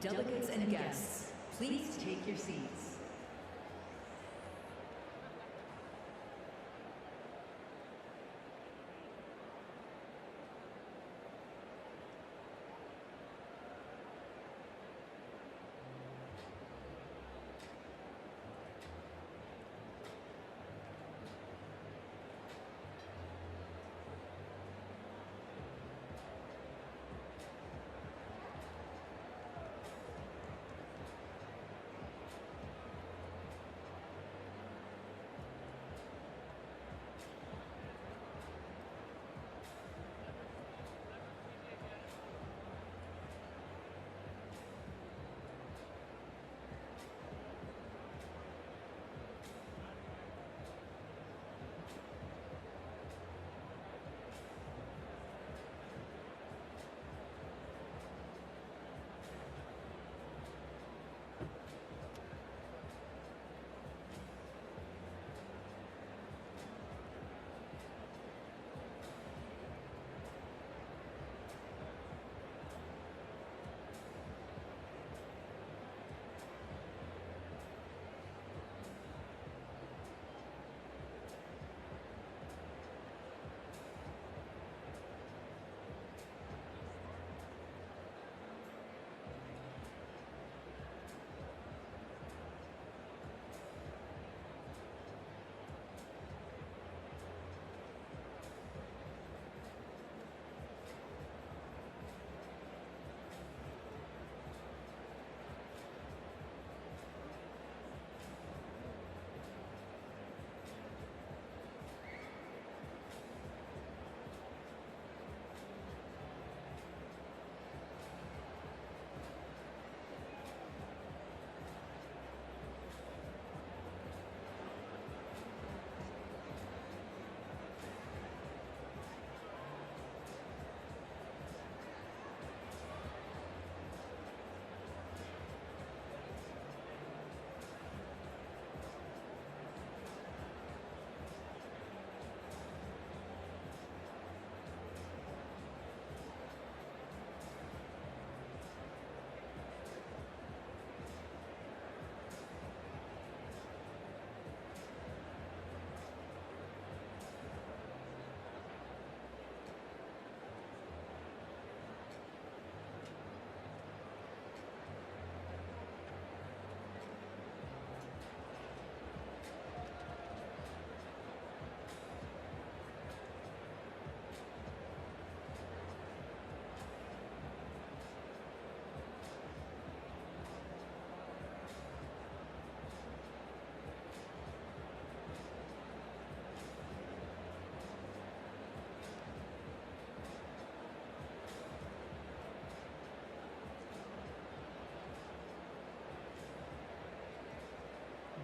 Delegates and guests, please take your seats.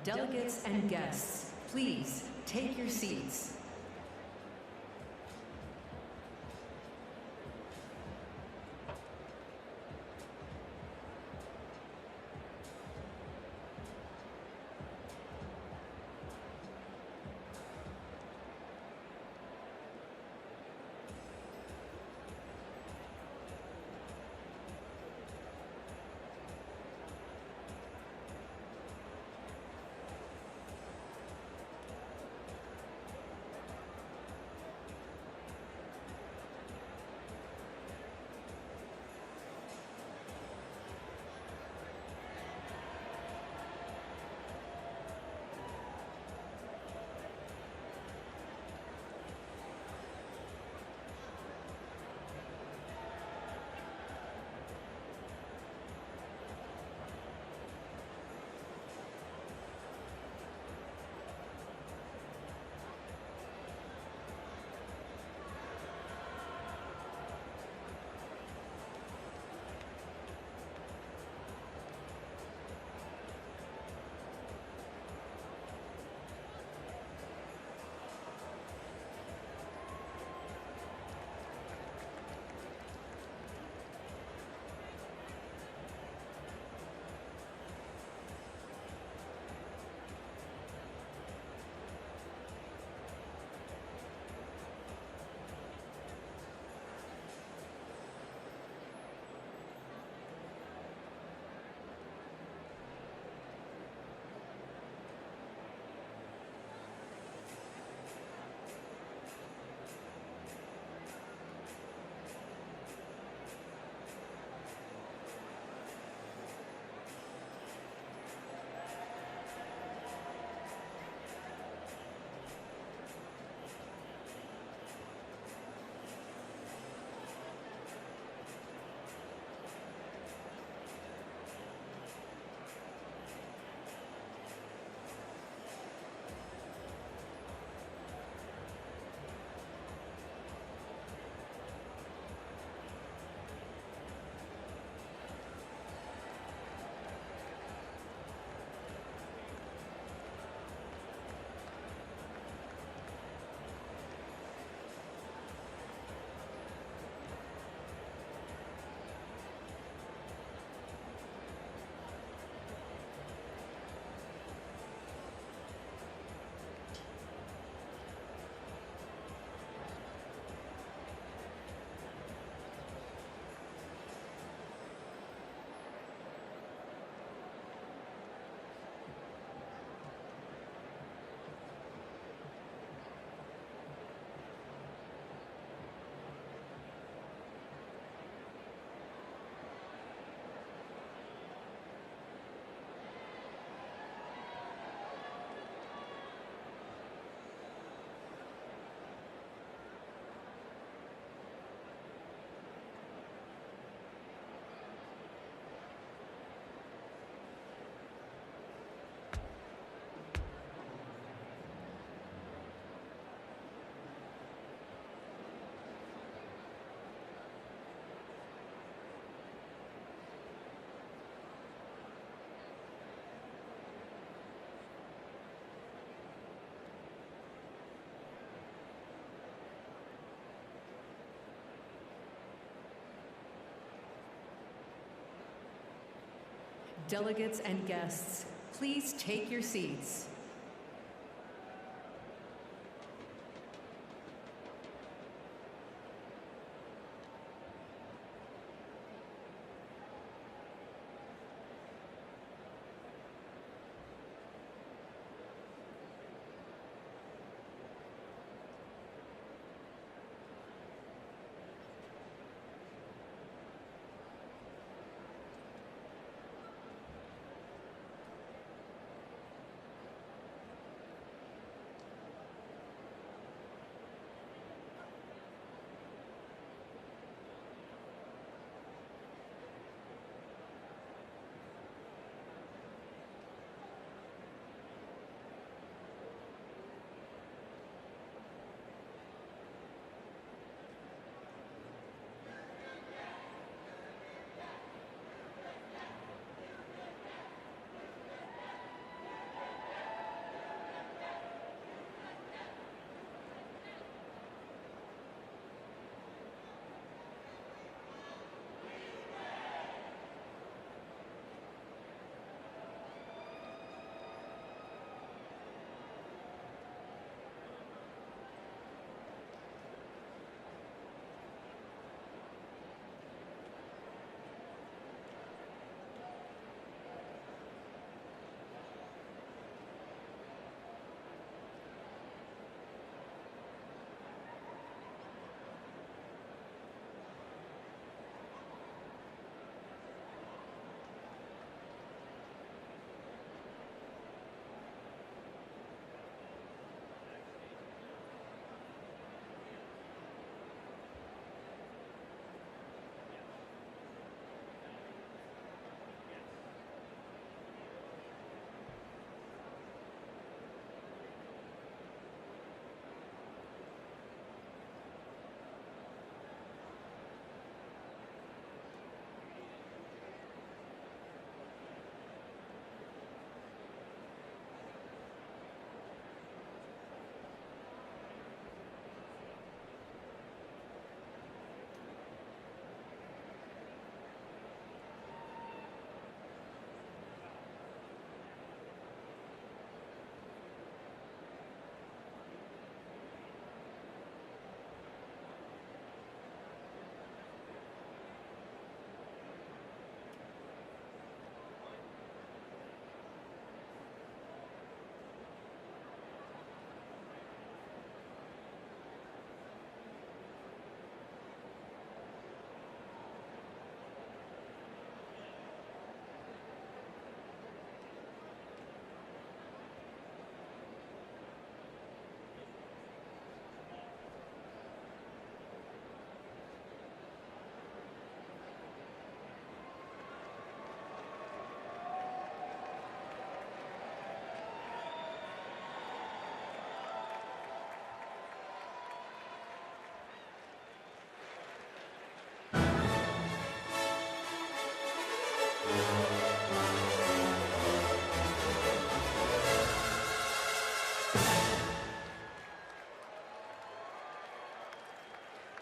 Delegates and guests, please take your seats. Delegates and guests, please take your seats.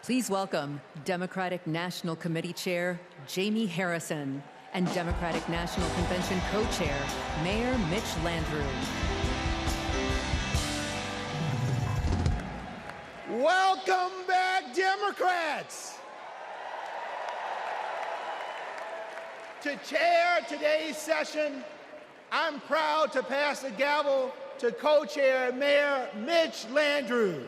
Please welcome Democratic National Committee Chair Jamie Harrison and Democratic National Convention Co-Chair Mayor Mitch Landrieu. Welcome back, Democrats! To chair today's session, I'm proud to pass the gavel to Co-Chair Mayor Mitch Landrieu.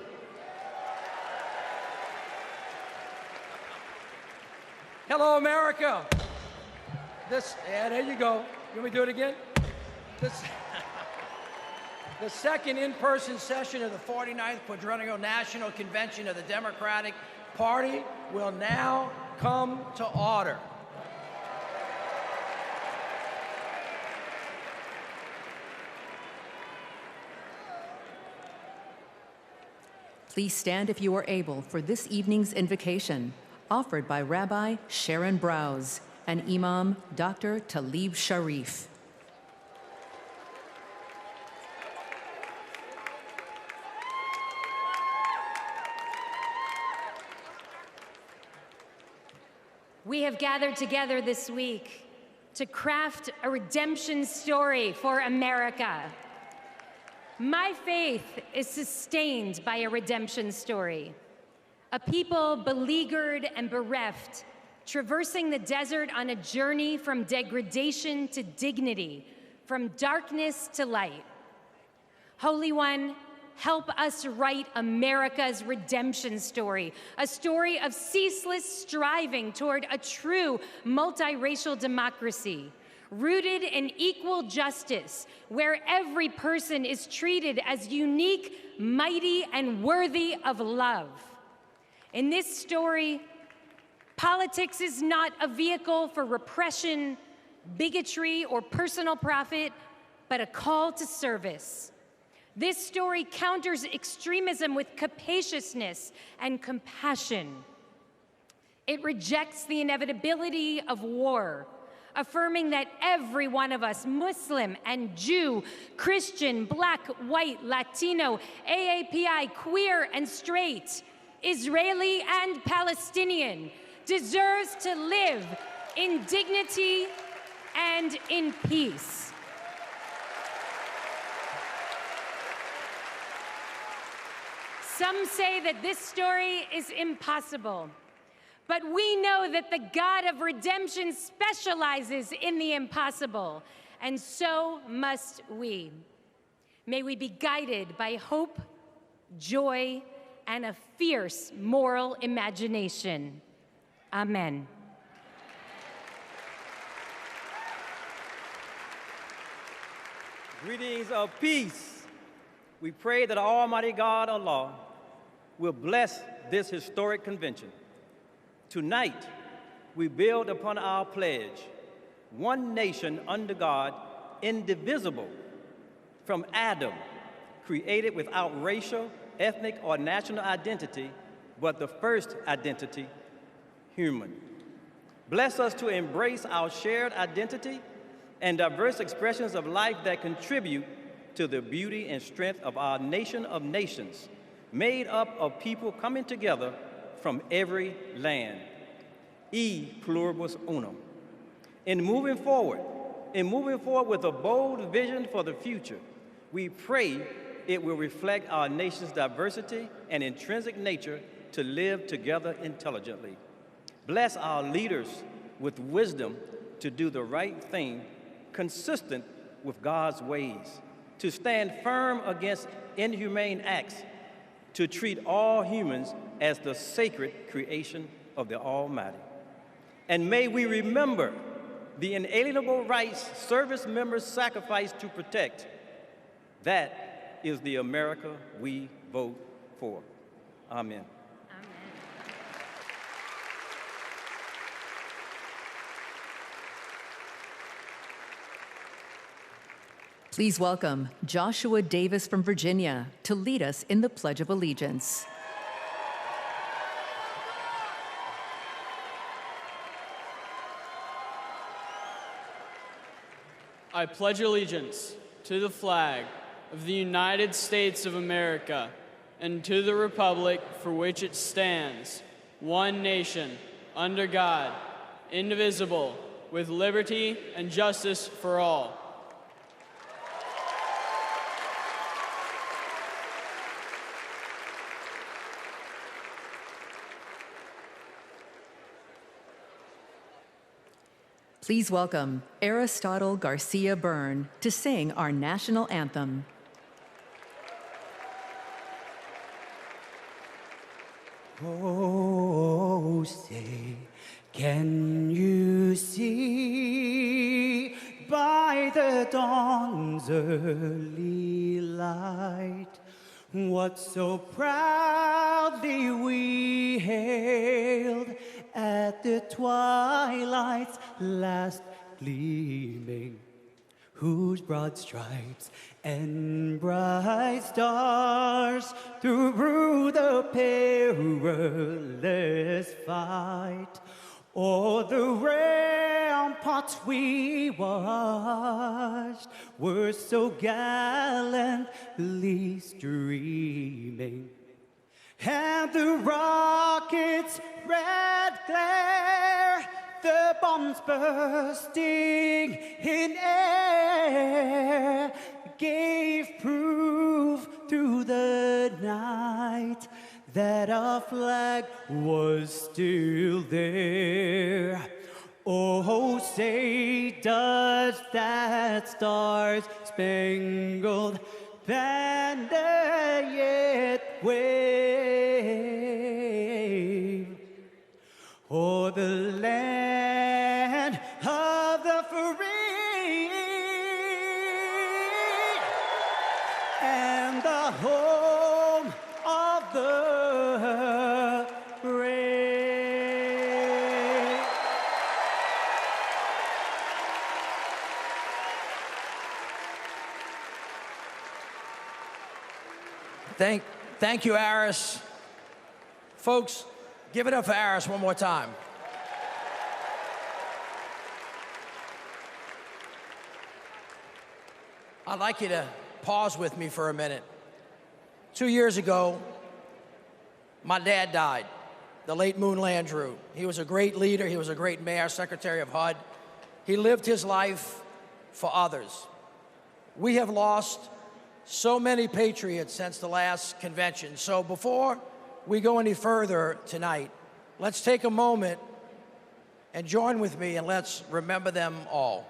Hello, America. Yeah, there you go. You want me to do it again? The second in-person session of the 49th Quadrennial National Convention of the Democratic Party will now come to order. Please stand if you are able for this evening's invocation, offered by Rabbi Sharon Browse and Imam Dr. Talib Sharif. We have gathered together this week to craft a redemption story for America. My faith is sustained by a redemption story. A people beleaguered and bereft, traversing the desert on a journey from degradation to dignity, from darkness to light. Holy One, help us write America's redemption story, a story of ceaseless striving toward a true multiracial democracy, rooted in equal justice, where every person is treated as unique, mighty, and worthy of love. In this story, politics is not a vehicle for repression, bigotry, or personal profit, but a call to service. This story counters extremism with capaciousness and compassion. It rejects the inevitability of war, affirming that every one of us, Muslim and Jew, Christian, Black, White, Latino, AAPI, queer and straight, Israeli and Palestinian, deserves to live in dignity and in peace. Some say that this story is impossible, but we know that the God of redemption specializes in the impossible, and so must we. May we be guided by hope, joy, and a fierce moral imagination. Amen. Greetings of peace. We pray that Almighty God, Allah, will bless this historic convention. Tonight, we build upon our pledge, one nation under God, indivisible, from Adam, created without racial, ethnic, or national identity, but the first identity, human. Bless us to embrace our shared identity and diverse expressions of life that contribute to the beauty and strength of our nation of nations, made up of people coming together from every land. E pluribus unum. In moving forward with a bold vision for the future, we pray it will reflect our nation's diversity and intrinsic nature to live together intelligently. Bless our leaders with wisdom to do the right thing, consistent with God's ways, to stand firm against inhumane acts, to treat all humans as the sacred creation of the Almighty. And may we remember the inalienable rights service members sacrifice to protect. That is the America we vote for. Amen. Please welcome Joshua Davis from Virginia to lead us in the Pledge of Allegiance. I pledge allegiance to the flag of the United States of America and to the republic for which it stands, one nation, under God, indivisible, with liberty and justice for all. Please welcome Aristotle Garcia Byrne to sing our national anthem. Oh, say, can you see by the dawn's early light what so proudly we hailed at the twilight's last gleaming, whose broad stripes and bright stars through the perilous fight o'er the ramparts we watched were so gallantly streaming, and the rocket's red glare, the bomb bombs bursting in air gave proof through the night that our flag was still there. Oh, say does that star-spangled banner yet wave o'er the land of the free and the home of the brave. Thank you, Harris. Folks, give it up for Harris one more time. I'd like you to pause with me for a minute. 2 years ago, my dad died, the late Moon Landrieu. He was a great leader. He was a great mayor, secretary of HUD. He lived his life for others. We have lost so many patriots since the last convention. So before we go any further tonight, let's take a moment and join with me and let's remember them all.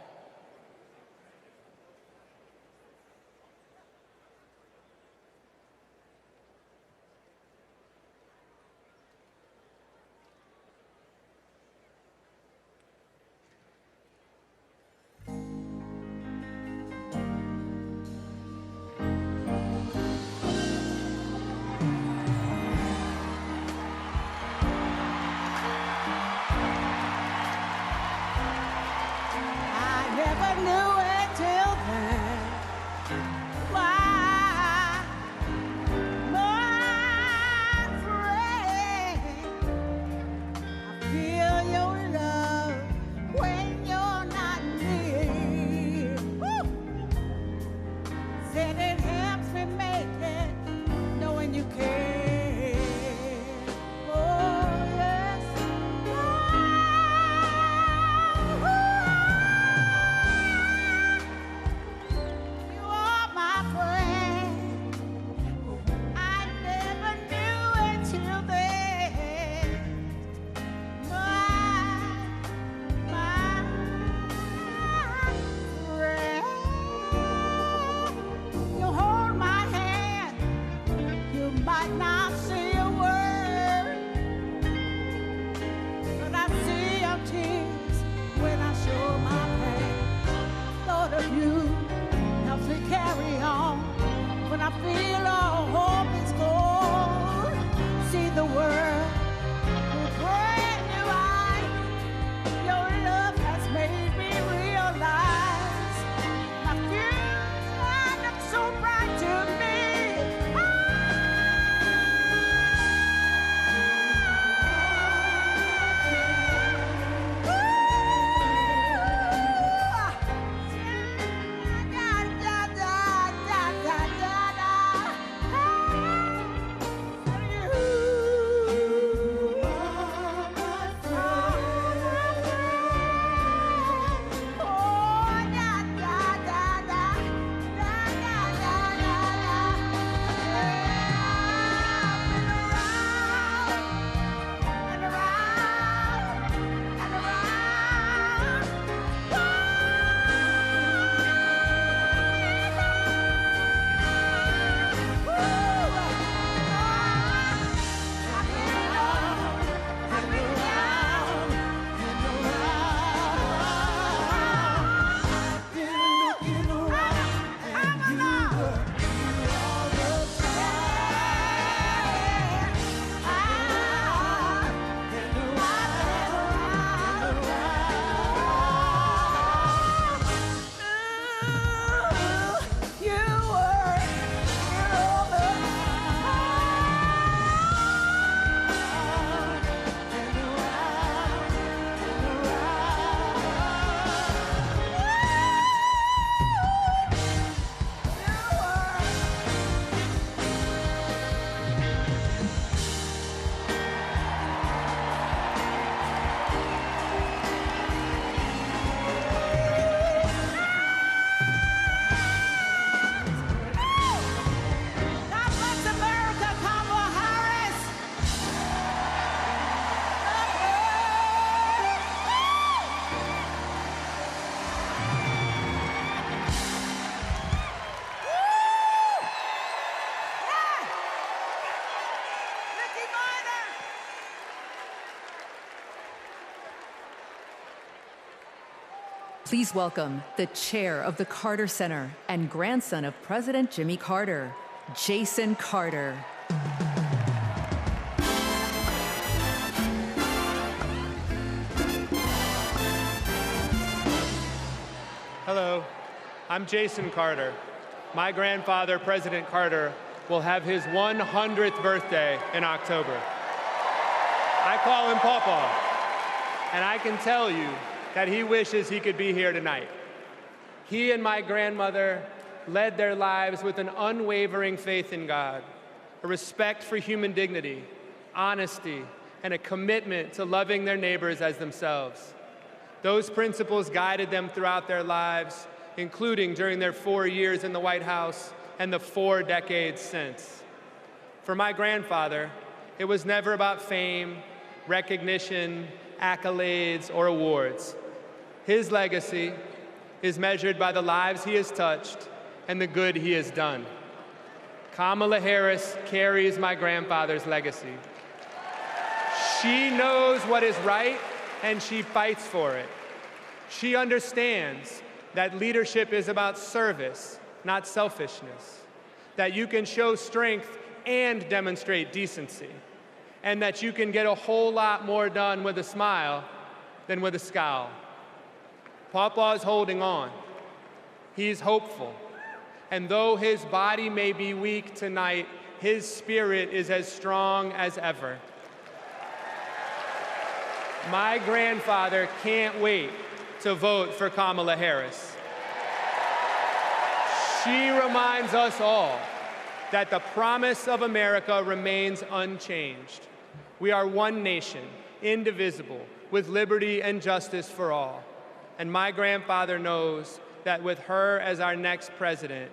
Please welcome the chair of the Carter Center and grandson of President Jimmy Carter, Jason Carter. Hello, I'm Jason Carter. My grandfather, President Carter, will have his 100th birthday in October. I call him Pawpaw, and I can tell you that he wishes he could be here tonight. He and my grandmother led their lives with an unwavering faith in God, a respect for human dignity, honesty, and a commitment to loving their neighbors as themselves. Those principles guided them throughout their lives, including during their 4 years in the White House and the 4 decades since. For my grandfather, it was never about fame, recognition, accolades, or awards. His legacy is measured by the lives he has touched and the good he has done. Kamala Harris carries my grandfather's legacy. She knows what is right, and she fights for it. She understands that leadership is about service, not selfishness, that you can show strength and demonstrate decency, and that you can get a whole lot more done with a smile than with a scowl. Pawpaw is holding on. He's hopeful. And though his body may be weak tonight, his spirit is as strong as ever. My grandfather can't wait to vote for Kamala Harris. She reminds us all that the promise of America remains unchanged. We are one nation, indivisible, with liberty and justice for all. And my grandfather knows that with her as our next president,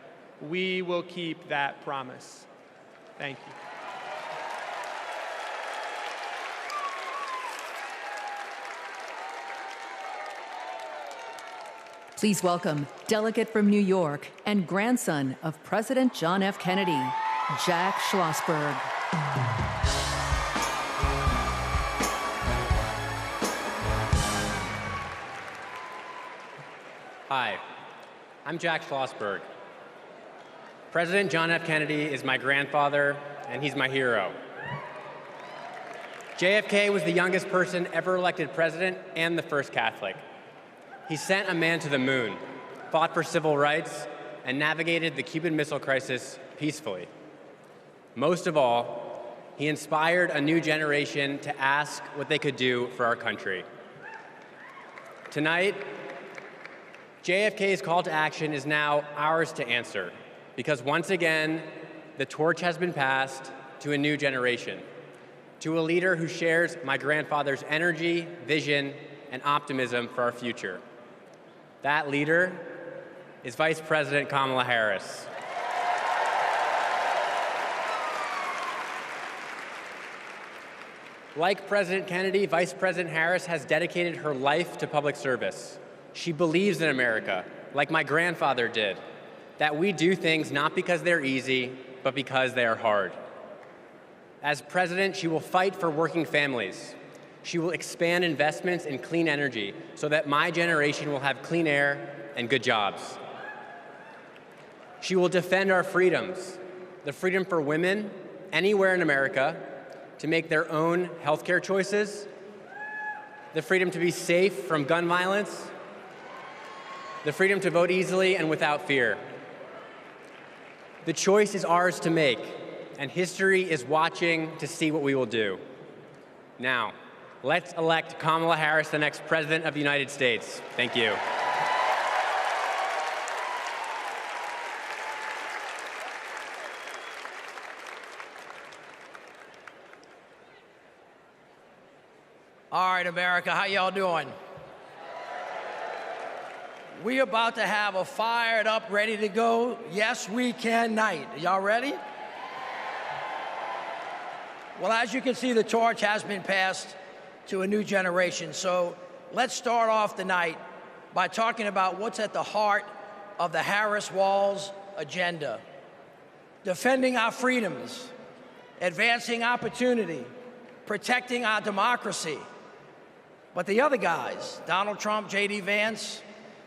we will keep that promise. Thank you. Please welcome delegate from New York and grandson of President John F. Kennedy, Jack Schlossberg. Hi, I'm Jack Schlossberg. President John F. Kennedy is my grandfather, and he's my hero. JFK was the youngest person ever elected president and the first Catholic. He sent a man to the moon, fought for civil rights, and navigated the Cuban Missile Crisis peacefully. Most of all, he inspired a new generation to ask what they could do for our country. Tonight, JFK's call to action is now ours to answer, because once again, the torch has been passed to a new generation, to a leader who shares my grandfather's energy, vision, and optimism for our future. That leader is Vice President Kamala Harris. Like President Kennedy, Vice President Harris has dedicated her life to public service. She believes in America, like my grandfather did, that we do things not because they're easy, but because they are hard. As president, she will fight for working families. She will expand investments in clean energy so that my generation will have clean air and good jobs. She will defend our freedoms, the freedom for women anywhere in America to make their own healthcare choices, the freedom to be safe from gun violence, the freedom to vote easily and without fear. The choice is ours to make, and history is watching to see what we will do. Now, let's elect Kamala Harris the next President of the United States. Thank you. All right, America, how y'all doing? We about to have a fired up, ready to go, yes we can night. Are y'all ready? Well, as you can see, the torch has been passed to a new generation. So let's start off the night by talking about what's at the heart of the Harris-Walz agenda. Defending our freedoms, advancing opportunity, protecting our democracy. But the other guys, Donald Trump, J.D. Vance,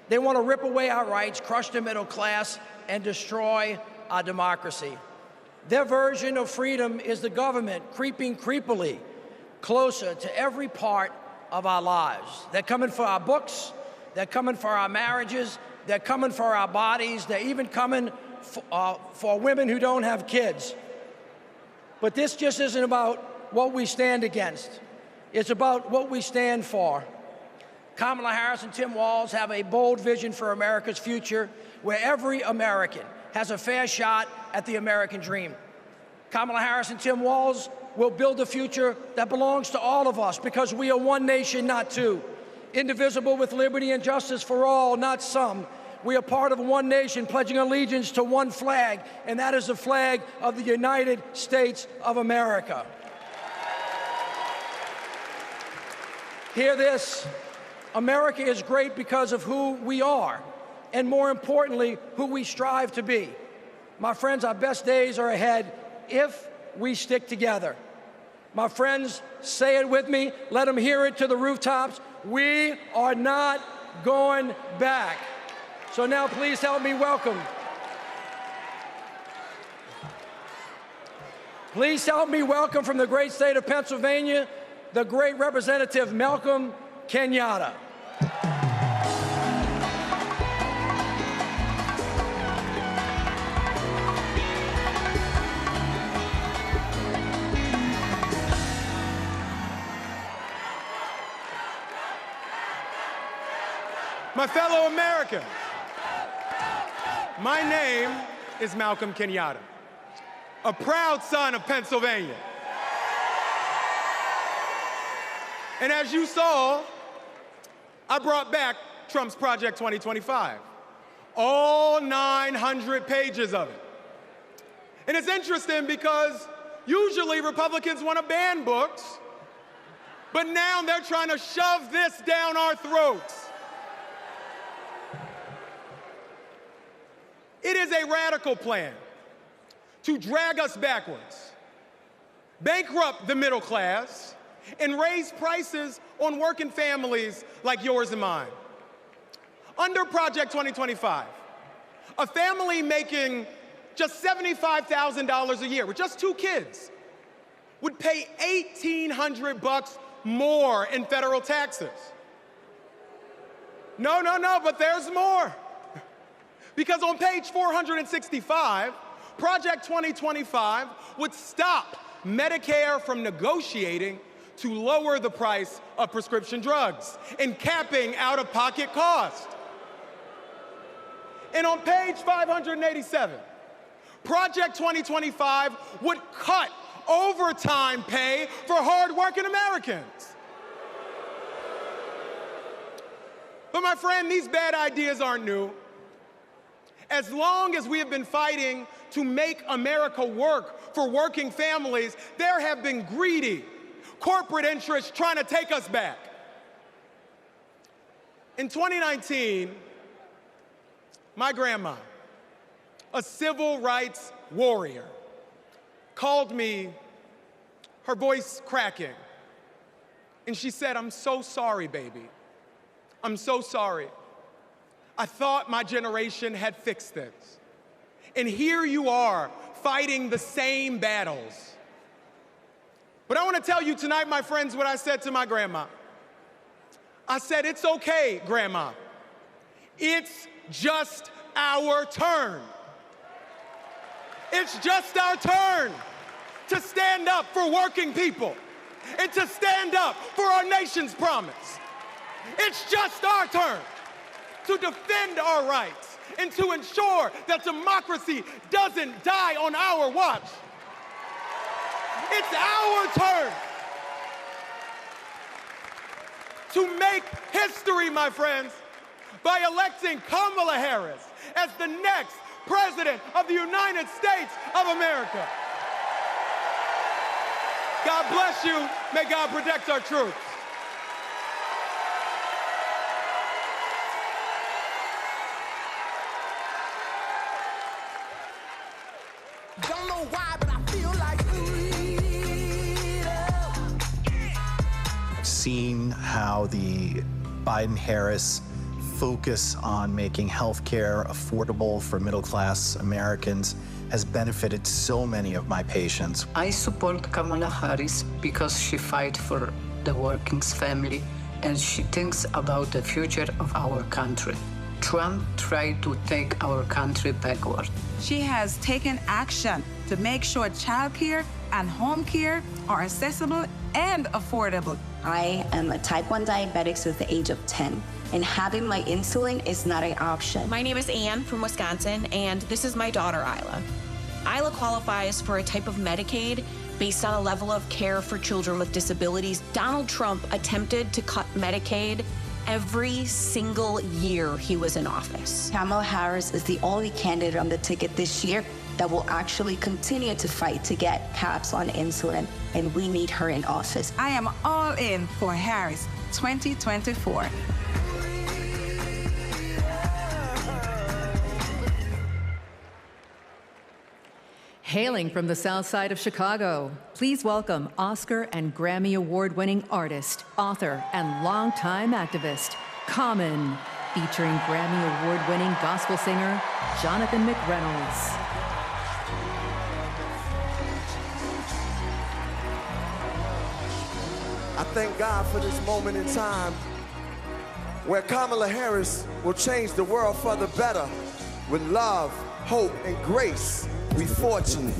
They want to rip away our rights, crush the middle class, and destroy our democracy. Their version of freedom is the government creeping creepily closer to every part of our lives. They're coming for our books, they're coming for our marriages, they're coming for our bodies, they're even coming for women who don't have kids. But this just isn't about what we stand against. It's about what we stand for. Kamala Harris and Tim Walz have a bold vision for America's future, where every American has a fair shot at the American dream. Kamala Harris and Tim Walz will build a future that belongs to all of us, because we are one nation, not two. Indivisible, with liberty and justice for all, not some. We are part of one nation, pledging allegiance to one flag, and that is the flag of the United States of America. Hear this. America is great because of who we are, and more importantly, who we strive to be. My friends, our best days are ahead if we stick together. My friends, say it with me. Let them hear it to the rooftops. We are not going back. So now please help me welcome. Please help me welcome from the great state of Pennsylvania, the great Representative Malcolm Kenyatta. My fellow Americans, my name is Malcolm Kenyatta, a proud son of Pennsylvania. And as you saw, I brought back Trump's Project 2025, all 900 pages of it. And it's interesting because usually Republicans want to ban books, but now they're trying to shove this down our throats. It is a radical plan to drag us backwards, bankrupt the middle class, and raise prices on working families like yours and mine. Under Project 2025, a family making just $75,000 a year with just 2 kids would pay $1,800 more in federal taxes. No, but there's more. Because on page 465, Project 2025 would stop Medicare from negotiating to lower the price of prescription drugs and capping out-of-pocket costs. And on page 587, Project 2025 would cut overtime pay for hard-working Americans. But my friend, these bad ideas aren't new. As long as we have been fighting to make America work for working families, there have been greedy corporate interests trying to take us back. In 2019, my grandma, a civil rights warrior, called me, her voice cracking, and she said, "I'm so sorry, baby. I'm so sorry. I thought my generation had fixed this. And here you are, fighting the same battles." But I want to tell you tonight, my friends, what I said to my grandma. I said, "It's okay, Grandma. It's just our turn. It's just our turn to stand up for working people and to stand up for our nation's promise. It's just our turn to defend our rights and to ensure that democracy doesn't die on our watch. It's our turn to make history, my friends, by electing Kamala Harris as the next President of the United States of America. God bless you. May God protect our troops. Don't know why, but I feel like seeing how the Biden-Harris focus on making healthcare affordable for middle-class Americans has benefited so many of my patients. I support Kamala Harris because she fights for the working family and she thinks about the future of our country. Trump tried to take our country backward. She has taken action to make sure childcare and home care are accessible and affordable. I am a type 1 diabetic since the age of 10, and having my insulin is not an option. My name is Anne from Wisconsin, and this is my daughter, Isla. Isla qualifies for a type of Medicaid based on a level of care for children with disabilities. Donald Trump attempted to cut Medicaid every single year he was in office. Kamala Harris is the only candidate on the ticket this year that will actually continue to fight to get caps on insulin, and we need her in office. I am all in for Harris 2024. Hailing from the South Side of Chicago, please welcome Oscar and Grammy Award-winning artist, author, and longtime activist, Common, featuring Grammy Award-winning gospel singer, Jonathan McReynolds. I thank God for this moment in time where Kamala Harris will change the world for the better with love, hope, and grace. We fortunate.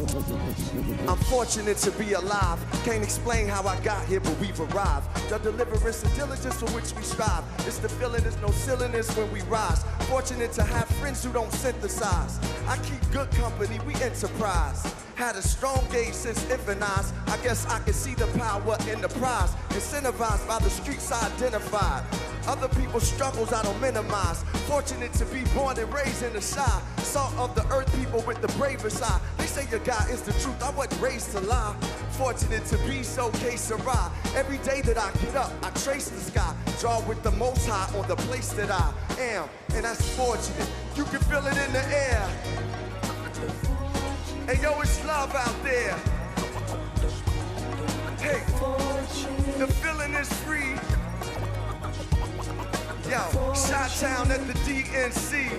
I'm fortunate to be alive. Can't explain how I got here, but we've arrived. The deliverance and diligence for which we strive. It's the feeling, there's no silliness when we rise. Fortunate to have friends who don't synthesize. I keep good company, we enterprise. Had a strong gauge since infant eyes. I guess I can see the power in the prize. Incentivized by the streets I identified. Other people's struggles I don't minimize. Fortunate to be born and raised in the shy. Salt of the earth, people with the bravest eye. They say your God is the truth, I wasn't raised to lie. Fortunate to be so que sera. Every day that I get up, I trace the sky. Draw with the most high on the place that I am. And that's fortunate, you can feel it in the air. Hey yo, it's love out there. Hey, the feeling is free. Yo, Chi-Town at the DNC.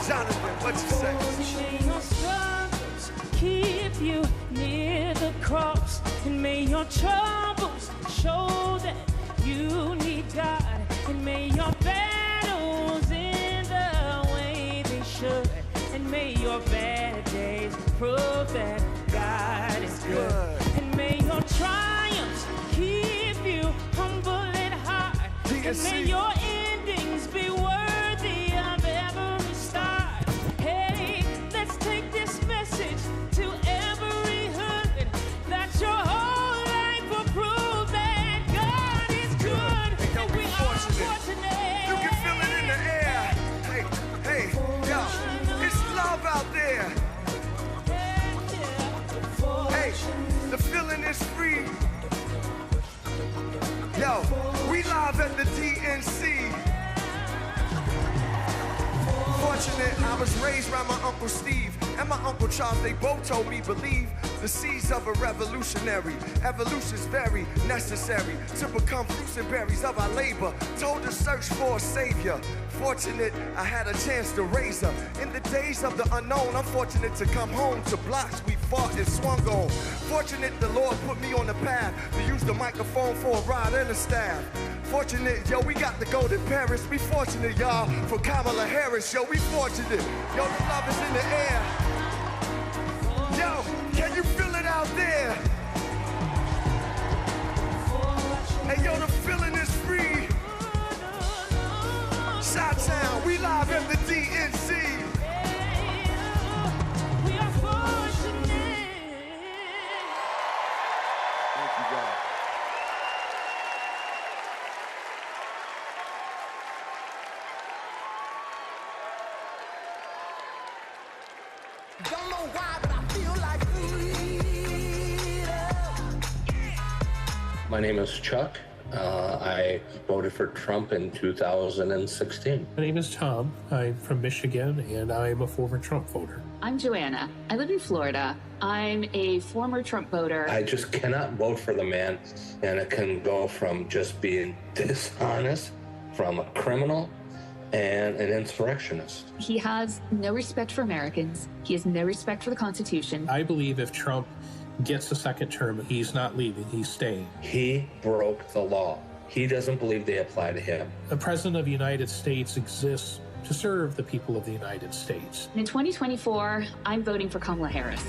Jonathan, what you say? May your struggles keep you near the cross, and may your troubles show that you need God, and may your battles end the way they should, and may your bad days prove that God is good, and may your triumphs keep you humble and high, and may your endings be worthy of every start. Hey, let's take this message to every hood, that your whole life will prove that God is good, and we are fortunate. You can feel it in the air. Hey, hey, yo, it's love out there. Hey, the feeling is free. Yo, we live at the DNC. Fortunate, I was raised by my Uncle Steve and my Uncle Charles. They both told me believe the seeds of a revolutionary. Evolution's very necessary to become fruits and berries of our labor. Told to search for a savior. Fortunate, I had a chance to raise her. In the days of the unknown, I'm fortunate to come home to blocks we fought and swung on. Fortunate the Lord put me on the path to use the microphone for a ride and a staff. Fortunate, yo, we got to go to Paris. We fortunate, y'all, for Kamala Harris. Yo, we fortunate. Yo, the love is in the air. Yo, can you feel it out there? Hey, yo, the feeling is free. Chi-Town, we live at the DNC. We are fortunate. Thank you, God. Don't know why, but I feel like freedom. My name is Chuck. I voted for Trump in 2016. My name is Tom. I'm from Michigan, and I'm a former Trump voter. I'm Joanna. I live in Florida. I'm a former Trump voter. I just cannot vote for the man, and it can go from just being dishonest, from a criminal and an insurrectionist. He has no respect for Americans. He has no respect for the Constitution. I believe if Trump gets a second term, he's not leaving, he's staying. He broke the law. He doesn't believe they apply to him. The President of the United States exists to serve the people of the United States. In 2024, I'm voting for Kamala Harris.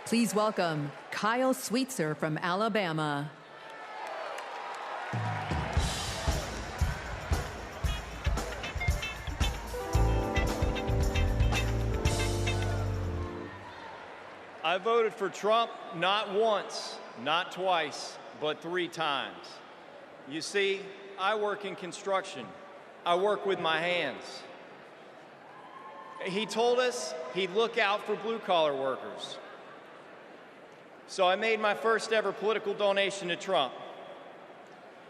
Please welcome Kyle Sweetser from Alabama. I voted for Trump not once, not twice, but 3 times. You see, I work in construction. I work with my hands. He told us he'd look out for blue-collar workers. So I made my first ever political donation to Trump,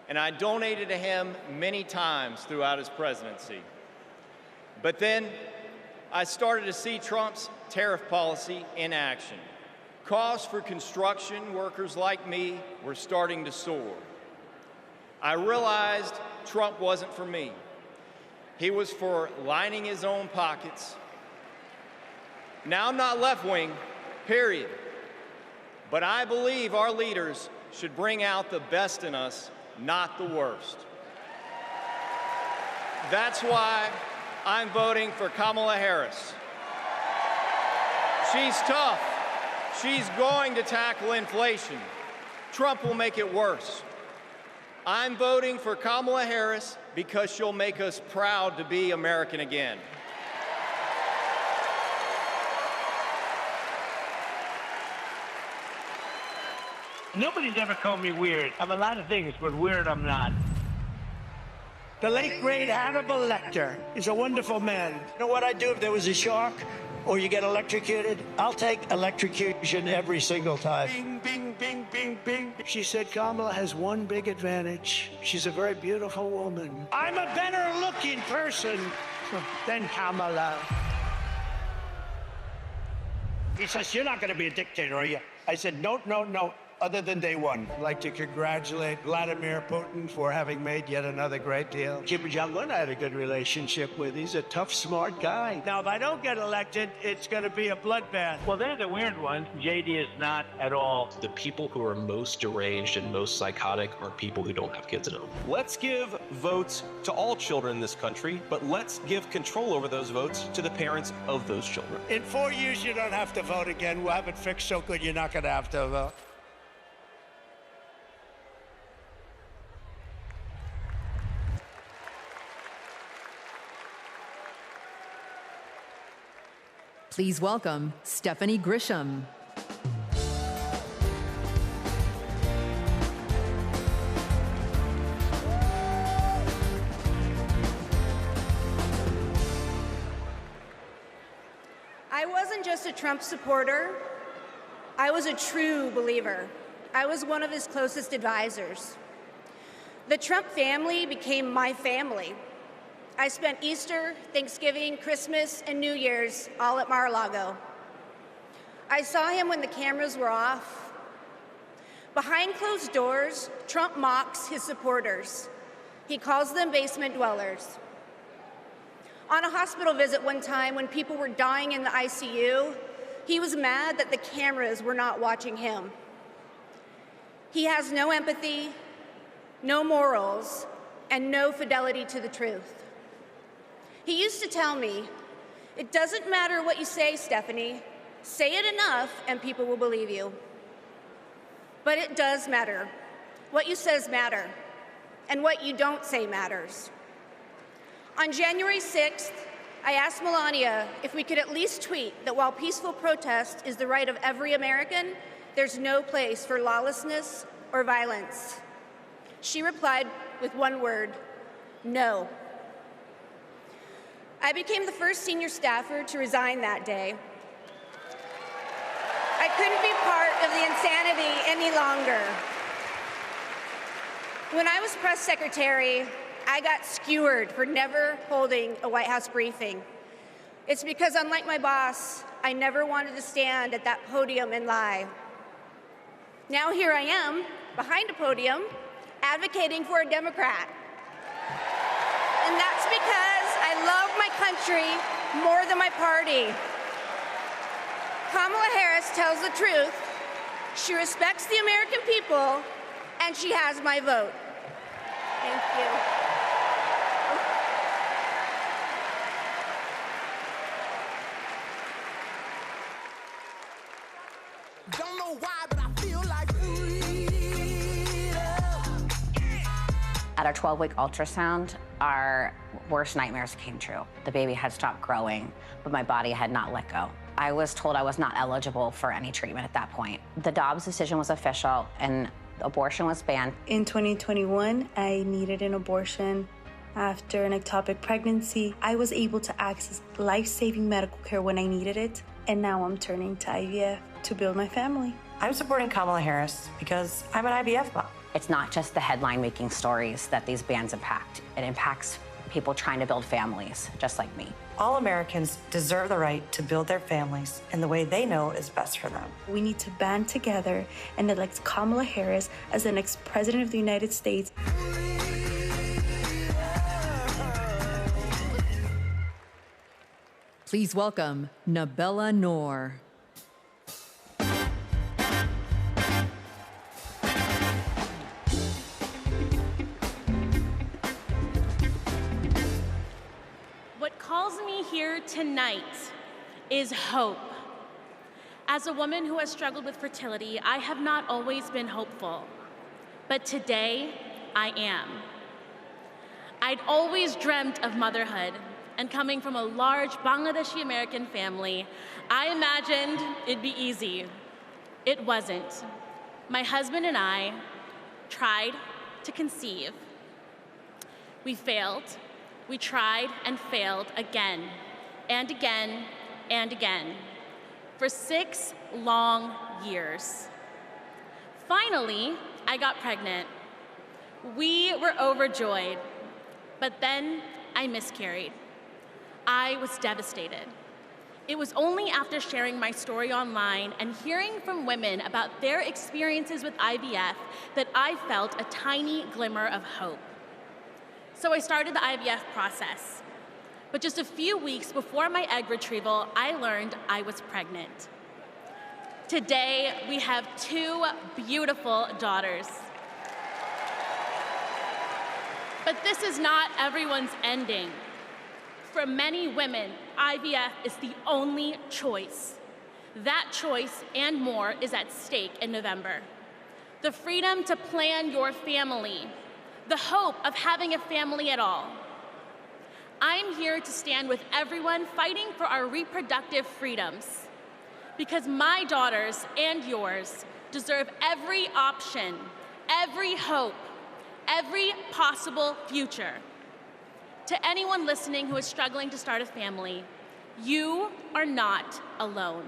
and I donated to him many times throughout his presidency. But then I started to see Trump's tariff policy in action. Costs for construction workers like me were starting to soar. I realized Trump wasn't for me. He was for lining his own pockets. Now, I'm not left-wing, period. But I believe our leaders should bring out the best in us, not the worst. That's why I'm voting for Kamala Harris. She's tough. She's going to tackle inflation. Trump will make it worse. I'm voting for Kamala Harris because she'll make us proud to be American again. Nobody's ever called me weird. I'm a lot of things, but weird I'm not. The late, great Hannibal Lecter is a wonderful man. You know what I'd do if there was a shark or you get electrocuted? I'll take electrocution every single time. Bing, bing, bing, bing, bing. She said Kamala has one big advantage. She's a very beautiful woman. I'm a better looking person than Kamala. He says, you're not going to be a dictator, are you? I said, no, no, no. Other than day one. I'd like to congratulate Vladimir Putin for having made yet another great deal. Kim Jong-un I had a good relationship with. He's a tough, smart guy. Now, if I don't get elected, it's going to be a bloodbath. Well, they're the weird ones. JD is not at all. The people who are most deranged and most psychotic are people who don't have kids at home. Let's give votes to all children in this country, but let's give control over those votes to the parents of those children. In 4 years, you don't have to vote again. We'll have it fixed so good you're not going to have to vote. Please welcome Stephanie Grisham. I wasn't just a Trump supporter. I was a true believer. I was one of his closest advisors. The Trump family became my family. I spent Easter, Thanksgiving, Christmas, and New Year's all at Mar-a-Lago. I saw him when the cameras were off. Behind closed doors, Trump mocks his supporters. He calls them basement dwellers. On a hospital visit one time when people were dying in the ICU, he was mad that the cameras were not watching him. He has no empathy, no morals, and no fidelity to the truth. He used to tell me, it doesn't matter what you say, Stephanie. Say it enough and people will believe you. But it does matter. What you say matter, and what you don't say matters. On January 6th, I asked Melania if we could at least tweet that while peaceful protest is the right of every American, there's no place for lawlessness or violence. She replied with one word, no. I became the first senior staffer to resign that day. I couldn't be part of the insanity any longer. When I was press secretary, I got skewered for never holding a White House briefing. It's because, unlike my boss, I never wanted to stand at that podium and lie. Now here I am, behind a podium, advocating for a Democrat. And that's because I love my country more than my party. Kamala Harris tells the truth. She respects the American people, and she has my vote. Thank you. know why, but I feel like freedom. At our 12-week ultrasound, our worst nightmares came true. The baby had stopped growing, but my body had not let go. I was told I was not eligible for any treatment at that point. The Dobbs decision was official, and abortion was banned. In 2021, I needed an abortion. After an ectopic pregnancy, I was able to access life-saving medical care when I needed it, and now I'm turning to IVF to build my family. I'm supporting Kamala Harris because I'm an IVF mom. It's not just the headline-making stories that these bans impact. It impacts people trying to build families, just like me. All Americans deserve the right to build their families in the way they know is best for them. We need to band together and elect Kamala Harris as the next president of the United States. Please welcome Nabella Noor. What calls me here tonight is hope. As a woman who has struggled with fertility, I have not always been hopeful, but today I am. I'd always dreamt of motherhood, and coming from a large Bangladeshi American family, I imagined it'd be easy. It wasn't. My husband and I tried to conceive. We failed. We tried and failed again and again and again for 6 long years. Finally, I got pregnant. We were overjoyed, but then I miscarried. I was devastated. It was only after sharing my story online and hearing from women about their experiences with IVF that I felt a tiny glimmer of hope. So I started the IVF process. But just a few weeks before my egg retrieval, I learned I was pregnant. Today, we have 2 beautiful daughters. But this is not everyone's ending. For many women, IVF is the only choice. That choice and more is at stake in November. The freedom to plan your family, the hope of having a family at all. I'm here to stand with everyone fighting for our reproductive freedoms, because my daughters and yours deserve every option, every hope, every possible future. To anyone listening who is struggling to start a family, you are not alone.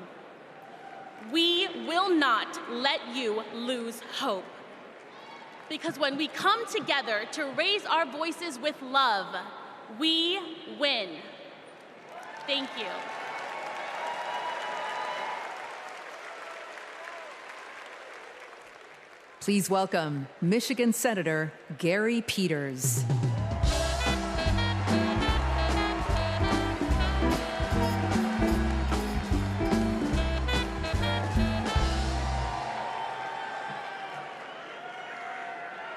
We will not let you lose hope. Because when we come together to raise our voices with love, we win. Thank you. Please welcome Michigan Senator Gary Peters.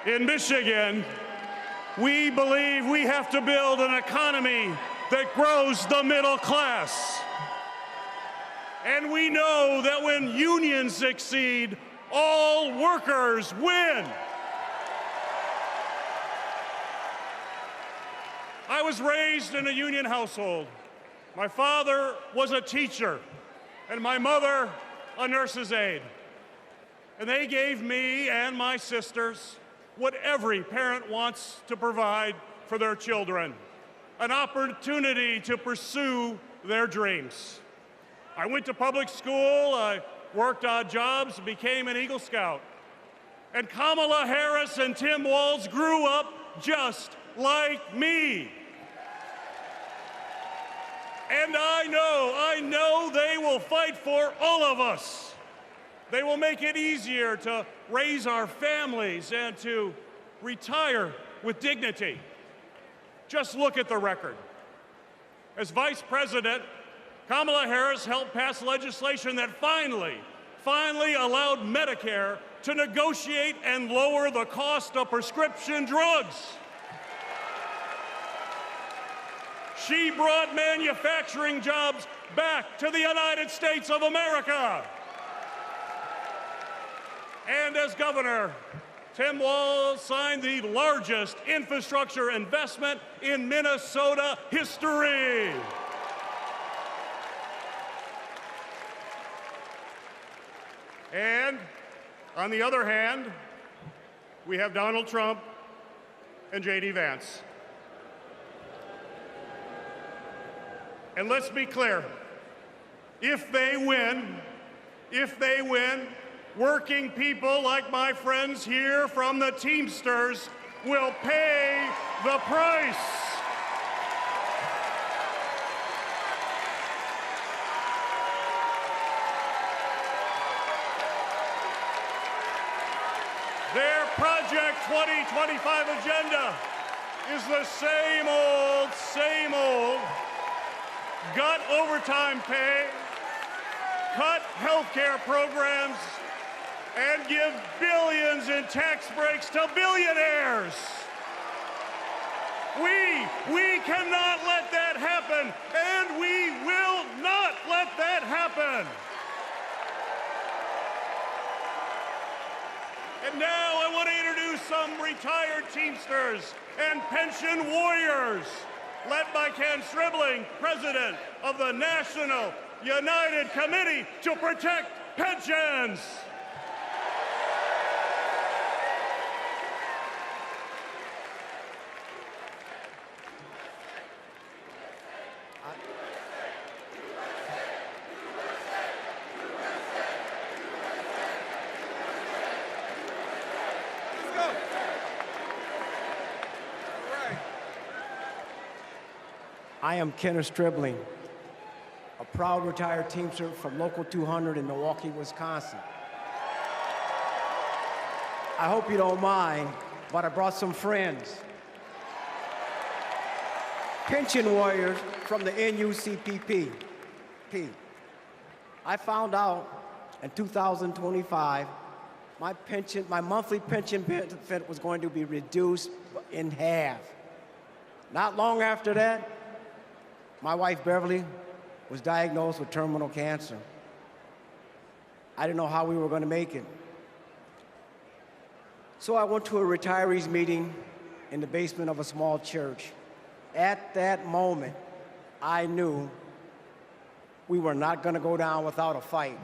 In Michigan, we believe we have to build an economy that grows the middle class. And we know that when unions succeed, all workers win. I was raised in a union household. My father was a teacher, and my mother a nurse's aide. And they gave me and my sisters what every parent wants to provide for their children, an opportunity to pursue their dreams. I went to public school, I worked odd jobs, became an Eagle Scout. And Kamala Harris and Tim Walz grew up just like me. And I know they will fight for all of us. They will make it easier to raise our families and to retire with dignity. Just look at the record. As Vice President, Kamala Harris helped pass legislation that finally allowed Medicare to negotiate and lower the cost of prescription drugs. She brought manufacturing jobs back to the United States of America. And as governor, Tim Walz signed the largest infrastructure investment in Minnesota history. And on the other hand, we have Donald Trump and J.D. Vance. And let's be clear, if they win, working people like my friends here from the Teamsters will pay the price. Their Project 2025 agenda is the same old, gut overtime pay, cut healthcare programs, and give billions in tax breaks to billionaires. We cannot let that happen, and we will not let that happen. And now I want to introduce some retired Teamsters and pension warriors, led by Ken Stribling, president of the National United Committee to Protect Pensions. I am Kenneth Stribling, a proud retired Teamster from Local 200 in Milwaukee, Wisconsin. I hope you don't mind, but I brought some friends. Pension warriors from the NUCPP. I found out in 2025 my monthly pension benefit was going to be reduced in half. Not long after that, my wife, Beverly, was diagnosed with terminal cancer. I didn't know how we were going to make it. So I went to a retirees meeting in the basement of a small church. At that moment, I knew we were not going to go down without a fight.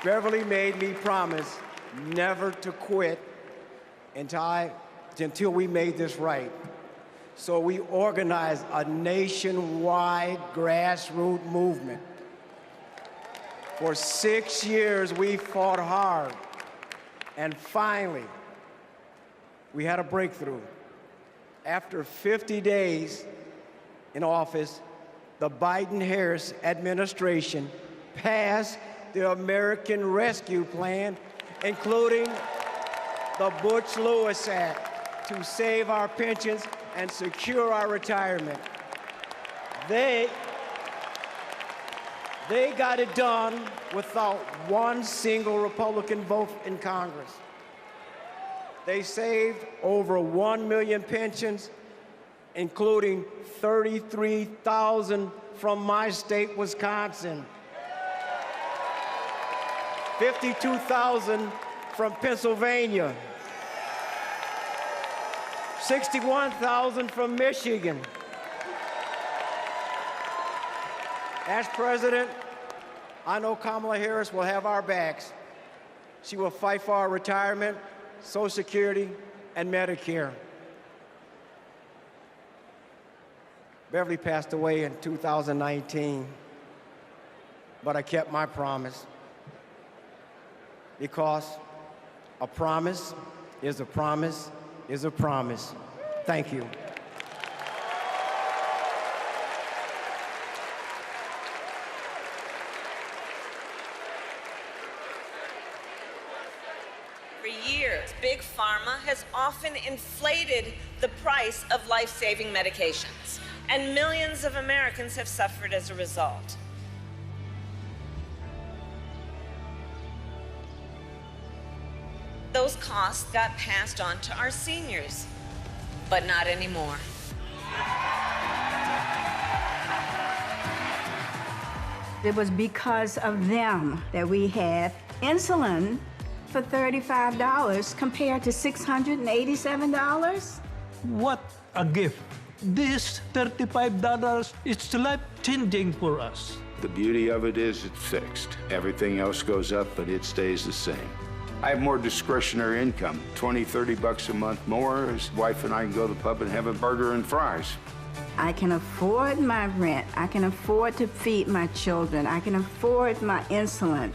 Beverly made me promise never to quit until we made this right. So we organized a nationwide grassroots movement. For 6 years, we fought hard. And finally, we had a breakthrough. After 50 days in office, the Biden-Harris administration passed the American Rescue Plan, including the Butch-Lewis Act, to save our pensions and secure our retirement. They got it done without one single Republican vote in Congress. They saved over 1 million pensions, including 33,000 from my state, Wisconsin, 52,000 from Pennsylvania, 61,000 from Michigan. As president, I know Kamala Harris will have our backs. She will fight for our retirement, Social Security, and Medicare. Beverly passed away in 2019, but I kept my promise, because a promise is a promise is a promise. Thank you. For years, Big Pharma has often inflated the price of life-saving medications, and millions of Americans have suffered as a result. Those costs got passed on to our seniors, but not anymore. It was because of them that we had insulin for $35 compared to $687. What a gift. This $35 is life-changing for us. The beauty of it is it's fixed. Everything else goes up, but it stays the same. I have more discretionary income, 20, 30 bucks a month more. His wife and I can go to the pub and have a burger and fries. I can afford my rent. I can afford to feed my children. I can afford my insulin.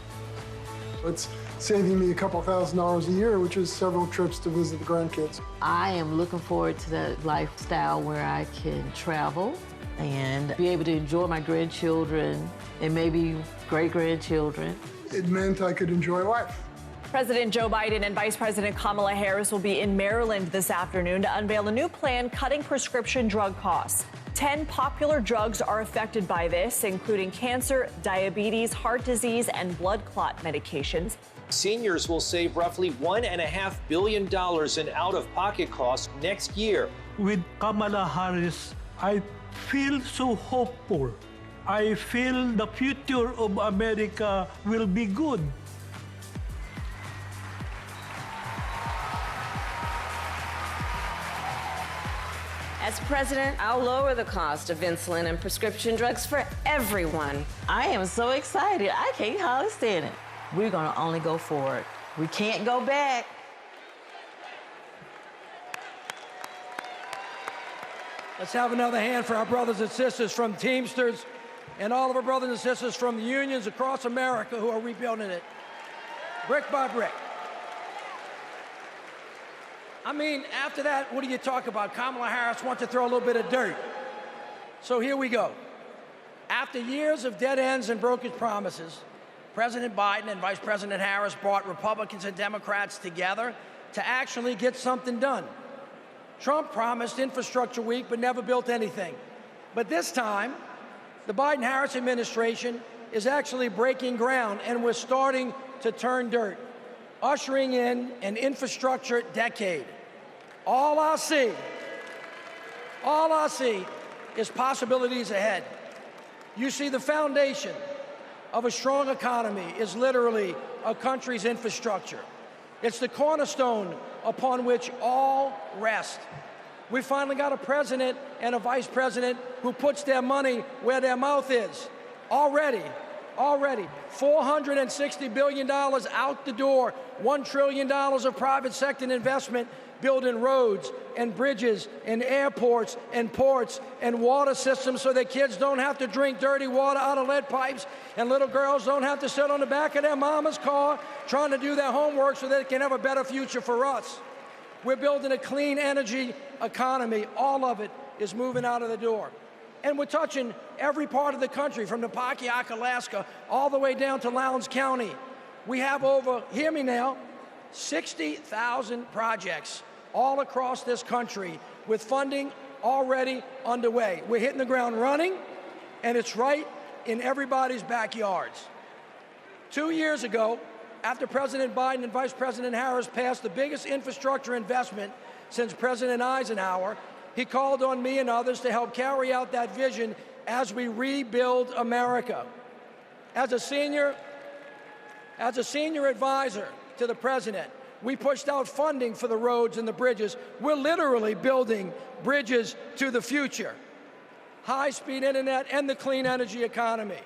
It's saving me a couple $1,000s a year, which is several trips to visit the grandkids. I am looking forward to that lifestyle where I can travel and be able to enjoy my grandchildren and maybe great-grandchildren. It meant I could enjoy life. President Joe Biden and Vice President Kamala Harris will be in Maryland this afternoon to unveil a new plan cutting prescription drug costs. 10 popular drugs are affected by this, including cancer, diabetes, heart disease, and blood clot medications. Seniors will save roughly $1.5 billion in out-of-pocket costs next year. With Kamala Harris, I feel so hopeful. I feel the future of America will be good. As president, I'll lower the cost of insulin and prescription drugs for everyone. I am so excited. I can't hardly stand it. We're going to only go forward. We can't go back. Let's have another hand for our brothers and sisters from Teamsters and all of our brothers and sisters from the unions across America who are rebuilding it, brick by brick. I mean, after that, what do you talk about? Kamala Harris wants to throw a little bit of dirt. So here we go. After years of dead ends and broken promises, President Biden and Vice President Harris brought Republicans and Democrats together to actually get something done. Trump promised Infrastructure Week but never built anything. But this time, the Biden-Harris administration is actually breaking ground, and we're starting to turn dirt, ushering in an infrastructure decade. All I see is possibilities ahead. You see, the foundation of a strong economy is literally a country's infrastructure. It's the cornerstone upon which all rest. We finally got a president and a vice president who puts their money where their mouth is. Already, $460 billion out the door, $1 trillion of private sector investment building roads and bridges and airports and ports and water systems so that kids don't have to drink dirty water out of lead pipes and little girls don't have to sit on the back of their mama's car trying to do their homework so they can have a better future for us. We're building a clean energy economy. All of it is moving out of the door. And we're touching every part of the country, from Napakiak, Alaska, all the way down to Lowndes County. We have over, hear me now, 60,000 projects all across this country with funding already underway. We're hitting the ground running, and it's right in everybody's backyards. 2 years ago, after President Biden and Vice President Harris passed the biggest infrastructure investment since President Eisenhower, he called on me and others to help carry out that vision as we rebuild America. As a senior advisor to the president, we pushed out funding for the roads and the bridges. We're literally building bridges to the future. High-speed internet and the clean energy economy.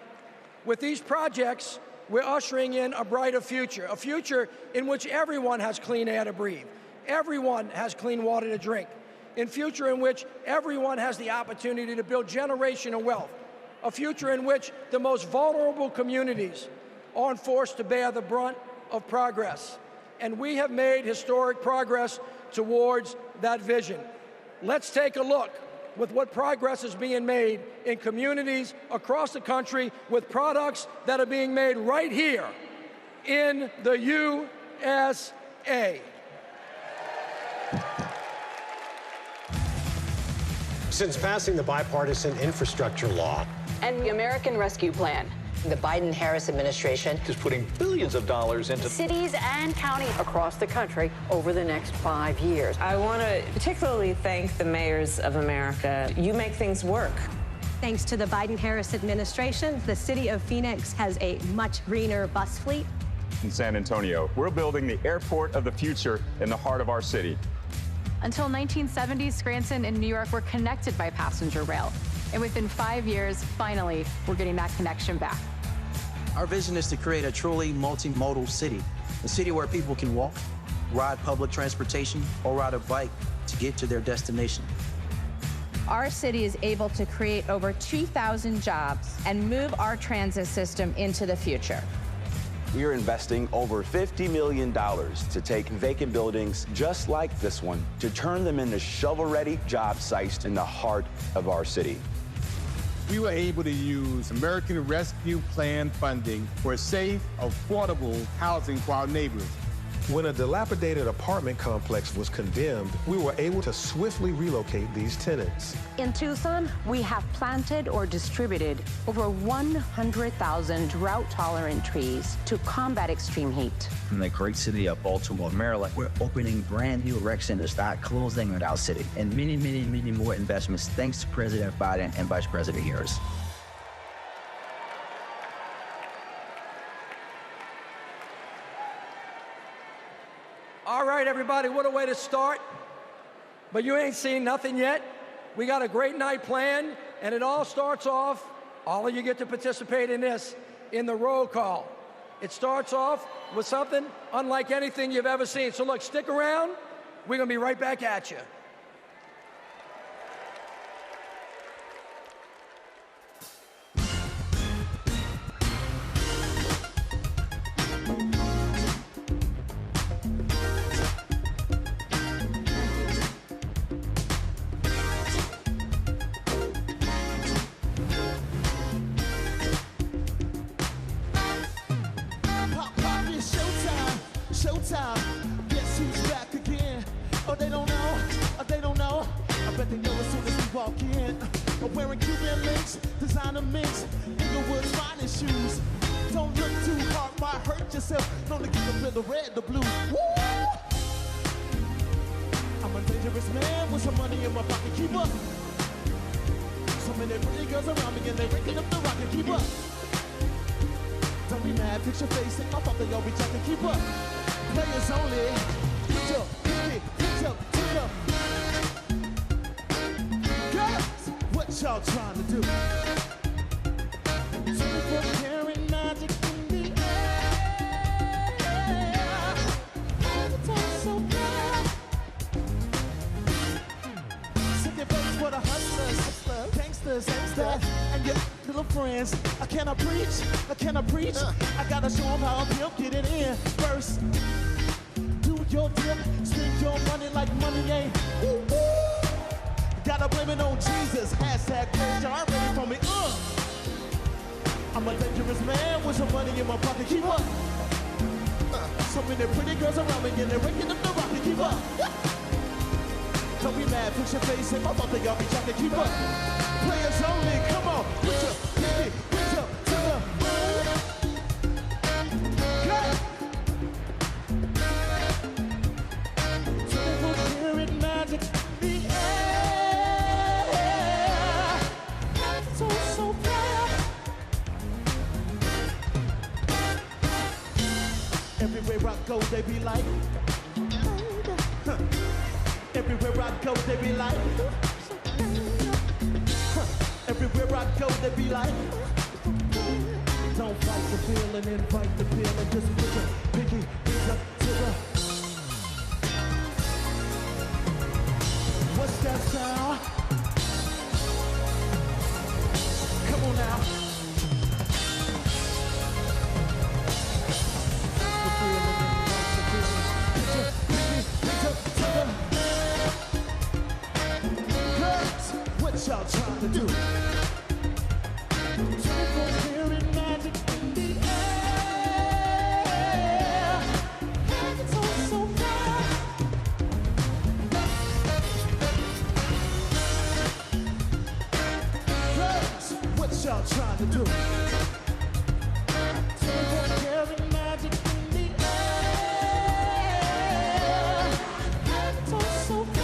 With these projects, we're ushering in a brighter future, a future in which everyone has clean air to breathe, everyone has clean water to drink, a future in which everyone has the opportunity to build generational wealth, a future in which the most vulnerable communities aren't forced to bear the brunt of progress. And we have made historic progress towards that vision. Let's take a look with what progress is being made in communities across the country with products that are being made right here in the USA. Since passing the bipartisan infrastructure law and the American Rescue Plan, the Biden-Harris administration is putting billions of dollars into cities and counties across the country over the next 5 years. I want to particularly thank the mayors of America. You make things work. Thanks to the Biden-Harris administration, the city of Phoenix has a much greener bus fleet. In San Antonio, we're building the airport of the future in the heart of our city. Until 1970, Scranton and New York were connected by passenger rail. And within 5 years, finally, we're getting that connection back. Our vision is to create a truly multimodal city, a city where people can walk, ride public transportation, or ride a bike to get to their destination. Our city is able to create over 2,000 jobs and move our transit system into the future. We are investing over $50 million to take vacant buildings just like this one to turn them into shovel-ready job sites in the heart of our city. We were able to use American Rescue Plan funding for safe, affordable housing for our neighbors. When a dilapidated apartment complex was condemned, we were able to swiftly relocate these tenants. In Tucson, we have planted or distributed over 100,000 drought-tolerant trees to combat extreme heat. In the great city of Baltimore, Maryland, we're opening brand new rec centers that are closing in our city, and many, many, many more investments thanks to President Biden and Vice President Harris. All right, everybody, what a way to start. But you ain't seen nothing yet. We got a great night planned, and it all starts off, all of you get to participate in this, in the roll call. It starts off with something unlike anything you've ever seen. So look, stick around. We're gonna be right back at you. Showtime, guess who's back again? Oh, they don't know, oh, they don't know. I bet they know as soon as we walk in. I'm wearing Cuban links, designer minks, Inglewood's finest shoes. Don't look too hard, might hurt yourself. Don't look at the red, the blue. Woo! I'm a dangerous man with some money in my pocket. Keep up. So many pretty girls around me and they're raking up the rocket. Keep up. Don't be mad, fix your face, and I thought they all be talking. Keep up. Players only. Put your pinky, put your tip up. Girls, what y'all trying to do? 24 karat magic in the air. It's all so bad. Sing your face for the hustlers, gangsters, and your little friends. I cannot preach, I gotta show them how I'm built, get it in first. Do your dip, spend your money like money ain't. Woo, woo. Gotta blame it on Jesus, hashtag praise, y'all ready for me, I'm a dangerous man with some money in my pocket, keep up. So many pretty girls around me and they're raking up the rocket, keep up. Don't be mad, fix your face, and I thought they all be talking, keep up. Players only, come on, put your pinky, put your to the moon. Cut. 24 karat magic in the air. So, so bad. Everywhere I go, they be like, huh. Everywhere I go, they be like, everywhere I go, they be like, don't fight the feeling, invite the feeling, just put your pinky up to the. What's that sound? Come on now. The feeling, invite the feeling, put your pinky up to the. Girls, what y'all trying to do? 24 karat magic in the air. It's all so bad. Girls, what y'all trying to do? 24 karat magic in the air. It's all so bad.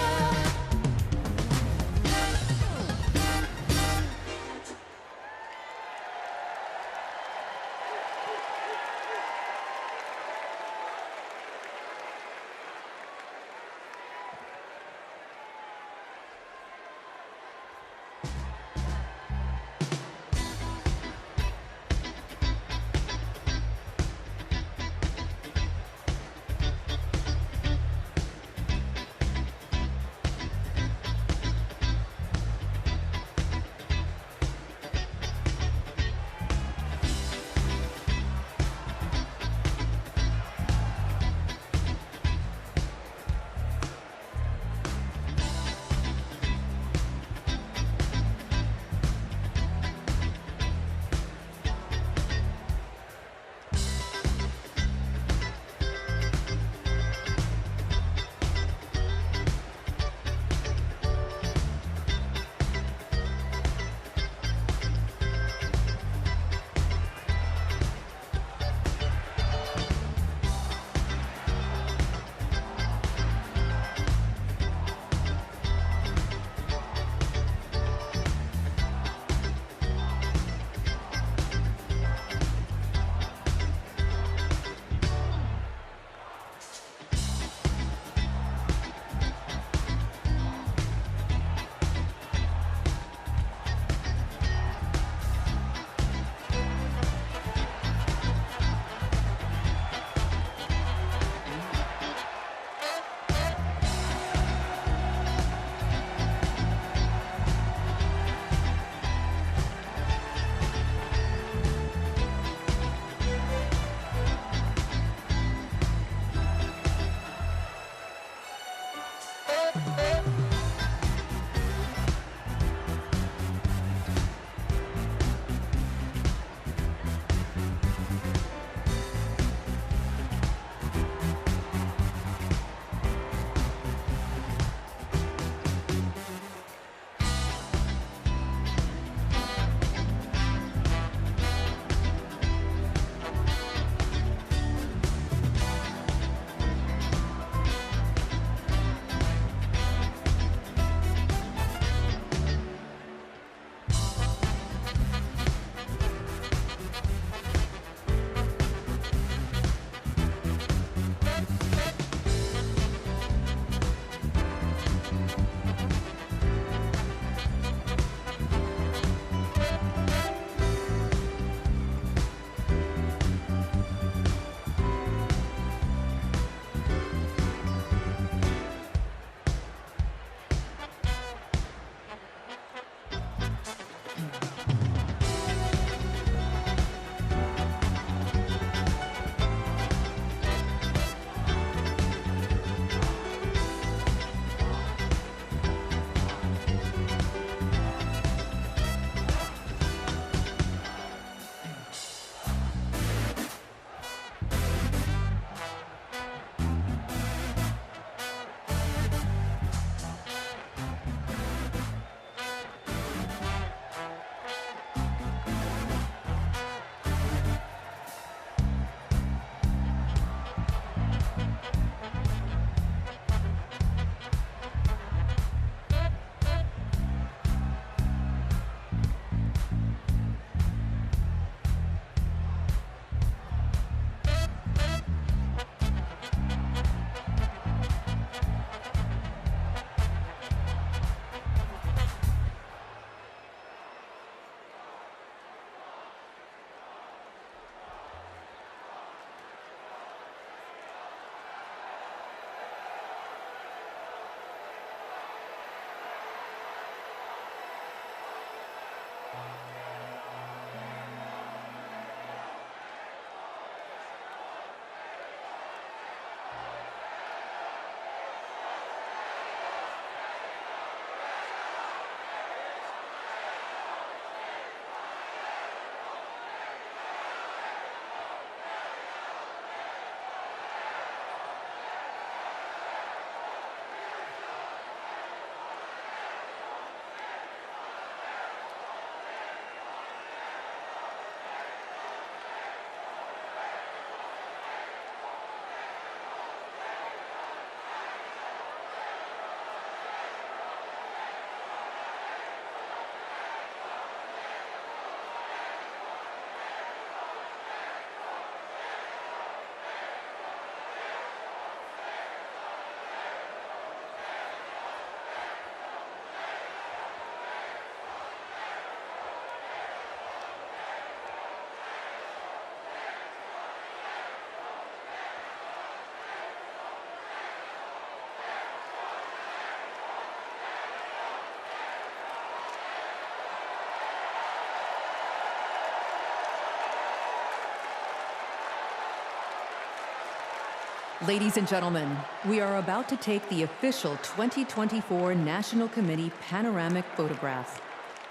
Ladies and gentlemen, we are about to take the official 2024 National Committee panoramic photograph.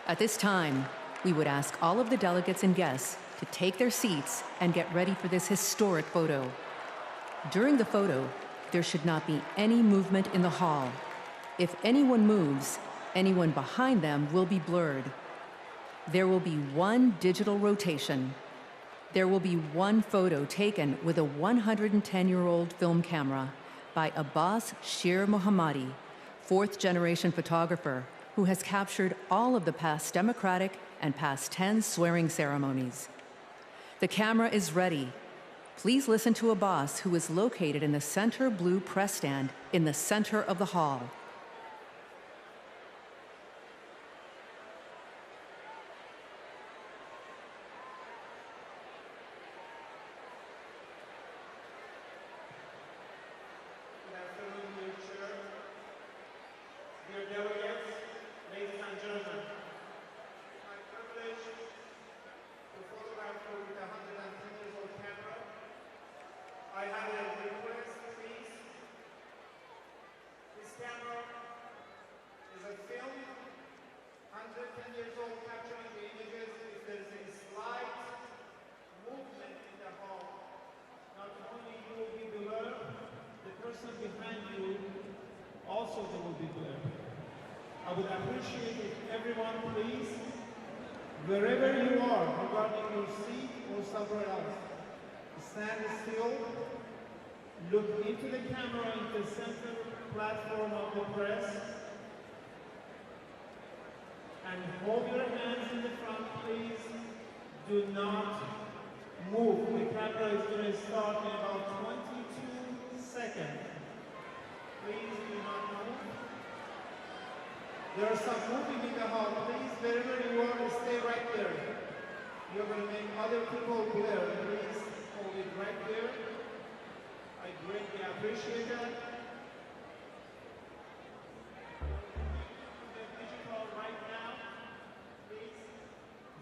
At this time, we would ask all of the delegates and guests to take their seats and get ready for this historic photo. During the photo, there should not be any movement in the hall. If anyone moves, anyone behind them will be blurred. There will be one digital rotation. There will be one photo taken with a 110-year-old film camera by Abbas Shir Mohammadi, fourth-generation photographer who has captured all of the past Democratic and past 10 swearing ceremonies. The camera is ready. Please listen to Abbas, who is located in the center blue press stand in the center of the hall. I would appreciate if everyone, please, wherever you are, regarding your seat or somewhere else, stand still, look into the camera in the center platform of the press, and hold your hands in the front, please. Do not move. The camera is going to start in about 22 seconds. Please do not move. There are some moving in the hall. Please, wherever you are, stay right there. You're going to make other people glare. Please hold it right there. I greatly appreciate that. The digital right now. Please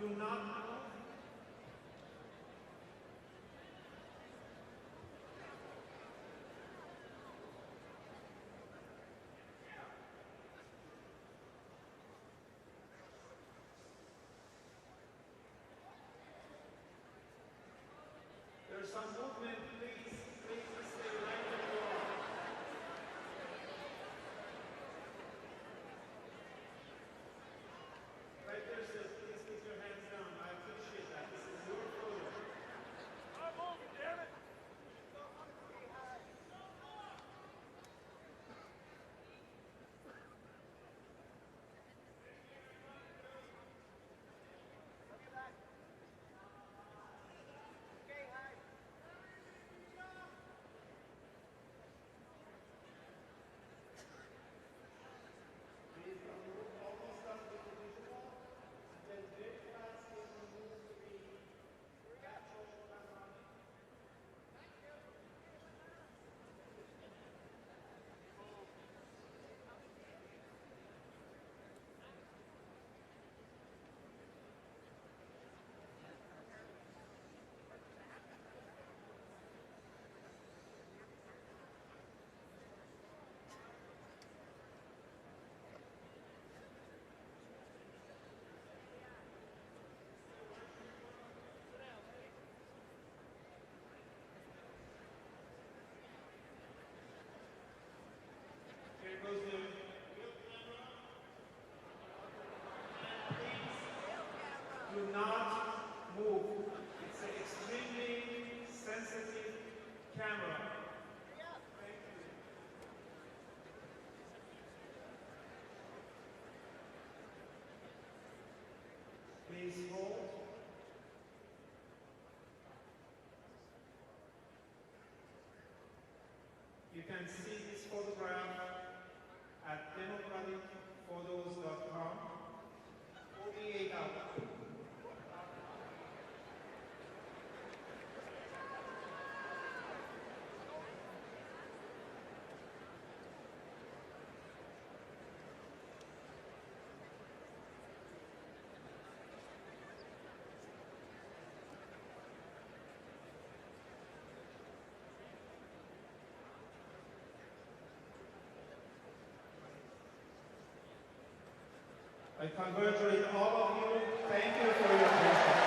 do not move. There's some movement, please stay right where you are. Right there, sis, please put your hands down. I do not move. It's an extremely sensitive camera. Thank you. Please hold. You can see this photograph at democraticphotos.com. 48 hours. I congratulate all of you. Thank you for your patience.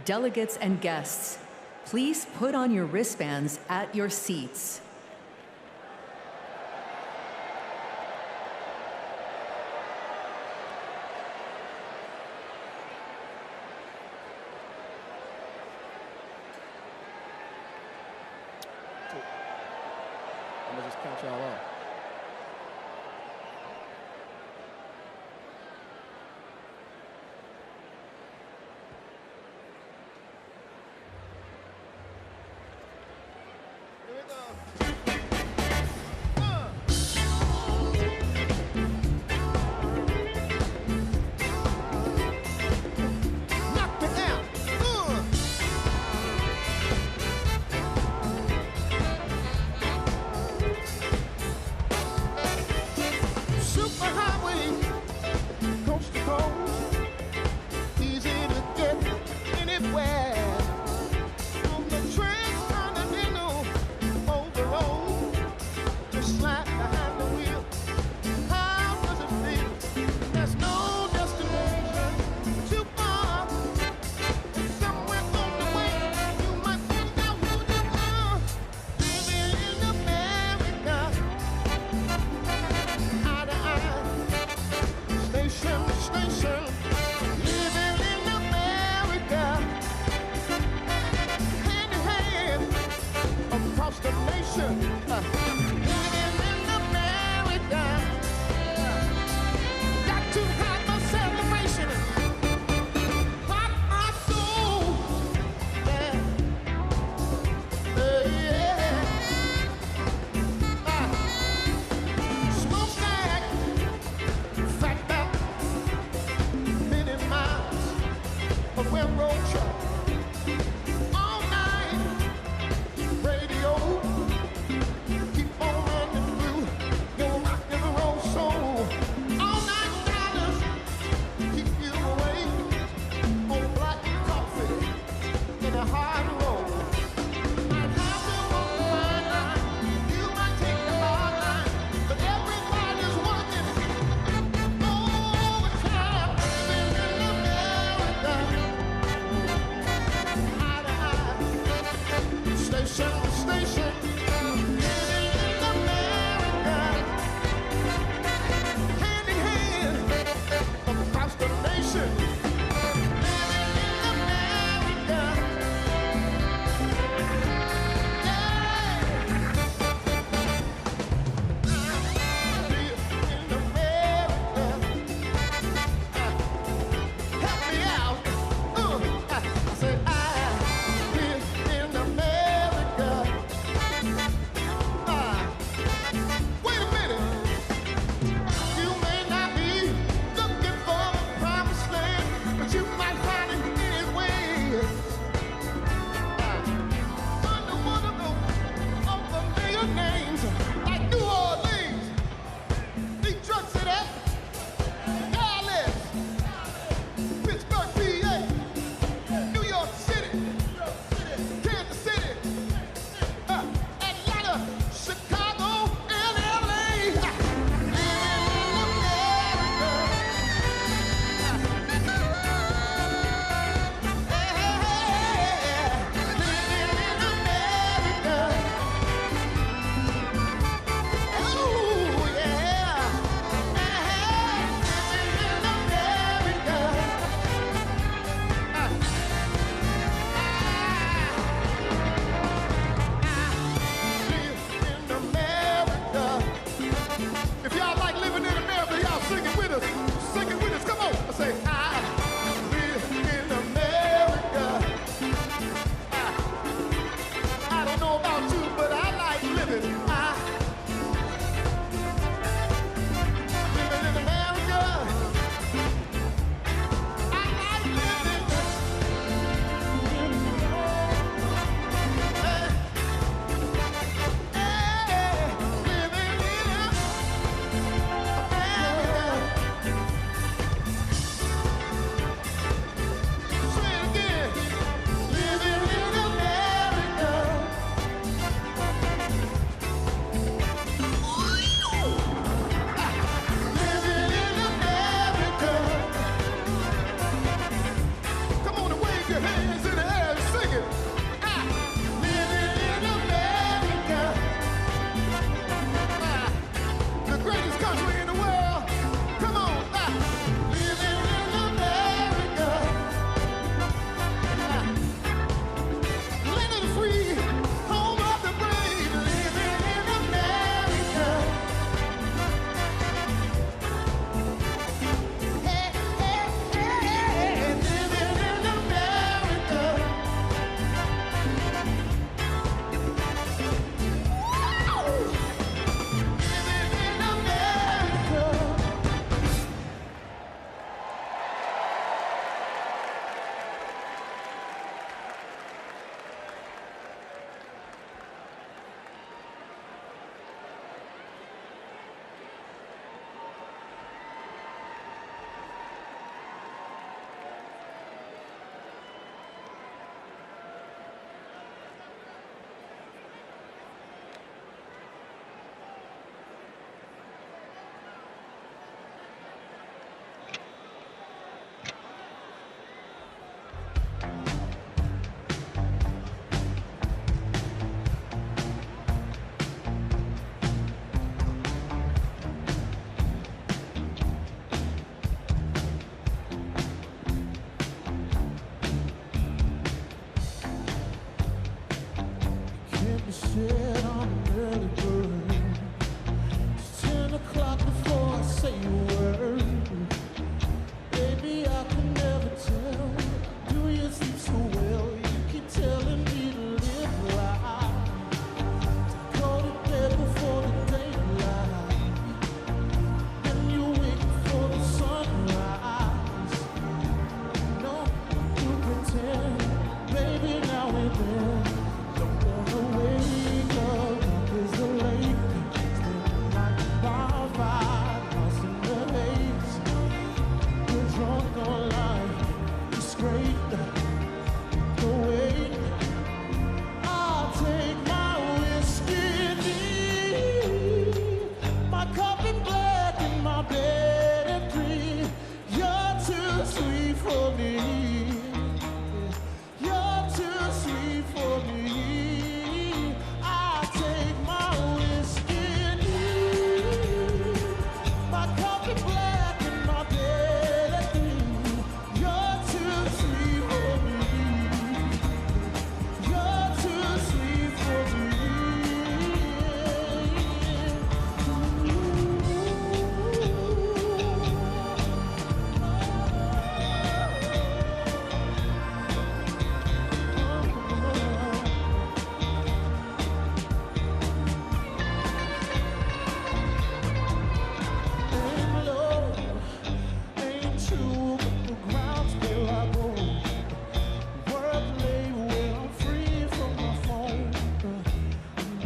Delegates and guests, please put on your wristbands at your seats. I'm gonna just count y'all off.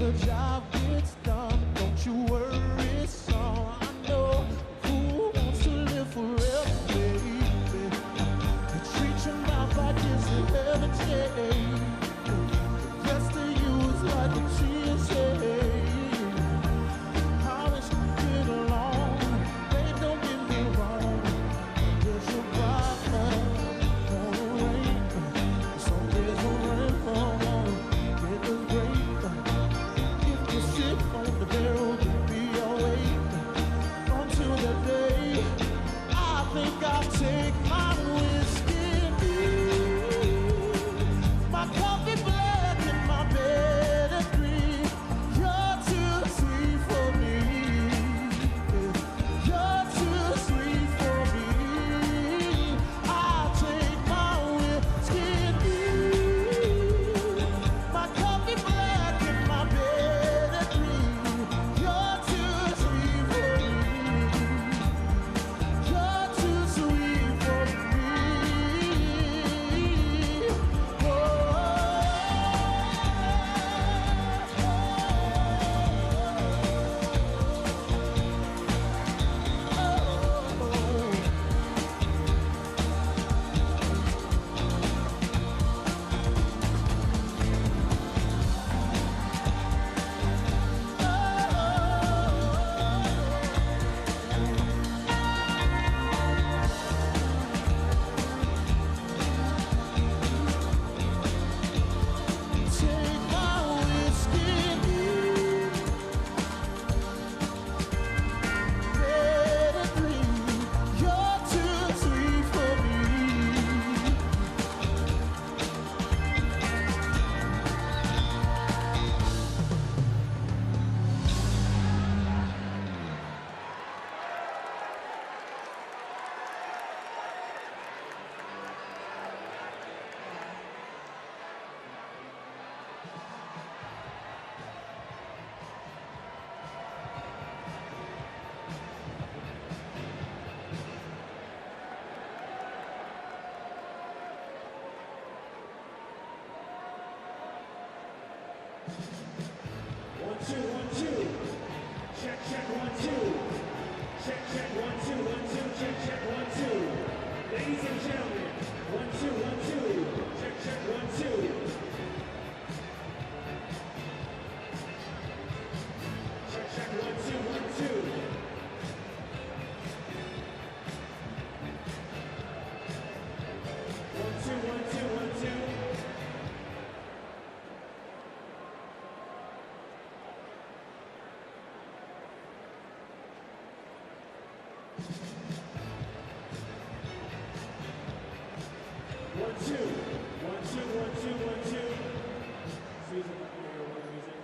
the job gets done. Don't you worry, son. I know who wants to live forever, baby. You treat your mouth like it's a heaven, yeah. Best of you is like a cheese, yeah. How it's get along, they don't get me wrong. There's a bright gonna rain, some days will rain from get the break. If you sit on the barrel, you'll be awake until the day. I think I'll take my whiskey, my coffee black and my bed at 3. You're too sweet for me. You're too sweet for me. I'll take my whiskey, my coffee black and my bed at 3. You're too sweet for me. You're too sweet for me. Take my whiskey, bed at 3. You're too sweet for me. One, two, 1, 2. Check, check, 1, 2. Check, check, 1, 2, 1, 2. Check, check, 1, 2. Ladies and gentlemen, 1, 2, 1, 2. Check, check, 1, 2. Check, check, 1, 2, 1, 2. 1, 2, 1, 2, 1, 2. One, two. 1, 2, 1, 2, 1, 2. Susan, can you hear the music?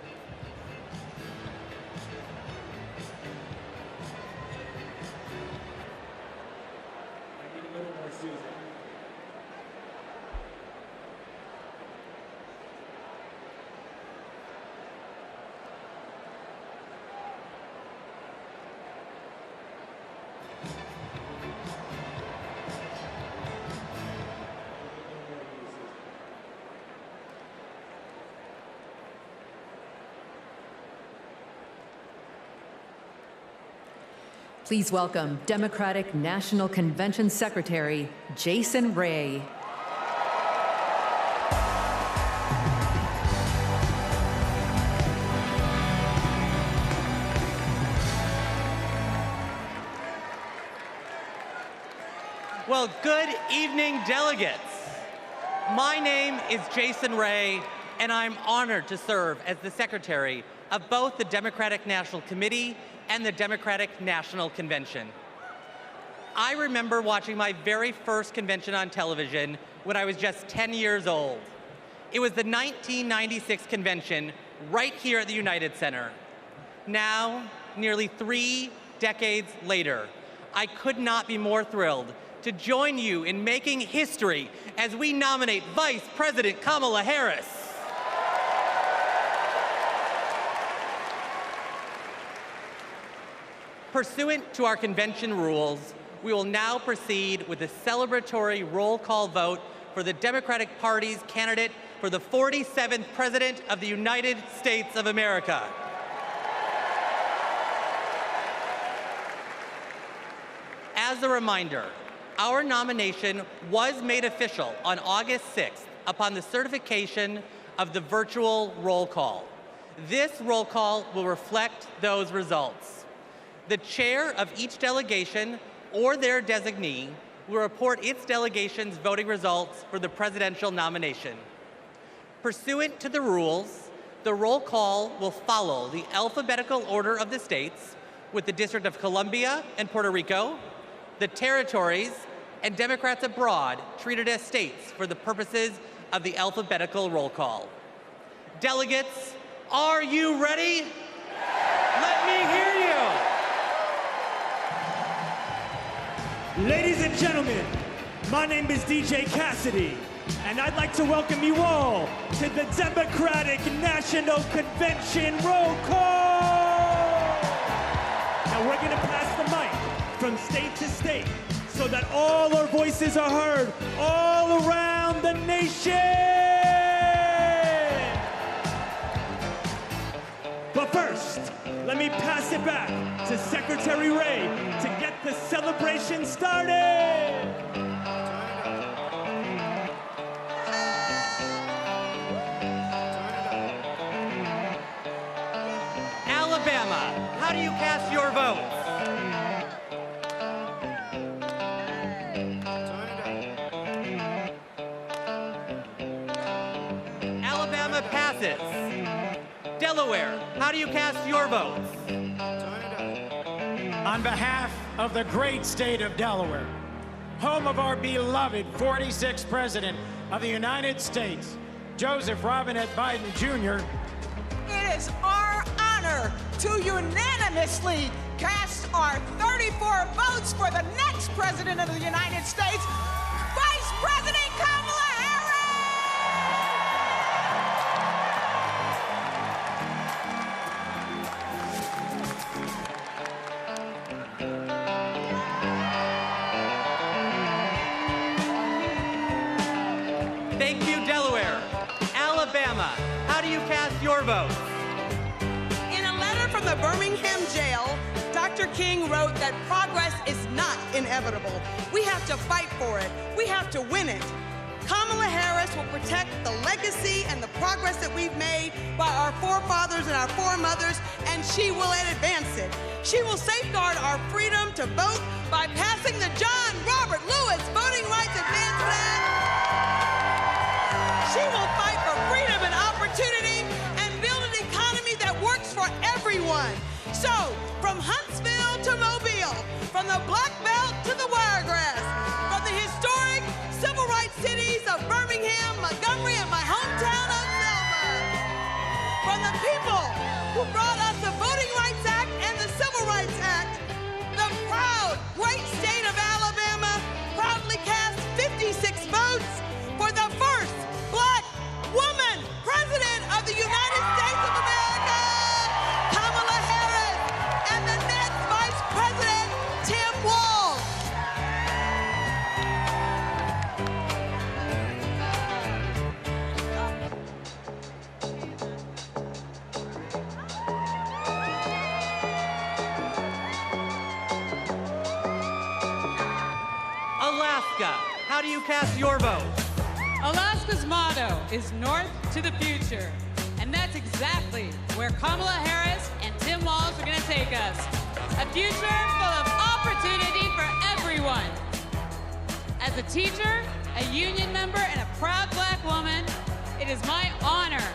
I need a little more Susan. Please welcome Democratic National Convention Secretary Jason Ray. Well, good evening, delegates. My name is Jason Ray, and I'm honored to serve as the secretary of both the Democratic National Committee and the Democratic National Convention. I remember watching my very first convention on television when I was just 10 years old. It was the 1996 convention right here at the United Center. Now, nearly 3 decades later, I could not be more thrilled to join you in making history as we nominate Vice President Kamala Harris. Pursuant to our convention rules, we will now proceed with the celebratory roll call vote for the Democratic Party's candidate for the 47th President of the United States of America. As a reminder, our nomination was made official on August 6th upon the certification of the virtual roll call. This roll call will reflect those results. The chair of each delegation or their designee will report its delegation's voting results for the presidential nomination. Pursuant to the rules, the roll call will follow the alphabetical order of the states, with the District of Columbia and Puerto Rico, the territories, and Democrats abroad treated as states for the purposes of the alphabetical roll call. Delegates, are you ready? Let me hear you. Ladies and gentlemen, my name is DJ Cassidy, and I'd like to welcome you all to the Democratic National Convention roll call. Now we're gonna pass the mic from state to state so that all our voices are heard all around the nation. But first, let me pass it back to Secretary Ray to get the celebration started. Alabama, how do you cast your votes? Alabama passes. Delaware, how do you cast your votes? On behalf of the great state of Delaware, home of our beloved 46th President of the United States, Joseph Robinette Biden Jr., it is our honor to unanimously cast our 34 votes for the next President of the United States, Vice President Kamala Harris! Thank you, Delaware. Alabama, how do you cast your votes? In a letter from the Birmingham jail, Dr. King wrote that progress is not inevitable. We have to fight for it. We have to win it. Kamala Harris will protect the legacy and the progress that we've made by our forefathers and our foremothers, and she will advance it. She will safeguard our freedom to vote by passing the John Robert Lewis Voting Rights Advancement Act. She will fight for freedom and opportunity and build an economy that works for everyone. So, from Huntsville to Mobile, from the Black Belt to the Wiregrass, from the historic civil rights cities of Birmingham, Montgomery, and my hometown of Selma, from the people who brought us the Voting Rights Act and the Civil Rights Act, the proud, great state of Alabama proudly cast 56 votes for the first Black woman President of the United States of America, Kamala Harris, and the next Vice President, Tim Walz. Alaska, how do you cast your vote? Alaska's motto is North to the Future, and that's exactly where Kamala Harris and Tim Walz are going to take us. A future full of opportunity for everyone. As a teacher, a union member, and a proud Black woman, it is my honor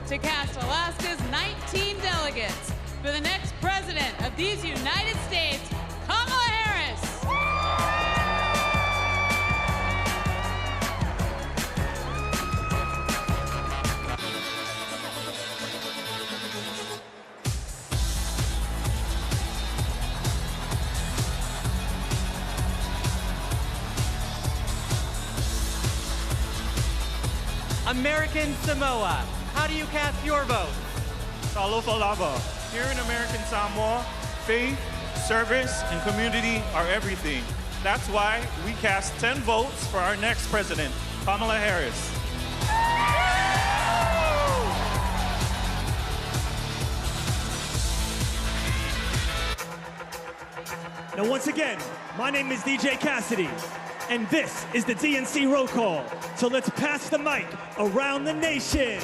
to cast Alaska's 19 delegates for the next President of these United States, Kamala Harris. American Samoa, how do you cast your vote? Talofa lava. Here in American Samoa, faith, service, and community are everything. That's why we cast 10 votes for our next president, Kamala Harris. Now, once again, my name is DJ Cassidy, and this is the DNC roll call. So let's pass the mic around the nation.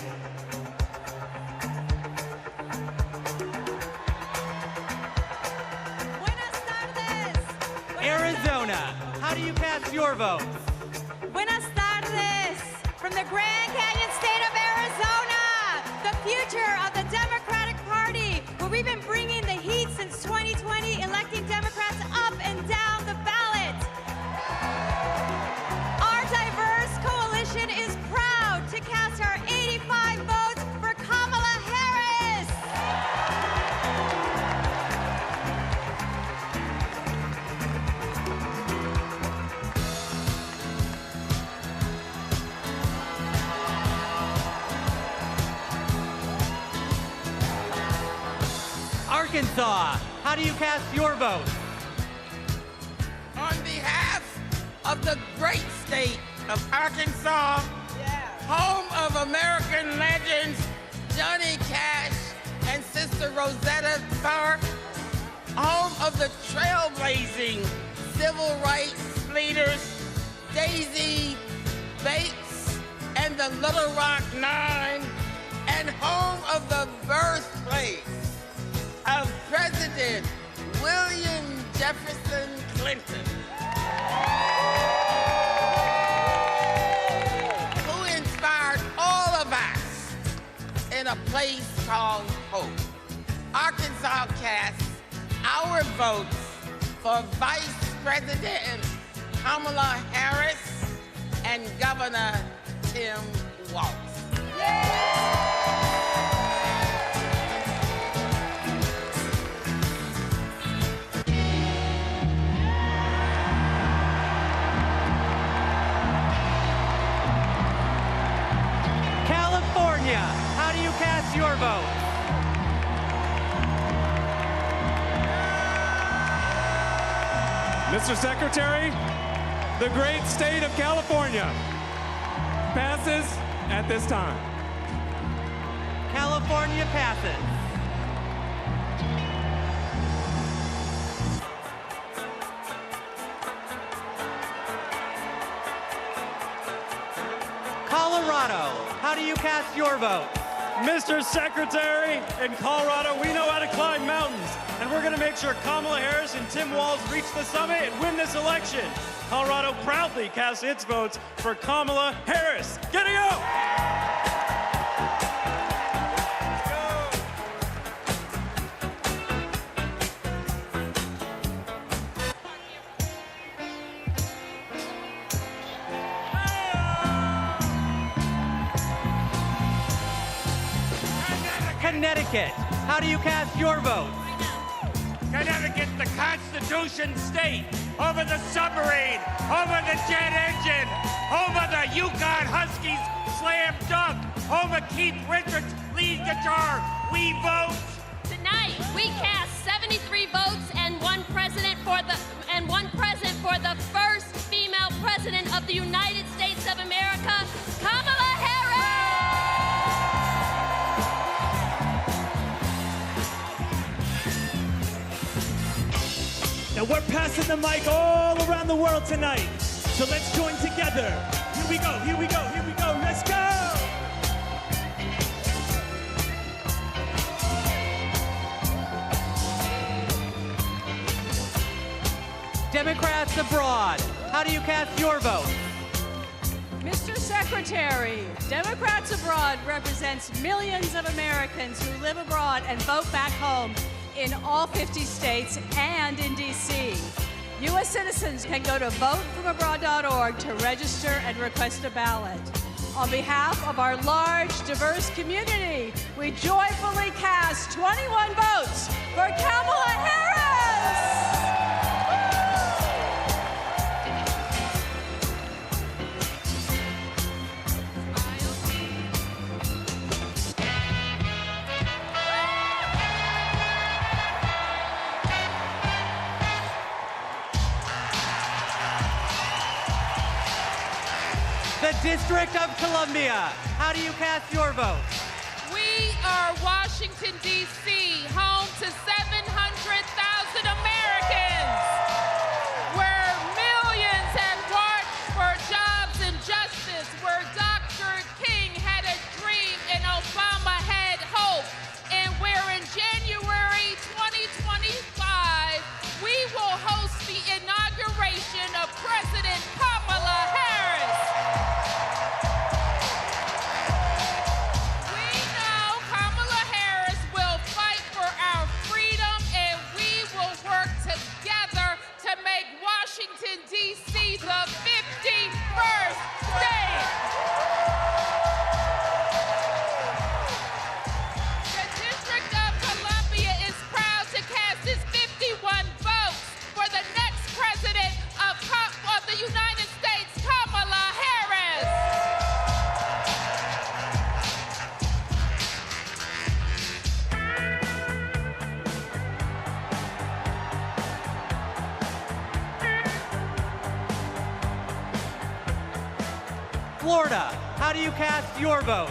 Arizona, how do you cast your vote? Buenas tardes from the Grand Canyon state of Arizona, the future of the Democratic Party, where we've been bringing the heat since 2020, electing Democrats up and down the ballot. Our diverse coalition is proud to cast our 85 votes for Kamala Harris. Arkansas, how do you cast your vote? On behalf of the great state of Arkansas, home of American legends Johnny Cash and Sister Rosetta Tharpe, home of the trailblazing civil rights leaders Daisy Bates and the Little Rock Nine, and home of the birthplace of President William Jefferson Clinton, who inspired all of us in a place called Hope. Arkansas casts our votes for Vice President Kamala Harris and Governor Tim Walz. California, how do you cast your vote? Mr. Secretary, the great state of California passes at this time. California passes. Colorado, how do you cast your vote? Mr. Secretary, in Colorado, we know how to climb mountains, and we're going to make sure Kamala Harris and Tim Walz reach the summit and win this election. Colorado proudly casts its votes for Kamala Harris. Get it go! Connecticut, how do you cast your vote? Connecticut, the Constitution state, home of the submarine, home of the jet engine, home of the Yukon Huskies slam dunk, home of Keith Richards lead guitar. We vote. Tonight, we cast 73 votes and one president for the first female president of the United States of America, Kamala Harris. Now we're passing the mic all around the world tonight. So let's join together. Here we go, here we go, here we go. Let's go! Democrats abroad, how do you cast your vote? Mr. Secretary, Democrats Abroad represents millions of Americans who live abroad and vote back home in all 50 states and in D.C. U.S. citizens can go to votefromabroad.org to register and request a ballot. On behalf of our large, diverse community, we joyfully cast 21 votes for Kamala Harris! The District of Columbia, how do you cast your vote? We are Washington, D.C., home to 700,000 Americans. Florida, how do you cast your vote?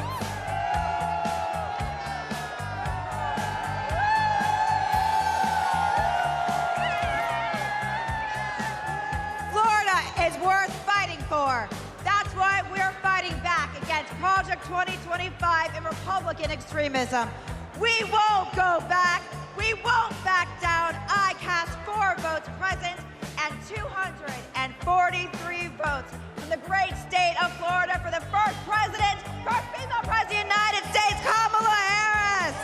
Florida is worth fighting for. That's why we're fighting back against Project 2025 and Republican extremism. We won't go back. We won't back down. I cast 4 votes present and 243 votes from the great state of Florida for the first president, first female president of the United States, Kamala Harris.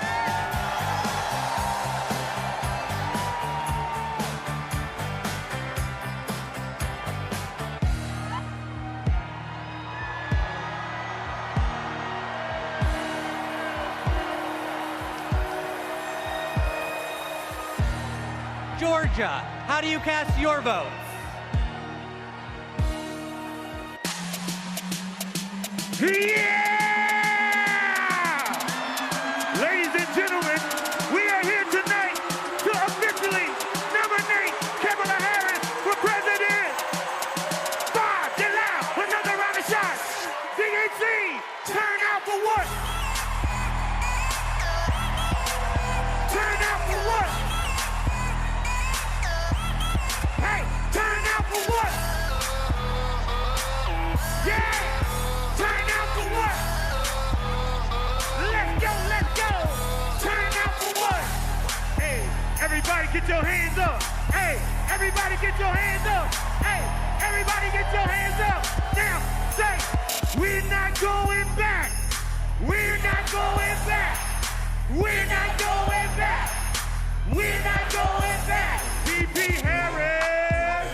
Georgia, how do you cast your votes? Yeah! Ladies and gentlemen, we are here tonight to officially nominate Kamala Harris for president. Five, get loud, another round of shots. DNC, turn out for what? Turn out for what? Hey, turn out for what? Yeah! Turn out for what? Let's go, let's go! Turn out for what? Hey, everybody get your hands up! Hey, everybody get your hands up! Hey, everybody get your hands up! Now, say, we're not going back! We're not going back! We're not going back! We're not going back! VP Harris!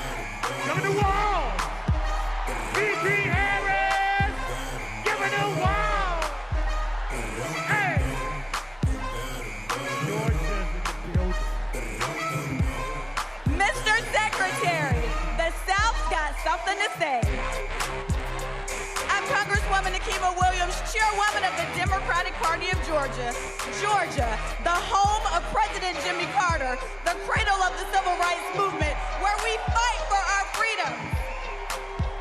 Coming to Walz! VP Harris! Giving the Walz! Hey! Mr. Secretary, the South's got something to say. I'm Congresswoman Nikema Williams, chairwoman of the Democratic Party of Georgia. Georgia, the home of President Jimmy Carter, the cradle of the civil rights movement, where we fight for our freedom.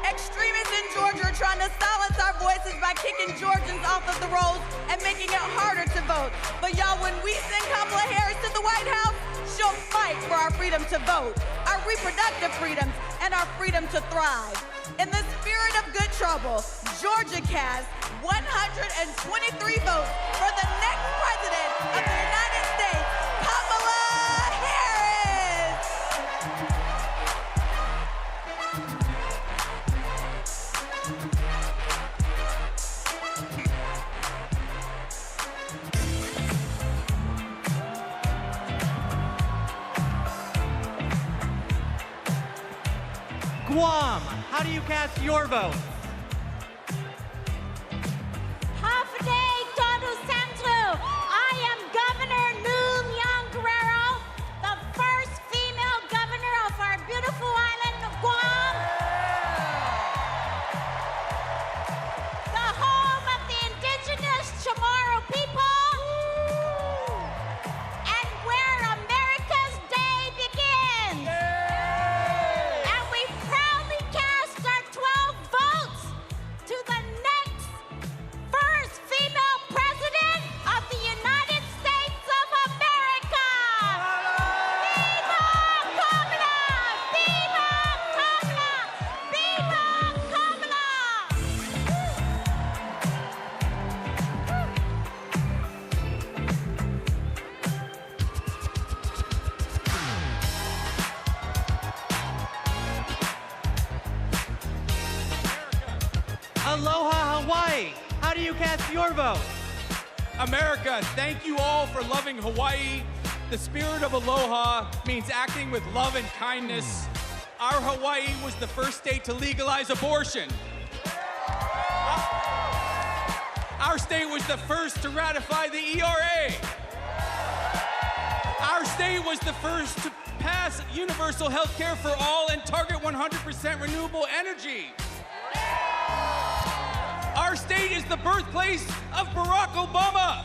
Extremists in Georgia are trying to silence our voices by kicking Georgians off of the rolls and making it harder to vote. But y'all, when we send Kamala Harris to the White House, she'll fight for our freedom to vote, our reproductive freedoms, and our freedom to thrive. In the spirit of good trouble, Georgia cast 123 votes for the next president of the United States, Kamala Harris. Guam, how do you cast your vote? Todo Centro. I am Governor Noom Young Guerrero, the first female governor of our beautiful island of Guam. The home of the indigenous Chamorro people. And where America's Day begins. And we proudly cast our 12 votes to the next first female president of the United States of America. Viva Kamala! Viva Kamala! Viva Kamala! Aloha, Hawaii, how do you cast your vote? America, thank you all for loving Hawaii. The spirit of aloha means acting with love and kindness. Our Hawaii was the first state to legalize abortion. Our state was the first to ratify the ERA. Our state was the first to pass universal health care for all and target 100% renewable energy. Our state is the birthplace of Barack Obama.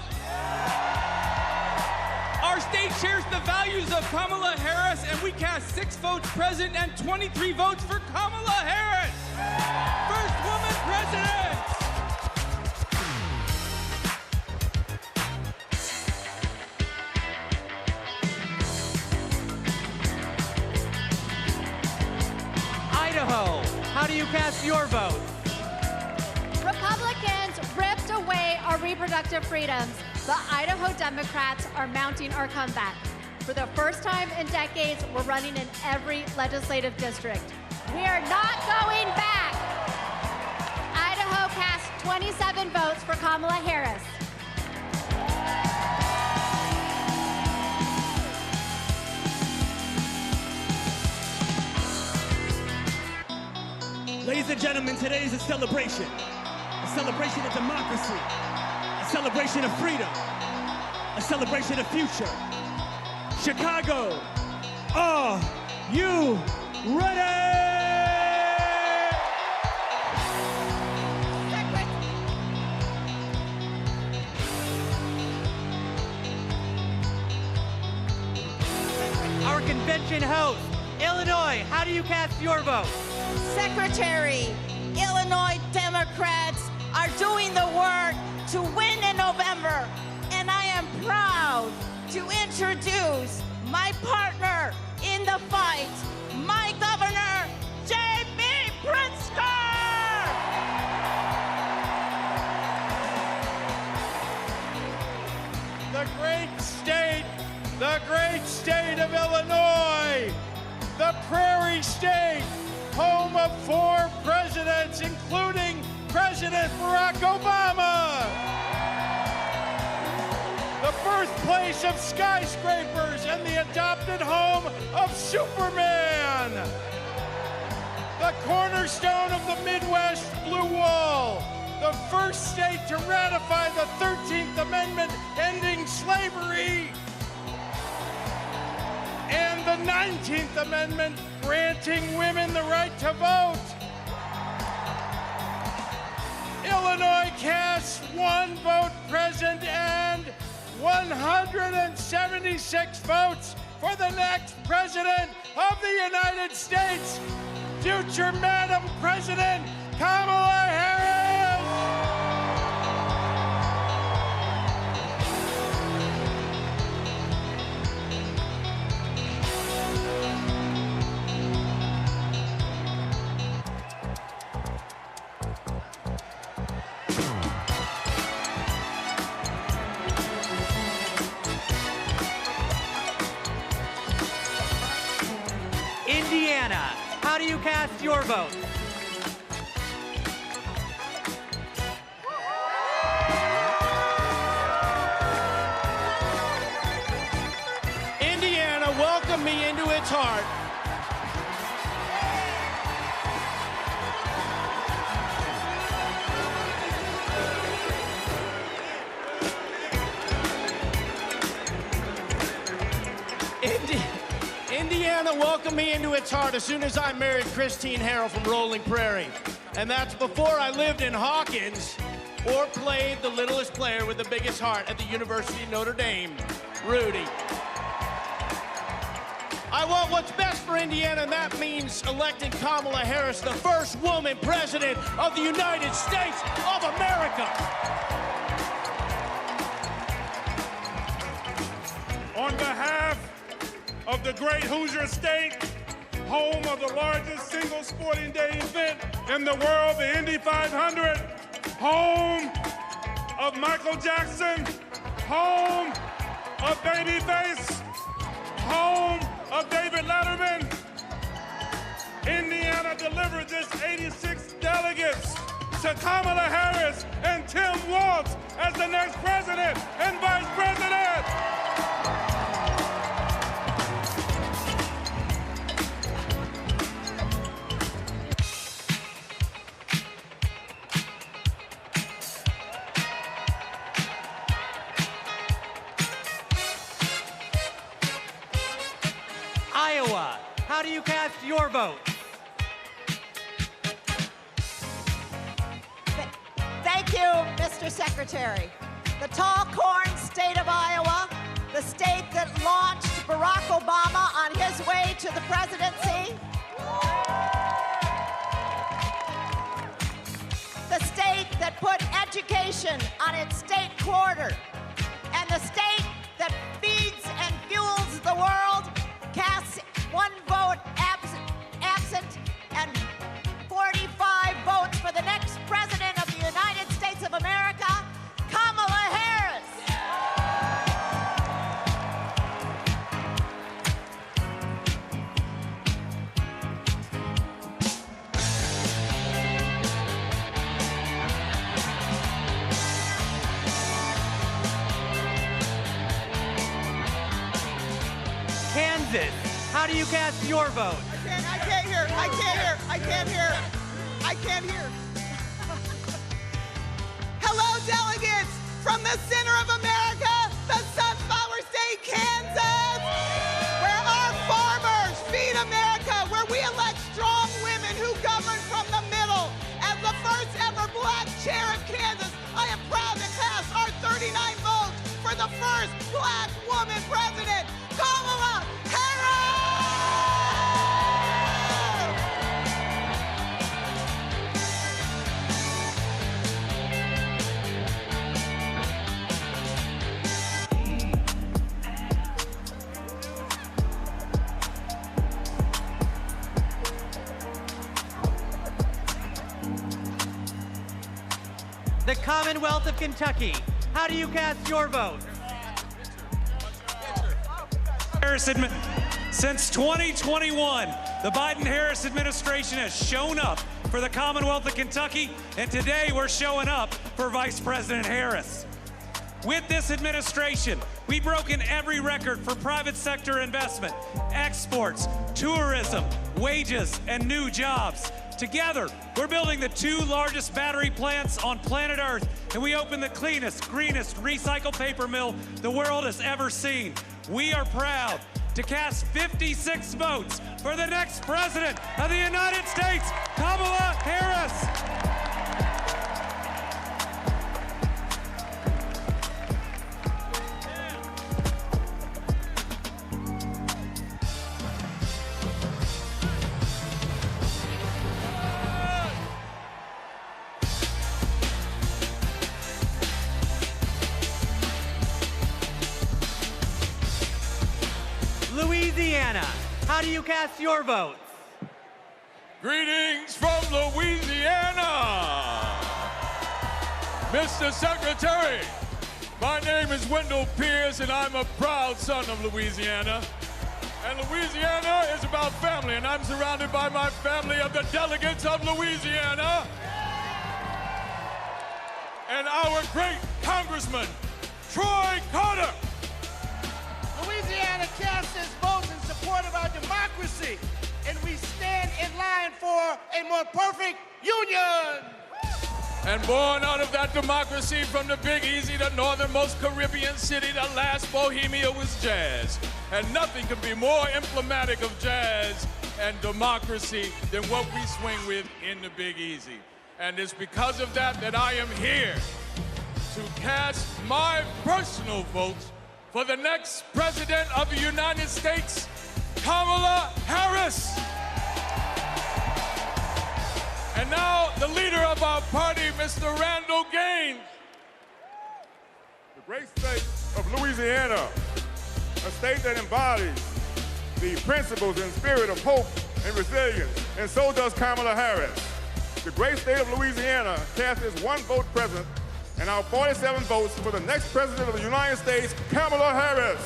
Our state shares the values of Kamala Harris, and we cast 6 votes present and 23 votes for Kamala Harris. First woman president. presidents! Idaho, how do you cast your vote? Republicans ripped away our reproductive freedoms. The Idaho Democrats are mounting our comeback. For the first time in decades, we're running in every legislative district. We are not going back. Idaho cast 27 votes for Kamala Harris. Ladies and gentlemen, today is a celebration of democracy, a celebration of freedom, a celebration of future. Chicago, are you ready? Our convention host, Illinois, how do you cast your vote? Secretary, Illinois Democrats are doing the work to win in November, and I am proud to introduce my partner in the fight, my governor, J.B. Pritzker! The great state of Illinois, the prairie state, home of 4 presidents, including President Barack Obama. The birthplace of skyscrapers and the adopted home of Superman. The cornerstone of the Midwest Blue Wall. The first state to ratify the 13th Amendment ending slavery. And the 19th Amendment granting women the right to vote. Illinois casts 1 vote present and 176 votes for the next president of the United States, future Madam President Kamala Harris. Indiana, how do you cast your vote? Indiana welcomed me into its heart. Indiana welcomed me into its heart as soon as I married Christine Harrell from Rolling Prairie. And that's before I lived in Hawkins or played the littlest player with the biggest heart at the University of Notre Dame, Rudy. I want what's best for Indiana, and that means electing Kamala Harris, the first woman president of the United States of America. On behalf of the great Hoosier State, home of the largest single sporting day event in the world, the Indy 500, home of Michael Jackson, home of Babyface, home of David Letterman, Indiana delivered this 86 delegates to Kamala Harris and Tim Walz as the next president and vice president. Iowa, how do you cast your vote? Thank you, Mr. Secretary. The tall corn state of Iowa, the state that launched Barack Obama on his way to the presidency. The nation on its state quarter. And the state that feeds and fuels the world casts 1 vote absent and 45 votes for the next president of the United States of America, Kamala Harris. Kansas, how do you cast your vote? I can't hear. Hello, delegates from the center of America, the Sunflower State, Kansas, where our farmers feed America, where we elect strong women who govern from the middle. As the first ever black chair of Kansas, I am proud to cast our 39 votes for the first black woman president, Kamala Harris! The Commonwealth of Kentucky, how do you cast your vote? Since 2021, the Biden-Harris administration has shown up for the Commonwealth of Kentucky, and today we're showing up for Vice President Harris. With this administration, we've broken every record for private sector investment, exports, tourism, wages, and new jobs. Together, we're building the 2 largest battery plants on planet Earth, and we opened the cleanest, greenest recycled paper mill the world has ever seen. We are proud to cast 56 votes for the next president of the United States, Kamala Harris. Louisiana, how do you cast your votes? Greetings from Louisiana. Mr. Secretary, my name is Wendell Pierce, and I'm a proud son of Louisiana. And Louisiana is about family, and I'm surrounded by my family of the delegates of Louisiana. And our great Congressman, Troy Carter. Louisiana casts its votes in support of our democracy, and we stand in line for a more perfect union. And born out of that democracy from the Big Easy, the northernmost Caribbean city, the last Bohemia was jazz. And nothing can be more emblematic of jazz and democracy than what we swing with in the Big Easy. And it's because of that that I am here to cast my personal vote for the next president of the United States, Kamala Harris. And now, the leader of our party, Mr. Randall Gaines. The great state of Louisiana, a state that embodies the principles and spirit of hope and resilience, and so does Kamala Harris. The great state of Louisiana cast its 1 vote president, and our 47 votes for the next president of the United States, Kamala Harris.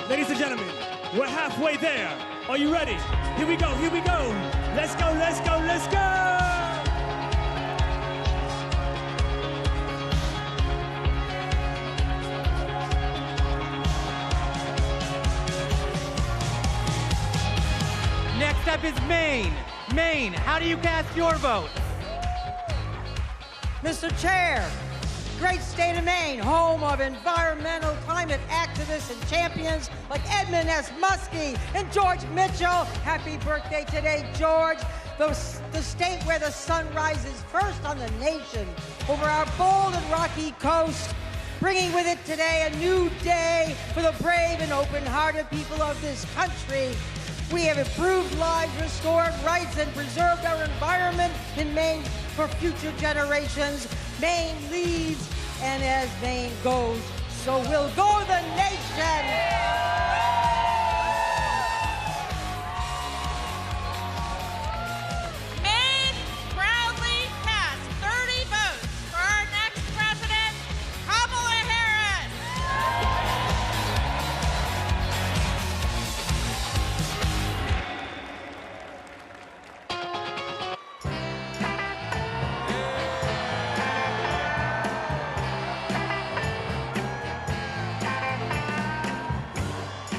Ladies and gentlemen, we're halfway there. Are you ready? Here we go, here we go. Let's go, let's go, let's go! Next up is Maine. Maine, how do you cast your vote? Mr. Chair, great state of Maine, home of environmental climate activists and champions like Edmund S. Muskie and George Mitchell. Happy birthday today, George. The state where the sun rises first on the nation over our bold and rocky coast. bringing with it today a new day for the brave and open-hearted people of this country. We have improved lives, restored rights, and preserved our environment in Maine for future generations. Maine leads, and as Maine goes, so will go the nation.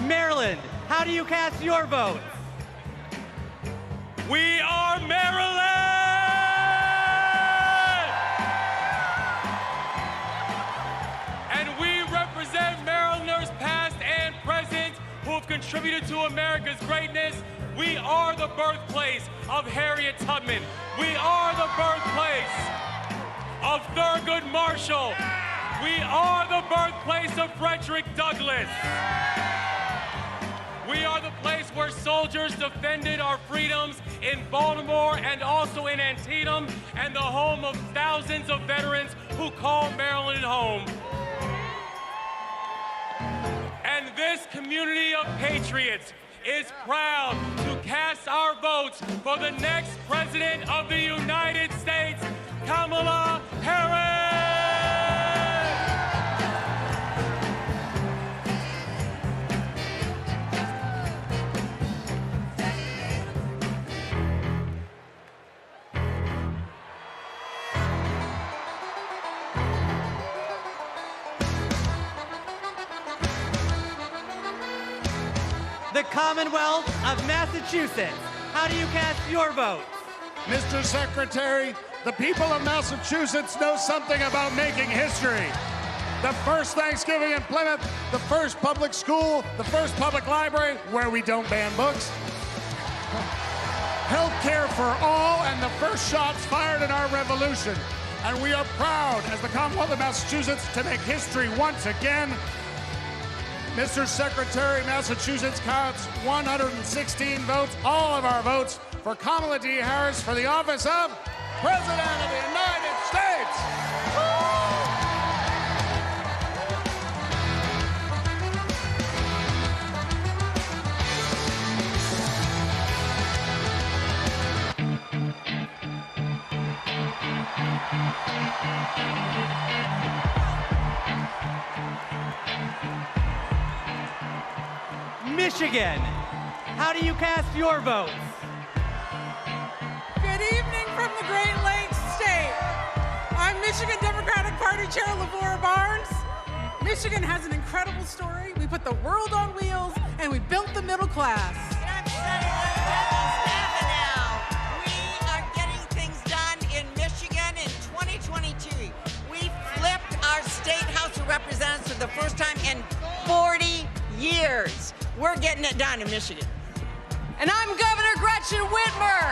Maryland, how do you cast your vote? We are Maryland! And we represent Marylanders past and present who have contributed to America's greatness. We are the birthplace of Harriet Tubman. We are the birthplace of Thurgood Marshall. We are the birthplace of Frederick Douglass. We are the place where soldiers defended our freedoms in Baltimore and also in Antietam, and the home of thousands of veterans who call Maryland home. And this community of patriots is proud to cast our votes for the next President of the United States, Kamala Harris! The Commonwealth of Massachusetts, how do you cast your vote? Mr. Secretary, the people of Massachusetts know something about making history. The first Thanksgiving in Plymouth, the first public school, the first public library where we don't ban books. Health care for all, and the first shots fired in our revolution. And we are proud, as the Commonwealth of Massachusetts, to make history once again. Mr. Secretary, Massachusetts counts 116 votes, all of our votes, for Kamala D. Harris for the office of President of the United States. Michigan, how do you cast your votes? Good evening from the Great Lakes State. I'm Michigan Democratic Party Chair Lavora Barnes. Michigan has an incredible story. We put the world on wheels, and we built the middle class. And I'm Senator now. We are getting things done in Michigan in 2022. We flipped our state House of Representatives for the first time in 40 years. We're getting it done in Michigan. And I'm Governor Gretchen Whitmer.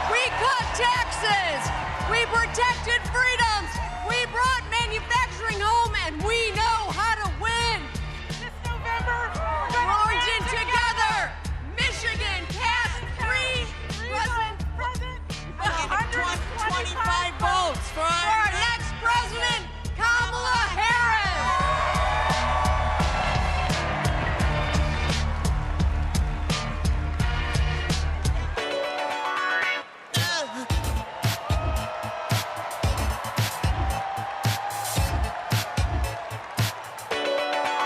We cut taxes. We protected freedoms. We brought manufacturing home, and we know how to win. This November, we're marching together. Michigan cast three president 25 votes for our next president, Kamala Harris.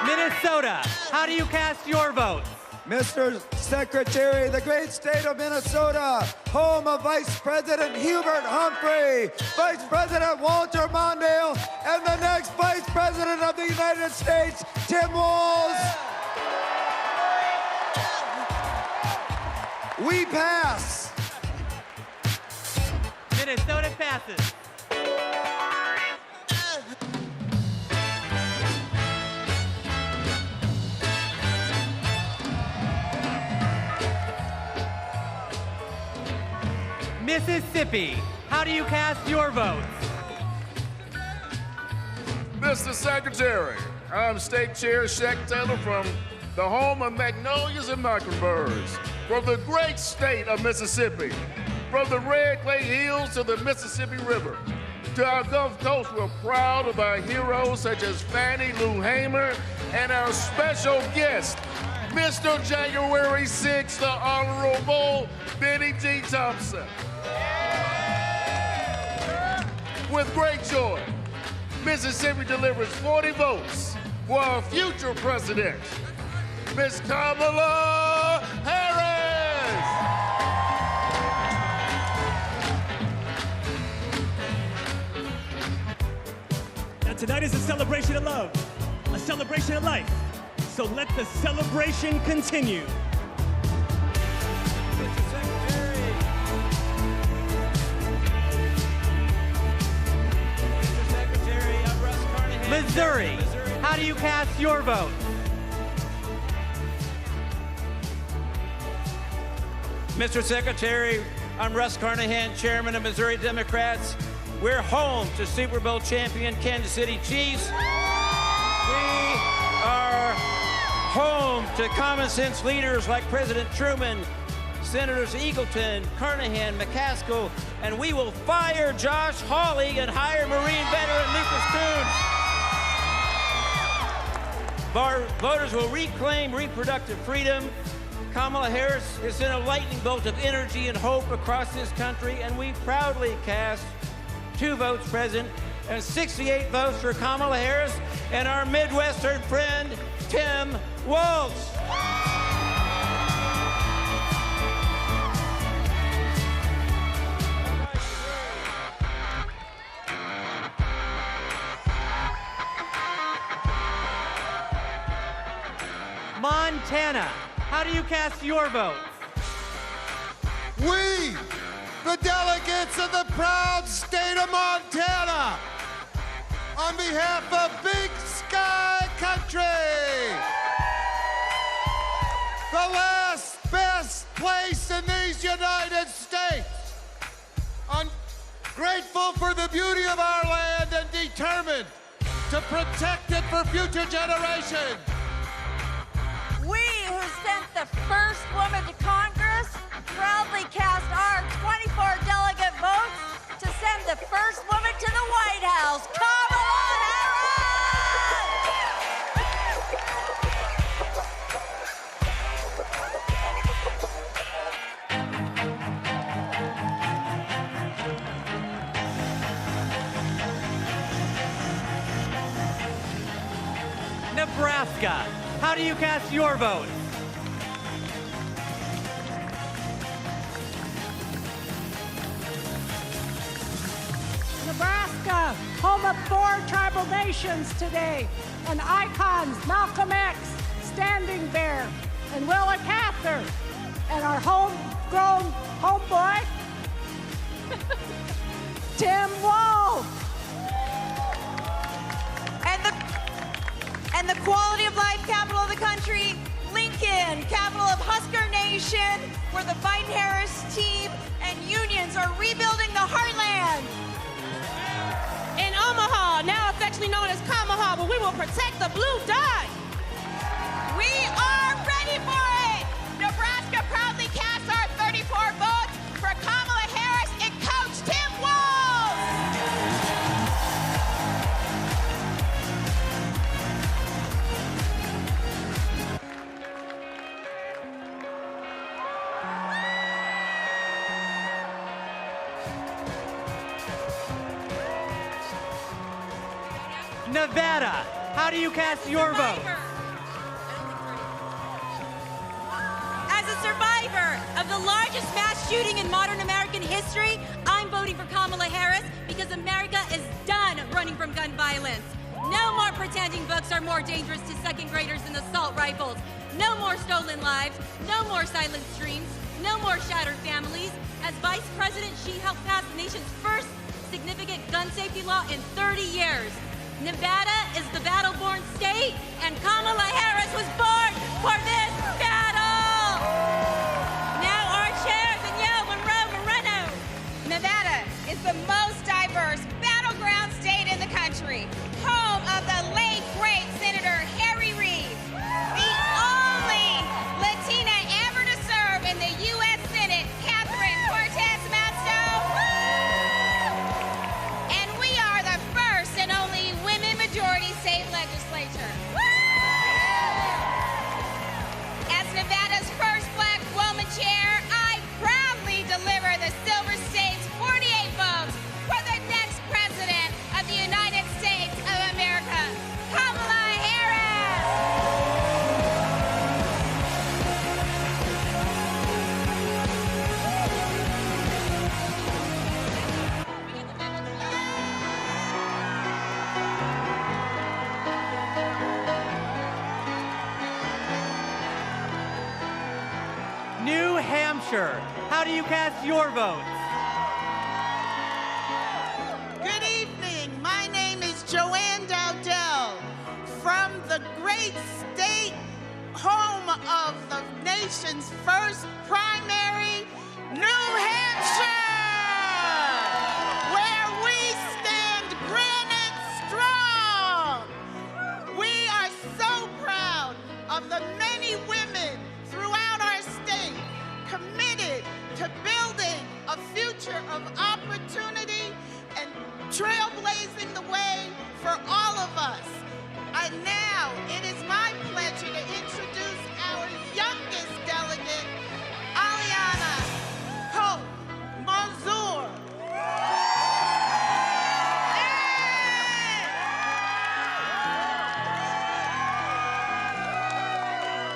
Minnesota, how do you cast your votes? Mr. Secretary, the great state of Minnesota, home of Vice President Hubert Humphrey, Vice President Walter Mondale, and the next Vice President of the United States, Tim Walz. We pass. Minnesota passes. Mississippi, how do you cast your votes? Mr. Secretary, I'm State Chair Shaq Taylor from the home of magnolias and mockingbirds, from the great state of Mississippi, from the red clay hills to the Mississippi River. To our Gulf Coast, we're proud of our heroes such as Fannie Lou Hamer and our special guest, Mr. January 6th, the Honorable Benny T. Thompson. With great joy, Mississippi delivers 40 votes for our future president, Ms. Kamala Harris. Now tonight is a celebration of love, a celebration of life. So let the celebration continue. Missouri, how do you cast your vote? Mr. Secretary, I'm Russ Carnahan, Chairman of Missouri Democrats. We're home to Super Bowl champion Kansas City Chiefs. We are home to common sense leaders like President Truman, Senators Eagleton, Carnahan, McCaskill, and we will fire Josh Hawley and hire Marine veteran Lucas Coons. Our voters will reclaim reproductive freedom. Kamala Harris has sent a lightning bolt of energy and hope across this country, and we proudly cast 2 votes present and 68 votes for Kamala Harris and our Midwestern friend, Tim Walz. Montana, how do you cast your vote? We, the delegates of the proud state of Montana, on behalf of Big Sky Country, the last best place in these United States, I'm grateful for the beauty of our land and determined to protect it for future generations. We who sent the first woman to Congress proudly cast our 24 delegate votes to send the first woman to the White House, Kamala Harris. Nebraska, how do you cast your vote? Nebraska, home of 4 tribal nations today, and icons Malcolm X, Standing Bear, and Willa Cather, and our homegrown homeboy, Tim Walz. And the quality of life capital of the country, Lincoln, capital of Husker Nation, where the Biden-Harris team and unions are rebuilding the heartland. In Omaha, now affectionately known as Kamaha, but we will protect the blue dot. We are ready for it. Nebraska proudly casts our 34 votes for Kamala Harris and Coach Tim Walz. Nevada, how do you cast your vote? As a survivor of the largest mass shooting in modern American history, I'm voting for Kamala Harris because America is done running from gun violence. No more pretending books are more dangerous to second graders than assault rifles. No more stolen lives. No more silent streams. No more shattered families. As Vice President, she helped pass the nation's first significant gun safety law in 30 years. Nevada is the battle-born state, and Kamala Harris was born for this battle! Now our chairs and Yo Moreno. Nevada is the most diverse battleground state in the country, home of the Hampshire, how do you cast your votes? Good evening. My name is Joanne Dowdell from the great state home of the nation's first primary, New Hampshire, where we stand granite strong. We are so proud of the many women throughout our state committed to building a future of opportunity and trailblazing the way for all of us. And now it is my pleasure to introduce our youngest delegate, Aliana Hope Manzour.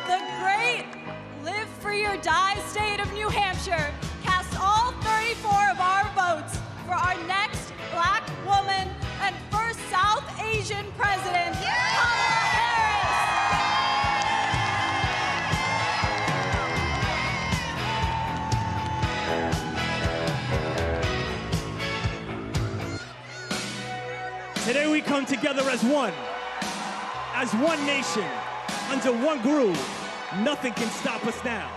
The great Live Free or Die state of New Hampshire casts all 34 of our votes for our next Black woman and first South Asian president, Kamala Harris. Today we come together as one nation, under one groove. Nothing can stop us now.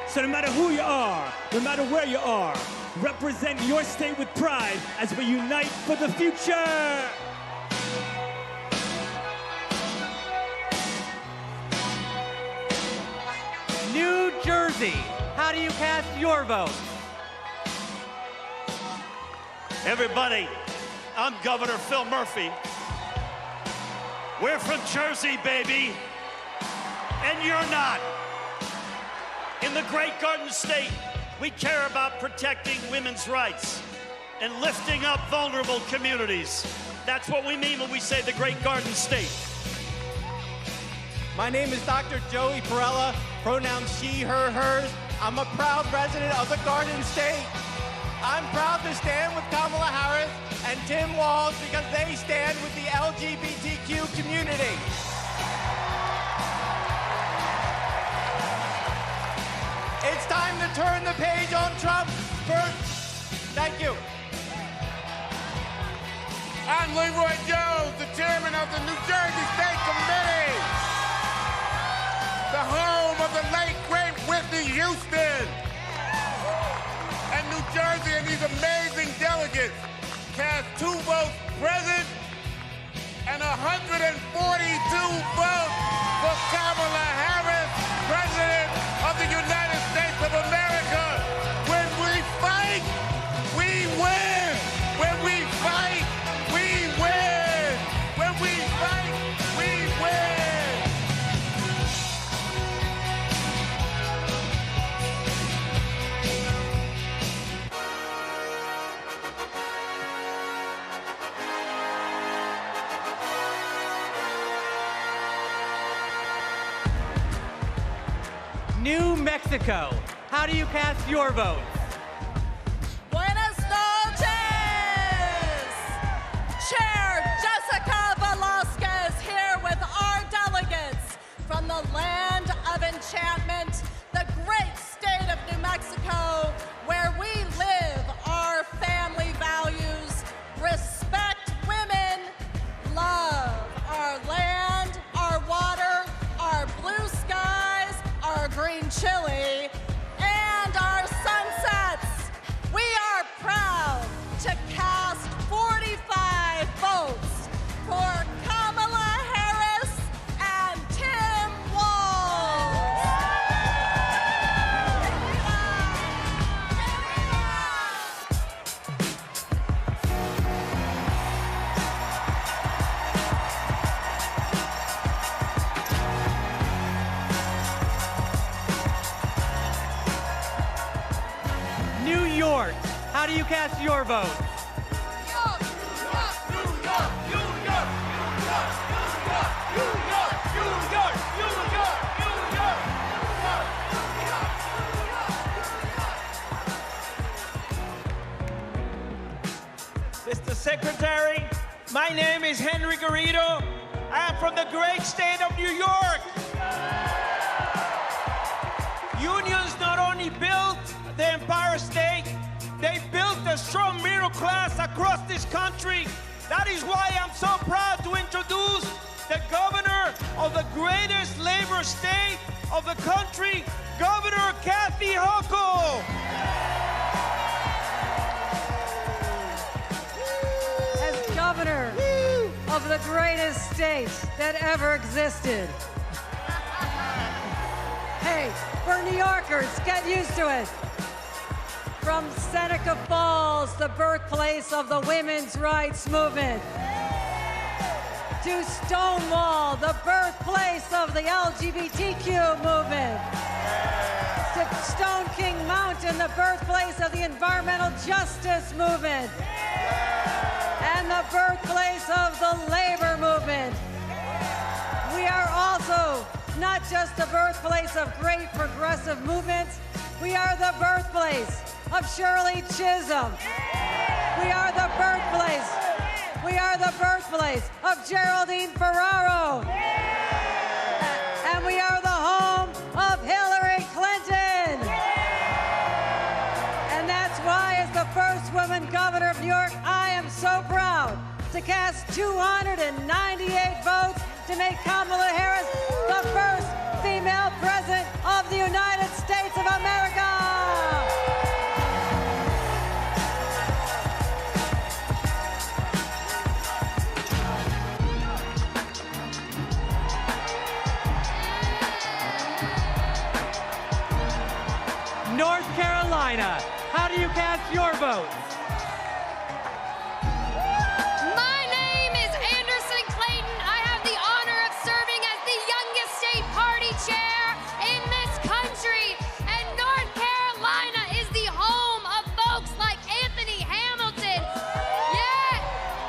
So no matter who you are, no matter where you are, represent your state with pride as we unite for the future. New Jersey, how do you cast your vote? Everybody, I'm Governor Phil Murphy. We're from Jersey, baby, and you're not. In the great Garden State, we care about protecting women's rights and lifting up vulnerable communities. That's what we mean when we say the great Garden State. My name is Dr. Joey Perella, pronouns she, her, hers. I'm a proud resident of the Garden State. I'm proud to stand with Kamala Harris and Tim Walz because they stand with the LGBTQ community. It's time to turn the page on Trump. Thank you. I'm Leroy Jones, the chairman of the New Jersey State Committee, the home of the late, great Whitney Houston. And New Jersey and these amazing delegates cast 2 votes present and 142 votes for Kamala Harris, President of the United States of America. When we fight, we win. When we fight, we win. When we fight, we win. New Mexico, how do you cast your vote? Buenas noches! Chair Jessica Velasquez here with our delegates from the land of enchantment, the great state of New Mexico, where we live our family values, respect women, love our land, our water, our blue skies, our green chili, and our sunsets. We are proud to cast 45 votes for Kamala Harris and Tim Walz. New York, how do you cast your vote? Mr. Secretary, my name is Henry Garrido. I am from the great state of New York. Unions not only build a strong middle class across this country. That is why I'm so proud to introduce the governor of the greatest labor state of the country, Governor Kathy Hochul. As governor of the greatest state that ever existed. Hey, for New Yorkers, get used to it. From Seneca Falls, the birthplace of the women's rights movement, to Stonewall, the birthplace of the LGBTQ movement, to Stone King Mountain, the birthplace of the environmental justice movement, and the birthplace of the labor movement. We are also not just the birthplace of great progressive movements, we are the birthplace of Shirley Chisholm. We are the birthplace. We are the birthplace of Geraldine Ferraro. And we are the home of Hillary Clinton. And that's why, as the first woman governor of New York, I am so proud to cast 298 votes to make Kamala Harris the first female president of the United States of America. North Carolina, how do you cast your votes? My name is Anderson Clayton. I have the honor of serving as the youngest state party chair in this country. And North Carolina is the home of folks like Anthony Hamilton. Yeah,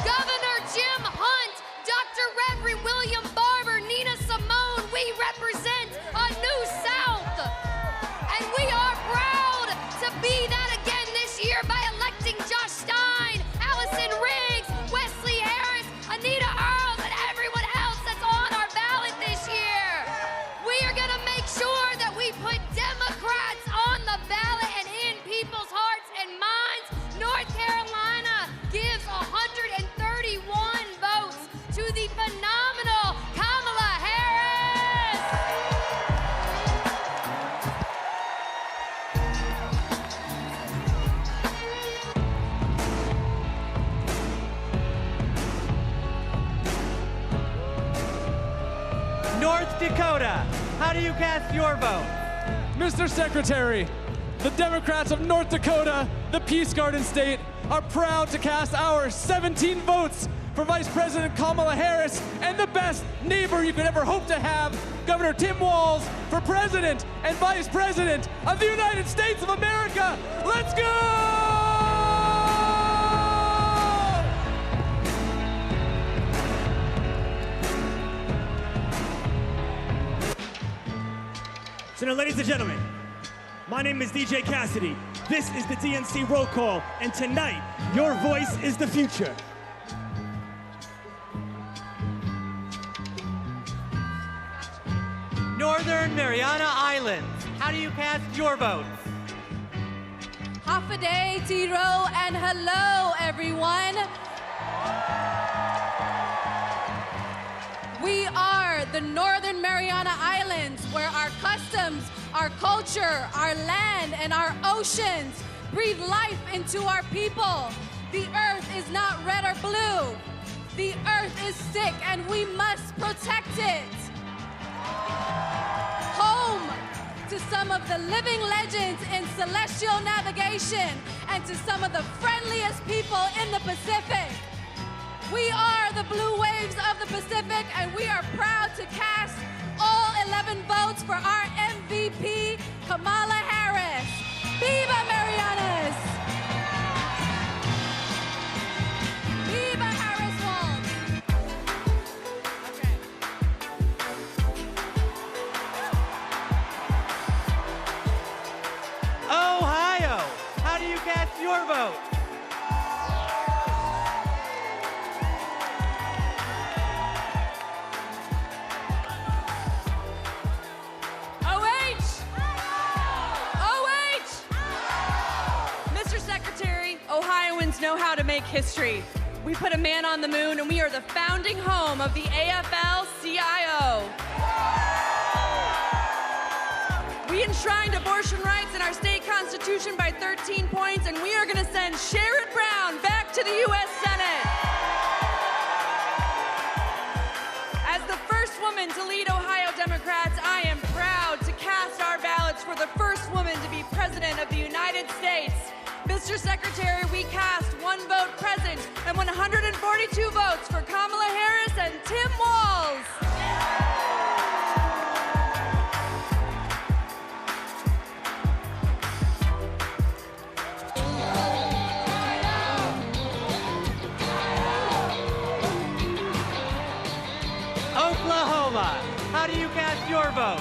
Governor Jim Hunt, Dr. Reverend William Barber, Nina Simone. We represent a new South. And we are proud to be that again this year by electing Josh Stein, Allison Riggs, Wesley Harris, Anita Earls, and everyone else that's on our ballot this year. We are going to make sure that we put Democrats on the ballot and in people's hearts and minds. North Carolina gives 131 votes to the phenomenal Kamala Harris. North Dakota, how do you cast your vote? Mr. Secretary, the Democrats of North Dakota, the Peace Garden State, are proud to cast our 17 votes for Vice President Kamala Harris and the best neighbor you could ever hope to have, Governor Tim Walz, for President and Vice President of the United States of America. Let's go! So now, ladies and gentlemen, my name is DJ Cassidy. This is the DNC Roll Call, and tonight, your voice is the future. Northern Mariana Islands, how do you cast your votes? Hafaday, Tiro, and hello, everyone. We are the Northern Mariana Islands, where our customs, our culture, our land, and our oceans breathe life into our people. The earth is not red or blue. The earth is sick, and we must protect it. Home to some of the living legends in celestial navigation and to some of the friendliest people in the Pacific. We are the blue waves of the Pacific, and we are proud to cast all 11 votes for our MVP, Kamala Harris. Viva Marianas! Viva Harris Walz! Ohio, how do you cast your vote? Mr. Secretary, Ohio Americans know how to make history. We put a man on the moon, and we are the founding home of the AFL-CIO. We enshrined abortion rights in our state constitution by 13 points, and we are going to send Sherrod Brown back to the U.S. Senate. As the first woman to lead Ohio Democrats, I am proud to cast our ballots for the first woman to be president of the United States. Mr. Secretary, we cast 1 vote present and 142 votes for Kamala Harris and Tim Walz. Oklahoma, how do you cast your vote?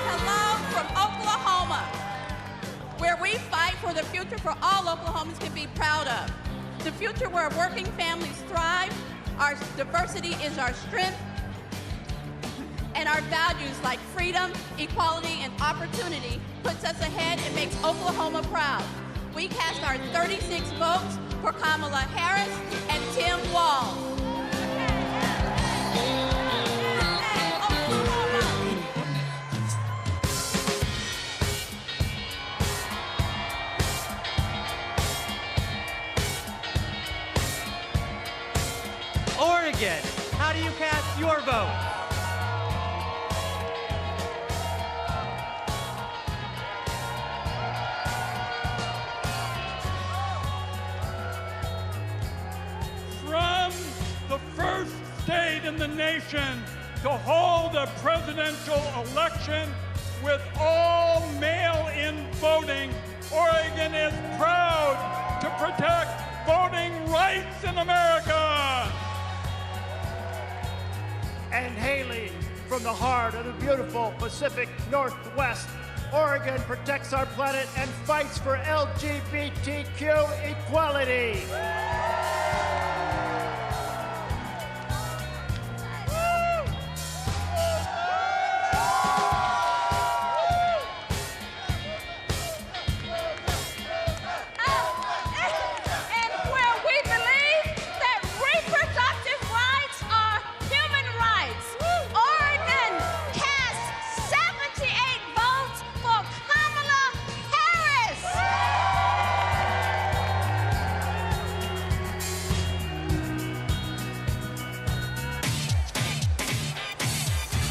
Hello from Oklahoma, where we fight for the future for all Oklahomans can be proud of. The future where working families thrive, our diversity is our strength, and our values like freedom, equality, and opportunity puts us ahead and makes Oklahoma proud. We cast our 36 votes for Kamala Harris and Tim Walz. Oregon, how do you cast your vote? From the first state in the nation to hold a presidential election with all mail-in voting, Oregon is proud to protect voting rights in America. And Haley, from the heart of the beautiful Pacific Northwest, Oregon protects our planet and fights for LGBTQ equality.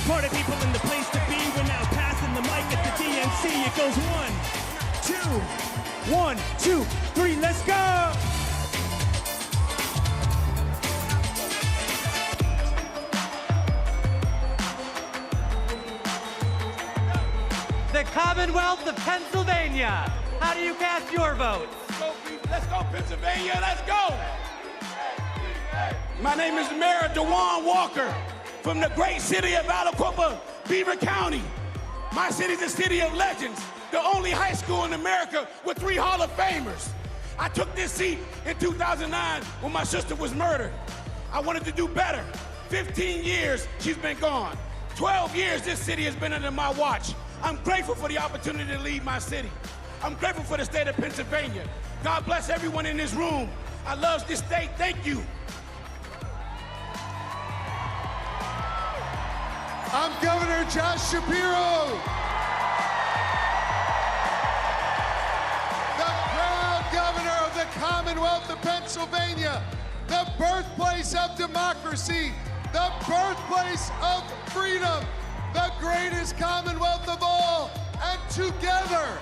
Party people in the place to be. We're now passing the mic at the DNC. It goes 1, 2, 3, let's go! The Commonwealth of Pennsylvania, how do you cast your vote? Let's go, Pennsylvania, let's go! My name is Mayor DeJuan Walker from the great city of Aliquippa, Beaver County. My city is a city of legends, the only high school in America with 3 Hall of Famers. I took this seat in 2009 when my sister was murdered. I wanted to do better. 15 years she's been gone. 12 years this city has been under my watch. I'm grateful for the opportunity to lead my city. I'm grateful for the state of Pennsylvania. God bless everyone in this room. I love this state, thank you. I'm Governor Josh Shapiro. The proud governor of the Commonwealth of Pennsylvania, the birthplace of democracy, the birthplace of freedom, the greatest Commonwealth of all. And together,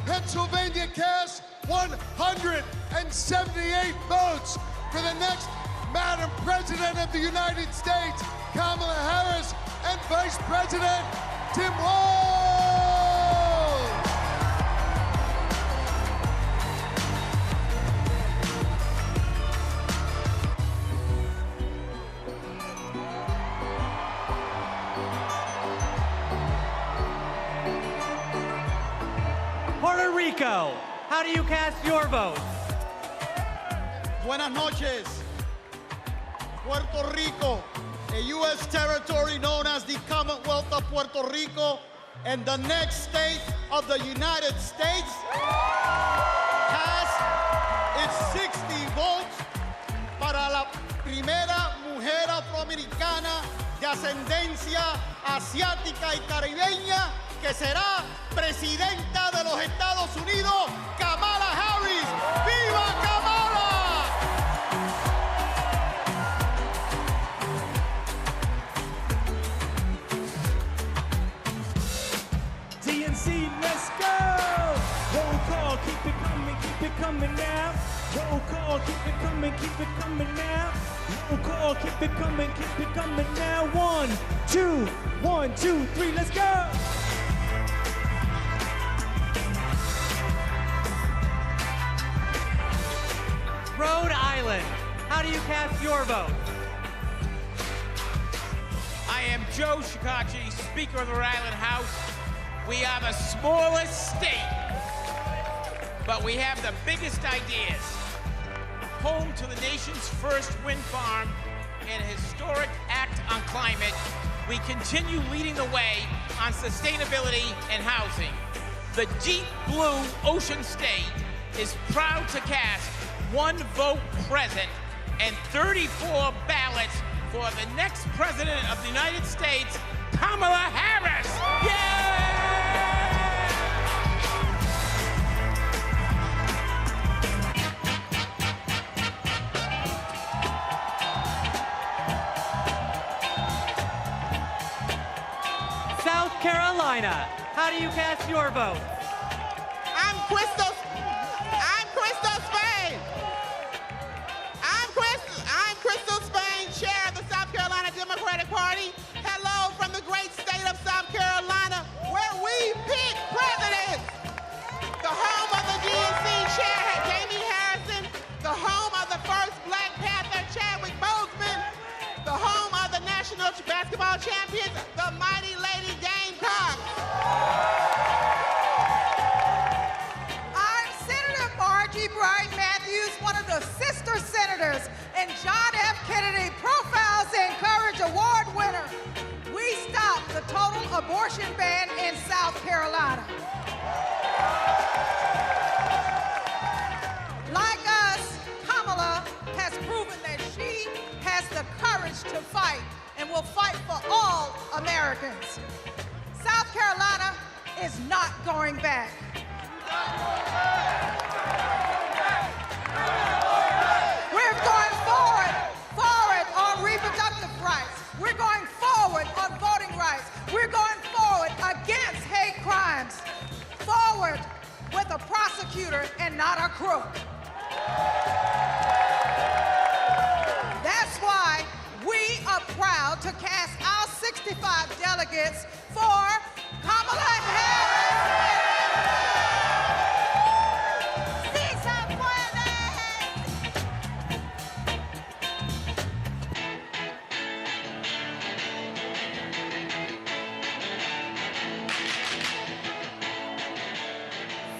Pennsylvania cast 178 votes for the next Madam President of the United States, Kamala Harris, and Vice President Tim Walz. Puerto Rico, how do you cast your vote? Buenas noches. Puerto Rico, a U.S. territory known as the Commonwealth of Puerto Rico and the next state of the United States, cast para la primera mujer afroamericana de ascendencia asiática y caribeña que será presidenta de los Estados Unidos, Kamala Harris. ¡Viva Kamala! DNC, let's go! Roll call, keep it coming now. Roll call, keep it coming now. Roll call, keep it coming now. 1, 2, 1, 2, 3, let's go! Rhode Island, how do you cast your vote? I am Joe Shikachi, Speaker of the Rhode Island House. We are the smallest state, but we have the biggest ideas. Home to the nation's first wind farm and a historic act on climate, we continue leading the way on sustainability and housing. The deep blue ocean state is proud to cast 1 vote present and 34 ballots for the next President of the United States, Kamala Harris. Yay! South Carolina, how do you cast your vote? I'm Crystal Spain. I'm Crystal Spain, Chair of the South Carolina Democratic Party. Hello from the great state of South Carolina, where we pick presidents. The home of the DNC Chair, Jamie Harrison. The home of the first Black Panther, Chadwick Boseman. The home of the national basketball champions, the mighty Lady Gamecocks. I'm Senator Margie Bright Matthews, one of the sister senators, and John F. Kennedy Profiles in Courage Award winner. We stopped the total abortion ban in South Carolina. Like us, Kamala has proven that she has the courage to fight and will fight for all Americans. South Carolina is not going back. We're going forward on reproductive rights. We're going forward on voting rights. We're going forward against hate crimes. Forward with a prosecutor and not a crook. That's why we are proud to cast our 65 delegates for Kamala Harris. ¡Sí se puede!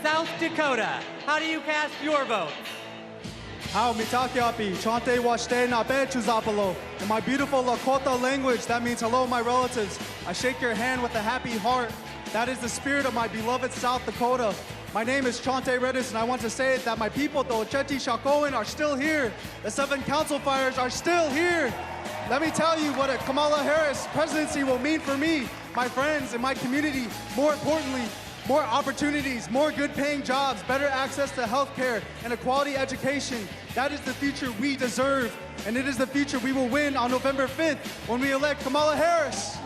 South Dakota, how do you cast your vote? How mitakiapi, chante washte na bechuzapalo. In my beautiful Lakota language, that means hello, my relatives. I shake your hand with a happy heart. That is the spirit of my beloved South Dakota. My name is Chante Redis, and I want to say that my people, the Ocheti Shakoan, are still here. The 7 council fires are still here. Let me tell you what a Kamala Harris presidency will mean for me, my friends, and my community. More importantly, more opportunities, more good-paying jobs, better access to health care, and a quality education. That is the future we deserve, and it is the future we will win on November 5th when we elect Kamala Harris.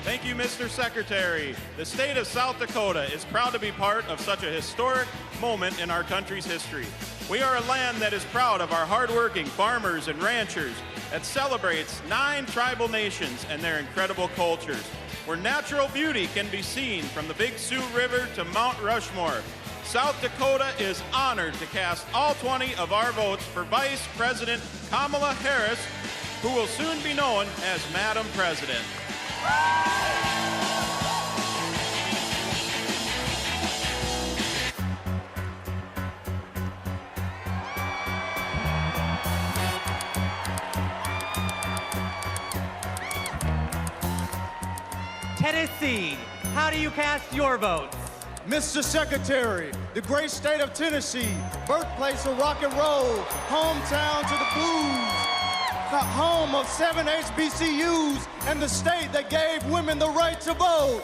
Thank you, Mr. Secretary. The state of South Dakota is proud to be part of such a historic moment in our country's history. We are a land that is proud of our hardworking farmers and ranchers, that celebrates 9 tribal nations and their incredible cultures, where natural beauty can be seen from the Big Sioux River to Mount Rushmore. South Dakota is honored to cast all 20 of our votes for Vice President Kamala Harris, who will soon be known as Madam President. Tennessee, how do you cast your votes? Mr. Secretary, the great state of Tennessee, birthplace of rock and roll, hometown to the blues, the home of 7 HBCUs, and the state that gave women the right to vote.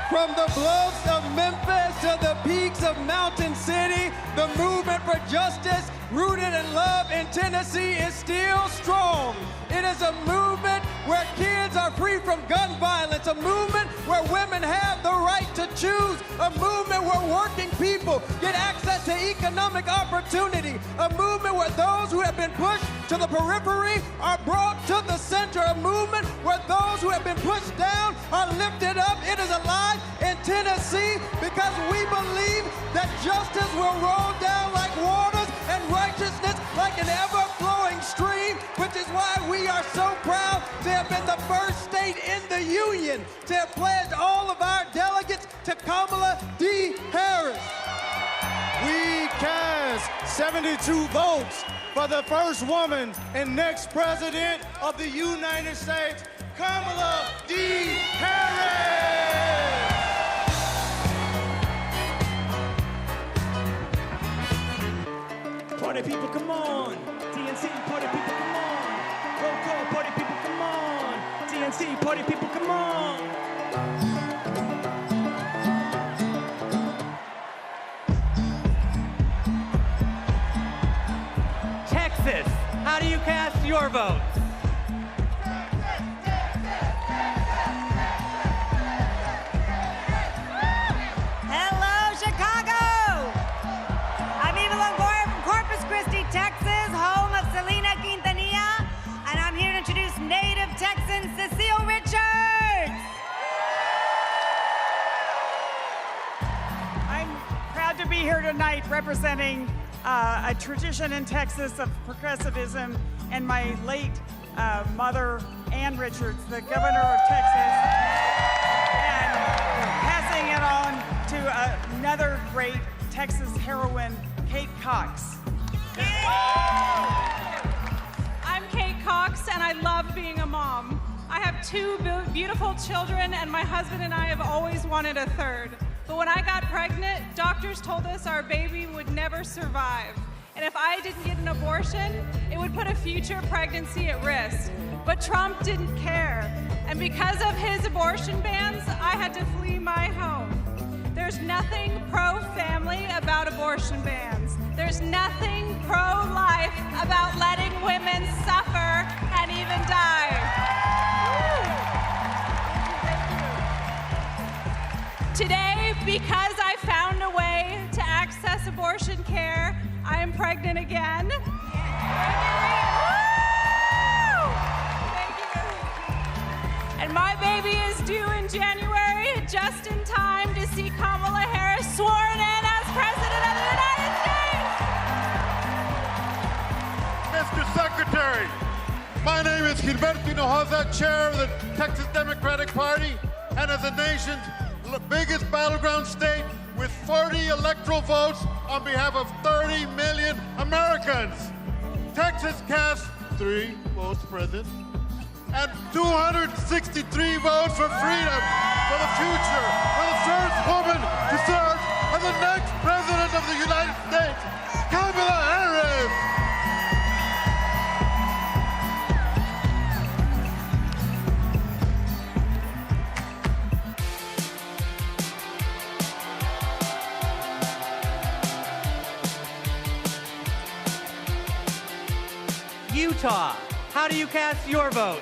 From the bluffs of Memphis to the peaks of Mountain City, the movement for justice rooted in love in Tennessee is still strong. It is a movement where kids are free from gun violence, a movement where women have the right to choose, a movement where working people get access to economic opportunity, a movement where those who have been pushed to the periphery are brought to the center, a movement where those who have been pushed down are lifted up. It is alive in Tennessee because we believe that justice will roll down like waters and righteousness like an ever-flowing stream, which is why we are so proud to have been the first state in the union to have pledged all of our delegates to Kamala D. Harris. We cast 72 votes for the first woman and next president of the United States, Kamala D. Harris. Party people, come on. TNC, party people, come on. Roll call, party people, come on. TNC, party people, come on. Texas, how do you cast your votes? Hello, Chicago! I'm Eva Longoria from Corpus Christi, Texas, home of Selena Quintanilla, and I'm here to introduce native Texan Cecile Richards. I'm proud to be here tonight representing a tradition in Texas of progressivism and my late mother, Ann Richards, the governor of Texas, and passing it on to another great Texas heroine, Kate Cox. I'm Kate Cox, and I love being a mom. I have two beautiful children, and my husband and I have always wanted a third. But when I got pregnant, doctors told us our baby would never survive. And if I didn't get an abortion, it would put a future pregnancy at risk. But Trump didn't care. And because of his abortion bans, I had to flee my home. There's nothing pro-family about abortion bans. There's nothing pro-life about letting women suffer and even die. Today, because I found a way to access abortion care, I am pregnant again. Thank you. And my baby is due in January, just in time to see Kamala Harris sworn in as President of the United States. Mr. Secretary, my name is Gilberto Hinojosa, chair of the Texas Democratic Party, and as the nation's biggest battleground state with 40 electoral votes on behalf of 30 million Americans. Texas cast 3 votes present and 263 votes for freedom, for the future, for the first woman to serve as the next president of the United States, Kamala Harris. Utah, how do you cast your vote?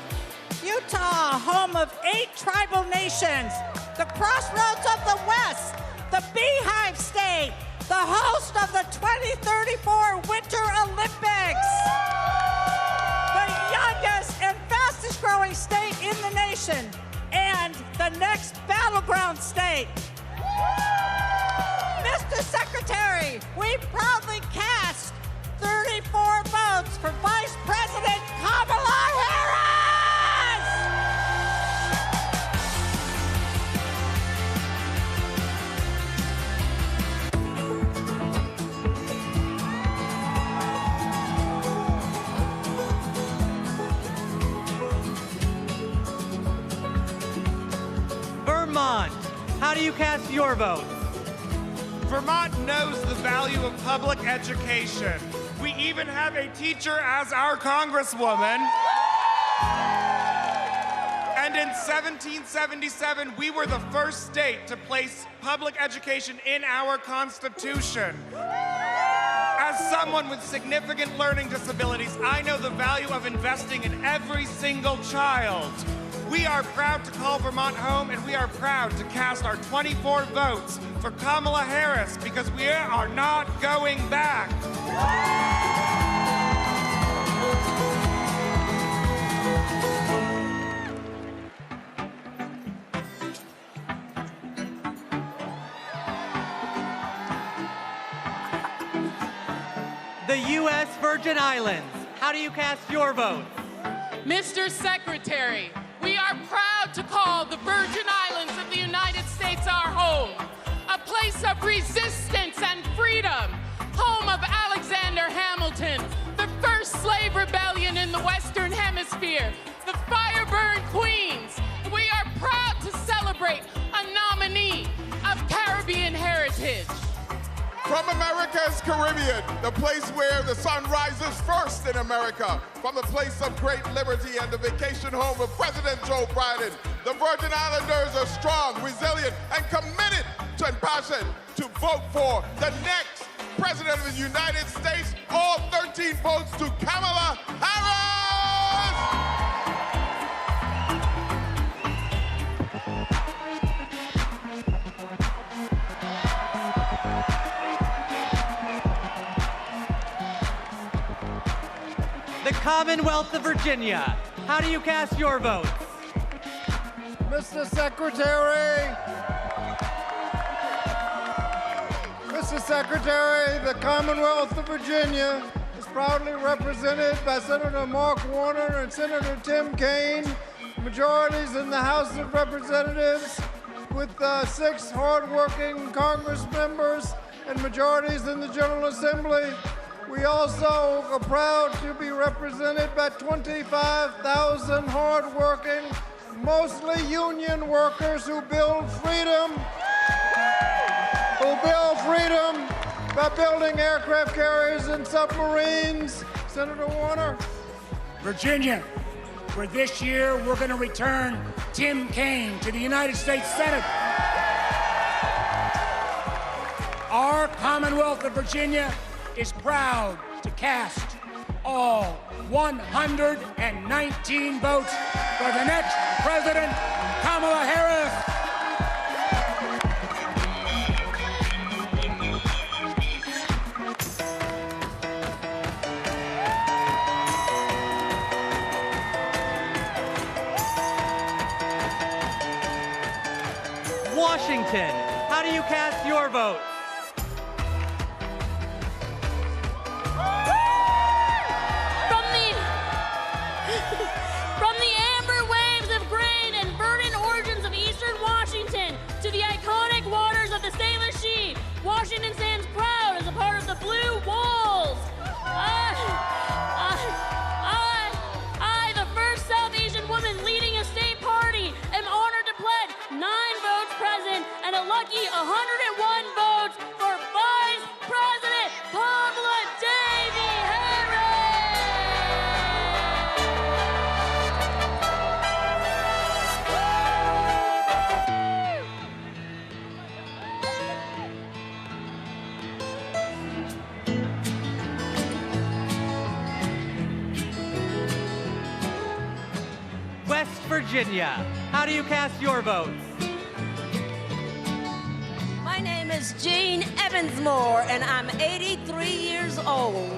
Utah, home of 8 tribal nations, the crossroads of the West, the Beehive State, the host of the 2034 Winter Olympics, the youngest and fastest growing state in the nation, and the next battleground state. Mr. Secretary, we proudly cast 34 votes for Vice President Kamala Harris! Vermont, How do you cast your vote? Vermont knows the value of public education. We even have a teacher as our congresswoman. And in 1777, we were the first state to place public education in our Constitution. As someone with significant learning disabilities, I know the value of investing in every single child. We are proud to call Vermont home, and we are proud to cast our 24 votes for Kamala Harris because we are not going back. The U.S. Virgin Islands. How do you cast your vote? Mr. Secretary, we are proud to call the Virgin Islands of the United States our home, a place of resistance and freedom, home of Alexander Hamilton, the first slave rebellion in the Western Hemisphere, the fire-burned queens. We are proud to celebrate a nominee of Caribbean heritage. From America's Caribbean, the place where the sun rises first in America, from the place of great liberty and the vacation home of President Joe Biden, the Virgin Islanders are strong, resilient, and committed and passionate to vote for the next President of the United States. All 13 votes to Kamala Harris! The Commonwealth of Virginia. How do you cast your votes? Mr. Secretary, the Commonwealth of Virginia is proudly represented by Senator Mark Warner and Senator Tim Kaine, majorities in the House of Representatives with 6 hardworking Congress members and majorities in the General Assembly. We also are proud to be represented by 25,000 hardworking, mostly union workers who build freedom, by building aircraft carriers and submarines. Senator Warner. Virginia, where this year we're going to return Tim Kaine to the United States Senate. Our Commonwealth of Virginia is proud to cast all 119 votes for the next President, Kamala Harris. Washington. How do you cast your vote? From the amber waves of grain and verdant origins of eastern Washington to the iconic waters of the Salish Sea, Washington stands proud as a part of the blue Walz. I, the first South Asian woman leading a state party, am honored to pledge 9 votes present and a lucky 101 votes for Vice President Kamala West Virginia. How do you cast your votes? My name is Jean Evansmore, and I'm 83 years old.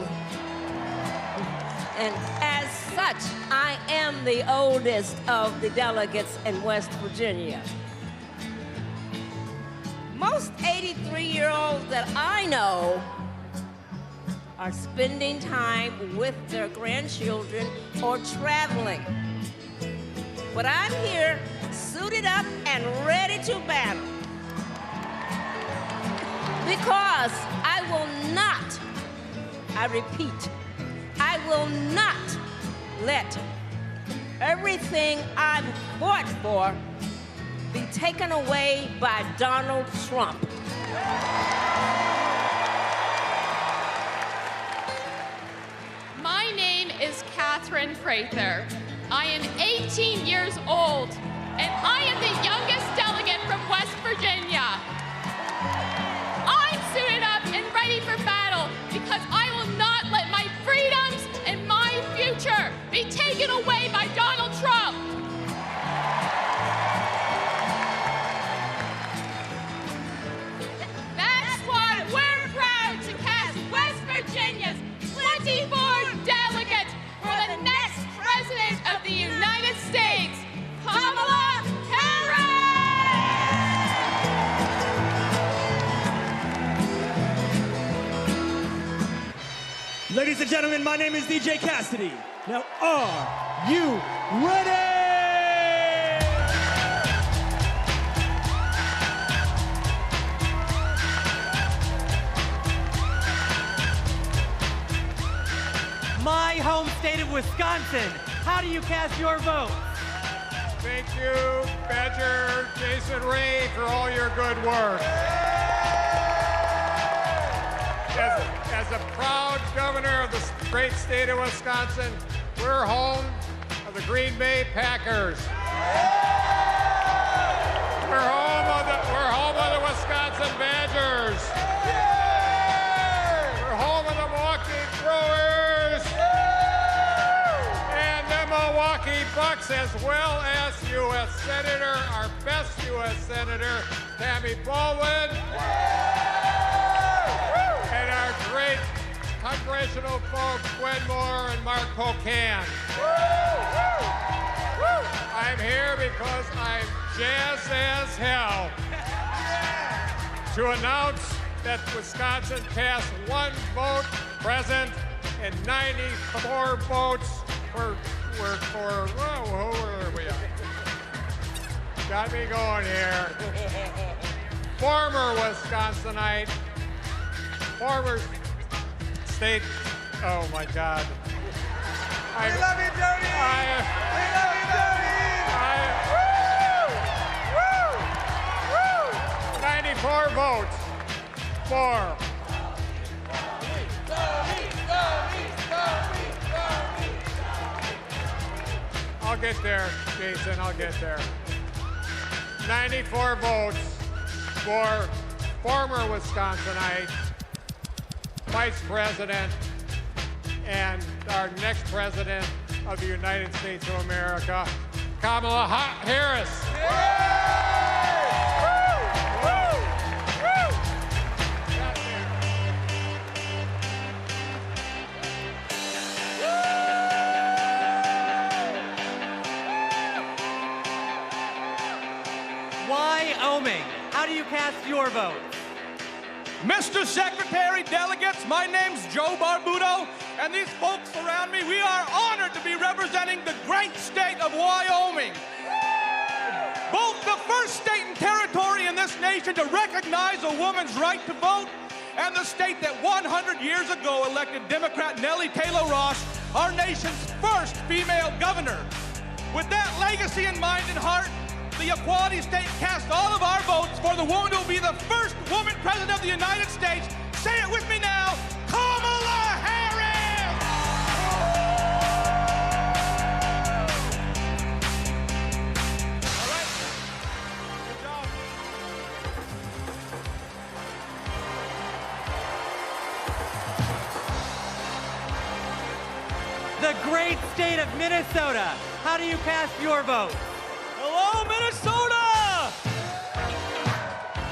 And as such, I am the oldest of the delegates in West Virginia. Most 83-year-olds that I know are spending time with their grandchildren or traveling. But I'm here, suited up and ready to battle. Because I will not, I repeat, I will not let everything I've fought for be taken away by Donald Trump. My name is Catherine Prather. I am 18 years old, and I am the youngest delegate from West Virginia. I'm suited up and ready for battle because I will not let my freedoms and my future be taken away by Donald Trump. That's why we're proud to cast West Virginia's 24 delegates for the next President of the United States, Kamala Harris! Ladies and gentlemen, my name is DJ Cassidy. Now, are you ready? My home state of Wisconsin, how do you cast your vote? Thank you, Badger Jason Ray, for all your good work. As a proud governor of the great state of Wisconsin, we're home of the Green Bay Packers. We're home of the Wisconsin Badgers. We're home of the Milwaukee Brewers. And the Milwaukee Bucks, as well as U.S. Senator, our best U.S. Senator, Tammy Baldwin. And our great congressional folks, Gwen Moore and Mark Pocan. I'm here because I'm jazzed as hell to announce that Wisconsin passed one vote present and 94 votes who are we at? Got me going here. Former Wisconsinite, former state, oh my God. We love you, Jody! We love you, Jody! 94 votes for. I'll get there, Jason, I'll get there. 94 votes for former Wisconsinite, Vice President, and our next President of the United States of America, Kamala Harris. Wyoming, how do you cast your vote? Mr. Secretary, delegates, my name's Joe Barbudo, and these folks around me, we are honored to be representing the great state of Wyoming. Both the first state and territory in this nation to recognize a woman's right to vote, and the state that 100 years ago elected Democrat Nellie Taylor Ross, our nation's first female governor. With that legacy in mind and heart, the Equality State cast all of our votes for the woman who will be the first woman president of the United States. Say it with me now, Kamala Harris! All right. Good job. The great state of Minnesota, how do you cast your vote? Hello, Minnesota!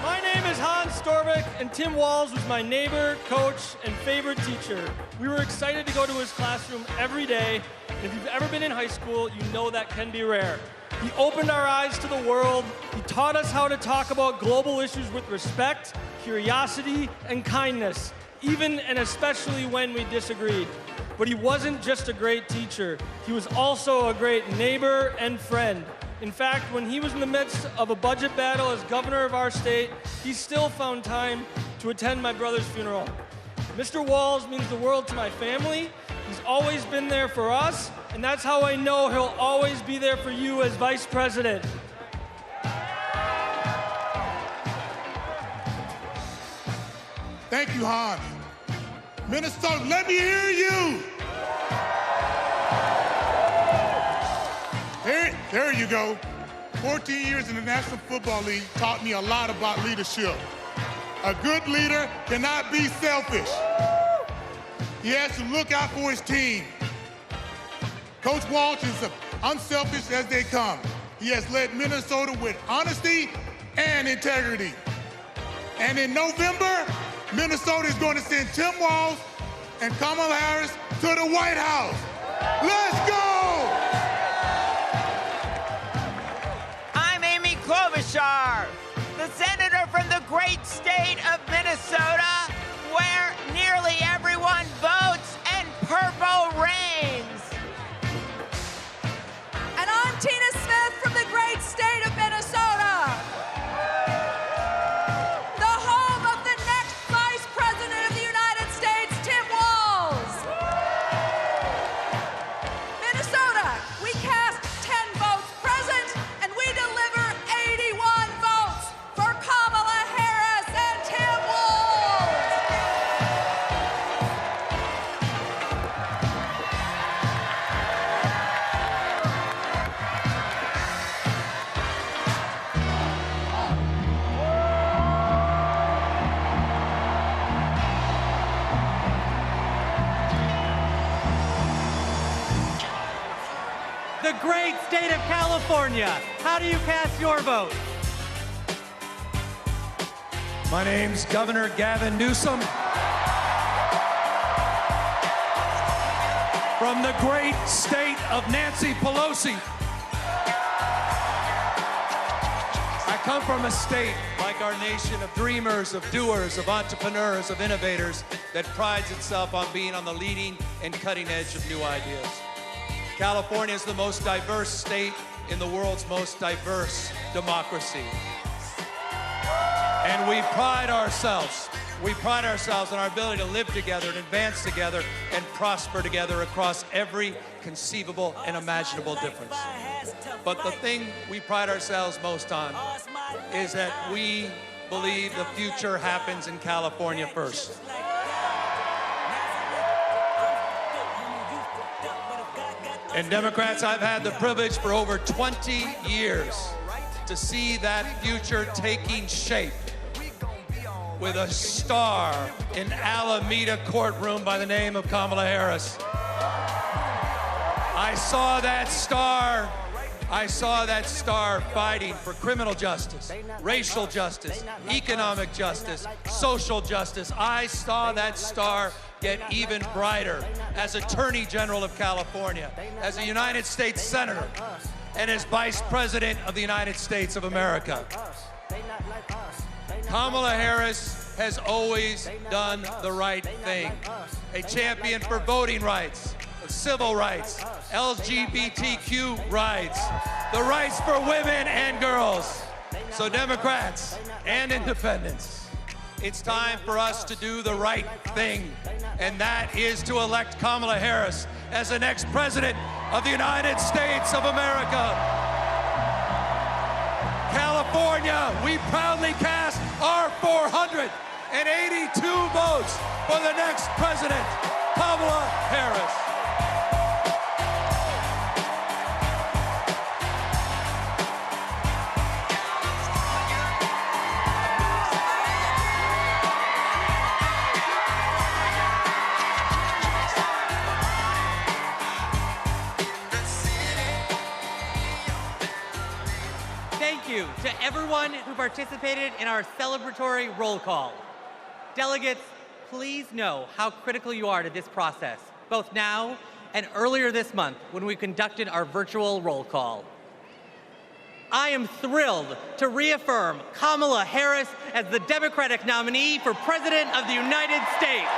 My name is Hans Storbeck, and Tim Walz was my neighbor, coach, and favorite teacher. We were excited to go to his classroom every day, and if you've ever been in high school, you know that can be rare. He opened our eyes to the world. He taught us how to talk about global issues with respect, curiosity, and kindness, even and especially when we disagreed. But he wasn't just a great teacher. He was also a great neighbor and friend. In fact, when he was in the midst of a budget battle as governor of our state, he still found time to attend my brother's funeral. Mr. Walz means the world to my family. He's always been there for us, and that's how I know he'll always be there for you as vice president. Thank you, Hans. Minnesota, let me hear you. There you go. 14 years in the National Football League taught me a lot about leadership. A good leader cannot be selfish. He has to look out for his team. Coach Walz is as unselfish as they come. He has led Minnesota with honesty and integrity. And in November, Minnesota is going to send Tim Walz and Kamala Harris to the White House. Let's go! I'm Amy Klobuchar, the senator from the great state of Minnesota, where nearly everyone votes and purple reigns. And I'm Tina Smith from the great state of Minnesota, the home of the next Vice President of the United States, Tim Walz. Minnesota, we cast 10 votes present, and we deliver 81 votes for Kamala Harris and Tim Walz. The great state of California. How do you cast your vote? My name's Governor Gavin Newsom. From the great state of Nancy Pelosi. I come from a state, like our nation, of dreamers, of doers, of entrepreneurs, of innovators, that prides itself on being on the leading and cutting edge of new ideas. California is the most diverse state in the world's most diverse democracy. And we pride ourselves on our ability to live together and advance together and prosper together across every conceivable and imaginable difference. But the thing we pride ourselves most on is that we believe the future happens in California first. And Democrats, I've had the privilege for over 20 years to see that future taking shape with a star in Alameda courtroom by the name of Kamala Harris. I saw that star fighting for criminal justice, racial justice, economic justice, social justice. I saw that star get even brighter as Attorney General of California, as a United States Senator, and as Vice President of the United States of America. Kamala Harris has always done the right thing. A champion for voting rights, civil rights, LGBTQ rights, the rights for women and girls. So Democrats and independents, it's time for us to do the right thing, and that is to elect Kamala Harris as the next President of the United States of America. California, we proudly cast our 482 votes for the next President, Kamala Harris. Thank you to everyone who participated in our celebratory roll call. Delegates, please know how critical you are to this process, both now and earlier this month when we conducted our virtual roll call. I am thrilled to reaffirm Kamala Harris as the Democratic nominee for President of the United States.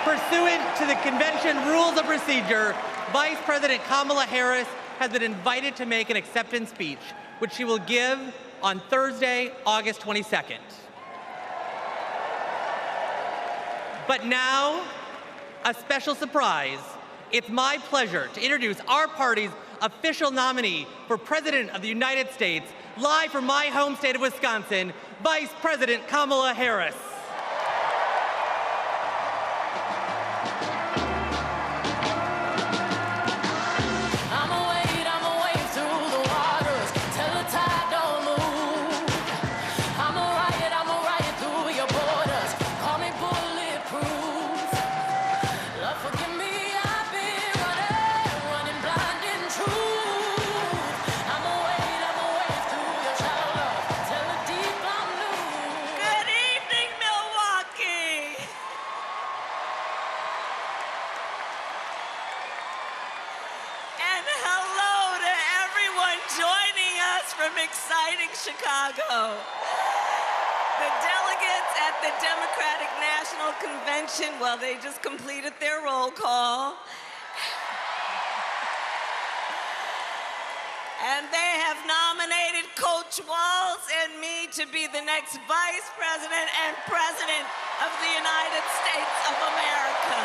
Pursuant to the convention rules of procedure, Vice President Kamala Harris has been invited to make an acceptance speech, which she will give on Thursday, August 22nd. But now, a special surprise. It's my pleasure to introduce our party's official nominee for President of the United States, live from my home state of Wisconsin, Vice President Kamala Harris. From exciting Chicago. The delegates at the Democratic National Convention, well, they just completed their roll call. And they have nominated Coach Walz and me to be the next Vice President and President of the United States of America.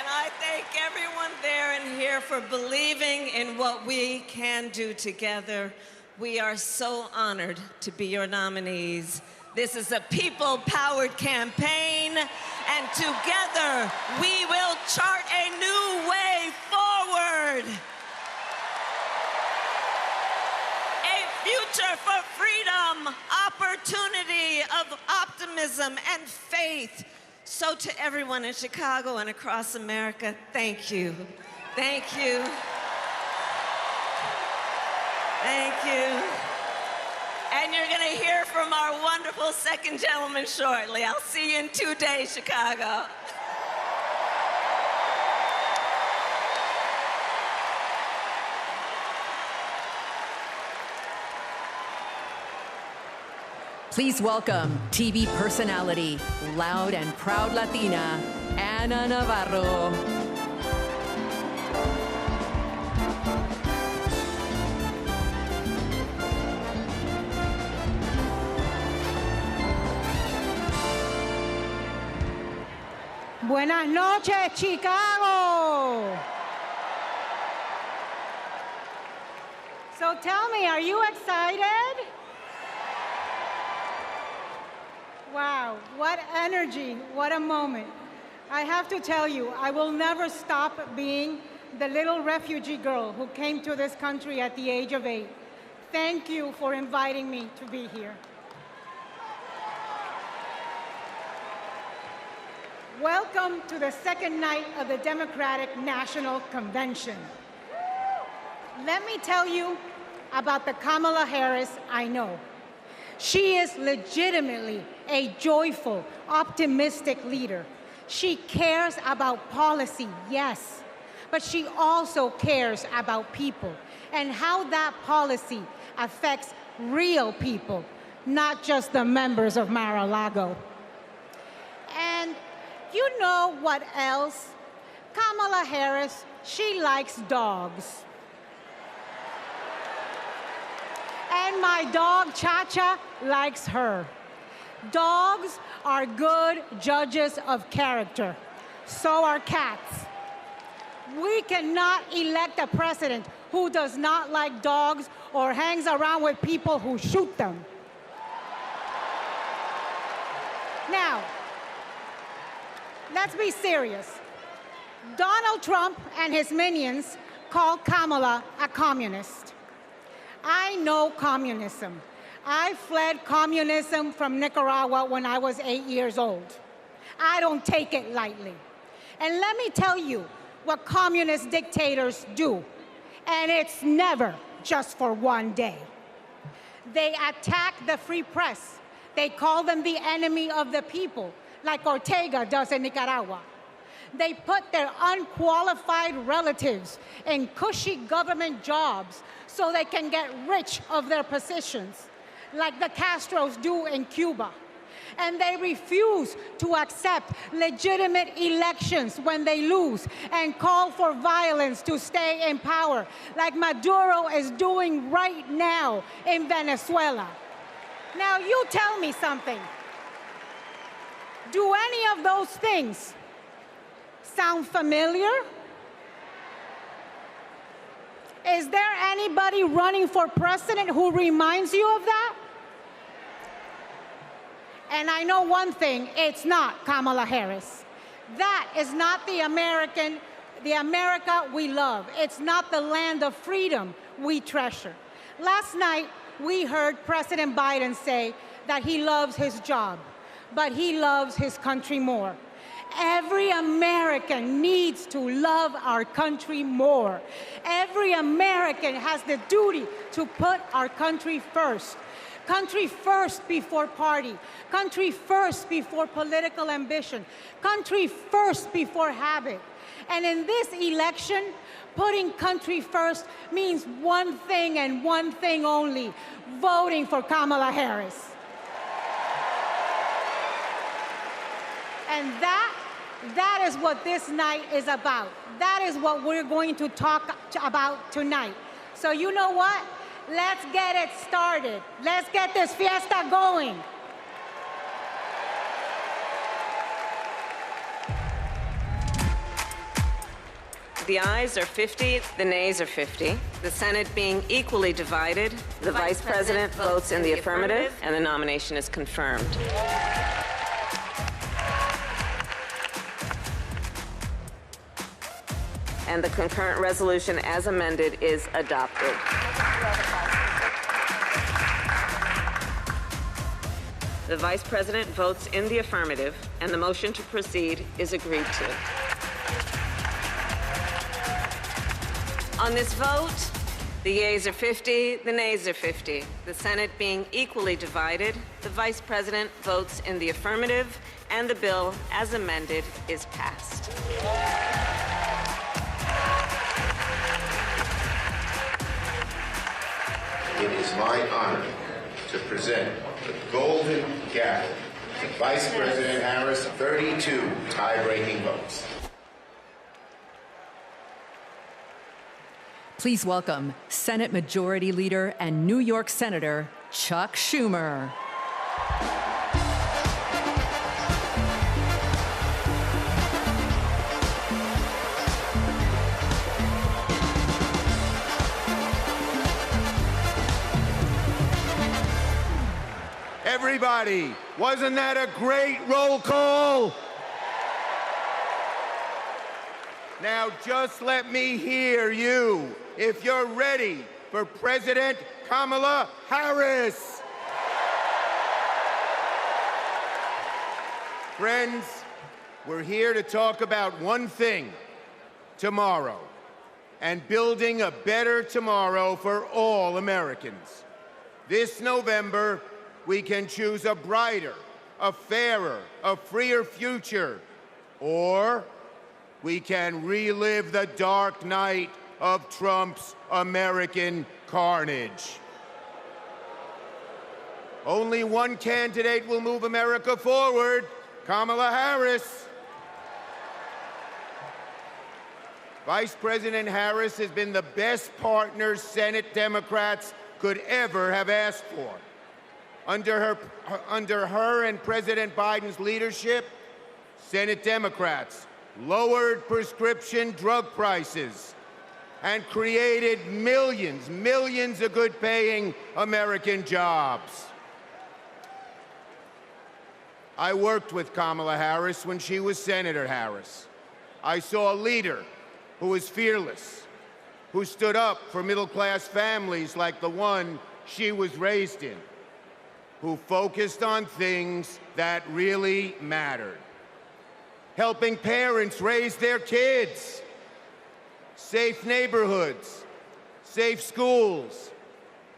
I thank everyone there and here for believing in what we can do together. We are so honored to be your nominees. This is a people-powered campaign, and together we will chart a new way forward. A future for freedom, opportunity, of optimism and faith. So to everyone in Chicago and across America, thank you. Thank you. Thank you. And you're going to hear from our wonderful second gentleman shortly. I'll see you in 2 days, Chicago. Please welcome TV personality, loud and proud Latina, Ana Navarro. Buenas noches, Chicago. So tell me, are you excited? Wow, what energy, what a moment. I have to tell you, I will never stop being the little refugee girl who came to this country at the age of 8. Thank you for inviting me to be here. Welcome to the second night of the Democratic National Convention. Let me tell you about the Kamala Harris I know. She is legitimately a joyful, optimistic leader. She cares about policy, yes, but she also cares about people and how that policy affects real people, not just the members of Mar-a-Lago. And you know what else? Kamala Harris, she likes dogs. And my dog, Cha-Cha, likes her. Dogs are good judges of character. So are cats. We cannot elect a president who does not like dogs or hangs around with people who shoot them. Now, let's be serious. Donald Trump and his minions call Kamala a communist. I know communism. I fled communism from Nicaragua when I was 8 years old. I don't take it lightly. And let me tell you what communist dictators do. And it's never just for one day. They attack the free press. They call them the enemy of the people, like Ortega does in Nicaragua. They put their unqualified relatives in cushy government jobs so they can get rich of their positions, like the Castros do in Cuba. and they refuse to accept legitimate elections when they lose and call for violence to stay in power, like Maduro is doing right now in Venezuela. Now, you tell me something. Do any of those things sound familiar? Is there anybody running for president who reminds you of that? And I know one thing, it's not Kamala Harris. That is not the America we love. It's not the land of freedom we treasure. Last night, we heard President Biden say that he loves his job, but he loves his country more. Every American needs to love our country more. Every American has the duty to put our country first. Country first before party. Country first before political ambition. Country first before habit. And in this election, putting country first means one thing and one thing only: voting for Kamala Harris. And that is what this night is about. That is what we're going to talk about tonight. So you know what? Let's get it started. Let's get this fiesta going. The ayes are 50, the nays are 50. The Senate being equally divided, the Vice President votes in the affirmative, and the nomination is confirmed. And the concurrent resolution as amended is adopted. The Vice President votes in the affirmative, and the motion to proceed is agreed to. On this vote, the yeas are 50, the nays are 50. The Senate being equally divided, the Vice President votes in the affirmative, and the bill as amended is passed. It is my honor to present the Golden Gavel to Vice President Harris, 32 tie-breaking votes. Please welcome Senate Majority Leader and New York Senator Chuck Schumer. Everybody, wasn't that a great roll call? Now just let me hear you if you're ready for President Kamala Harris. Friends, we're here to talk about one thing: tomorrow, and building a better tomorrow for all Americans. This November, we can choose a brighter, a fairer, a freer future, or we can relive the dark night of Trump's American carnage. Only one candidate will move America forward: Kamala Harris. Vice President Harris has been the best partner Senate Democrats could ever have asked for. Under her and President Biden's leadership, Senate Democrats lowered prescription drug prices and created millions of good-paying American jobs. I worked with Kamala Harris when she was Senator Harris. I saw a leader who was fearless, who stood up for middle-class families like the one she was raised in, who focused on things that really mattered: helping parents raise their kids, safe neighborhoods, safe schools,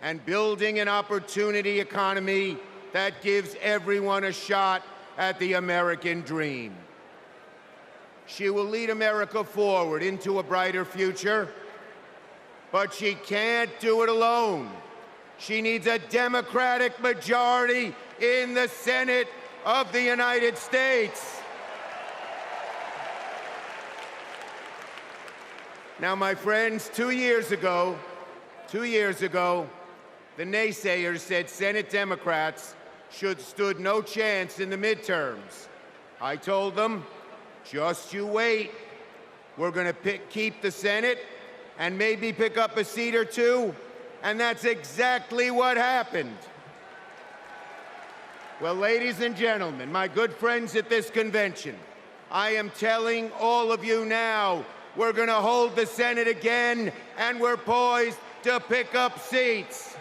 and building an opportunity economy that gives everyone a shot at the American dream. She will lead America forward into a brighter future, but she can't do it alone. She needs a Democratic majority in the Senate of the United States. Now, my friends, 2 years ago, the naysayers said Senate Democrats stood no chance in the midterms. I told them, just you wait. We're going to keep the Senate and maybe pick up a seat or two, and that's exactly what happened. Well, ladies and gentlemen, my good friends at this convention, I am telling all of you now, we're going to hold the Senate again, and we're poised to pick up seats.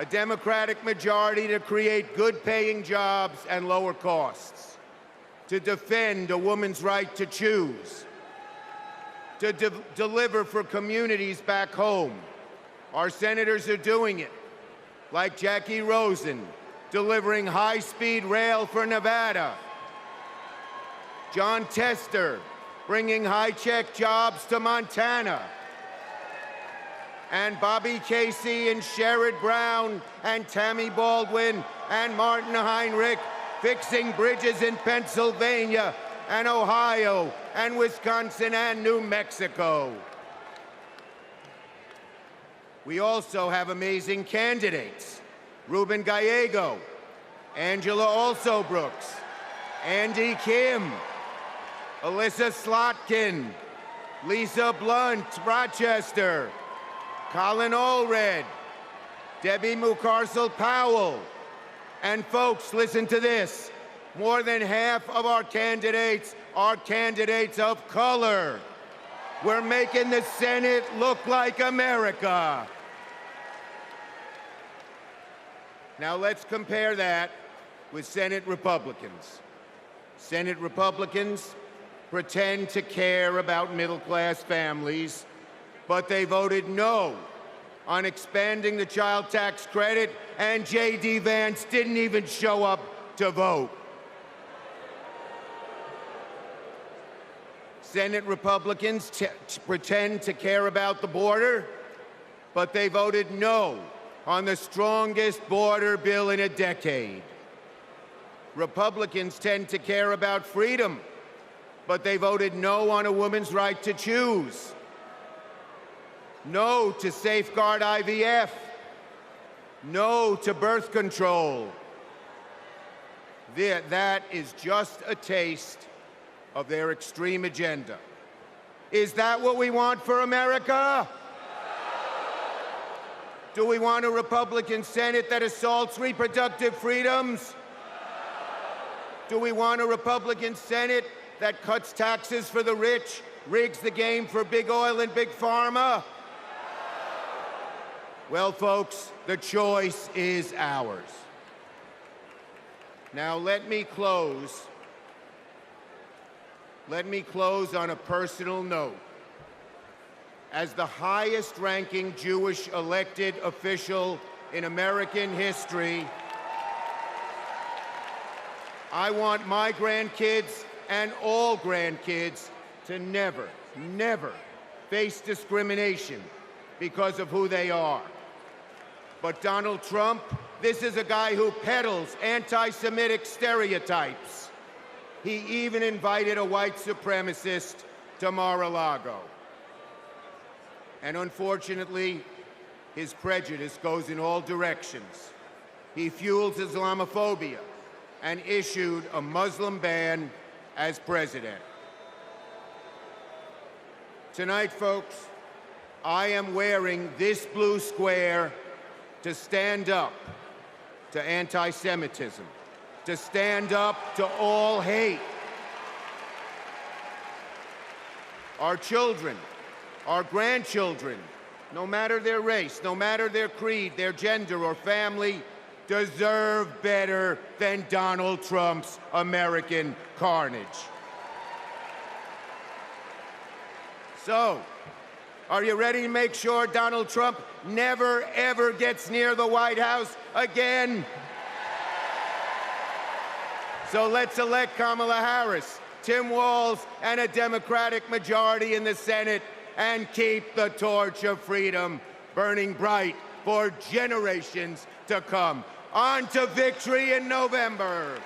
A Democratic majority to create good-paying jobs and lower costs, to defend a woman's right to choose, to deliver for communities back home. Our senators are doing it, like Jackie Rosen, delivering high-speed rail for Nevada. John Tester, bringing high-tech jobs to Montana. And Bobby Casey and Sherrod Brown and Tammy Baldwin and Martin Heinrich fixing bridges in Pennsylvania and Ohio and Wisconsin and New Mexico. We also have amazing candidates. Ruben Gallego, Angela Alsobrooks, Andy Kim, Alyssa Slotkin, Lisa Blunt, Rochester, Colin Allred, Debbie Mucarsel-Powell. And folks, listen to this. More than half of our candidates are candidates of color. We're making the Senate look like America. Now let's compare that with Senate Republicans. Senate Republicans pretend to care about middle-class families, but they voted no on expanding the child tax credit, and J.D. Vance didn't even show up to vote. Senate Republicans pretend to care about the border, but they voted no on the strongest border bill in a decade. Republicans tend to care about freedom, but they voted no on a woman's right to choose. No to safeguard IVF. No to birth control. That is just a taste of their extreme agenda. Is that what we want for America? Do we want a Republican Senate that assaults reproductive freedoms? Do we want a Republican Senate that cuts taxes for the rich, rigs the game for big oil and big pharma? Well, folks, the choice is ours. Now, let me close on a personal note. As the highest-ranking Jewish elected official in American history, I want my grandkids and all grandkids to never, never face discrimination because of who they are. But Donald Trump, this is a guy who peddles anti-Semitic stereotypes. He even invited a white supremacist to Mar-a-Lago. And unfortunately, his prejudice goes in all directions. He fuels Islamophobia and issued a Muslim ban as president. Tonight, folks, I am wearing this blue square to stand up to anti-Semitism, to stand up to all hate. Our children, our grandchildren, no matter their race, no matter their creed, their gender or family, deserve better than Donald Trump's American carnage. So, are you ready to make sure Donald Trump never, ever gets near the White House again? So let's elect Kamala Harris, Tim Walz, and a Democratic majority in the Senate and keep the torch of freedom burning bright for generations to come. On to victory in November.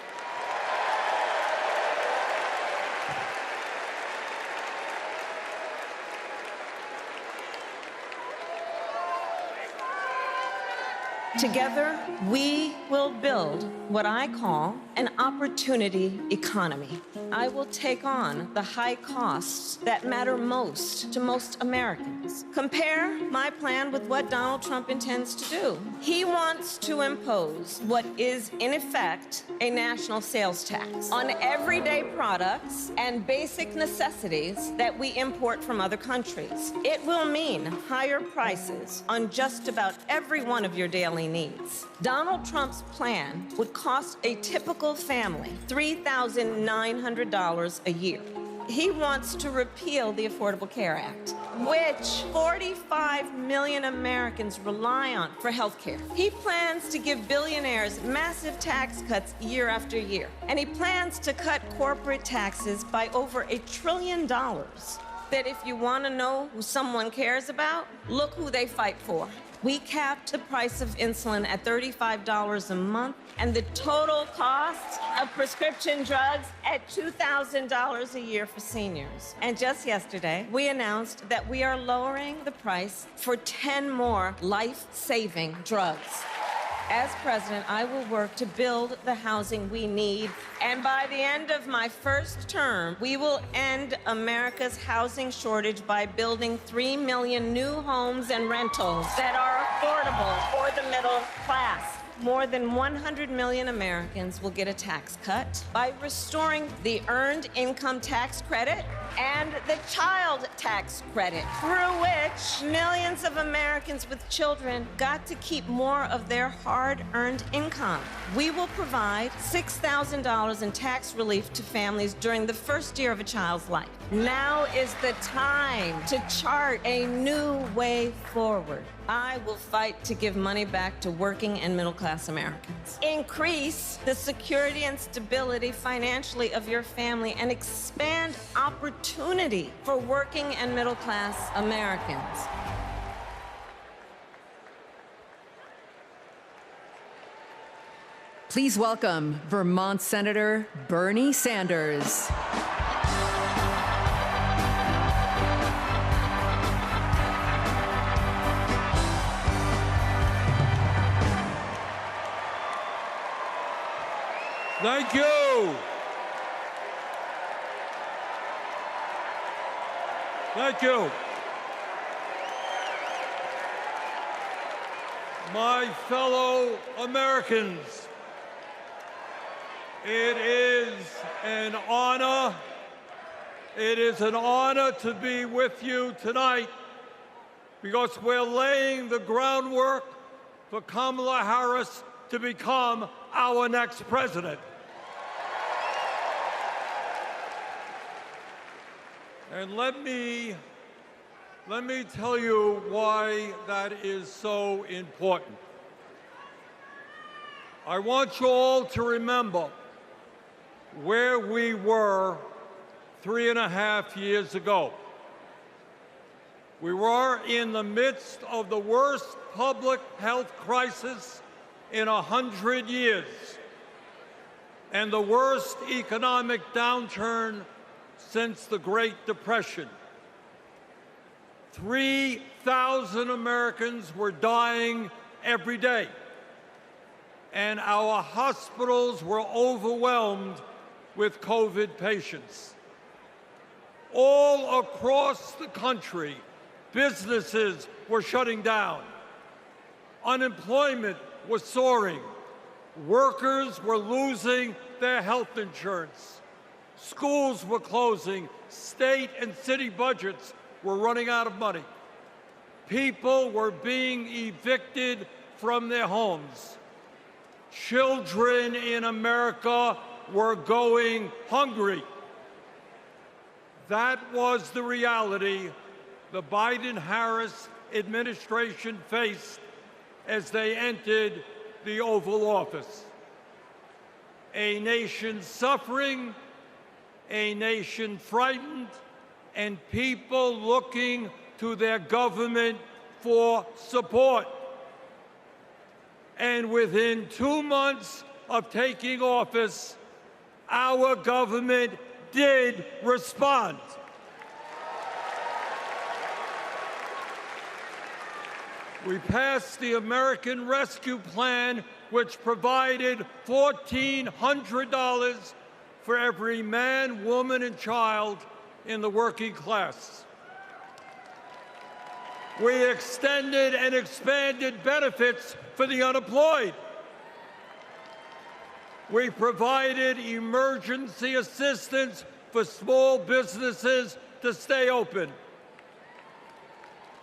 Together, we will build what I call an opportunity economy. I will take on the high costs that matter most to most Americans. Compare my plan with what Donald Trump intends to do. He wants to impose what is, in effect, a national sales tax on everyday products and basic necessities that we import from other countries. It will mean higher prices on just about every one of your daily needs. Donald Trump's plan would cost a typical family $3,900 a year. He wants to repeal the Affordable Care Act, which 45 million Americans rely on for health care. He plans to give billionaires massive tax cuts year after year, and he plans to cut corporate taxes by over $1 trillion. That if you want to know who someone cares about, look who they fight for. We capped the price of insulin at $35 a month and the total cost of prescription drugs at $2,000 a year for seniors. And just yesterday, we announced that we are lowering the price for 10 more life-saving drugs. As president, I will work to build the housing we need, and by the end of my first term, we will end America's housing shortage by building 3 million new homes and rentals that are affordable for the middle class. More than 100 million Americans will get a tax cut by restoring the Earned Income Tax Credit and the Child Tax Credit, through which millions of Americans with children got to keep more of their hard-earned income. We will provide $6,000 in tax relief to families during the first year of a child's life. Now is the time to chart a new way forward. I will fight to give money back to working and middle-class Americans. Increase the security and stability financially of your family and expand opportunity for working and middle-class Americans. Please welcome Vermont Senator Bernie Sanders. Thank you. Thank you. My fellow Americans, it is an honor to be with you tonight because we're laying the groundwork for Kamala Harris to become our next president. And let me tell you why that is so important. I want you all to remember where we were 3.5 years ago. We were in the midst of the worst public health crisis in 100 years and the worst economic downturn since the Great Depression. 3,000 Americans were dying every day, and our hospitals were overwhelmed with COVID patients. All across the country, businesses were shutting down. Unemployment was soaring. Workers were losing their health insurance. Schools were closing. State and city budgets were running out of money. People were being evicted from their homes. Children in America were going hungry. That was the reality the Biden-Harris administration faced as they entered the Oval Office. A nation suffering, a nation frightened, and people looking to their government for support. And within 2 months of taking office, our government did respond. We passed the American Rescue Plan, which provided $1,400 for every man, woman, and child in the working class. We extended and expanded benefits for the unemployed. We provided emergency assistance for small businesses to stay open.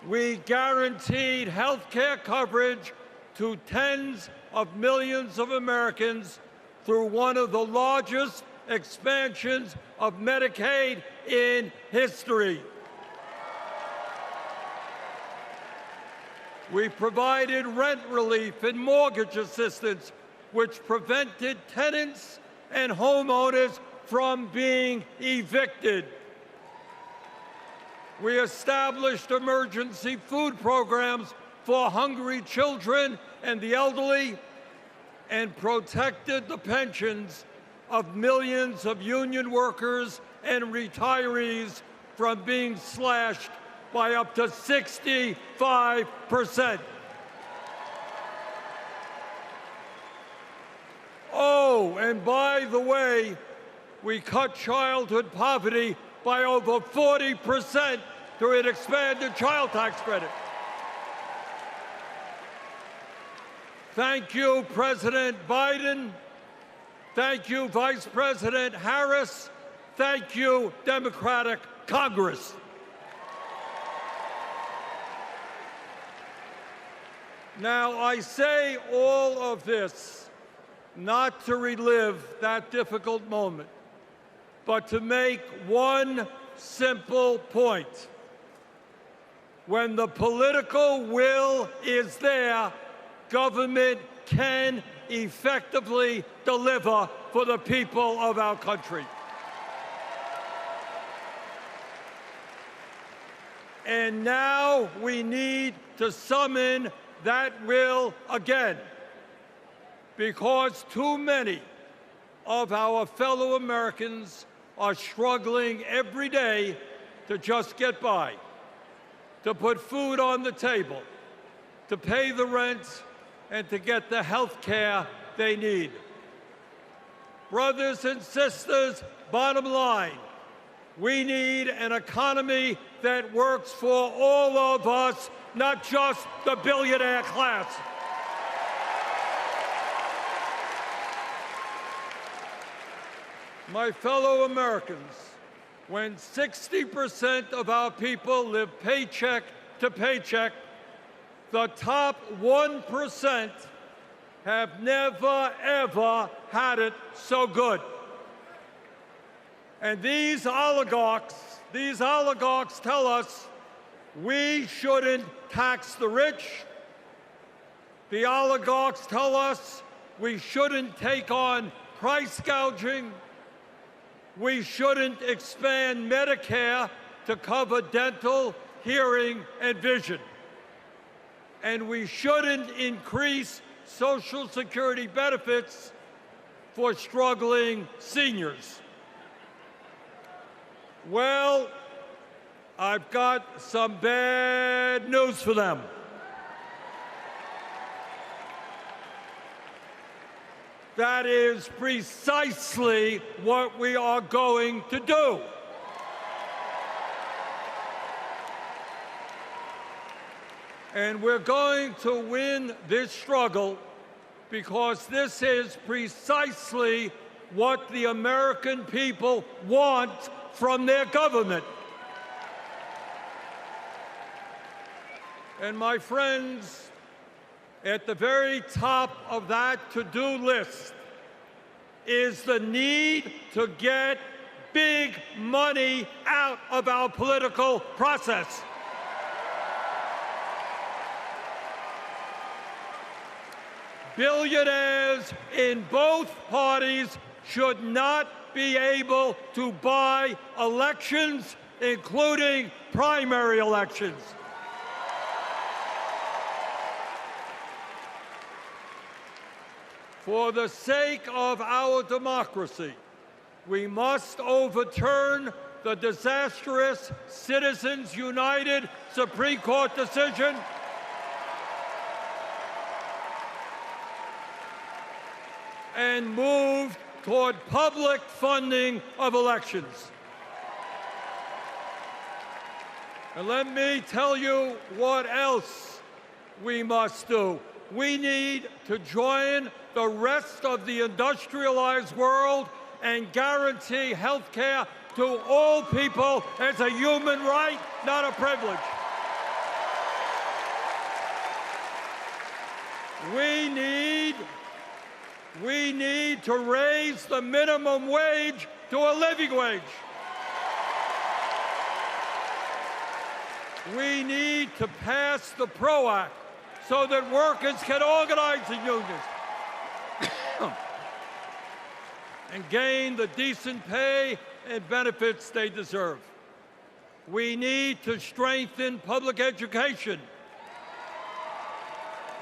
We guaranteed health care coverage to tens of millions of Americans through one of the largest expansions of Medicaid in history. We provided rent relief and mortgage assistance, which prevented tenants and homeowners from being evicted. We established emergency food programs for hungry children and the elderly, and protected the pensions of millions of union workers and retirees from being slashed by up to 65%. Oh, and by the way, we cut childhood poverty by over 40% through an expanded child tax credit. Thank you, President Biden. Thank you, Vice President Harris. Thank you, Democratic Congress. Now, I say all of this not to relive that difficult moment, but to make one simple point. When the political will is there, government can effectively deliver for the people of our country. And now we need to summon that will again, because too many of our fellow Americans are struggling every day to just get by, to put food on the table, to pay the rent, and to get the health care they need. Brothers and sisters, bottom line, we need an economy that works for all of us, not just the billionaire class. My fellow Americans, when 60% of our people live paycheck to paycheck, the top 1% have never, ever had it so good. And these oligarchs tell us we shouldn't tax the rich. The oligarchs tell us we shouldn't take on price gouging. We shouldn't expand Medicare to cover dental, hearing, and vision. And we shouldn't increase Social Security benefits for struggling seniors. Well, I've got some bad news for them. That is precisely what we are going to do. And we're going to win this struggle because this is precisely what the American people want from their government. And my friends, at the very top of that to-do list is the need to get big money out of our political process. Billionaires in both parties should not be able to buy elections, including primary elections. For the sake of our democracy, we must overturn the disastrous Citizens United Supreme Court decision and move toward public funding of elections. And let me tell you what else we must do. We need to join the rest of the industrialized world and guarantee health care to all people as a human right, not a privilege. We need to raise the minimum wage to a living wage. We need to pass the PRO Act so that workers can organize in unions and gain the decent pay and benefits they deserve. We need to strengthen public education,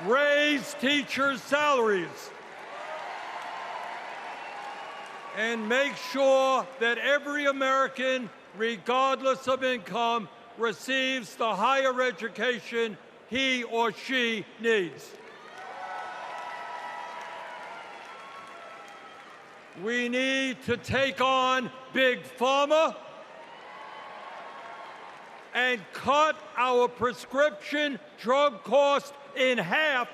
raise teachers' salaries, and make sure that every American, regardless of income, receives the higher education he or she needs. We need to take on Big Pharma and cut our prescription drug costs in half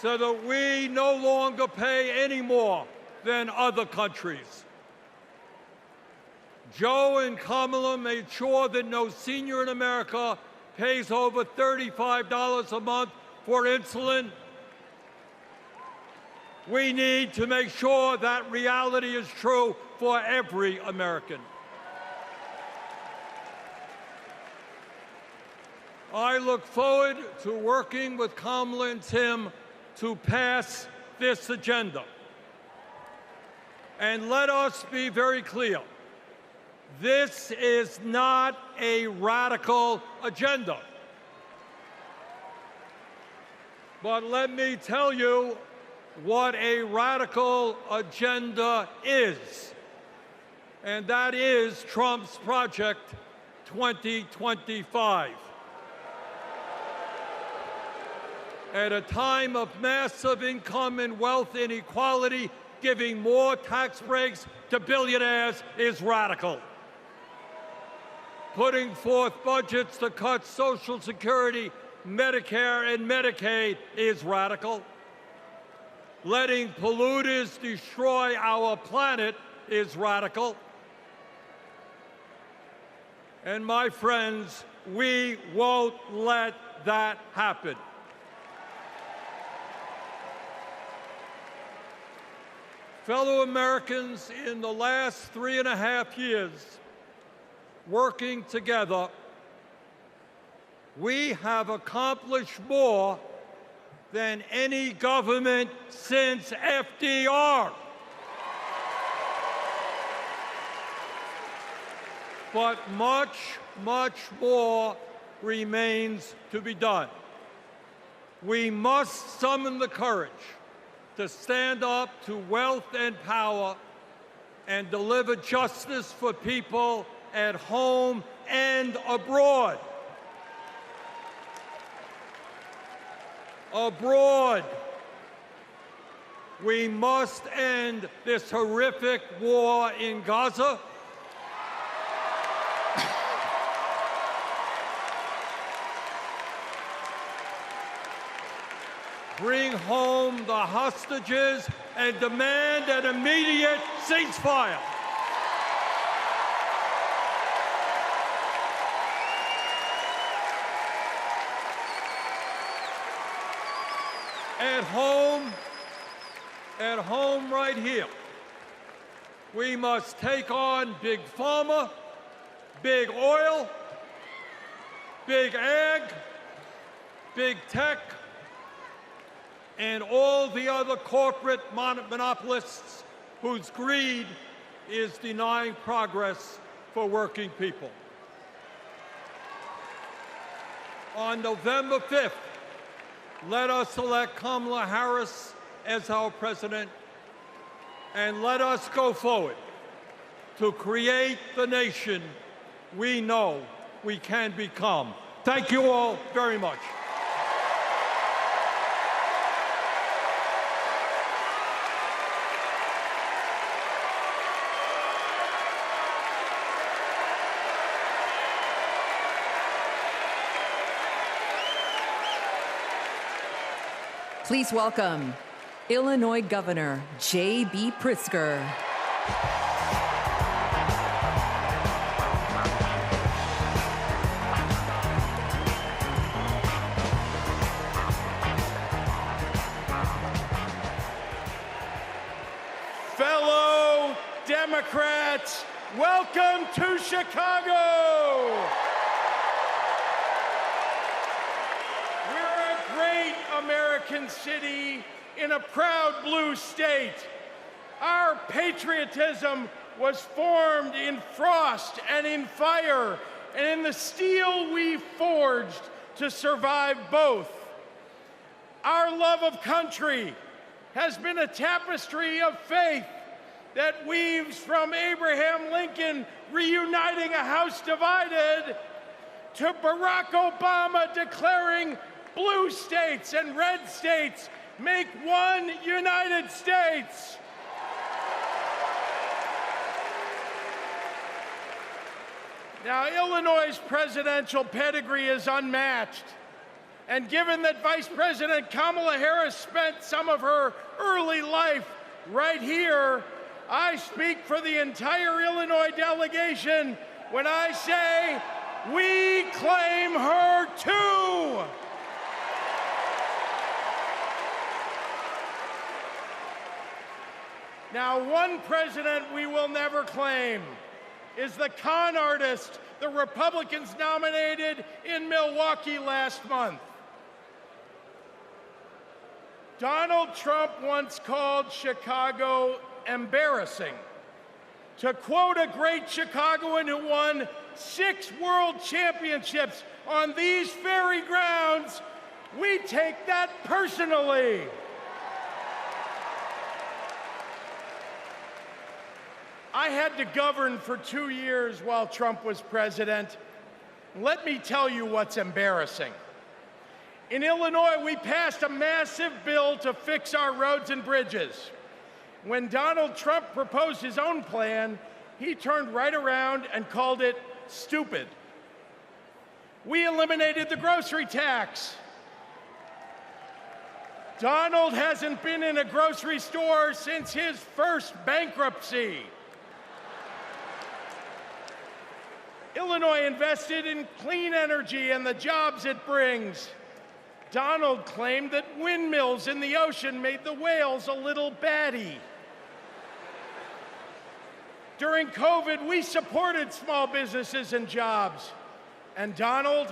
so that we no longer pay any more than other countries. Joe and Kamala made sure that no senior in America pays over $35 a month for insulin. We need to make sure that reality is true for every American. I look forward to working with Kamala and Tim to pass this agenda. And let us be very clear. This is not a radical agenda. But let me tell you what a radical agenda is. And that is Trump's Project 2025. At a time of massive income and wealth inequality, giving more tax breaks to billionaires is radical. Putting forth budgets to cut Social Security, Medicare, and Medicaid is radical. Letting polluters destroy our planet is radical. And my friends, we won't let that happen. Fellow Americans, in the last 3.5 years, working together, we have accomplished more than any government since FDR. But much, much more remains to be done. We must summon the courage to stand up to wealth and power and deliver justice for people at home and abroad. Abroad, we must end this horrific war in Gaza. Bring home the hostages and demand an immediate ceasefire. At home right here, we must take on Big Pharma, Big Oil, Big Ag, Big Tech, and all the other corporate monopolists whose greed is denying progress for working people. On November 5th, let us elect Kamala Harris as our president, and let us go forward to create the nation we know we can become. Thank you all very much. Please welcome Illinois Governor J.B. Pritzker. Fellow Democrats, welcome to Chicago. We're a great American city in a proud blue state. Our patriotism was formed in frost and in fire, and in the steel we forged to survive both. Our love of country has been a tapestry of faith that weaves from Abraham Lincoln reuniting a house divided to Barack Obama declaring blue states and red states make one United States. Now, Illinois' presidential pedigree is unmatched. And given that Vice President Kamala Harris spent some of her early life right here, I speak for the entire Illinois delegation when I say we claim her too. Now, one president we will never claim is the con artist the Republicans nominated in Milwaukee last month. Donald Trump once called Chicago embarrassing. To quote a great Chicagoan who won 6 world championships on these very grounds, we take that personally. I had to govern for 2 years while Trump was president. Let me tell you what's embarrassing. In Illinois, we passed a massive bill to fix our roads and bridges. When Donald Trump proposed his own plan, he turned right around and called it stupid. We eliminated the grocery tax. Donald hasn't been in a grocery store since his first bankruptcy. Illinois invested in clean energy and the jobs it brings. Donald claimed that windmills in the ocean made the whales a little batty. During COVID, we supported small businesses and jobs. And Donald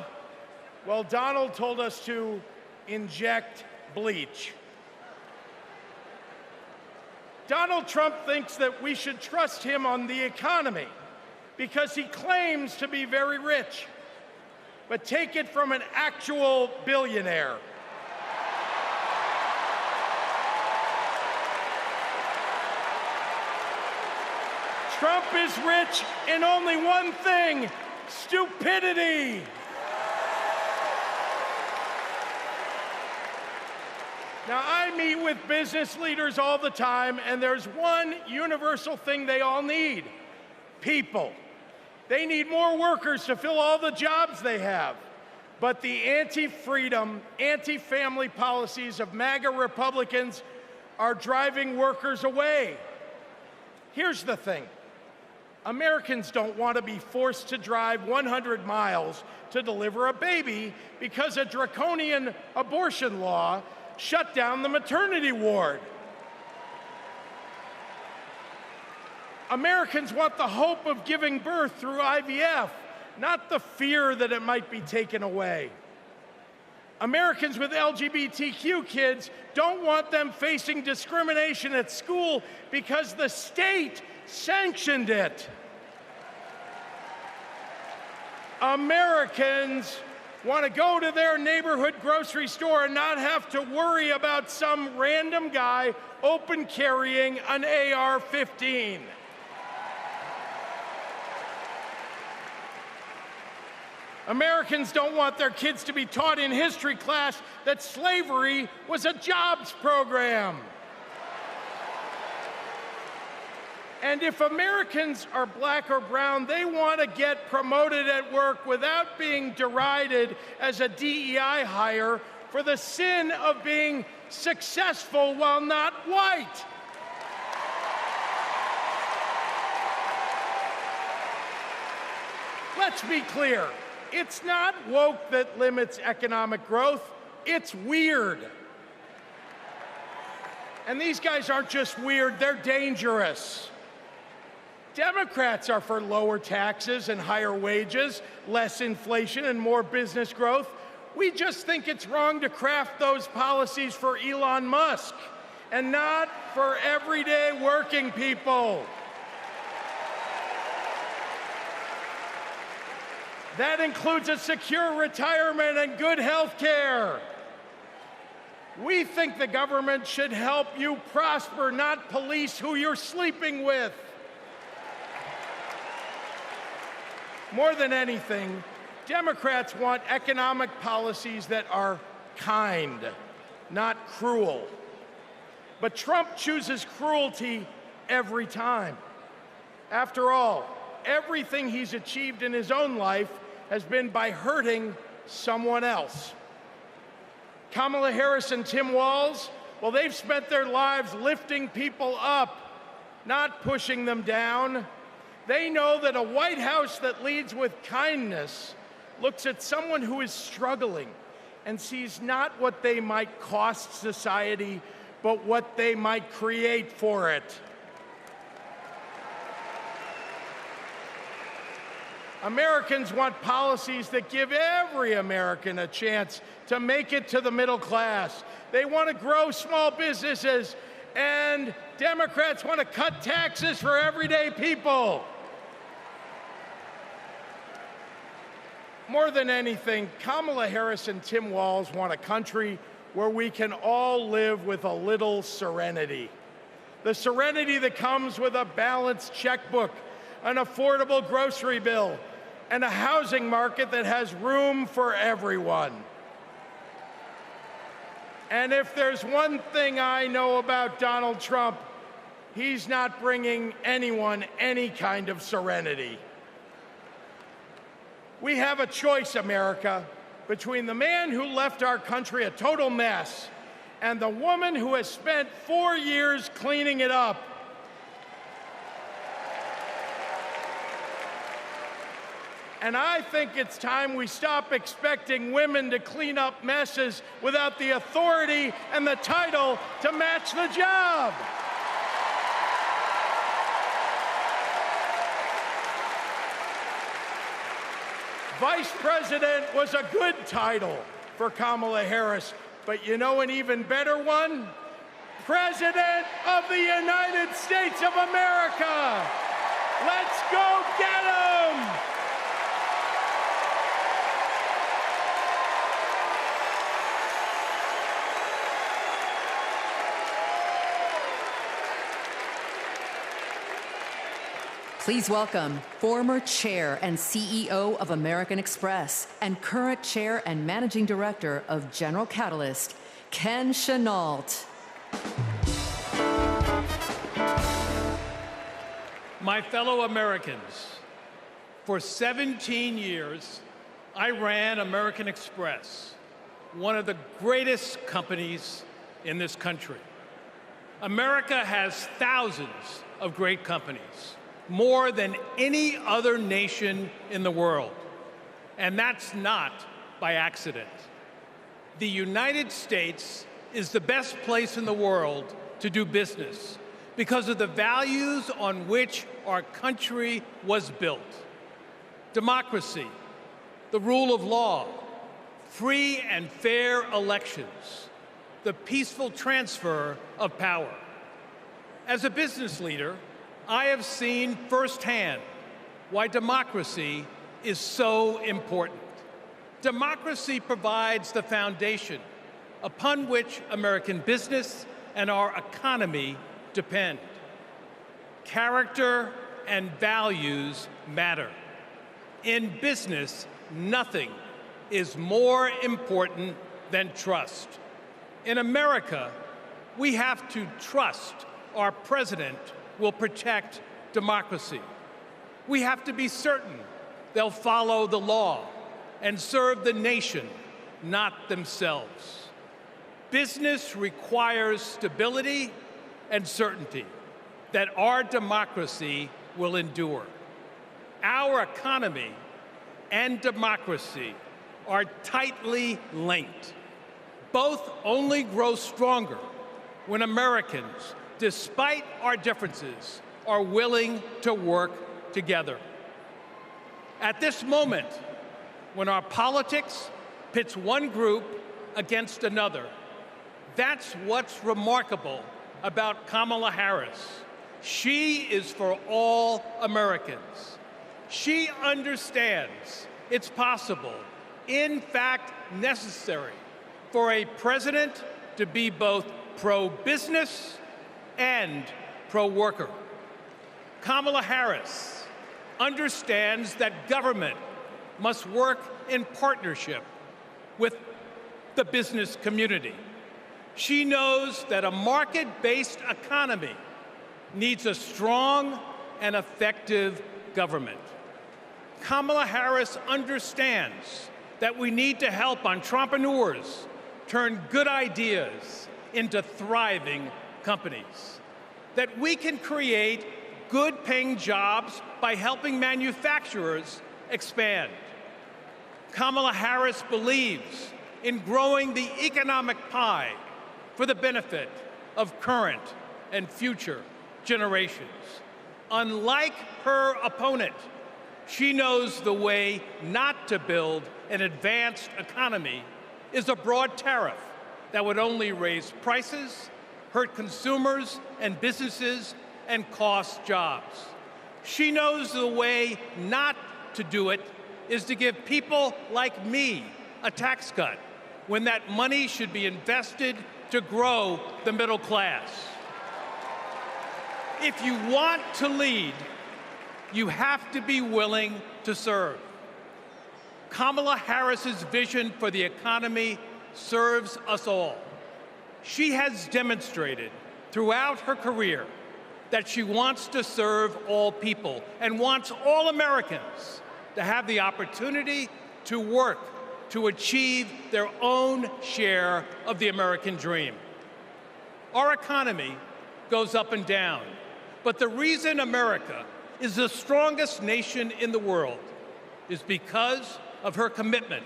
told us to inject bleach. Donald Trump thinks that we should trust him on the economy because he claims to be very rich. But take it from an actual billionaire. Trump is rich in only one thing: stupidity. Now, I meet with business leaders all the time, and there's one universal thing they all need: people. They need more workers to fill all the jobs they have. But the anti-freedom, anti-family policies of MAGA Republicans are driving workers away. Here's the thing. Americans don't want to be forced to drive 100 miles to deliver a baby because a draconian abortion law shut down the maternity ward. Americans want the hope of giving birth through IVF, not the fear that it might be taken away. Americans with LGBTQ kids don't want them facing discrimination at school because the state sanctioned it. Americans want to go to their neighborhood grocery store and not have to worry about some random guy open carrying an AR-15. Americans don't want their kids to be taught in history class that slavery was a jobs program. And if Americans are black or brown, they want to get promoted at work without being derided as a DEI hire for the sin of being successful while not white. Let's be clear. It's not woke that limits economic growth. It's weird. And these guys aren't just weird, they're dangerous. Democrats are for lower taxes and higher wages, less inflation and more business growth. We just think it's wrong to craft those policies for Elon Musk and not for everyday working people. That includes a secure retirement and good health care. We think the government should help you prosper, not police who you're sleeping with. More than anything, Democrats want economic policies that are kind, not cruel. But Trump chooses cruelty every time. After all, everything he's achieved in his own life has been by hurting someone else. Kamala Harris and Tim Walz, well, they've spent their lives lifting people up, not pushing them down. They know that a White House that leads with kindness looks at someone who is struggling and sees not what they might cost society, but what they might create for it. Americans want policies that give every American a chance to make it to the middle class. They want to grow small businesses, and Democrats want to cut taxes for everyday people. More than anything, Kamala Harris and Tim Walz want a country where we can all live with a little serenity. The serenity that comes with a balanced checkbook, an affordable grocery bill, and a housing market that has room for everyone. And if there's one thing I know about Donald Trump, he's not bringing anyone any kind of serenity. We have a choice, America, between the man who left our country a total mess and the woman who has spent 4 years cleaning it up. And I think it's time we stop expecting women to clean up messes without the authority and the title to match the job. Vice President was a good title for Kamala Harris, but you know an even better one? President of the United States of America. Let's go get him! Please welcome former chair and CEO of American Express and current chair and managing director of General Catalyst, Ken Chenault. My fellow Americans, for 17 years, I ran American Express, one of the greatest companies in this country. America has thousands of great companies, more than any other nation in the world. And that's not by accident. The United States is the best place in the world to do business because of the values on which our country was built. Democracy, the rule of law, free and fair elections, the peaceful transfer of power. As a business leader, I have seen firsthand why democracy is so important. Democracy provides the foundation upon which American business and our economy depend. Character and values matter. In business, nothing is more important than trust. In America, we have to trust our president will protect democracy. We have to be certain they'll follow the law and serve the nation, not themselves. Business requires stability and certainty that our democracy will endure. Our economy and democracy are tightly linked. Both only grow stronger when Americans, despite our differences, are willing to work together. At this moment, when our politics pits one group against another, that's what's remarkable about Kamala Harris. She is for all Americans. She understands it's possible, in fact necessary, for a president to be both pro-business and pro-worker. Kamala Harris understands that government must work in partnership with the business community. She knows that a market-based economy needs a strong and effective government. Kamala Harris understands that we need to help entrepreneurs turn good ideas into thriving companies, that we can create good-paying jobs by helping manufacturers expand. Kamala Harris believes in growing the economic pie for the benefit of current and future generations. Unlike her opponent, she knows the way not to build an advanced economy is a broad tariff that would only raise prices, hurt consumers and businesses, and cost jobs. She knows the way not to do it is to give people like me a tax cut when that money should be invested to grow the middle class. If you want to lead, you have to be willing to serve. Kamala Harris's vision for the economy serves us all. She has demonstrated throughout her career that she wants to serve all people and wants all Americans to have the opportunity to work to achieve their own share of the American dream. Our economy goes up and down, but the reason America is the strongest nation in the world is because of her commitment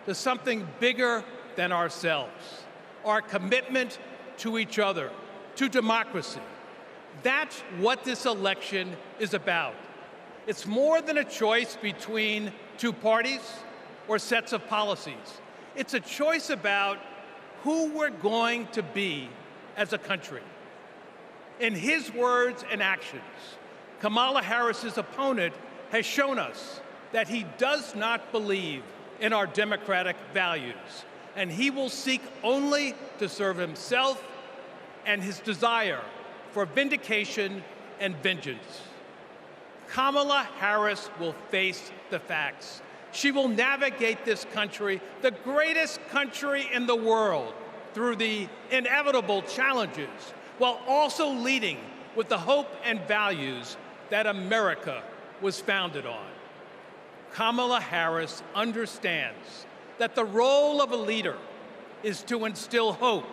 to something bigger than ourselves, our commitment to each other, to democracy. That's what this election is about. It's more than a choice between two parties or sets of policies. It's a choice about who we're going to be as a country. In his words and actions, Kamala Harris's opponent has shown us that he does not believe in our democratic values, and he will seek only to serve himself and his desire for vindication and vengeance. Kamala Harris will face the facts. She will navigate this country, the greatest country in the world, through the inevitable challenges, while also leading with the hope and values that America was founded on. Kamala Harris understands that the role of a leader is to instill hope,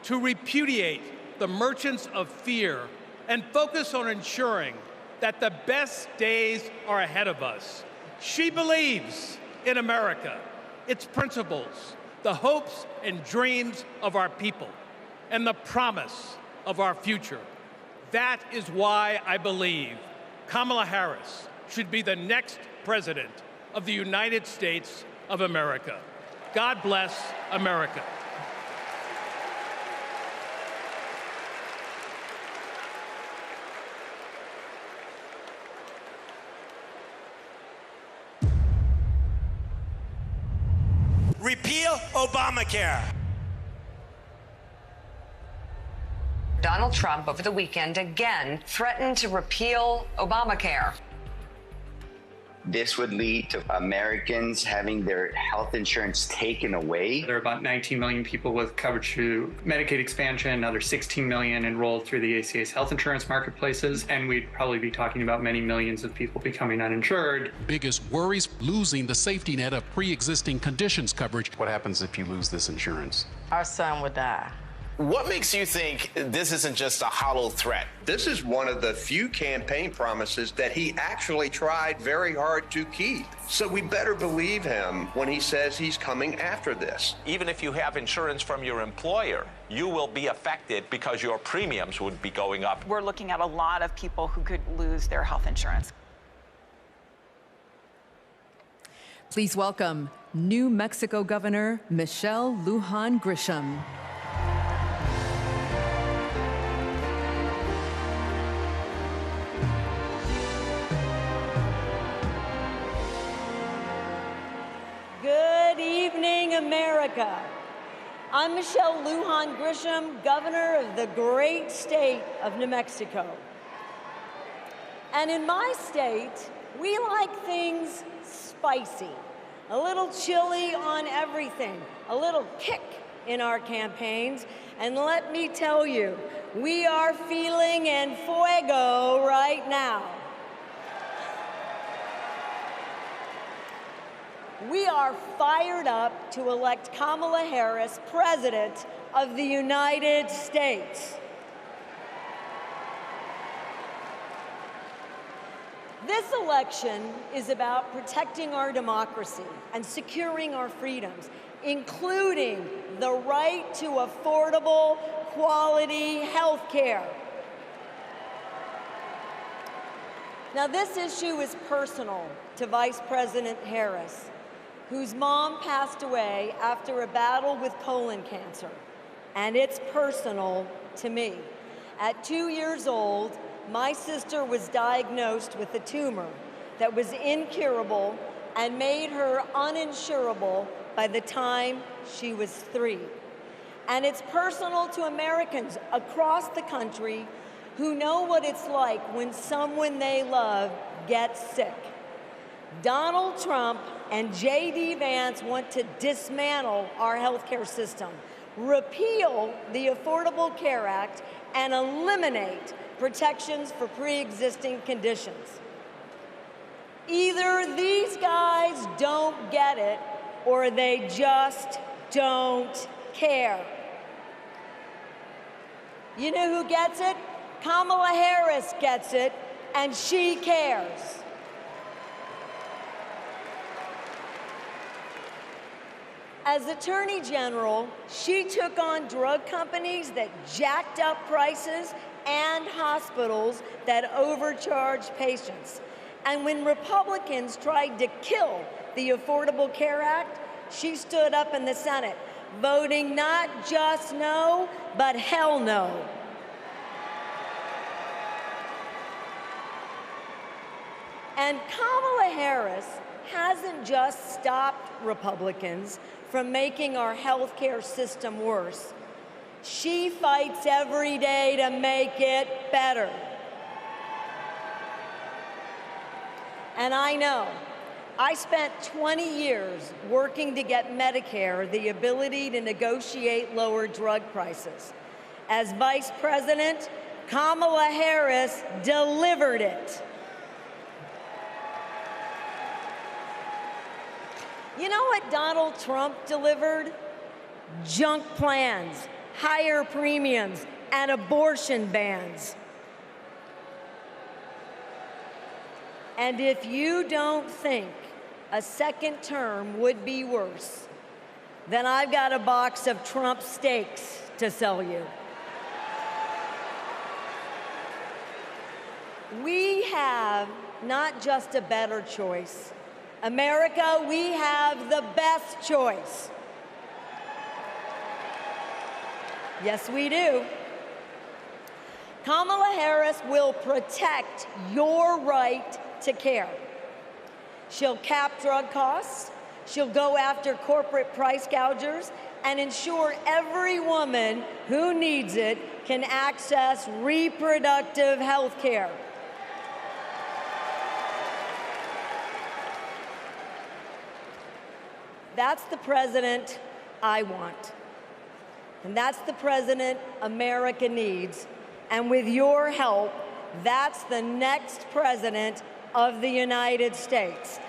to repudiate the merchants of fear, and focus on ensuring that the best days are ahead of us. She believes in America, its principles, the hopes and dreams of our people, and the promise of our future. That is why I believe Kamala Harris should be the next president of the United States of America. God bless America. repeal Obamacare. Donald Trump over the weekend again threatened to repeal Obamacare. This would lead to Americans having their health insurance taken away. There are about 19 million people with coverage through Medicaid expansion, another 16 million enrolled through the ACA's health insurance marketplaces, and we'd probably be talking about many millions of people becoming uninsured. Biggest worries, losing the safety net of pre-existing conditions coverage. What happens if you lose this insurance? Our son would die. What makes you think this isn't just a hollow threat? This is one of the few campaign promises that he actually tried very hard to keep. So we better believe him when he says he's coming after this. Even if you have insurance from your employer, you will be affected because your premiums would be going up. We're looking at a lot of people who could lose their health insurance. Please welcome New Mexico Governor Michelle Lujan Grisham. Good evening, America. I'm Michelle Lujan Grisham, governor of the great state of New Mexico. And in my state, we like things spicy, a little chili on everything, a little kick in our campaigns. And let me tell you, we are feeling en fuego right now. We are fired up to elect Kamala Harris President of the United States. This election is about protecting our democracy and securing our freedoms, including the right to affordable, quality health care. Now, this issue is personal to Vice President Harris, whose mom passed away after a battle with colon cancer. And it's personal to me. At 2 years old, my sister was diagnosed with a tumor that was incurable and made her uninsurable by the time she was 3. And it's personal to Americans across the country who know what it's like when someone they love gets sick. Donald Trump and J.D. Vance want to dismantle our healthcare system, repeal the Affordable Care Act, and eliminate protections for pre-existing conditions. Either these guys don't get it, or they just don't care. You know who gets it? Kamala Harris gets it, and she cares. As Attorney General, she took on drug companies that jacked up prices and hospitals that overcharged patients. And when Republicans tried to kill the Affordable Care Act, she stood up in the Senate, voting not just no, but hell no. And Kamala Harris hasn't just stopped Republicans from making our healthcare system worse. She fights every day to make it better. And I know, I spent 20 years working to get Medicare the ability to negotiate lower drug prices. As Vice President, Kamala Harris delivered it. You know what Donald Trump delivered? Junk plans, higher premiums, and abortion bans. And if you don't think a second term would be worse, then I've got a box of Trump steaks to sell you. We have not just a better choice. America, we have the best choice. Yes, we do. Kamala Harris will protect your right to care. She'll cap drug costs. She'll go after corporate price gougers and ensure every woman who needs it can access reproductive health care. That's the president I want. And that's the president America needs. And with your help, that's the next president of the United States.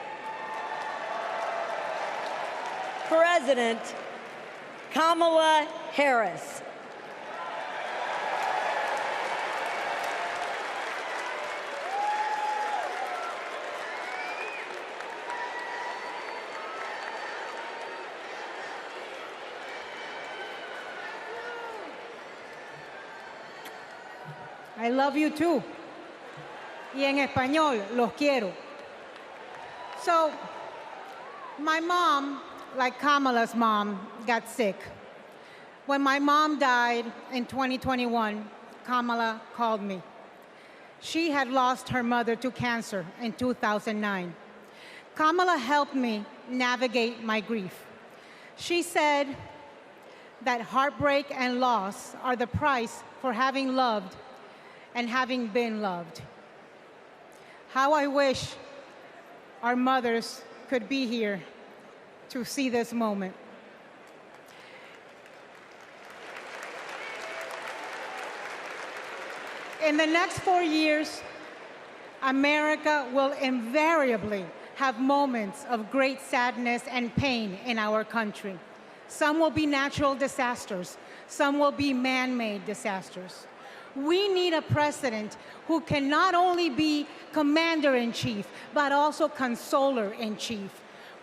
President Kamala Harris. I love you too. Y en español, los quiero. So, my mom, like Kamala's mom, got sick. When my mom died in 2021, Kamala called me. She had lost her mother to cancer in 2009. Kamala helped me navigate my grief. She said that heartbreak and loss are the price for having loved and having been loved. How I wish our mothers could be here to see this moment. In the next 4 years, America will invariably have moments of great sadness and pain in our country. Some will be natural disasters. Some will be man-made disasters. We need a president who can not only be commander-in-chief, but also consoler-in-chief.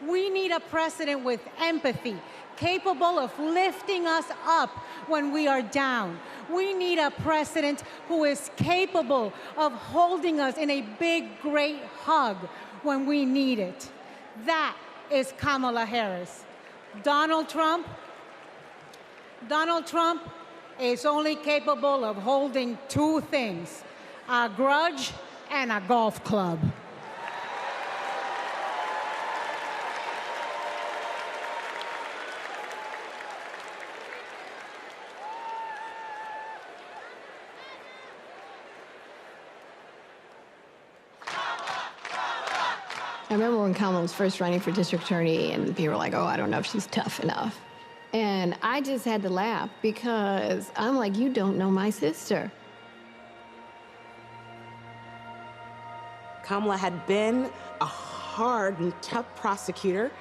We need a president with empathy, capable of lifting us up when we are down. We need a president who is capable of holding us in a big, great hug when we need it. That is Kamala Harris. Donald Trump is only capable of holding two things, a grudge and a golf club. I remember when Kamala was first running for district attorney and people were like, oh, I don't know if she's tough enough. And I just had to laugh because I'm like, you don't know my sister. Kamala had been a hard and tough prosecutor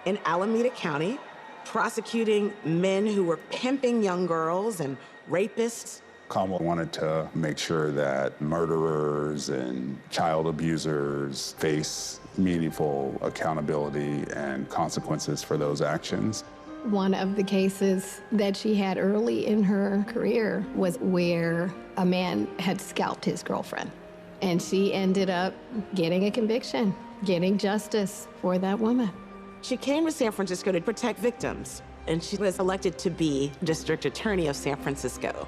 in Alameda County, prosecuting men who were pimping young girls and rapists. Kamala wanted to make sure that murderers and child abusers face meaningful accountability and consequences for those actions. One of the cases that she had early in her career was where a man had scalped his girlfriend. And she ended up getting a conviction, getting justice for that woman. She came to San Francisco to protect victims, and she was elected to be district attorney of San Francisco.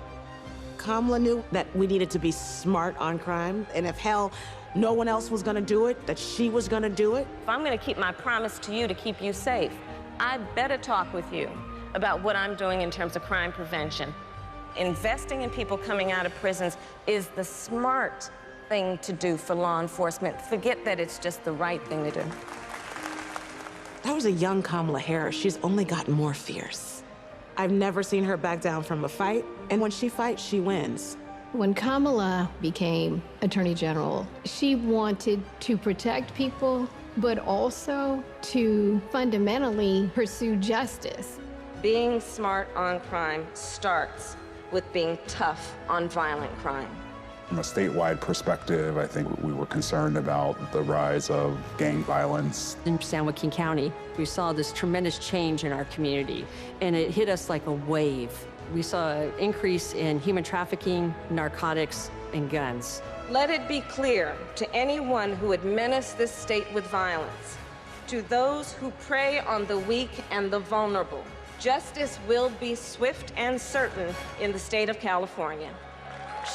Kamala knew that we needed to be smart on crime, and if hell, no one else was gonna do it, that she was gonna do it. If I'm gonna keep my promise to you to keep you safe, I better talk with you about what I'm doing in terms of crime prevention. Investing in people coming out of prisons is the smart thing to do for law enforcement. Forget that it's just the right thing to do. That was a young Kamala Harris. She's only gotten more fierce. I've never seen her back down from a fight, and when she fights, she wins. When Kamala became Attorney General, she wanted to protect people, but also to fundamentally pursue justice. Being smart on crime starts with being tough on violent crime. From a statewide perspective, I think we were concerned about the rise of gang violence. In San Joaquin County, we saw this tremendous change in our community, and it hit us like a wave. We saw an increase in human trafficking, narcotics, and guns. Let it be clear to anyone who would menace this state with violence, to those who prey on the weak and the vulnerable, justice will be swift and certain in the state of California.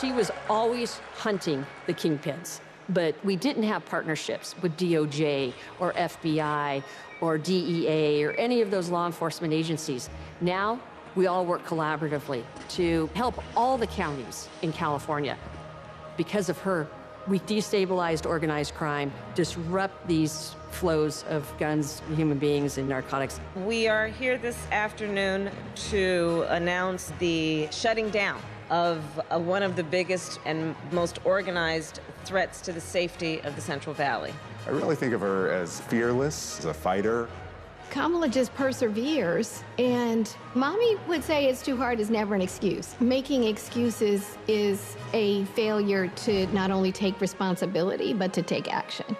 She was always hunting the kingpins. but we didn't have partnerships with DOJ or FBI or DEA or any of those law enforcement agencies. Now, we all work collaboratively to help all the counties in California. Because of her, we destabilized organized crime, disrupt these flows of guns, human beings, and narcotics. We are here this afternoon to announce the shutting down of one of the biggest and most organized threats to the safety of the Central Valley. I really think of her as fearless, as a fighter. Kamala just perseveres, and mommy would say it's too hard is never an excuse. Making excuses is a failure to not only take responsibility, but to take action.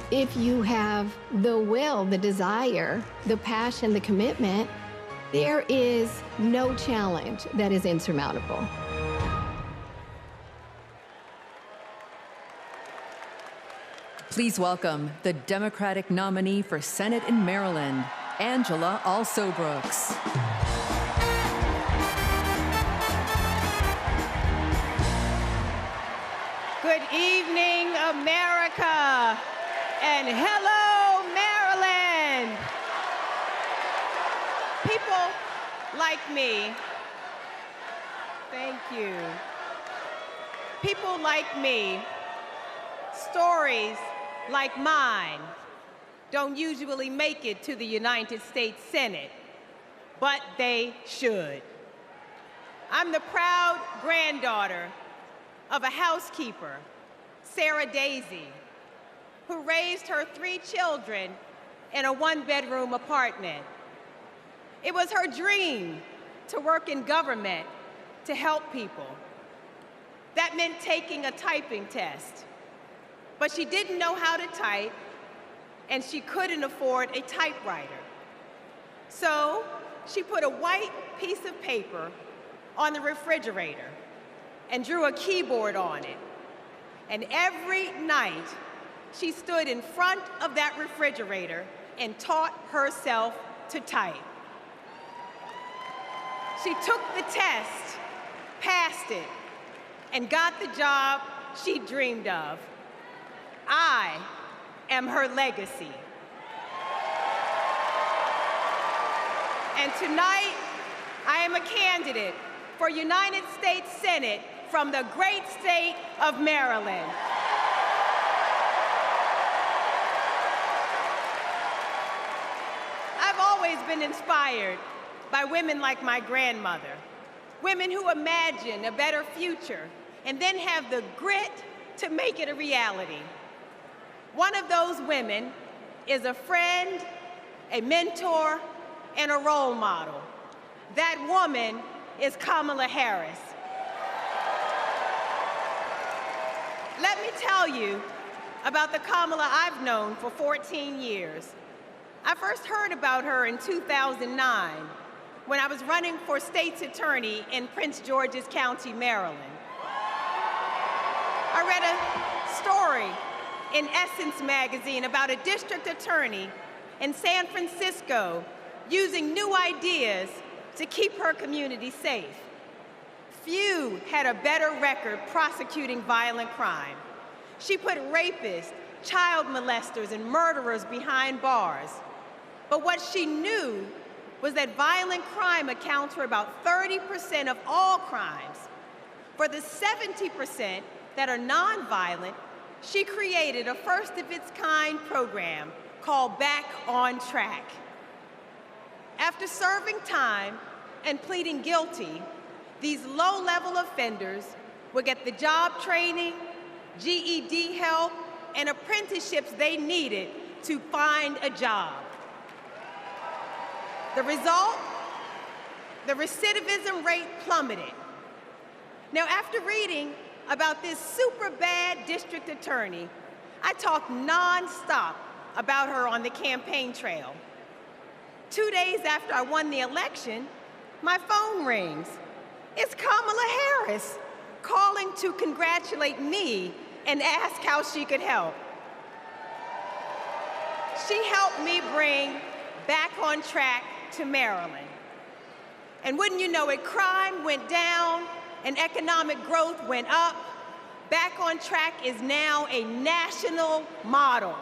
If you have the will, the desire, the passion, the commitment, there is no challenge that is insurmountable. Please welcome the Democratic nominee for Senate in Maryland, Angela Alsobrooks. Good evening, America, and hello, Maryland. People like me, thank you. People like me, stories like mine don't usually make it to the United States Senate, but they should. I'm the proud granddaughter of a housekeeper, Sarah Daisy, who raised her 3 children in a 1-bedroom apartment. It was her dream to work in government to help people. That meant taking a typing test. But she didn't know how to type, and she couldn't afford a typewriter. So she put a white piece of paper on the refrigerator and drew a keyboard on it. And every night, she stood in front of that refrigerator and taught herself to type. She took the test, passed it, and got the job she dreamed of. I am her legacy. And tonight, I am a candidate for United States Senate from the great state of Maryland. I've always been inspired by women like my grandmother, women who imagine a better future and then have the grit to make it a reality. One of those women is a friend, a mentor, and a role model. That woman is Kamala Harris. Let me tell you about the Kamala I've known for 14 years. I first heard about her in 2009 when I was running for state's attorney in Prince George's County, Maryland. I read a story in Essence magazine about a district attorney in San Francisco using new ideas to keep her community safe. Few had a better record prosecuting violent crime. She put rapists, child molesters, and murderers behind bars. But what she knew was that violent crime accounts for about 30% of all crimes. For the 70% that are nonviolent, she created a first-of-its-kind program called Back on Track. After serving time and pleading guilty, these low-level offenders would get the job training, GED help, and apprenticeships they needed to find a job. The result? The recidivism rate plummeted. Now, after reading about this super bad district attorney, I talked nonstop about her on the campaign trail. 2 days after I won the election, my phone rings. It's Kamala Harris calling to congratulate me and ask how she could help. She helped me bring Back on Track to Maryland. And wouldn't you know it, crime went down and economic growth went up. Back on Track is now a national model.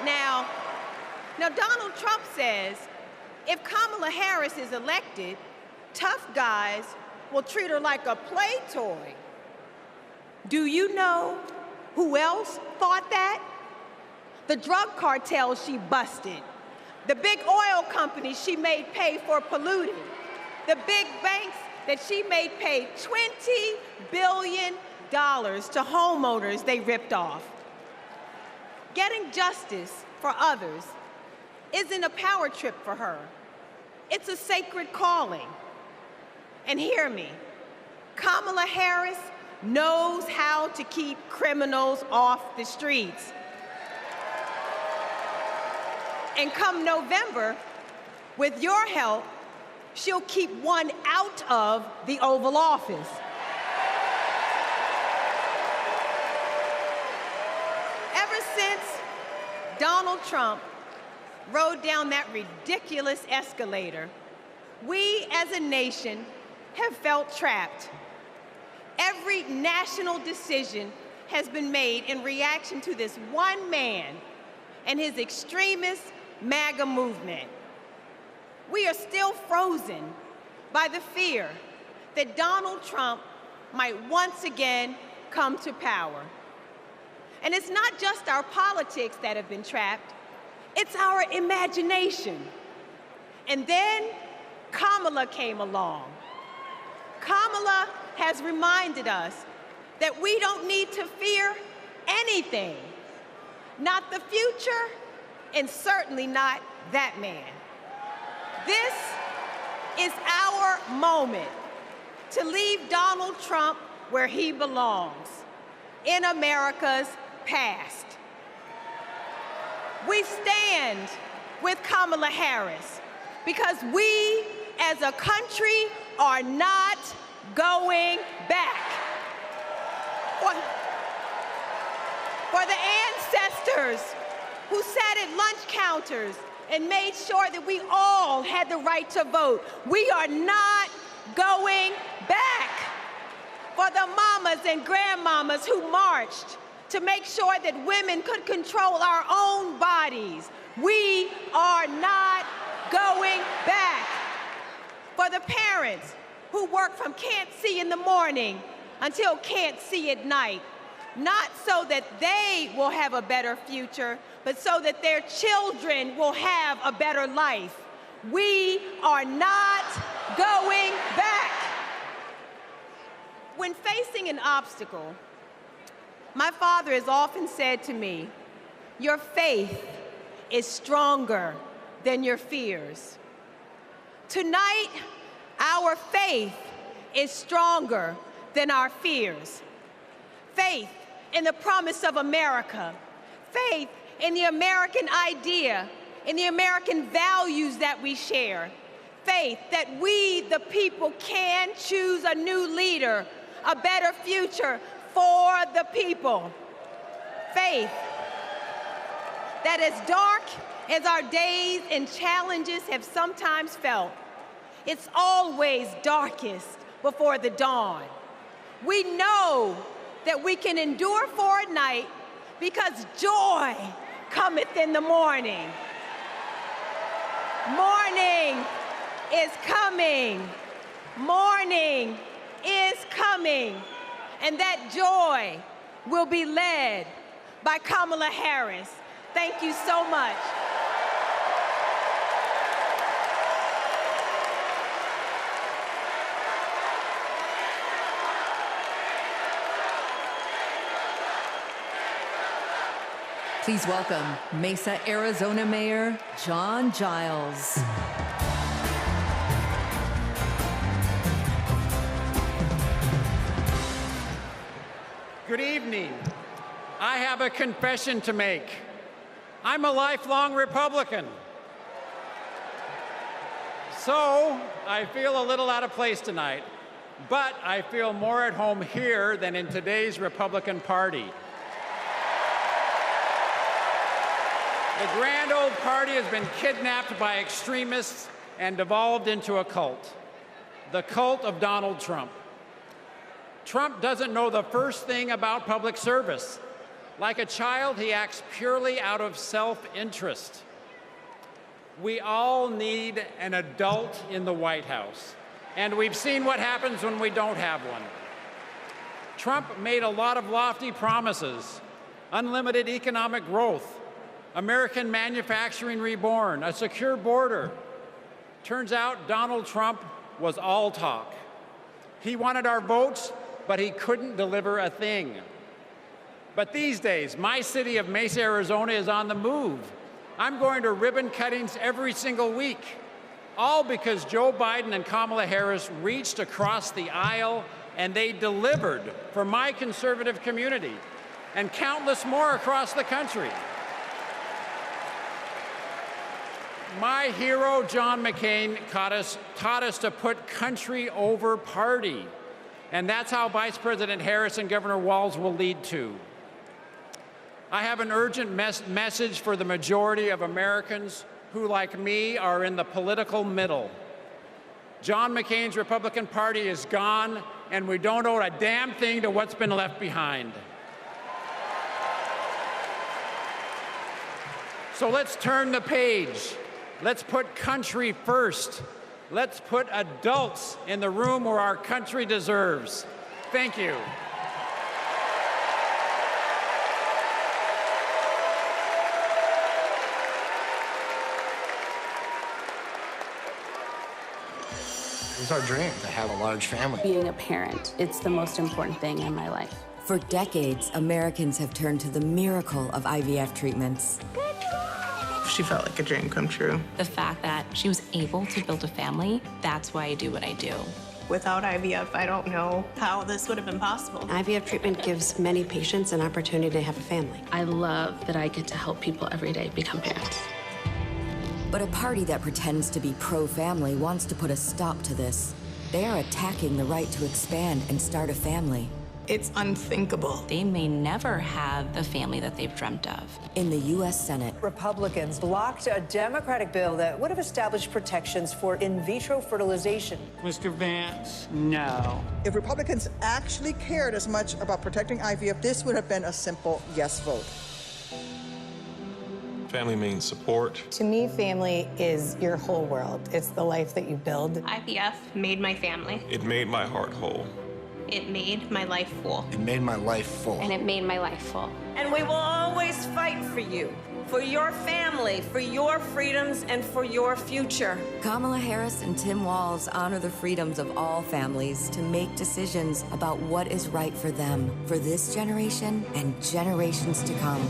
Now Donald Trump says if Kamala Harris is elected, tough guys will treat her like a play toy. Do you know who else thought that? The drug cartels she busted, the big oil companies she made pay for polluting, the big banks that she made pay $20 billion to homeowners they ripped off. Getting justice for others isn't a power trip for her. It's a sacred calling. And hear me, Kamala Harris knows how to keep criminals off the streets. And come November, with your help, she'll keep one out of the Oval Office. Ever since Donald Trump rode down that ridiculous escalator, we as a nation have felt trapped. Every national decision has been made in reaction to this one man and his extremist MAGA movement. We are still frozen by the fear that Donald Trump might once again come to power. And it's not just our politics that have been trapped, it's our imagination. And then Kamala came along. Kamala has reminded us that we don't need to fear anything, not the future, and certainly not that man. This is our moment to leave Donald Trump where he belongs, in America's past. We stand with Kamala Harris because we as a country are not going back. For the ancestors who sat at lunch counters and made sure that we all had the right to vote, we are not going back. For the mamas and grandmamas who marched to make sure that women could control our own bodies, we are not going back. For the parents who work from can't see in the morning until can't see at night, not so that they will have a better future, but so that their children will have a better life. We are not going back. When facing an obstacle, my father has often said to me, your faith is stronger than your fears. Tonight, our faith is stronger than our fears. Faith in the promise of America. Faith in the American idea, in the American values that we share. Faith that we, the people, can choose a new leader, a better future for the people. Faith that as dark as our days and challenges have sometimes felt, it's always darkest before the dawn. We know that we can endure for a night because joy cometh in the morning. Morning is coming. Morning is coming. And that joy will be led by Kamala Harris. Thank you so much. Please welcome Mesa, Arizona Mayor John Giles. Good evening. I have a confession to make. I'm a lifelong Republican. So I feel a little out of place tonight, but I feel more at home here than in today's Republican Party. The grand old party has been kidnapped by extremists and devolved into a cult, the cult of Donald Trump. Trump doesn't know the first thing about public service. Like a child, he acts purely out of self-interest. We all need an adult in the White House, and we've seen what happens when we don't have one. Trump made a lot of lofty promises: unlimited economic growth, American manufacturing reborn, a secure border. Turns out Donald Trump was all talk. He wanted our votes, but he couldn't deliver a thing. But these days, my city of Mesa, Arizona is on the move. I'm going to ribbon cuttings every single week, all because Joe Biden and Kamala Harris reached across the aisle and they delivered for my conservative community and countless more across the country. My hero, John McCain, taught us to put country over party. And that's how Vice President Harris and Governor Walz will lead too. I have an urgent message for the majority of Americans who, like me, are in the political middle. John McCain's Republican Party is gone, and we don't owe a damn thing to what's been left behind. So let's turn the page. Let's put country first. Let's put adults in the room where our country deserves. Thank you. It's our dream to have a large family. Being a parent, it's the most important thing in my life. For decades, Americans have turned to the miracle of IVF treatments. She felt like a dream come true. The fact that she was able to build a family, that's why I do what I do. Without IVF, I don't know how this would have been possible. IVF treatment gives many patients an opportunity to have a family. I love that I get to help people every day become parents. But a party that pretends to be pro-family wants to put a stop to this. They are attacking the right to expand and start a family. It's unthinkable. They may never have the family that they've dreamt of. In the U.S. Senate, Republicans blocked a Democratic bill that would have established protections for in vitro fertilization. Mr. Vance, no. If Republicans actually cared as much about protecting IVF, this would have been a simple yes vote. Family means support. To me, family is your whole world. It's the life that you build. IVF made my family. It made my heart whole. It made my life full. It made my life full. And it made my life full. And we will always fight for you, for your family, for your freedoms, and for your future. Kamala Harris and Tim Walz honor the freedoms of all families to make decisions about what is right for them, for this generation and generations to come.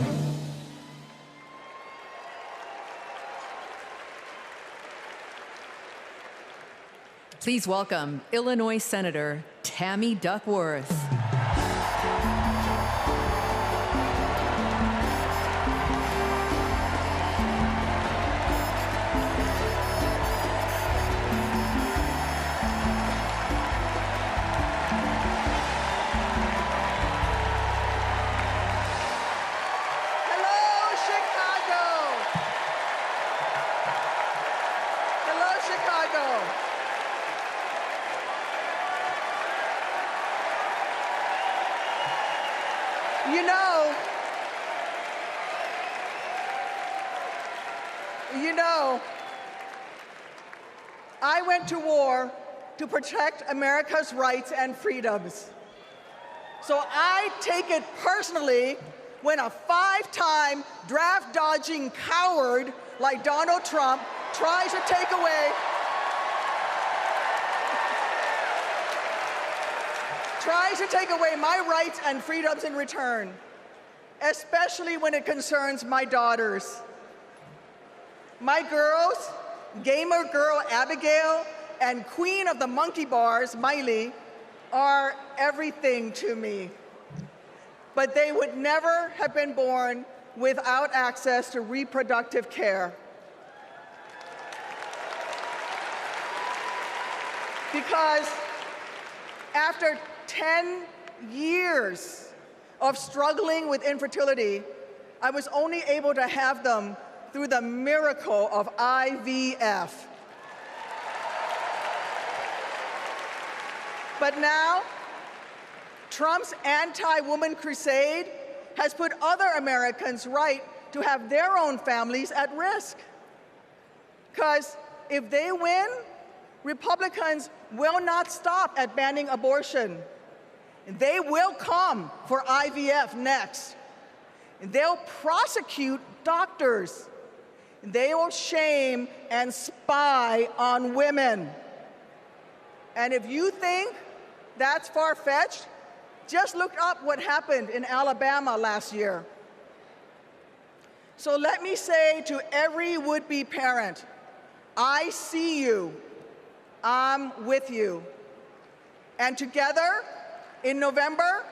Please welcome Illinois Senator Tammy Duckworth. I went to war to protect America's rights and freedoms. So I take it personally when a five-time draft-dodging coward like Donald Trump tries to take away my rights and freedoms in return, especially when it concerns my daughters. My girls, gamer girl Abigail and queen of the monkey bars, Miley, are everything to me. But they would never have been born without access to reproductive care. Because after 10 years of struggling with infertility, I was only able to have them through the miracle of IVF. But now, Trump's anti-woman crusade has put other Americans' right to have their own families at risk. Because if they win, Republicans will not stop at banning abortion. They will come for IVF next. They'll prosecute doctors. They will shame and spy on women. And if you think that's far-fetched, just look up what happened in Alabama last year. So let me say to every would-be parent, I see you, I'm with you. And together, in November,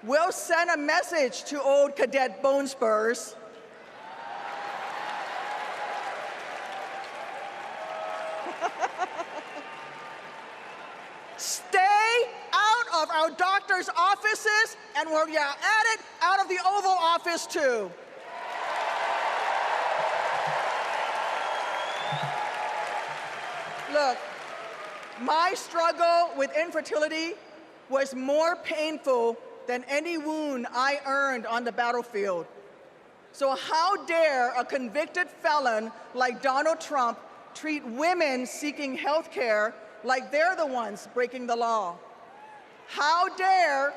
we'll send a message to old Cadet Bone Spurs. Stay out of our doctors' offices, and while you're at it, out of the Oval Office too. Look, my struggle with infertility was more painful than any wound I earned on the battlefield. So how dare a convicted felon like Donald Trump treat women seeking health care like they're the ones breaking the law? How dare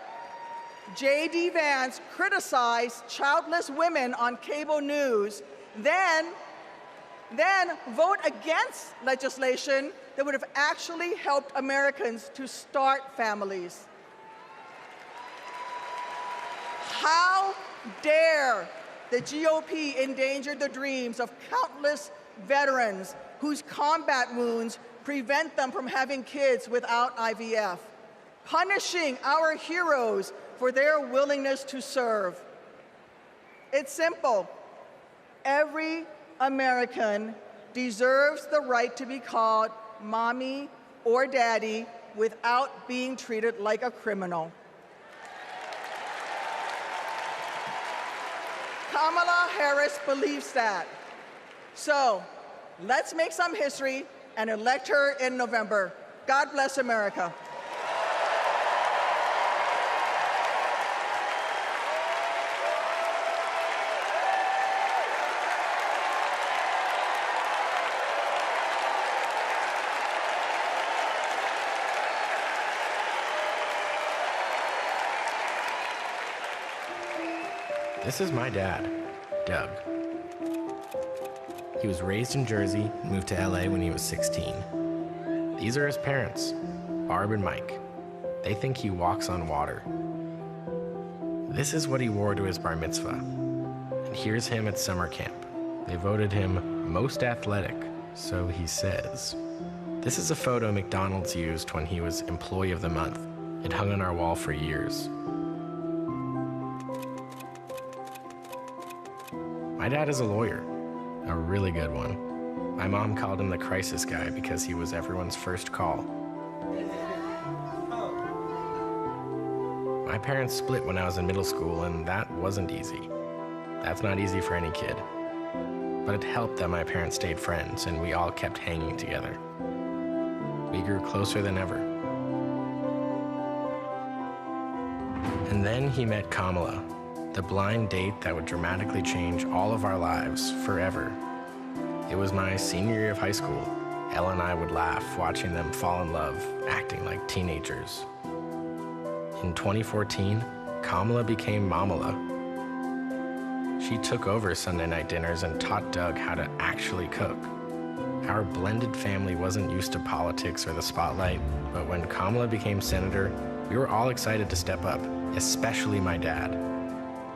J.D. Vance criticize childless women on cable news, then vote against legislation that would have actually helped Americans to start families? How dare the GOP endanger the dreams of countless veterans whose combat wounds prevent them from having kids without IVF, punishing our heroes for their willingness to serve? It's simple. Every American deserves the right to be called mommy or daddy without being treated like a criminal. Kamala Harris believes that. So let's make some history and elect her in November. God bless America. This is my dad, Doug. He was raised in Jersey and moved to LA when he was 16. These are his parents, Barb and Mike. They think he walks on water. This is what he wore to his bar mitzvah. And here's him at summer camp. They voted him most athletic, so he says. This is a photo McDonald's used when he was Employee of the Month. It hung on our wall for years. My dad is a lawyer, a really good one. My mom called him the crisis guy because he was everyone's first call. My parents split when I was in middle school, and that wasn't easy. That's not easy for any kid. But it helped that my parents stayed friends, and we all kept hanging together. We grew closer than ever. And then he met Kamala, the blind date that would dramatically change all of our lives forever. It was my senior year of high school. Ella and I would laugh watching them fall in love, acting like teenagers. In 2014, Kamala became Mamala. She took over Sunday night dinners and taught Doug how to actually cook. Our blended family wasn't used to politics or the spotlight, but when Kamala became senator, we were all excited to step up, especially my dad.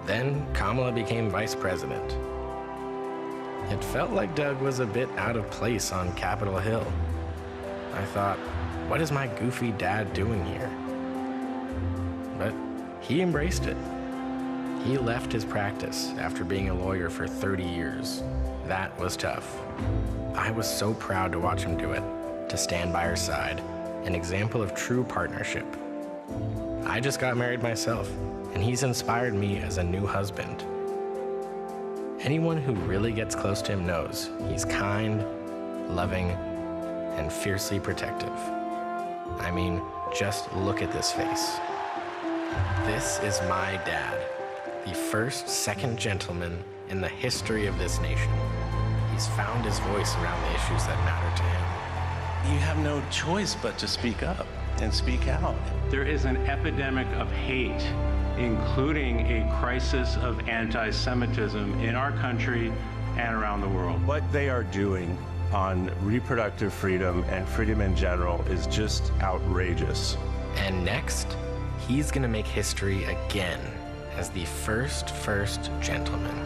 Then Kamala became vice president. It felt like Doug was a bit out of place on Capitol Hill. I thought, what is my goofy dad doing here? But he embraced it. He left his practice after being a lawyer for 30 years. That was tough. I was so proud to watch him do it, to stand by her side, an example of true partnership. I just got married myself, and he's inspired me as a new husband. Anyone who really gets close to him knows he's kind, loving, and fiercely protective. I mean, just look at this face. This is my dad, the first second gentleman in the history of this nation. He's found his voice around the issues that matter to him. You have no choice but to speak up and speak out. There is an epidemic of hate, including a crisis of anti-Semitism in our country and around the world. What they are doing on reproductive freedom and freedom in general is just outrageous. And next, he's gonna make history again as the first gentleman.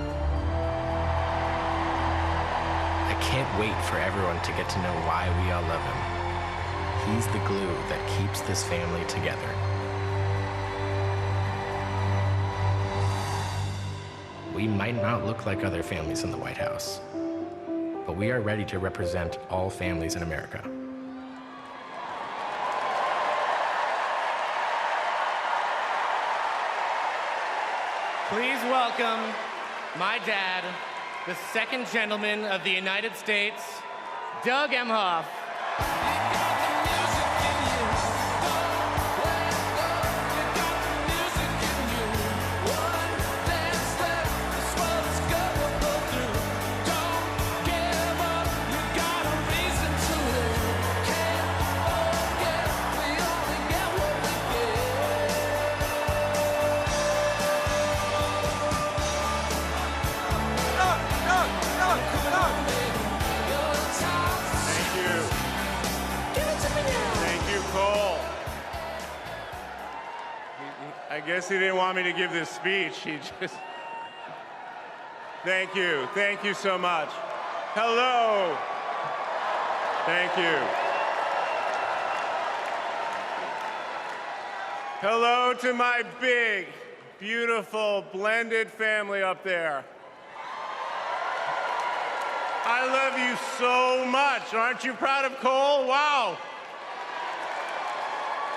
I can't wait for everyone to get to know why we all love him. He's the glue that keeps this family together. We might not look like other families in the White House, but we are ready to represent all families in America. Please welcome my dad, the second gentleman of the United States, Doug Emhoff. I guess he didn't want me to give this speech. He just... Thank you so much. Hello. Thank you. Hello to my big, beautiful, blended family up there. I love you so much. Aren't you proud of Cole? Wow.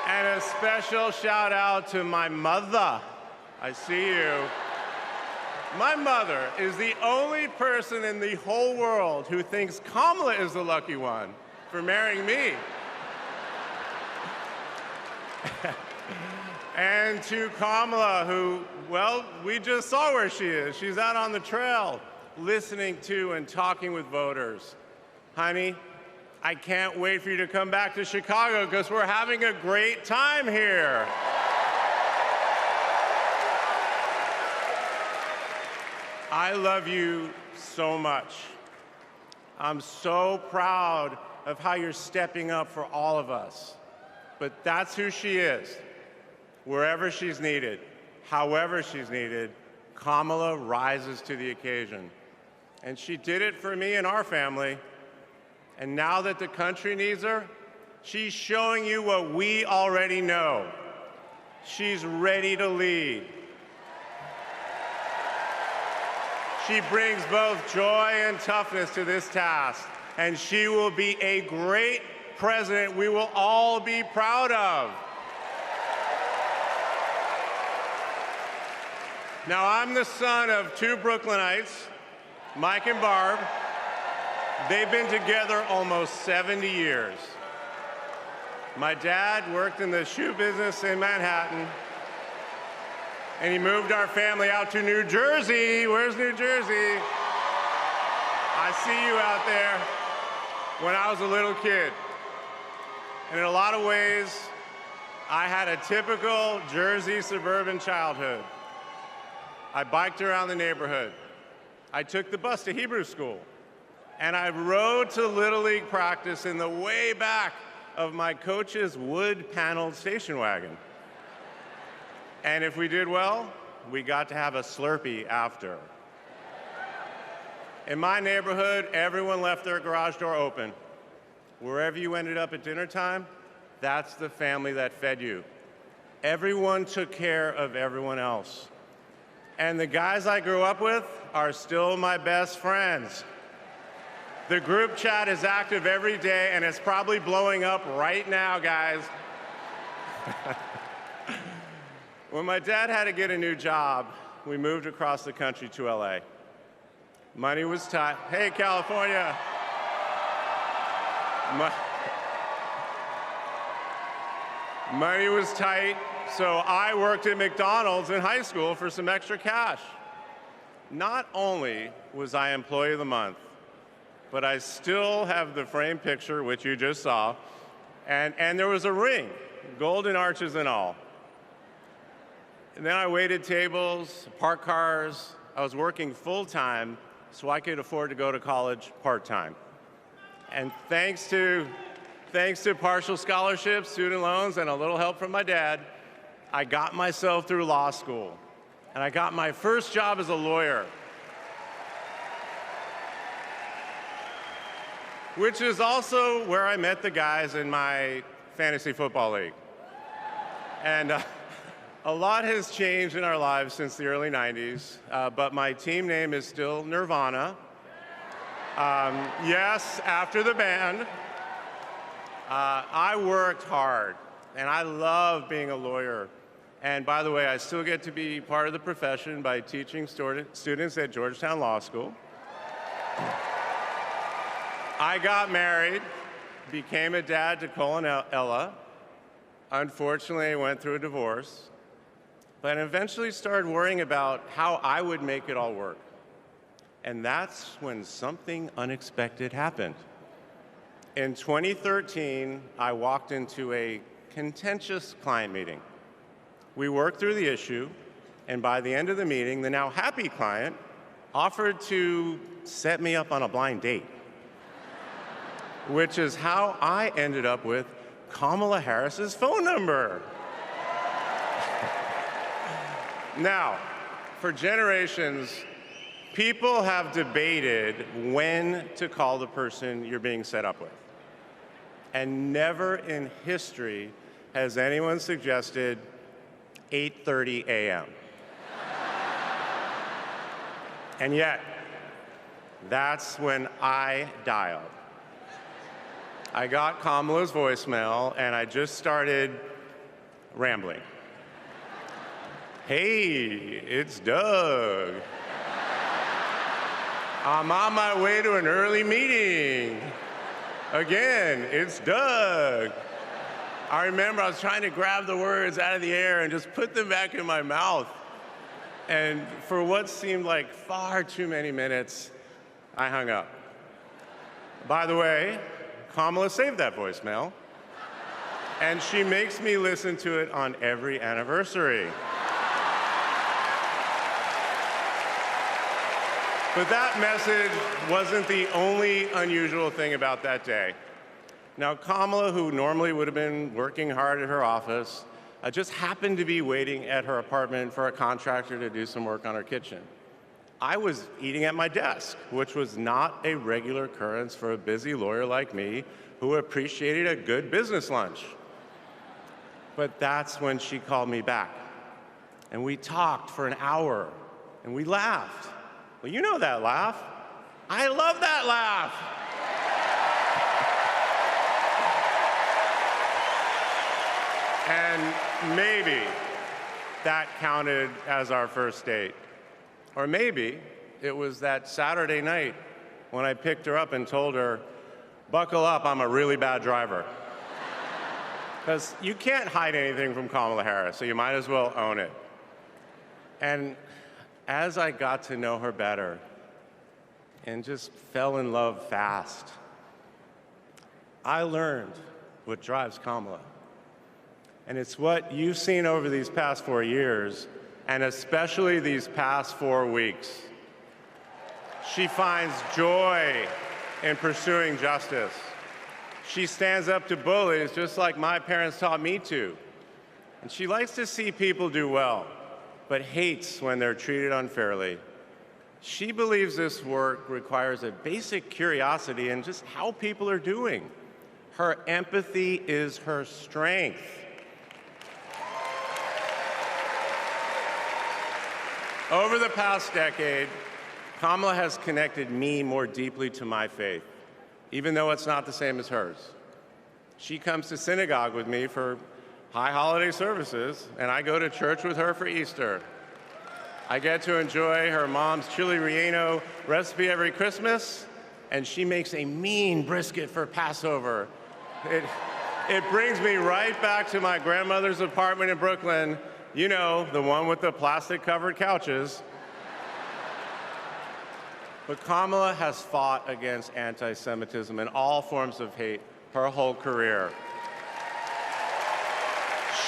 And a special shout out to my mother. I see you. My mother is the only person in the whole world who thinks Kamala is the lucky one for marrying me. And to Kamala, who, well, we just saw where she is. She's out on the trail, listening to and talking with voters. Honey, I can't wait for you to come back to Chicago because we're having a great time here. I love you so much. I'm so proud of how you're stepping up for all of us. But that's who she is. Wherever she's needed, however she's needed, Kamala rises to the occasion. And she did it for me and our family. And now that the country needs her, she's showing you what we already know. She's ready to lead. She brings both joy and toughness to this task, and she will be a great president we will all be proud of. Now, I'm the son of two Brooklynites, Mike and Barb. They've been together almost 70 years. My dad worked in the shoe business in Manhattan, and he moved our family out to New Jersey. Where's New Jersey? I see you out there. When I was a little kid. And in a lot of ways, I had a typical Jersey suburban childhood. I biked around the neighborhood. I took the bus to Hebrew school. And I rode to Little League practice in the way back of my coach's wood-paneled station wagon. And if we did well, we got to have a Slurpee after. In my neighborhood, everyone left their garage door open. Wherever you ended up at dinner time, that's the family that fed you. Everyone took care of everyone else. And the guys I grew up with are still my best friends. The group chat is active every day, and it's probably blowing up right now, guys. When my dad had to get a new job, we moved across the country to LA. Money was tight. Hey, California. Money was tight, So I worked at McDonald's in high school for some extra cash. Not only was I Employee of the Month, but I still have the framed picture, which you just saw, and there was a ring, golden arches and all. And then I waited tables, parked cars. I was working full-time so I could afford to go to college part-time. And thanks to partial scholarships, student loans, and a little help from my dad, I got myself through law school. And I got my first job as a lawyer, which is also where I met the guys in my fantasy football league. And a lot has changed in our lives since the early 90s, but my team name is still Nirvana. Yes, after the band. I worked hard, and I love being a lawyer. And by the way, I still get to be part of the profession by teaching students at Georgetown Law School. I got married, became a dad to Cole and Ella. Unfortunately, I went through a divorce, but eventually started worrying about how I would make it all work. And that's when something unexpected happened. In 2013, I walked into a contentious client meeting. We worked through the issue, and by the end of the meeting, the now happy client offered to set me up on a blind date, which is how I ended up with Kamala Harris's phone number. Now, for generations, people have debated when to call the person you're being set up with. And never in history has anyone suggested 8:30 a.m. And yet, that's when I dialed. I got Kamala's voicemail, and I just started rambling. Hey, it's Doug. I'm on my way to an early meeting. Again, it's Doug. I remember I was trying to grab the words out of the air and just put them back in my mouth. And for what seemed like far too many minutes, I hung up. By the way, Kamala saved that voicemail, and she makes me listen to it on every anniversary. But that message wasn't the only unusual thing about that day. Now, Kamala, who normally would have been working hard at her office, just happened to be waiting at her apartment for a contractor to do some work on her kitchen. I was eating at my desk, which was not a regular occurrence for a busy lawyer like me who appreciated a good business lunch. But that's when she called me back. And we talked for an hour, and we laughed. Well, you know that laugh. I love that laugh. And maybe that counted as our first date. Or maybe it was that Saturday night when I picked her up and told her, buckle up, I'm a really bad driver. Because you can't hide anything from Kamala Harris, so you might as well own it. And as I got to know her better and just fell in love fast, I learned what drives Kamala. And it's what you've seen over these past 4 years, and especially these past 4 weeks. She finds joy in pursuing justice. She stands up to bullies just like my parents taught me to. And she likes to see people do well, but hates when they're treated unfairly. She believes this work requires a basic curiosity in just how people are doing. Her empathy is her strength. Over the past decade, Kamala has connected me more deeply to my faith, even though it's not the same as hers. She comes to synagogue with me for high holiday services, and I go to church with her for Easter. I get to enjoy her mom's chili relleno recipe every Christmas, and she makes a mean brisket for Passover. It brings me right back to my grandmother's apartment in Brooklyn. You know, the one with the plastic-covered couches. But Kamala has fought against anti-Semitism and all forms of hate her whole career.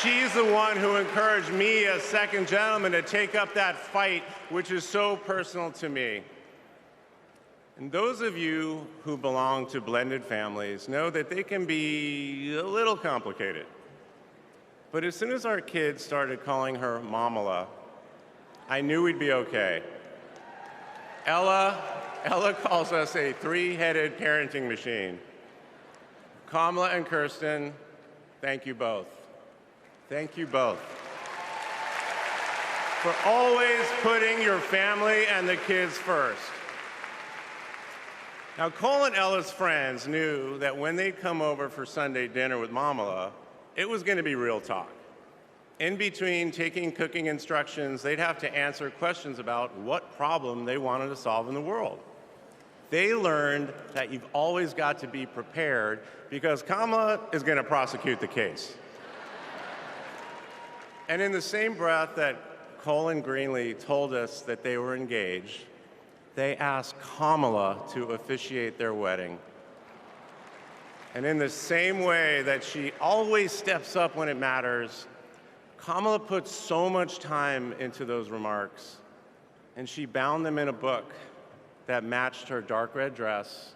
She's the one who encouraged me as second gentleman to take up that fight, which is so personal to me. And those of you who belong to blended families know that they can be a little complicated. But as soon as our kids started calling her Mamala, I knew we'd be okay. Ella calls us a three-headed parenting machine. Kamala and Kirsten, thank you both. Thank you both for always putting your family and the kids first. Now, Cole and Ella's friends knew that when they'd come over for Sunday dinner with Mamala, it was going to be real talk. In between taking cooking instructions, they'd have to answer questions about what problem they wanted to solve in the world. They learned that you've always got to be prepared because Kamala is going to prosecute the case. And in the same breath that Cole and Greenlee told us that they were engaged, they asked Kamala to officiate their wedding. And in the same way that she always steps up when it matters, Kamala put so much time into those remarks, and she bound them in a book that matched her dark red dress,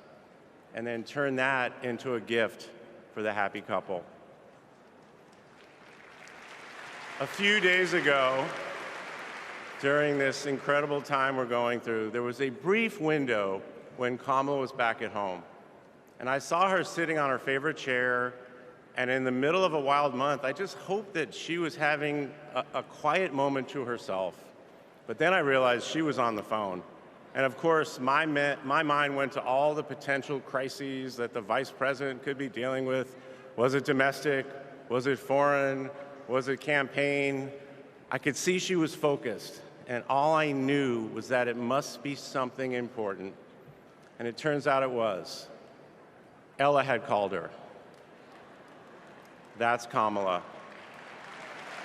and then turned that into a gift for the happy couple. A few days ago, during this incredible time we're going through, there was a brief window when Kamala was back at home. And I saw her sitting on her favorite chair, and in the middle of a wild month, I just hoped that she was having a quiet moment to herself. But then I realized she was on the phone. And of course, my mind went to all the potential crises that the vice president could be dealing with. Was it domestic? Was it foreign? Was it campaign? I could see she was focused, and all I knew was that it must be something important. And it turns out it was. Ella had called her. That's Kamala.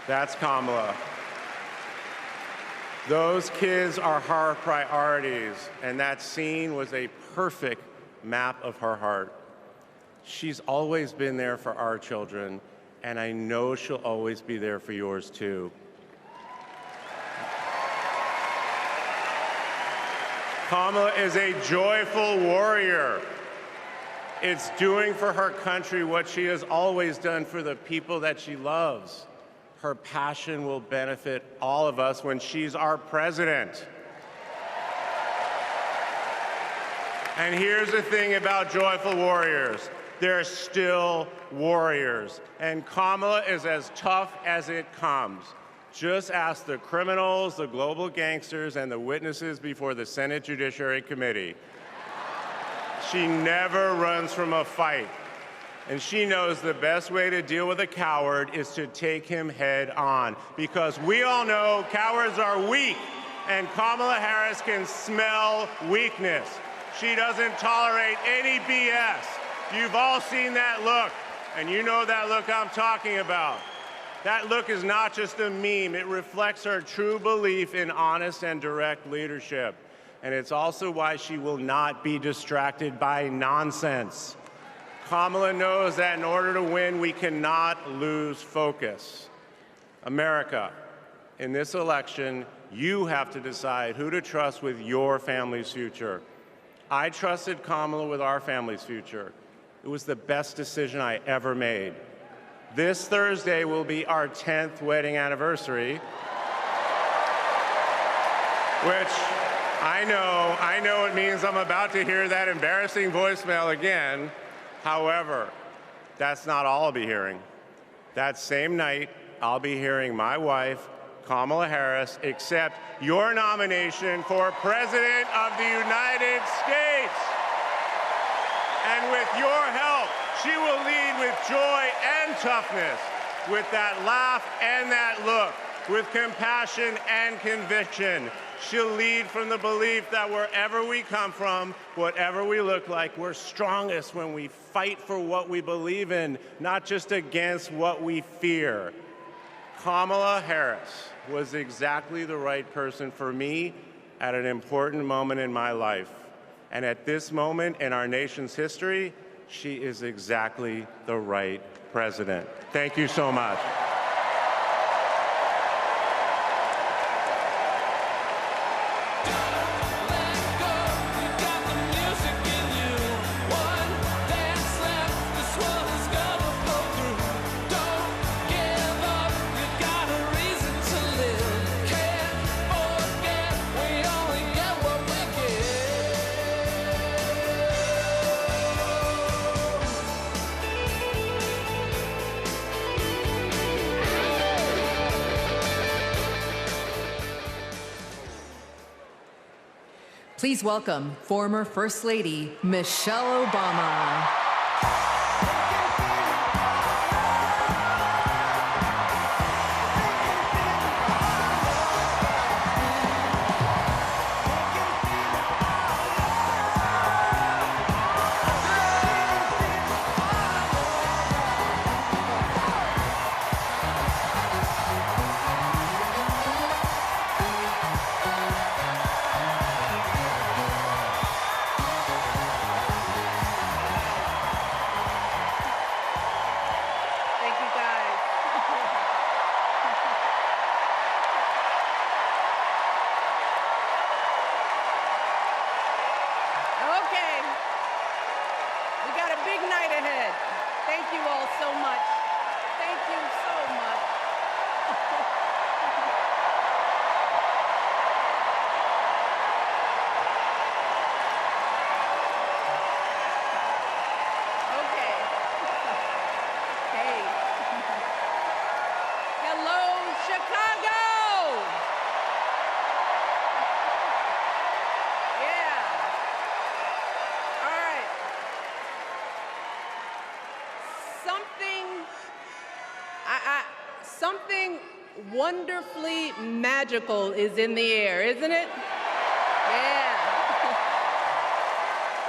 That's Kamala. Those kids are her priorities, and that scene was a perfect map of her heart. She's always been there for our children, and I know she'll always be there for yours too. Kamala is a joyful warrior. It's doing for her country what she has always done for the people that she loves. Her passion will benefit all of us when she's our president. And here's the thing about joyful warriors. They're still warriors. And Kamala is as tough as it comes. Just ask the criminals, the global gangsters, and the witnesses before the Senate Judiciary Committee. She never runs from a fight. And she knows the best way to deal with a coward is to take him head on. Because we all know cowards are weak, and Kamala Harris can smell weakness. She doesn't tolerate any BS. You've all seen that look, and you know that look I'm talking about. That look is not just a meme. It reflects her true belief in honest and direct leadership. And it's also why she will not be distracted by nonsense. Kamala knows that in order to win, we cannot lose focus. America, in this election, you have to decide who to trust with your family's future. I trusted Kamala with our family's future. It was the best decision I ever made. This Thursday will be our 10th wedding anniversary, which I know it means I'm about to hear that embarrassing voicemail again. However, that's not all I'll be hearing. That same night, I'll be hearing my wife, Kamala Harris, accept your nomination for President of the United States. And with your help, she will lead with joy and toughness, with that laugh and that look, with compassion and conviction. She'll lead from the belief that wherever we come from, whatever we look like, we're strongest when we fight for what we believe in, not just against what we fear. Kamala Harris was exactly the right person for me at an important moment in my life. And at this moment in our nation's history, she is exactly the right president. Thank you so much. Please welcome former First Lady Michelle Obama. Something wonderfully magical is in the air, isn't it? Yeah.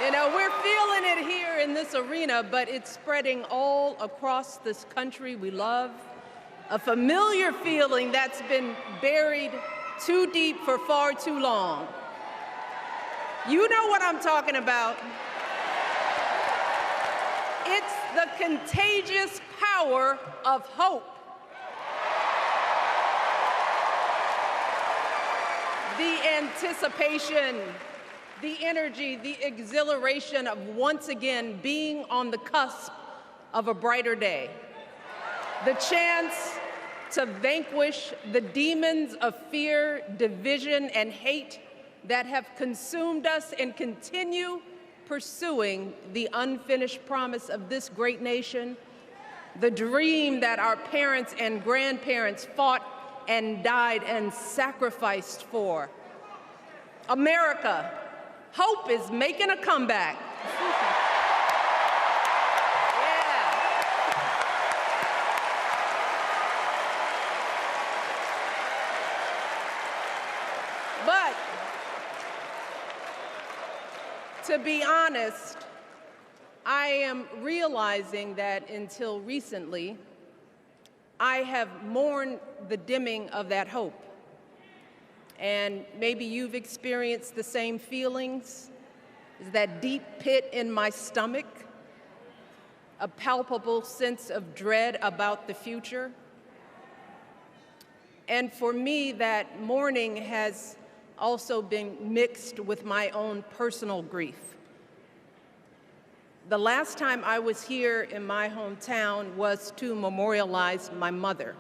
You know, we're feeling it here in this arena, but it's spreading all across this country we love. A familiar feeling that's been buried too deep for far too long. You know what I'm talking about. It's the contagious power of hope. The anticipation, the energy, the exhilaration of once again being on the cusp of a brighter day. The chance to vanquish the demons of fear, division, and hate that have consumed us and continue pursuing the unfinished promise of this great nation, the dream that our parents and grandparents fought and died and sacrificed for. America, hope is making a comeback. But to be honest, I am realizing that until recently, I have mourned the dimming of that hope. And maybe you've experienced the same feelings. Is that deep pit in my stomach, a palpable sense of dread about the future. And for me, that mourning has also been mixed with my own personal grief. The last time I was here in my hometown was to memorialize my mother,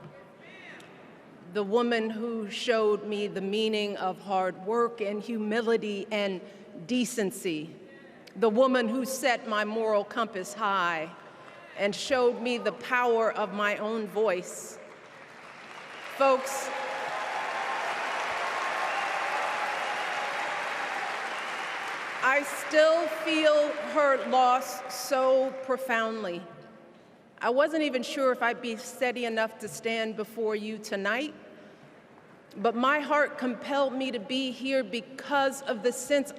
the woman who showed me the meaning of hard work and humility and decency, the woman who set my moral compass high and showed me the power of my own voice. Folks, I still feel her loss so profoundly. I wasn't even sure if I'd be steady enough to stand before you tonight, But my heart compelled me to be here because of the sense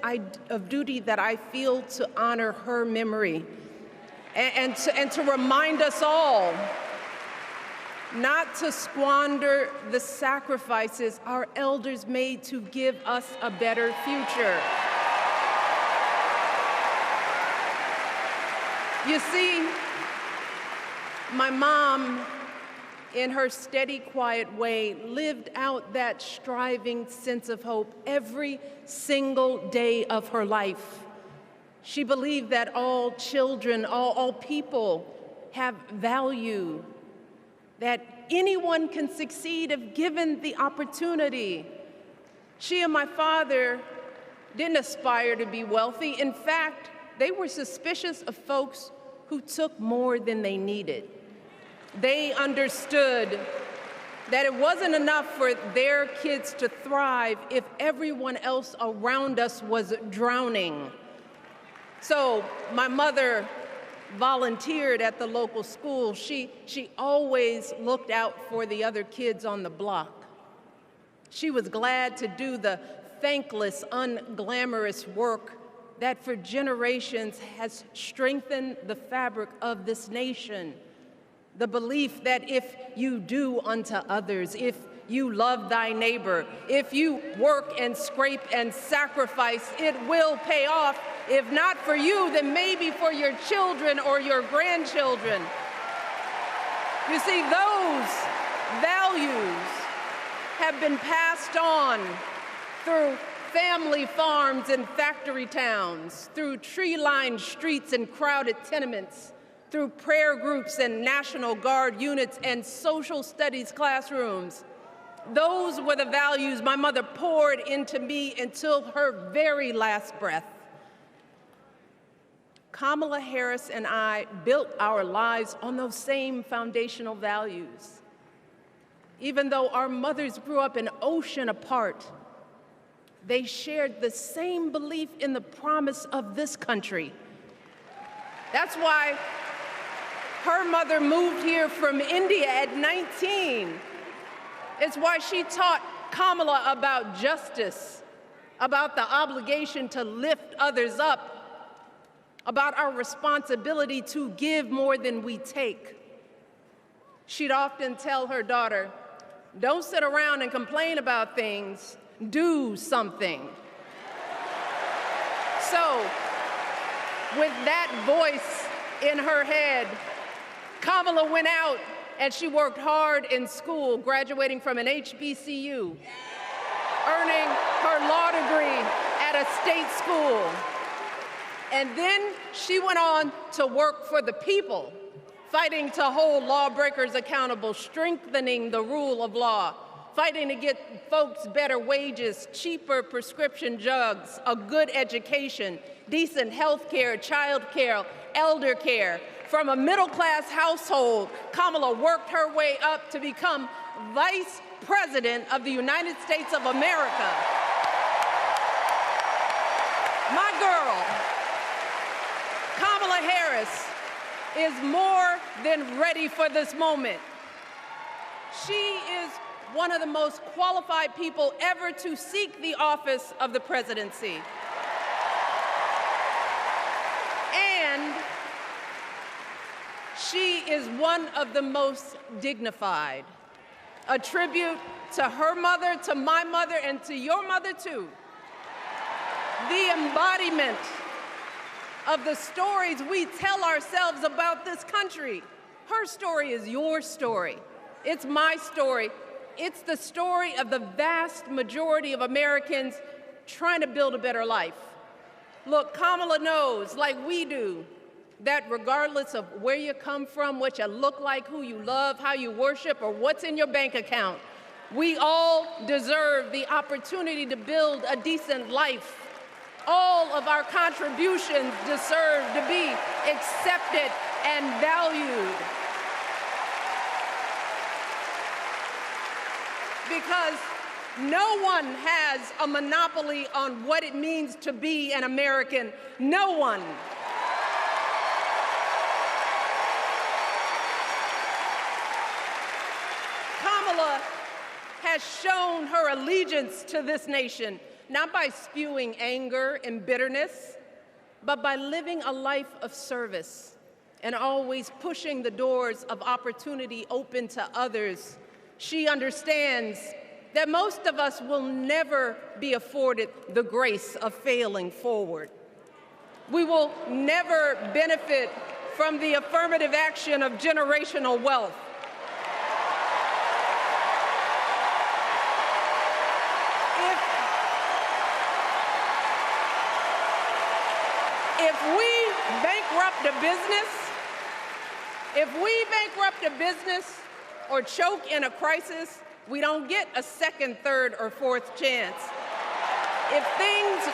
of duty that I feel to honor her memory and to remind us all not to squander the sacrifices our elders made to give us a better future. You see, my mom, in her steady, quiet way, lived out that striving sense of hope every single day of her life. She believed that all children, all people have value, that anyone can succeed if given the opportunity. She and my father didn't aspire to be wealthy. In fact, they were suspicious of folks who took more than they needed. They understood that it wasn't enough for their kids to thrive if everyone else around us was drowning. So my mother volunteered at the local school. She always looked out for the other kids on the block. She was glad to do the thankless, unglamorous work that for generations has strengthened the fabric of this nation. The belief that if you do unto others, if you love thy neighbor, if you work and scrape and sacrifice, it will pay off. If not for you, then maybe for your children or your grandchildren. You see, those values have been passed on through family farms and factory towns, through tree-lined streets and crowded tenements, through prayer groups and National Guard units and social studies classrooms. Those were the values my mother poured into me until her very last breath. Kamala Harris and I built our lives on those same foundational values. Even though our mothers grew up an ocean apart, they shared the same belief in the promise of this country. That's why her mother moved here from India at 19. It's why she taught Kamala about justice, about the obligation to lift others up, about our responsibility to give more than we take. She'd often tell her daughter, "Don't sit around and complain about things, do something." So, with that voice in her head, Kamala went out and she worked hard in school, graduating from an HBCU, earning her law degree at a state school. And then she went on to work for the people, fighting to hold lawbreakers accountable, strengthening the rule of law, fighting to get folks better wages, cheaper prescription drugs, a good education, decent health care, child care, elder care. From a middle-class household, Kamala worked her way up to become Vice President of the United States of America. My girl, Kamala Harris, is more than ready for this moment. She is one of the most qualified people ever to seek the office of the presidency. And she is one of the most dignified. A tribute to her mother, to my mother, and to your mother too. The embodiment of the stories we tell ourselves about this country. Her story is your story. It's my story. It's the story of the vast majority of Americans trying to build a better life. Look, Kamala knows, like we do, that regardless of where you come from, what you look like, who you love, how you worship, or what's in your bank account, we all deserve the opportunity to build a decent life. All of our contributions deserve to be accepted and valued. Because no one has a monopoly on what it means to be an American. No one. Kamala has shown her allegiance to this nation, not by spewing anger and bitterness, but by living a life of service and always pushing the doors of opportunity open to others. She understands that most of us will never be afforded the grace of failing forward. We will never benefit from the affirmative action of generational wealth. If we bankrupt a business or choke in a crisis, we don't get a second, third, or fourth chance. If things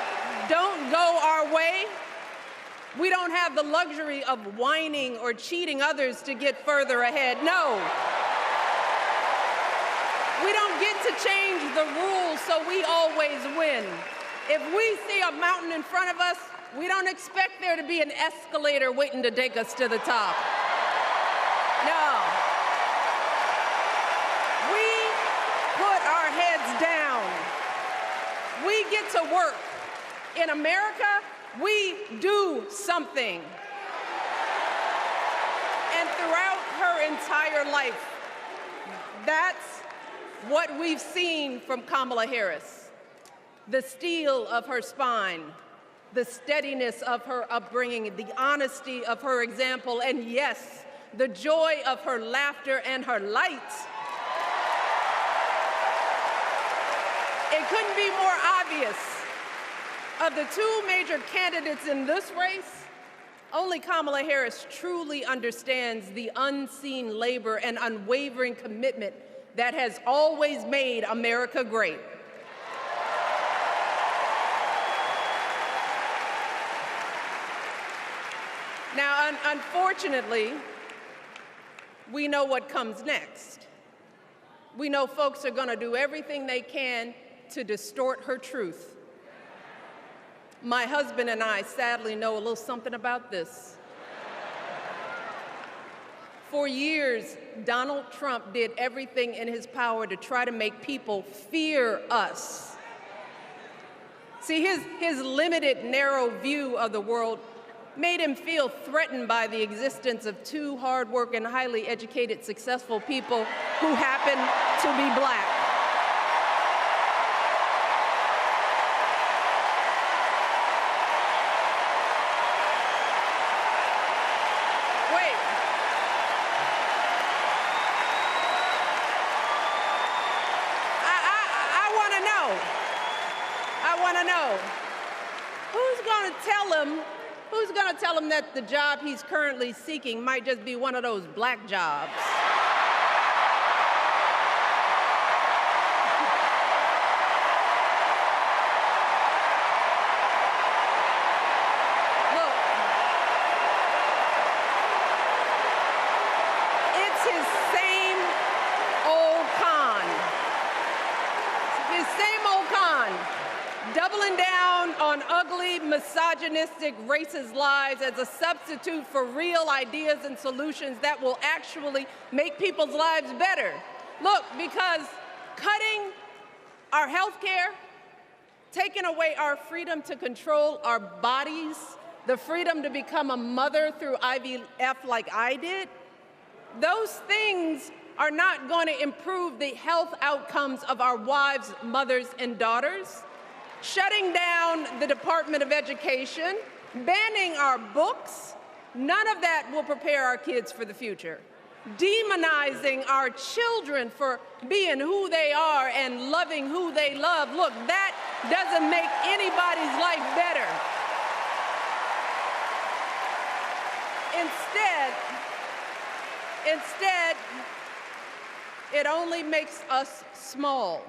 don't go our way, we don't have the luxury of whining or cheating others to get further ahead. No. We don't get to change the rules so we always win. If we see a mountain in front of us, we don't expect there to be an escalator waiting to take us to the top. No. We put our heads down. We get to work. In America, we do something. And throughout her entire life, that's what we've seen from Kamala Harris. The steel of her spine, the steadiness of her upbringing, the honesty of her example, and yes, the joy of her laughter and her light. It couldn't be more obvious. Of the two major candidates in this race, only Kamala Harris truly understands the unseen labor and unwavering commitment that has always made America great. Now, unfortunately, we know what comes next. We know folks are going to do everything they can to distort her truth. My husband and I sadly know a little something about this. For years, Donald Trump did everything in his power to try to make people fear us. See, his limited, narrow view of the world made him feel threatened by the existence of two hardworking, highly educated, successful people who happen to be black. Who's going to tell him that the job he's currently seeking might just be one of those black jobs? Look, it's his same old con. His same old con. Doubling down on ugly, misogynistic, racist lies as a substitute for real ideas and solutions that will actually make people's lives better. Look, because cutting our health care, taking away our freedom to control our bodies, the freedom to become a mother through IVF like I did, those things are not going to improve the health outcomes of our wives, mothers, and daughters. Shutting down the Department of Education, banning our books, none of that will prepare our kids for the future. Demonizing our children for being who they are and loving who they love, look, that doesn't make anybody's life better. Instead, it only makes us small.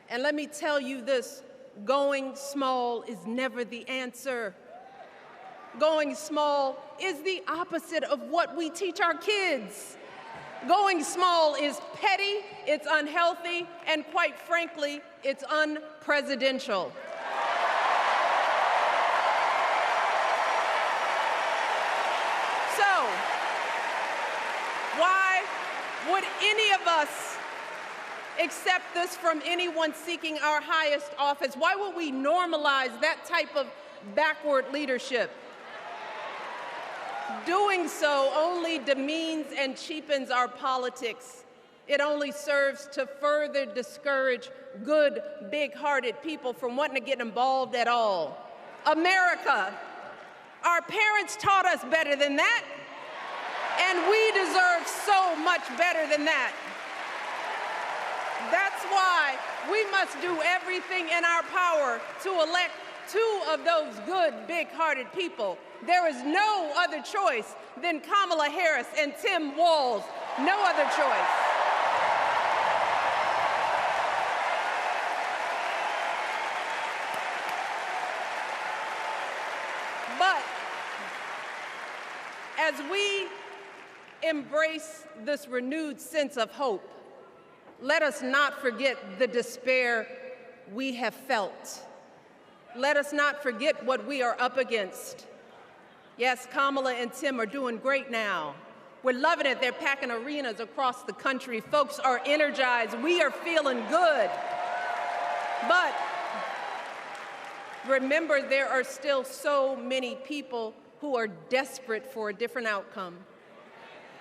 And let me tell you this, going small is never the answer. Going small is the opposite of what we teach our kids. Going small is petty, it's unhealthy, and quite frankly, it's unpresidential. So, why would any of us accept this from anyone seeking our highest office? Why would we normalize that type of backward leadership? Doing so only demeans and cheapens our politics. It only serves to further discourage good, big-hearted people from wanting to get involved at all. America, our parents taught us better than that, and we deserve so much better than that. That's why we must do everything in our power to elect 2 of those good, big-hearted people. There is no other choice than Kamala Harris and Tim Walz. No other choice. But as we embrace this renewed sense of hope, let us not forget the despair we have felt. Let us not forget what we are up against. Yes, Kamala and Tim are doing great now. We're loving it. They're packing arenas across the country. Folks are energized. We are feeling good. But remember, there are still so many people who are desperate for a different outcome,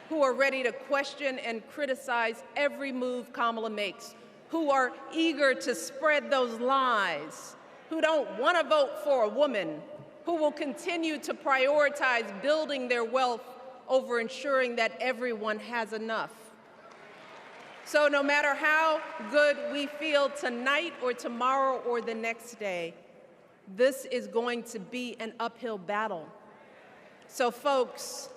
who are ready to question and criticize every move Kamala makes, who are eager to spread those lies, who don't want to vote for a woman, who will continue to prioritize building their wealth over ensuring that everyone has enough. So no matter how good we feel tonight or tomorrow or the next day, this is going to be an uphill battle. So folks,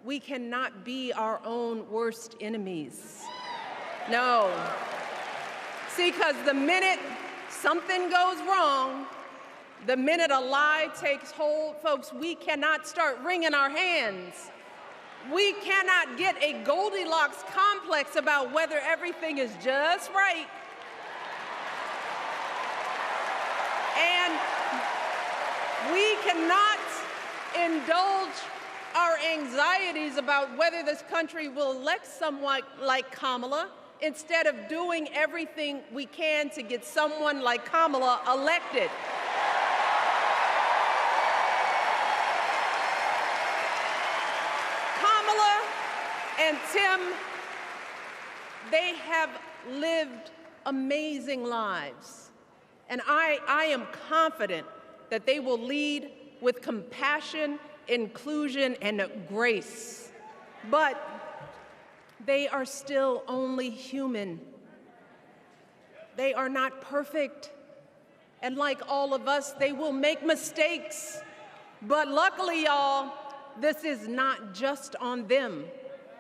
we cannot be our own worst enemies. No. See, because the minute something goes wrong, the minute a lie takes hold, folks, we cannot start wringing our hands. We cannot get a Goldilocks complex about whether everything is just right. And we cannot indulge our anxieties about whether this country will elect someone like Kamala instead of doing everything we can to get someone like Kamala elected. Kamala and Tim, they have lived amazing lives. And I am confident that they will lead with compassion, inclusion, and grace. But they are still only human. They are not perfect. And like all of us, they will make mistakes. But luckily, y'all, this is not just on them.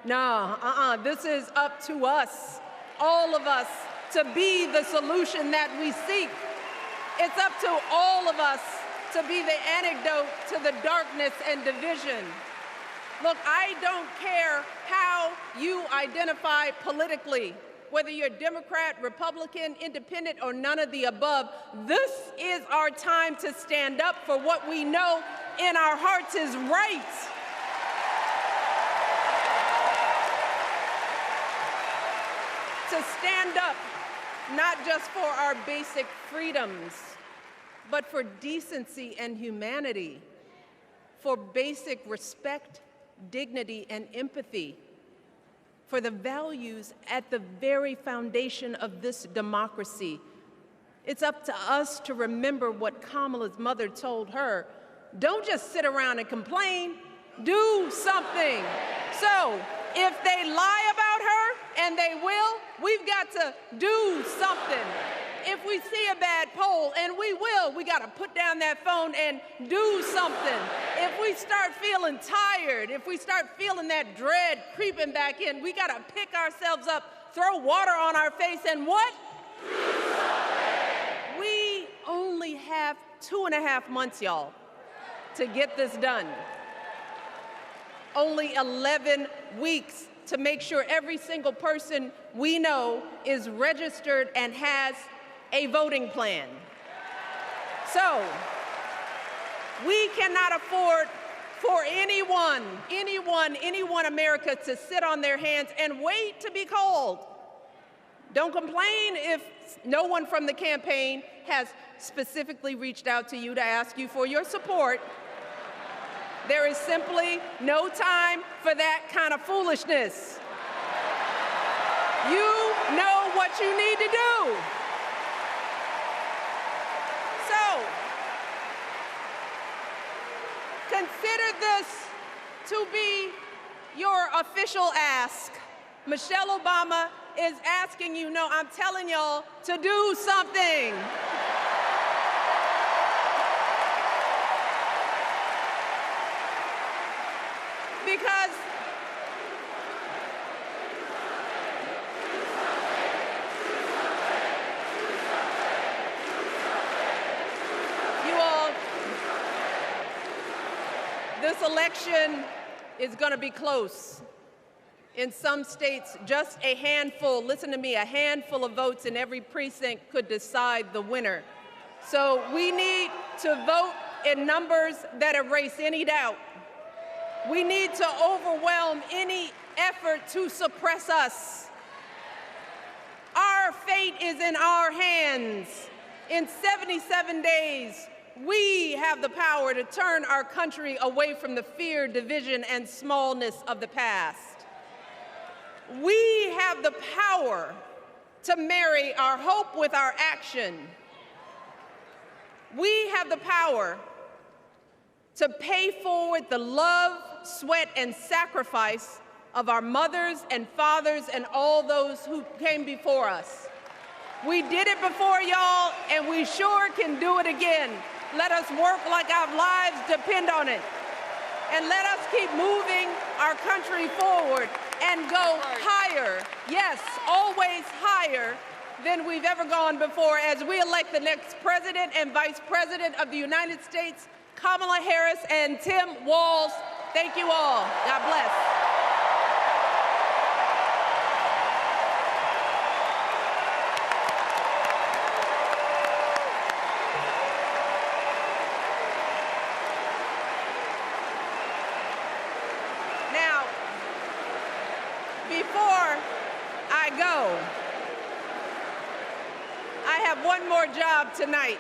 No, this is up to us, all of us, to be the solution that we seek. It's up to all of us to be the antidote to the darkness and division. Look, I don't care how you identify politically, whether you're Democrat, Republican, Independent, or none of the above. This is our time to stand up for what we know in our hearts is right. To stand up, not just for our basic freedoms, but for decency and humanity, for basic respect, dignity, and empathy, for the values at the very foundation of this democracy. It's up to us to remember what Kamala's mother told her. Don't just sit around and complain, do something. So if they lie about her, and they will, we've got to do something. If we see a bad poll, and we will, we got to put down that phone and do something. If we start feeling tired, if we start feeling that dread creeping back in, we got to pick ourselves up, throw water on our face, and what? We only have 2.5 months, y'all, to get this done. Only 11 weeks to make sure every single person we know is registered and has a voting plan. So we cannot afford for anyone America to sit on their hands and wait to be called. Don't complain if no one from the campaign has specifically reached out to you to ask you for your support. There is simply no time for that kind of foolishness. You know what you need to do. So, consider this to be your official ask. Michelle Obama is asking you, no, I'm telling y'all to do something. Because you all, this election is going to be close. In some states, just a handful, listen to me, a handful of votes in every precinct could decide the winner. So we need to vote in numbers that erase any doubt. We need to overwhelm any effort to suppress us. Our fate is in our hands. In 77 days, we have the power to turn our country away from the fear, division, and smallness of the past. We have the power to marry our hope with our action. We have the power to pay forward the love, sweat, and sacrifice of our mothers and fathers and all those who came before us. We did it before, y'all, and we sure can do it again. Let us work like our lives depend on it. And let us keep moving our country forward and go higher, yes, always higher than we've ever gone before as we elect the next President and Vice President of the United States, Kamala Harris and Tim Walz. Thank you all. God bless. Now, before I go, I have one more job tonight.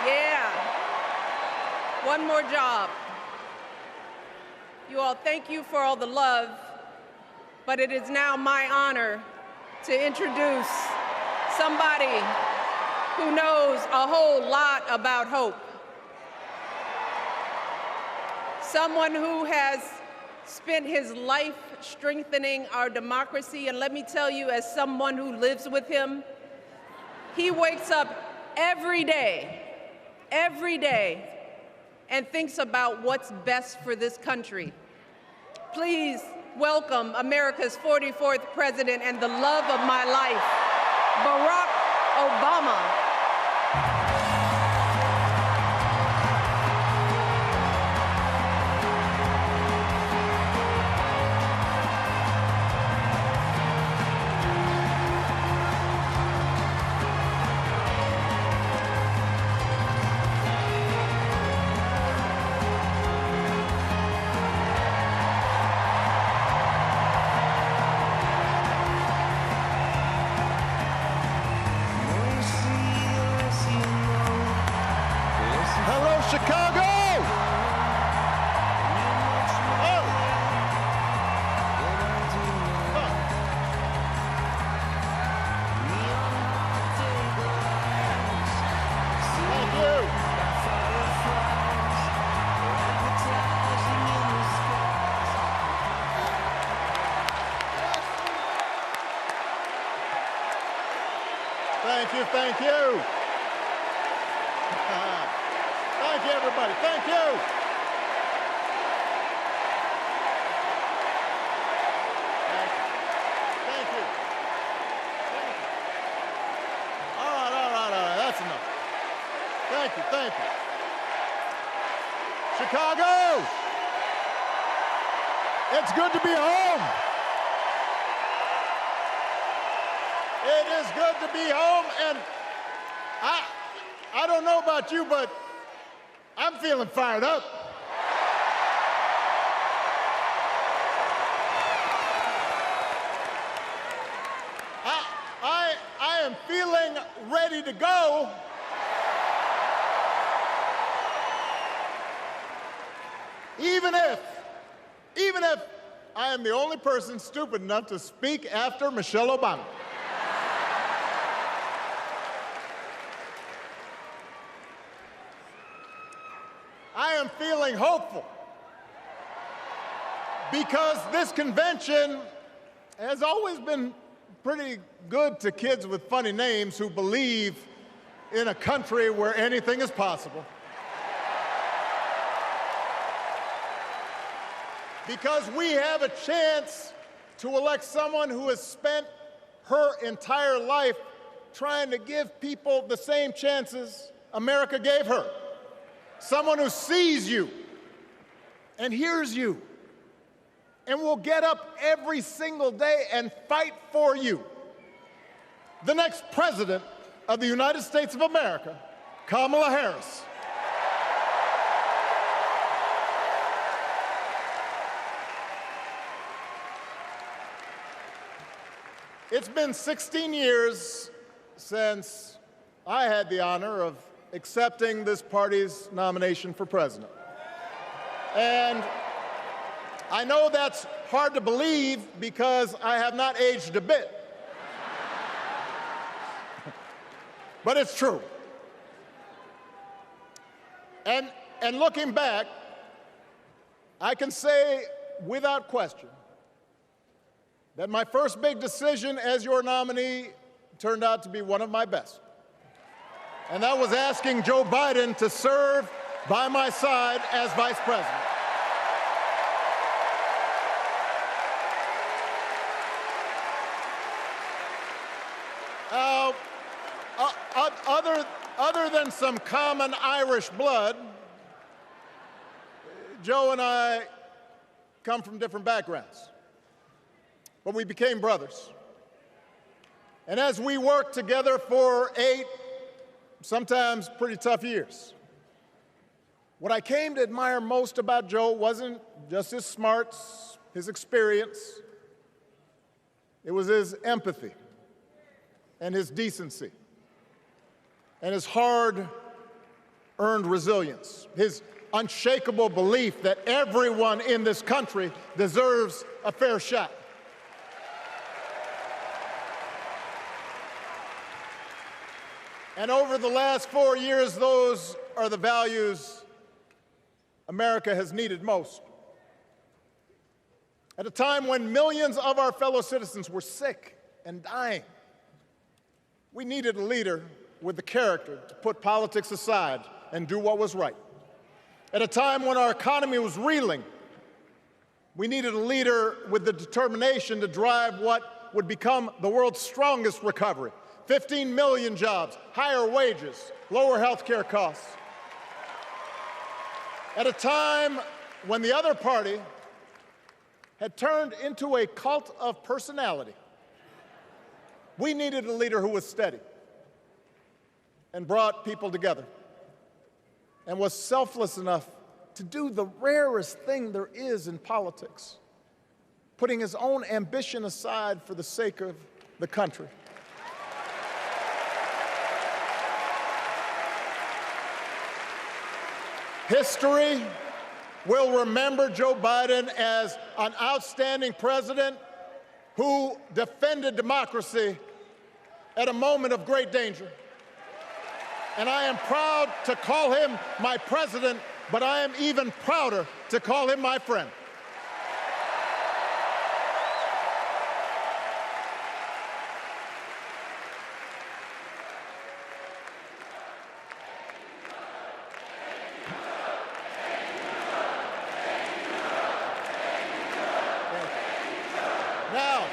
Yeah, one more job. You all, thank you for all the love, but it is now my honor to introduce somebody who knows a whole lot about hope. Someone who has spent his life strengthening our democracy, and let me tell you, as someone who lives with him, he wakes up every day, and thinks about what's best for this country. Please welcome America's 44th president and the love of my life, Barack Obama. Thank you. Thank you, everybody. Thank you. Thank you. All right. That's enough. Thank you. Chicago, it's good to be home. It is good to be home, and I don't know about you, but I'm feeling fired up. feeling ready to go. Even if I am the only person stupid enough to speak after Michelle Obama. I am feeling hopeful because this convention has always been pretty good to kids with funny names who believe in a country where anything is possible. Because we have a chance to elect someone who has spent her entire life trying to give people the same chances America gave her. Someone who sees you and hears you and will get up every single day and fight for you. The next president of the United States of America, Kamala Harris. It's been 16 years since I had the honor of accepting this party's nomination for president. And I know that's hard to believe because I have not aged a bit. But it's true. And looking back, I can say without question that my first big decision as your nominee turned out to be one of my best. And that was asking Joe Biden to serve by my side as vice president. Other than some common Irish blood, Joe and I come from different backgrounds, but we became brothers. And as we worked together for 8, sometimes pretty tough years, what I came to admire most about Joe wasn't just his smarts, his experience. It was his empathy and his decency and his hard-earned resilience, his unshakable belief that everyone in this country deserves a fair shot. And over the last 4 years, those are the values America has needed most. At a time when millions of our fellow citizens were sick and dying, we needed a leader with the character to put politics aside and do what was right. At a time when our economy was reeling, we needed a leader with the determination to drive what would become the world's strongest recovery. 15 million jobs, higher wages, lower health care costs. At a time when the other party had turned into a cult of personality, we needed a leader who was steady and brought people together and was selfless enough to do the rarest thing there is in politics, putting his own ambition aside for the sake of the country. History will remember Joe Biden as an outstanding president who defended democracy at a moment of great danger. And I am proud to call him my president, but I am even prouder to call him my friend. Now,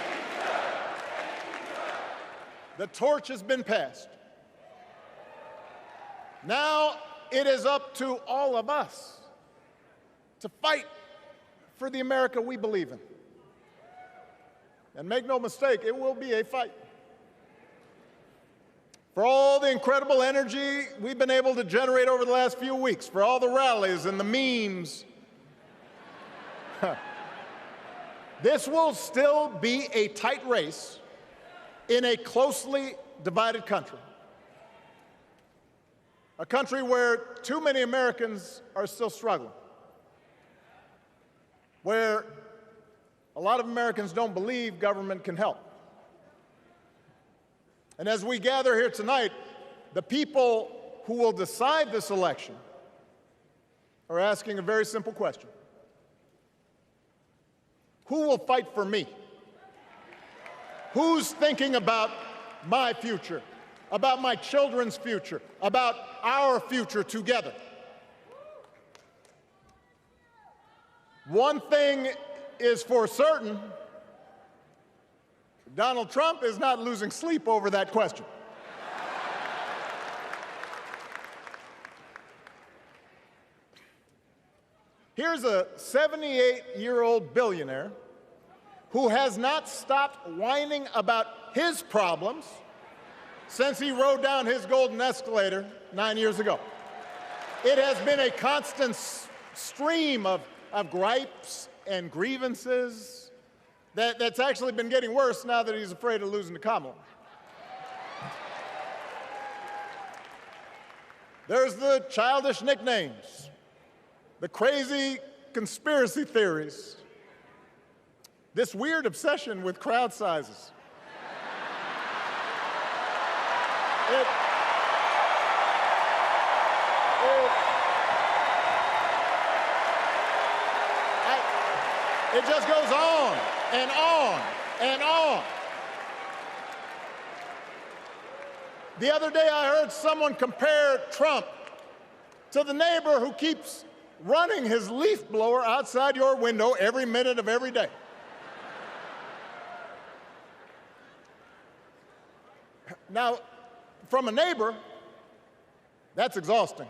the torch has been passed. Now it is up to all of us to fight for the America we believe in. And make no mistake, it will be a fight. For all the incredible energy we've been able to generate over the last few weeks, for all the rallies and the memes, this will still be a tight race in a closely divided country. A country where too many Americans are still struggling. Where a lot of Americans don't believe government can help. And as we gather here tonight, the people who will decide this election are asking a very simple question. Who will fight for me? Who's thinking about my future, about my children's future, about our future together? One thing is for certain, Donald Trump is not losing sleep over that question. Here's a 78-year-old billionaire who has not stopped whining about his problems since he rode down his golden escalator 9 years ago. It has been a constant stream of gripes and grievances that's actually been getting worse now that he's afraid of losing to Kamala. There's the childish nicknames, the crazy conspiracy theories, this weird obsession with crowd sizes. It just goes on and on and on. The other day I heard someone compare Trump to the neighbor who keeps running his leaf blower outside your window every minute of every day. Now, from a neighbor, that's exhausting.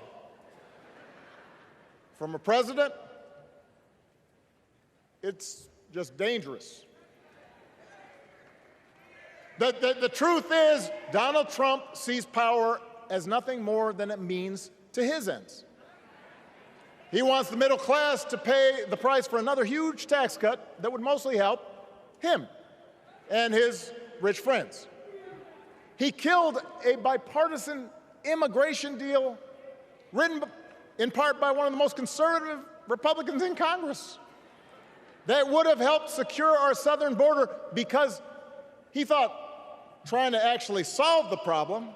From a president, it's just dangerous. The truth is, Donald Trump sees power as nothing more than it means to his ends. He wants the middle class to pay the price for another huge tax cut that would mostly help him and his rich friends. He killed a bipartisan immigration deal written in part by one of the most conservative Republicans in Congress that would have helped secure our southern border because he thought trying to actually solve the problem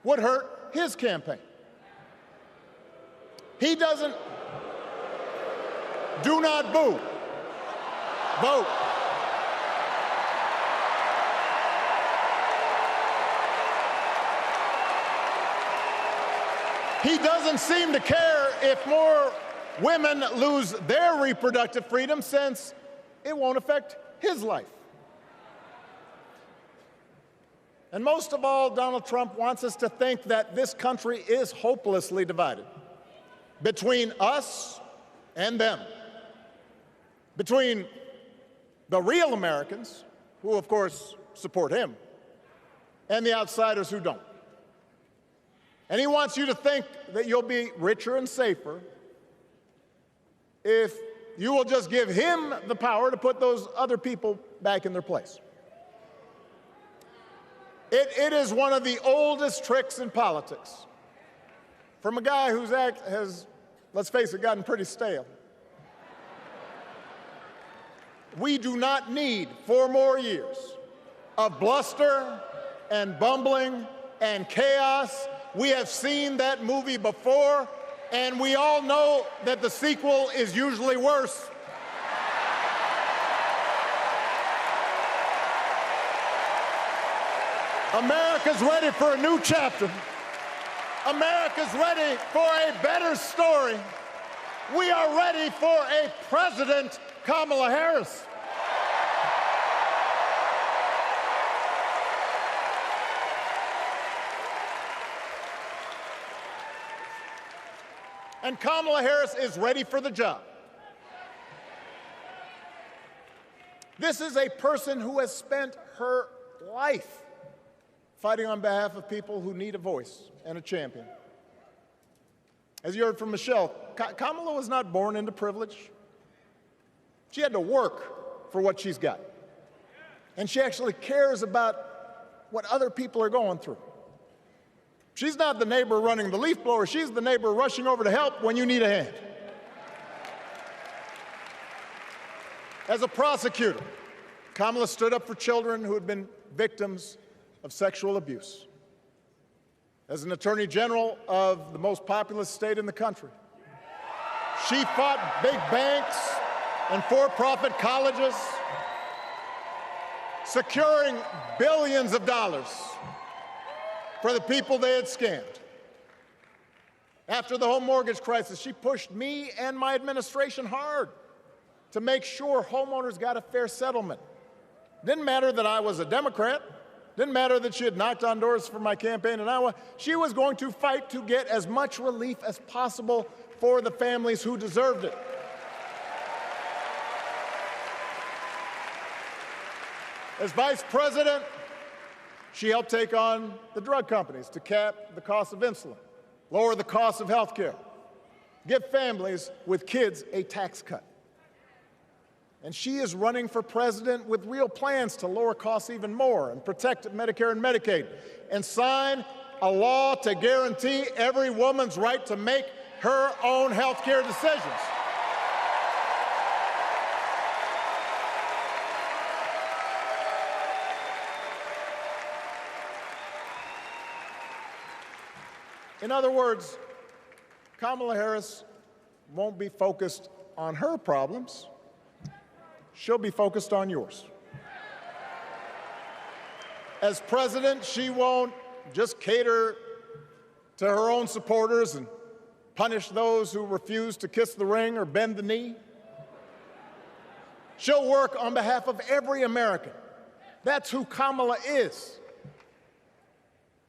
would hurt his campaign. He doesn't. Do not boo. Vote. He doesn't seem to care if more women lose their reproductive freedom since it won't affect his life. And most of all, Donald Trump wants us to think that this country is hopelessly divided between us and them, between the real Americans, who of course support him, and the outsiders who don't. And he wants you to think that you'll be richer and safer if you will just give him the power to put those other people back in their place. It is one of the oldest tricks in politics from a guy whose act has, let's face it, gotten pretty stale. We do not need 4 more years of bluster and bumbling and chaos. We have seen that movie before, and we all know that the sequel is usually worse. America's ready for a new chapter. America's ready for a better story. We are ready for a President Kamala Harris. And Kamala Harris is ready for the job. This is a person who has spent her life fighting on behalf of people who need a voice and a champion. As you heard from Michelle, Kamala was not born into privilege. She had to work for what she's got. And she actually cares about what other people are going through. She's not the neighbor running the leaf blower. She's the neighbor rushing over to help when you need a hand. As a prosecutor, Kamala stood up for children who had been victims of sexual abuse. As an attorney general of the most populous state in the country, she fought big banks and for-profit colleges, securing billions of dollars for the people they had scammed. After the home mortgage crisis, she pushed me and my administration hard to make sure homeowners got a fair settlement. Didn't matter that I was a Democrat. Didn't matter that she had knocked on doors for my campaign in Iowa. She was going to fight to get as much relief as possible for the families who deserved it. As vice president, she helped take on the drug companies to cap the cost of insulin, lower the cost of health care, give families with kids a tax cut. And she is running for president with real plans to lower costs even more and protect Medicare and Medicaid and sign a law to guarantee every woman's right to make her own health care decisions. In other words, Kamala Harris won't be focused on her problems. She'll be focused on yours. As president, she won't just cater to her own supporters and punish those who refuse to kiss the ring or bend the knee. She'll work on behalf of every American. That's who Kamala is.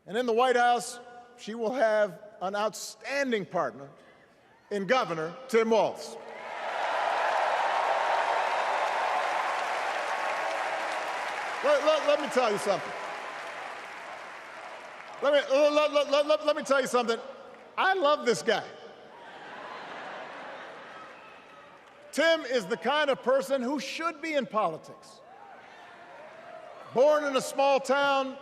And in the White House, she will have an outstanding partner in Governor Tim Walz. Let me tell you something. Let me tell you something. I love this guy. Tim is the kind of person who should be in politics. Born in a small town,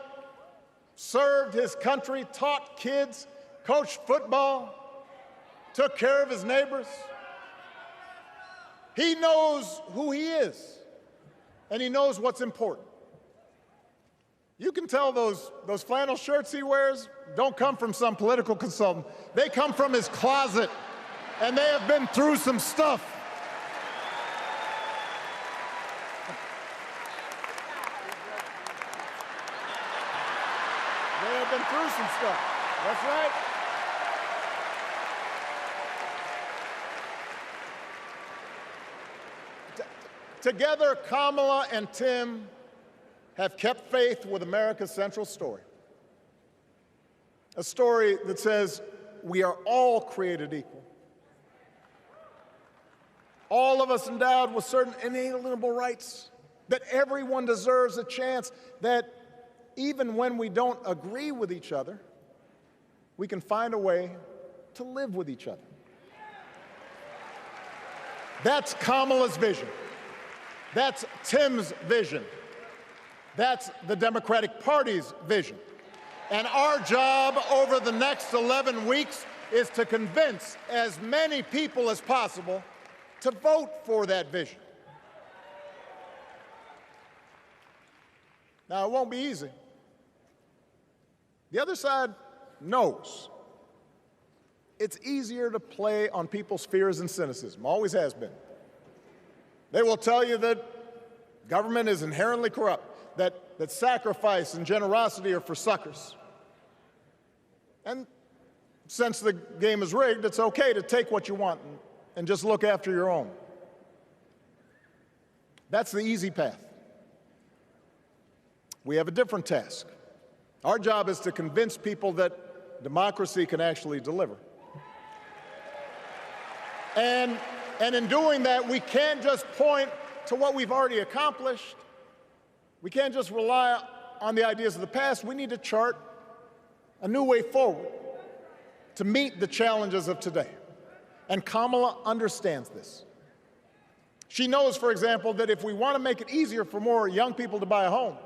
served his country, taught kids, coached football, took care of his neighbors. He knows who he is, and he knows what's important. You can tell those flannel shirts he wears don't come from some political consultant. They come from his closet, and they have been through some stuff. They have been through some stuff. That's right. Together, Kamala and Tim have kept faith with America's central story. A story that says we are all created equal. All of us endowed with certain inalienable rights, that everyone deserves a chance, that even when we don't agree with each other, we can find a way to live with each other. That's Kamala's vision. That's Tim's vision. That's the Democratic Party's vision. And our job over the next 11 weeks is to convince as many people as possible to vote for that vision. Now, it won't be easy. The other side knows it's easier to play on people's fears and cynicism, always has been. They will tell you that government is inherently corrupt, that sacrifice and generosity are for suckers. And since the game is rigged, it's okay to take what you want and just look after your own. That's the easy path. We have a different task. Our job is to convince people that democracy can actually deliver. And in doing that, we can't just point to what we've already accomplished. We can't just rely on the ideas of the past. We need to chart a new way forward to meet the challenges of today. And Kamala understands this. She knows, for example, that if we want to make it easier for more young people to buy a home,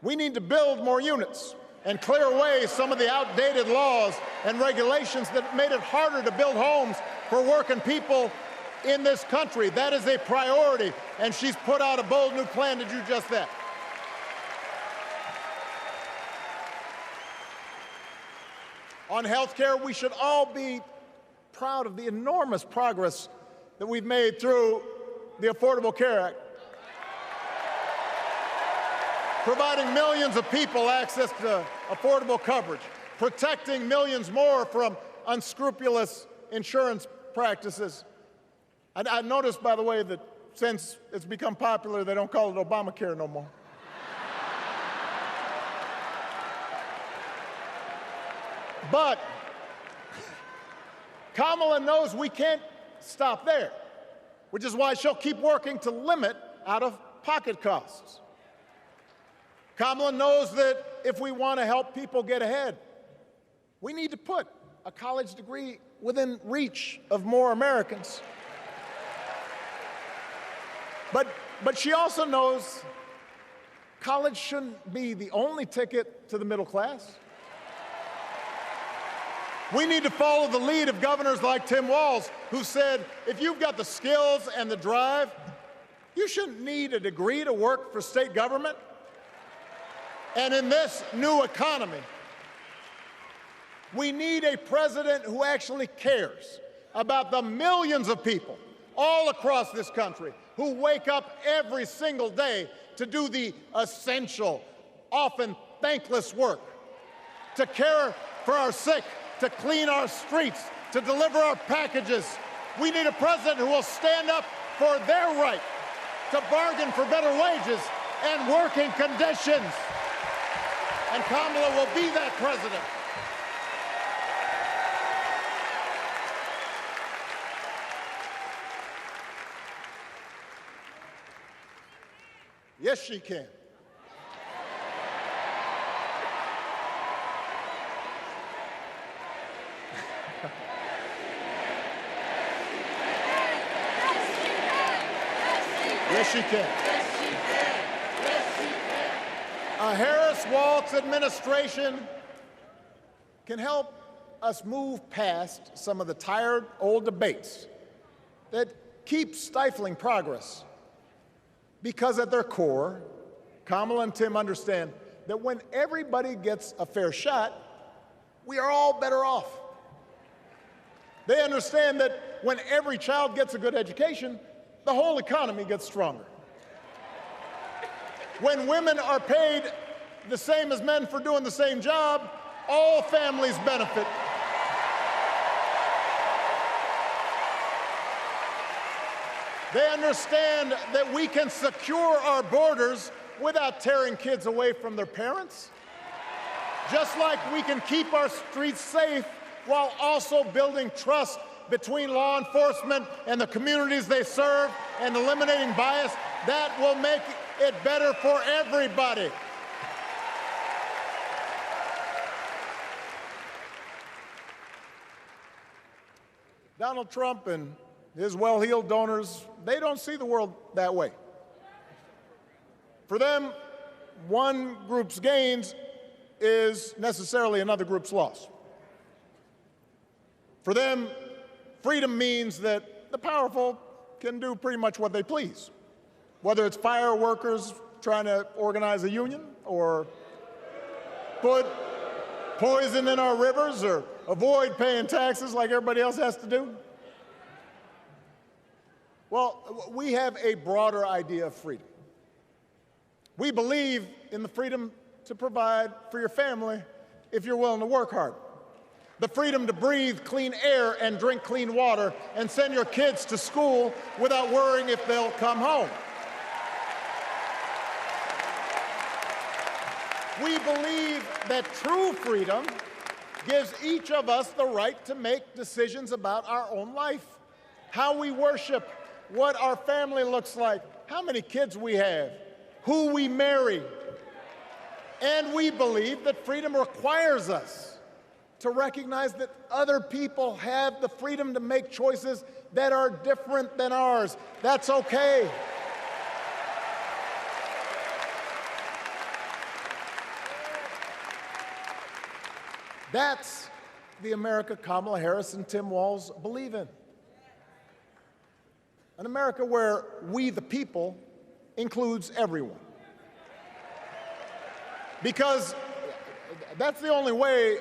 We need to build more units and clear away some of the outdated laws and regulations that made it harder to build homes for working people in this country. That is a priority, and she's put out a bold new plan to do just that. On health care, we should all be proud of the enormous progress that we've made through the Affordable Care Act, providing millions of people access to affordable coverage, protecting millions more from unscrupulous insurance practices. I noticed, by the way, that since it's become popular, they don't call it Obamacare no more. But Kamala knows we can't stop there, which is why she'll keep working to limit out-of-pocket costs. Kamala knows that if we want to help people get ahead, we need to put a college degree within reach of more Americans. But she also knows college shouldn't be the only ticket to the middle class. We need to follow the lead of governors like Tim Walz, who said, if you've got the skills and the drive, you shouldn't need a degree to work for state government. And in this new economy, we need a president who actually cares about the millions of people all across this country who wake up every single day to do the essential, often thankless work, to care for our sick, to clean our streets, to deliver our packages. We need a president who will stand up for their right to bargain for better wages and working conditions. And Kamala will be that president. Yes, she can. Yes, she can. A Harris-Walz administration can help us move past some of the tired old debates that keep stifling progress. Because at their core, Kamala and Tim understand that when everybody gets a fair shot, we are all better off. They understand that when every child gets a good education, the whole economy gets stronger. When women are paid the same as men for doing the same job, all families benefit. They understand that we can secure our borders without tearing kids away from their parents, just like we can keep our streets safe while also building trust between law enforcement and the communities they serve and eliminating bias. That will make it better for everybody. Donald Trump and his well-heeled donors, they don't see the world that way. For them, one group's gains is necessarily another group's loss. For them, freedom means that the powerful can do pretty much what they please, whether it's fire workers trying to organize a union or put poison in our rivers or avoid paying taxes like everybody else has to do. Well, we have a broader idea of freedom. We believe in the freedom to provide for your family if you're willing to work hard. The freedom to breathe clean air and drink clean water and send your kids to school without worrying if they'll come home. We believe that true freedom gives each of us the right to make decisions about our own life, how we worship, what our family looks like, how many kids we have, who we marry. And we believe that freedom requires us to recognize that other people have the freedom to make choices that are different than ours. That's okay. That's the America Kamala Harris and Tim Walz believe in. An America where we, the people, includes everyone. Because that's the only way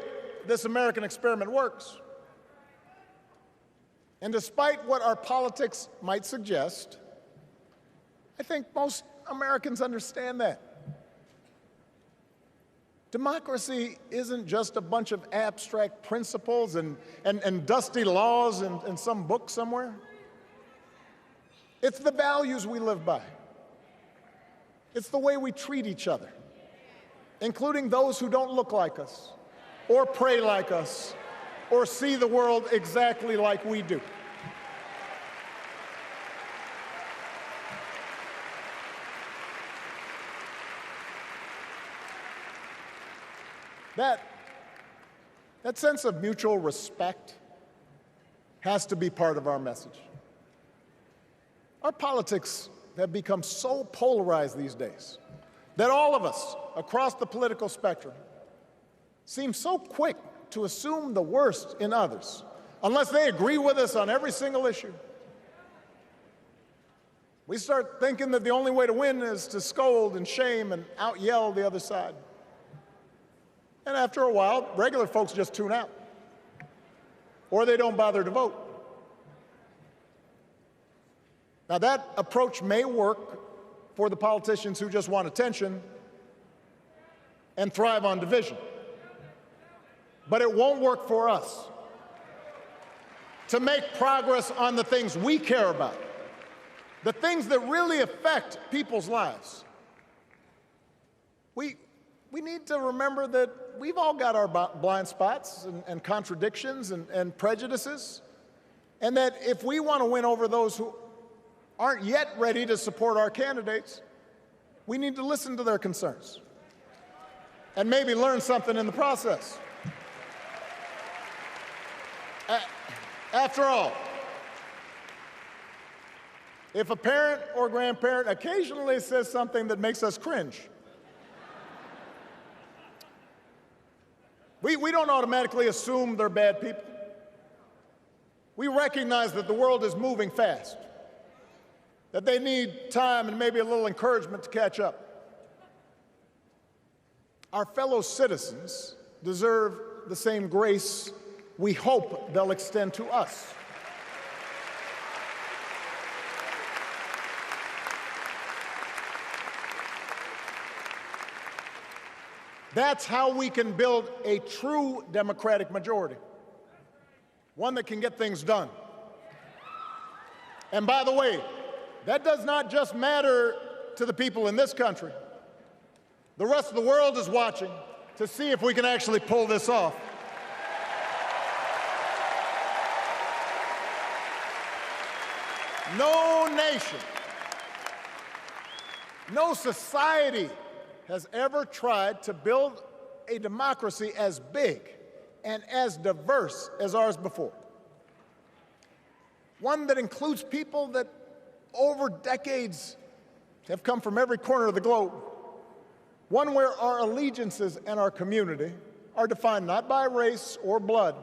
this American experiment works. And despite what our politics might suggest, I think most Americans understand that. Democracy isn't just a bunch of abstract principles and dusty laws in some book somewhere. It's the values we live by. It's the way we treat each other, including those who don't look like us, or pray like us, or see the world exactly like we do. That sense of mutual respect has to be part of our message. Our politics have become so polarized these days that all of us across the political spectrum seem so quick to assume the worst in others, unless they agree with us on every single issue. We start thinking that the only way to win is to scold and shame and out-yell the other side. And after a while, regular folks just tune out, or they don't bother to vote. Now, that approach may work for the politicians who just want attention and thrive on division, but it won't work for us. To make progress on the things we care about, the things that really affect people's lives, we need to remember that we've all got our blind spots and contradictions and prejudices, and that if we want to win over those who aren't yet ready to support our candidates, we need to listen to their concerns and maybe learn something in the process. After all, if a parent or grandparent occasionally says something that makes us cringe, we don't automatically assume they're bad people. We recognize that the world is moving fast, that they need time and maybe a little encouragement to catch up. Our fellow citizens deserve the same grace we hope they'll extend to us. That's how we can build a true democratic majority, one that can get things done. And by the way, that does not just matter to the people in this country. The rest of the world is watching to see if we can actually pull this off. No nation, no society has ever tried to build a democracy as big and as diverse as ours before. One that includes people that over decades have come from every corner of the globe. One where our allegiances and our community are defined not by race or blood,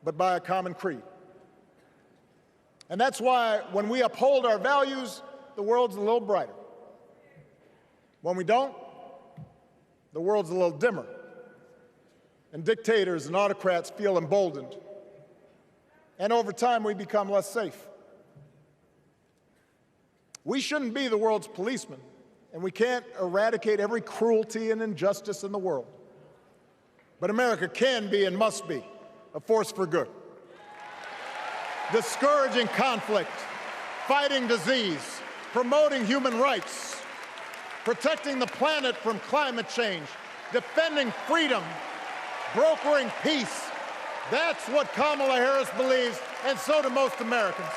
but by a common creed. And that's why when we uphold our values, the world's a little brighter. When we don't, the world's a little dimmer. And dictators and autocrats feel emboldened. And over time, we become less safe. We shouldn't be the world's policemen, and we can't eradicate every cruelty and injustice in the world. But America can be and must be a force for good, discouraging conflict, fighting disease, promoting human rights, protecting the planet from climate change, defending freedom, brokering peace. That's what Kamala Harris believes, and so do most Americans.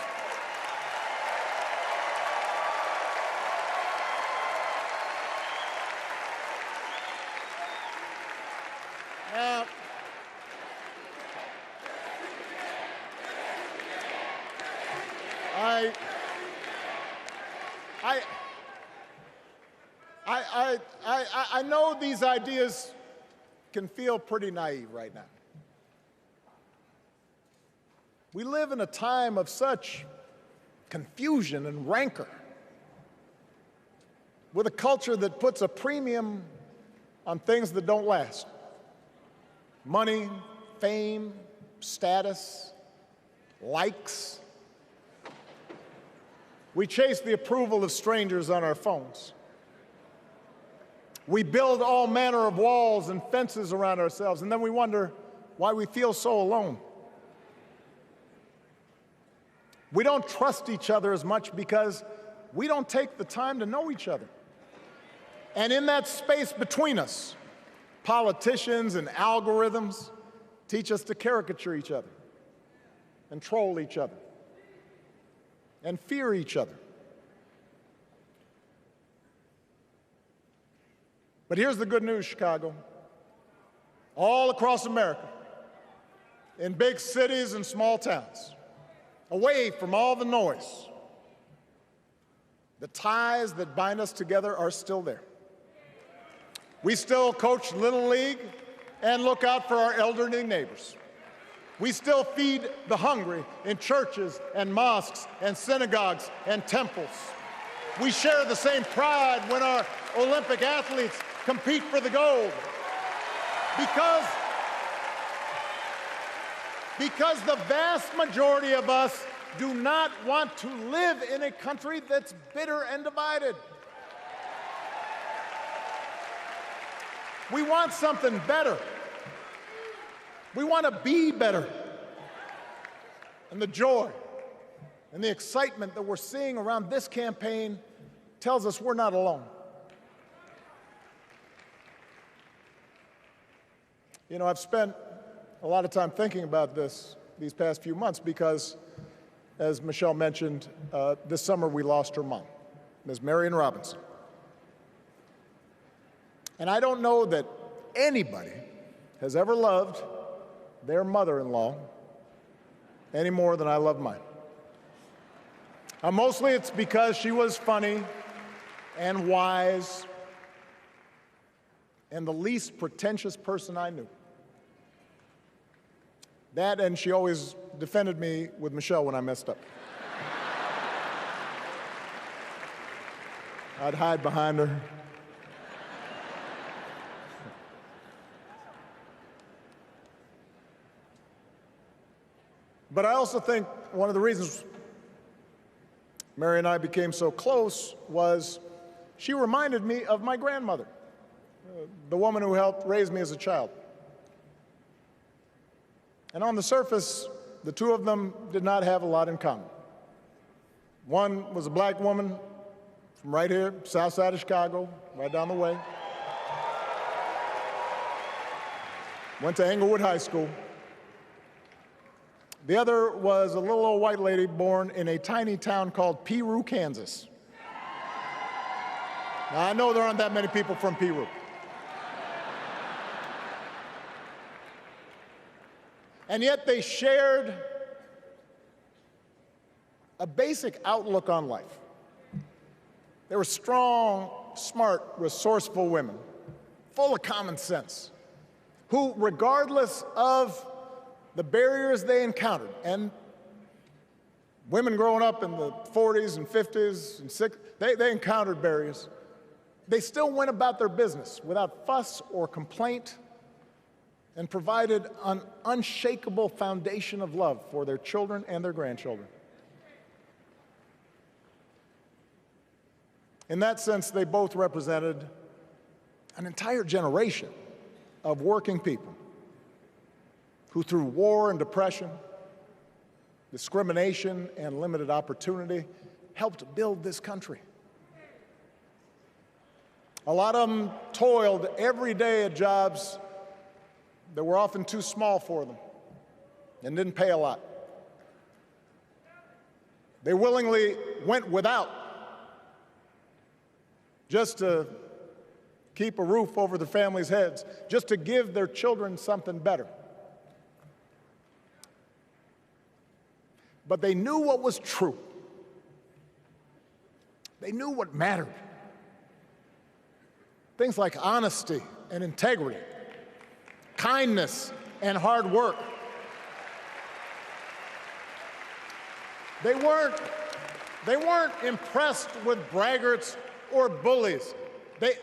Now, I know these ideas can feel pretty naive right now. We live in a time of such confusion and rancor, with a culture that puts a premium on things that don't last. Money, fame, status, likes. We chase the approval of strangers on our phones. We build all manner of walls and fences around ourselves, and then we wonder why we feel so alone. We don't trust each other as much because we don't take the time to know each other. And in that space between us, politicians and algorithms teach us to caricature each other and troll each other and fear each other. But here's the good news, Chicago. All across America, in big cities and small towns, away from all the noise, the ties that bind us together are still there. We still coach Little League and look out for our elderly neighbors. We still feed the hungry in churches and mosques and synagogues and temples. We share the same pride when our Olympic athletes compete for the gold. Because the vast majority of us do not want to live in a country that's bitter and divided. We want something better. We want to be better. And the joy and the excitement that we're seeing around this campaign tells us we're not alone. You know, I've spent a lot of time thinking about these past few months because, as Michelle mentioned, this summer we lost her mom, Ms. Marion Robinson. And I don't know that anybody has ever loved their mother-in-law any more than I love mine. Mostly it's because she was funny and wise and the least pretentious person I knew. That, and she always defended me with Michelle when I messed up. I'd hide behind her. But I also think one of the reasons Mary and I became so close was she reminded me of my grandmother, the woman who helped raise me as a child. And on the surface, the two of them did not have a lot in common. One was a black woman from right here, south side of Chicago, right down the way. Went to Englewood High School. The other was a little old white lady born in a tiny town called Peru, Kansas. Now, I know there aren't that many people from Peru. And yet they shared a basic outlook on life. They were strong, smart, resourceful women, full of common sense, who, regardless of the barriers they encountered, and women growing up in the 40s and 50s and 60s, they encountered barriers. They still went about their business without fuss or complaint and provided an unshakable foundation of love for their children and their grandchildren. In that sense, they both represented an entire generation of working people who, through war and depression, discrimination and limited opportunity, helped build this country. A lot of them toiled every day at jobs that were often too small for them and didn't pay a lot. They willingly went without just to keep a roof over their families' heads, just to give their children something better. But they knew what was true. They knew what mattered. Things like honesty and integrity, kindness, and hard work. They weren't impressed with braggarts or bullies. They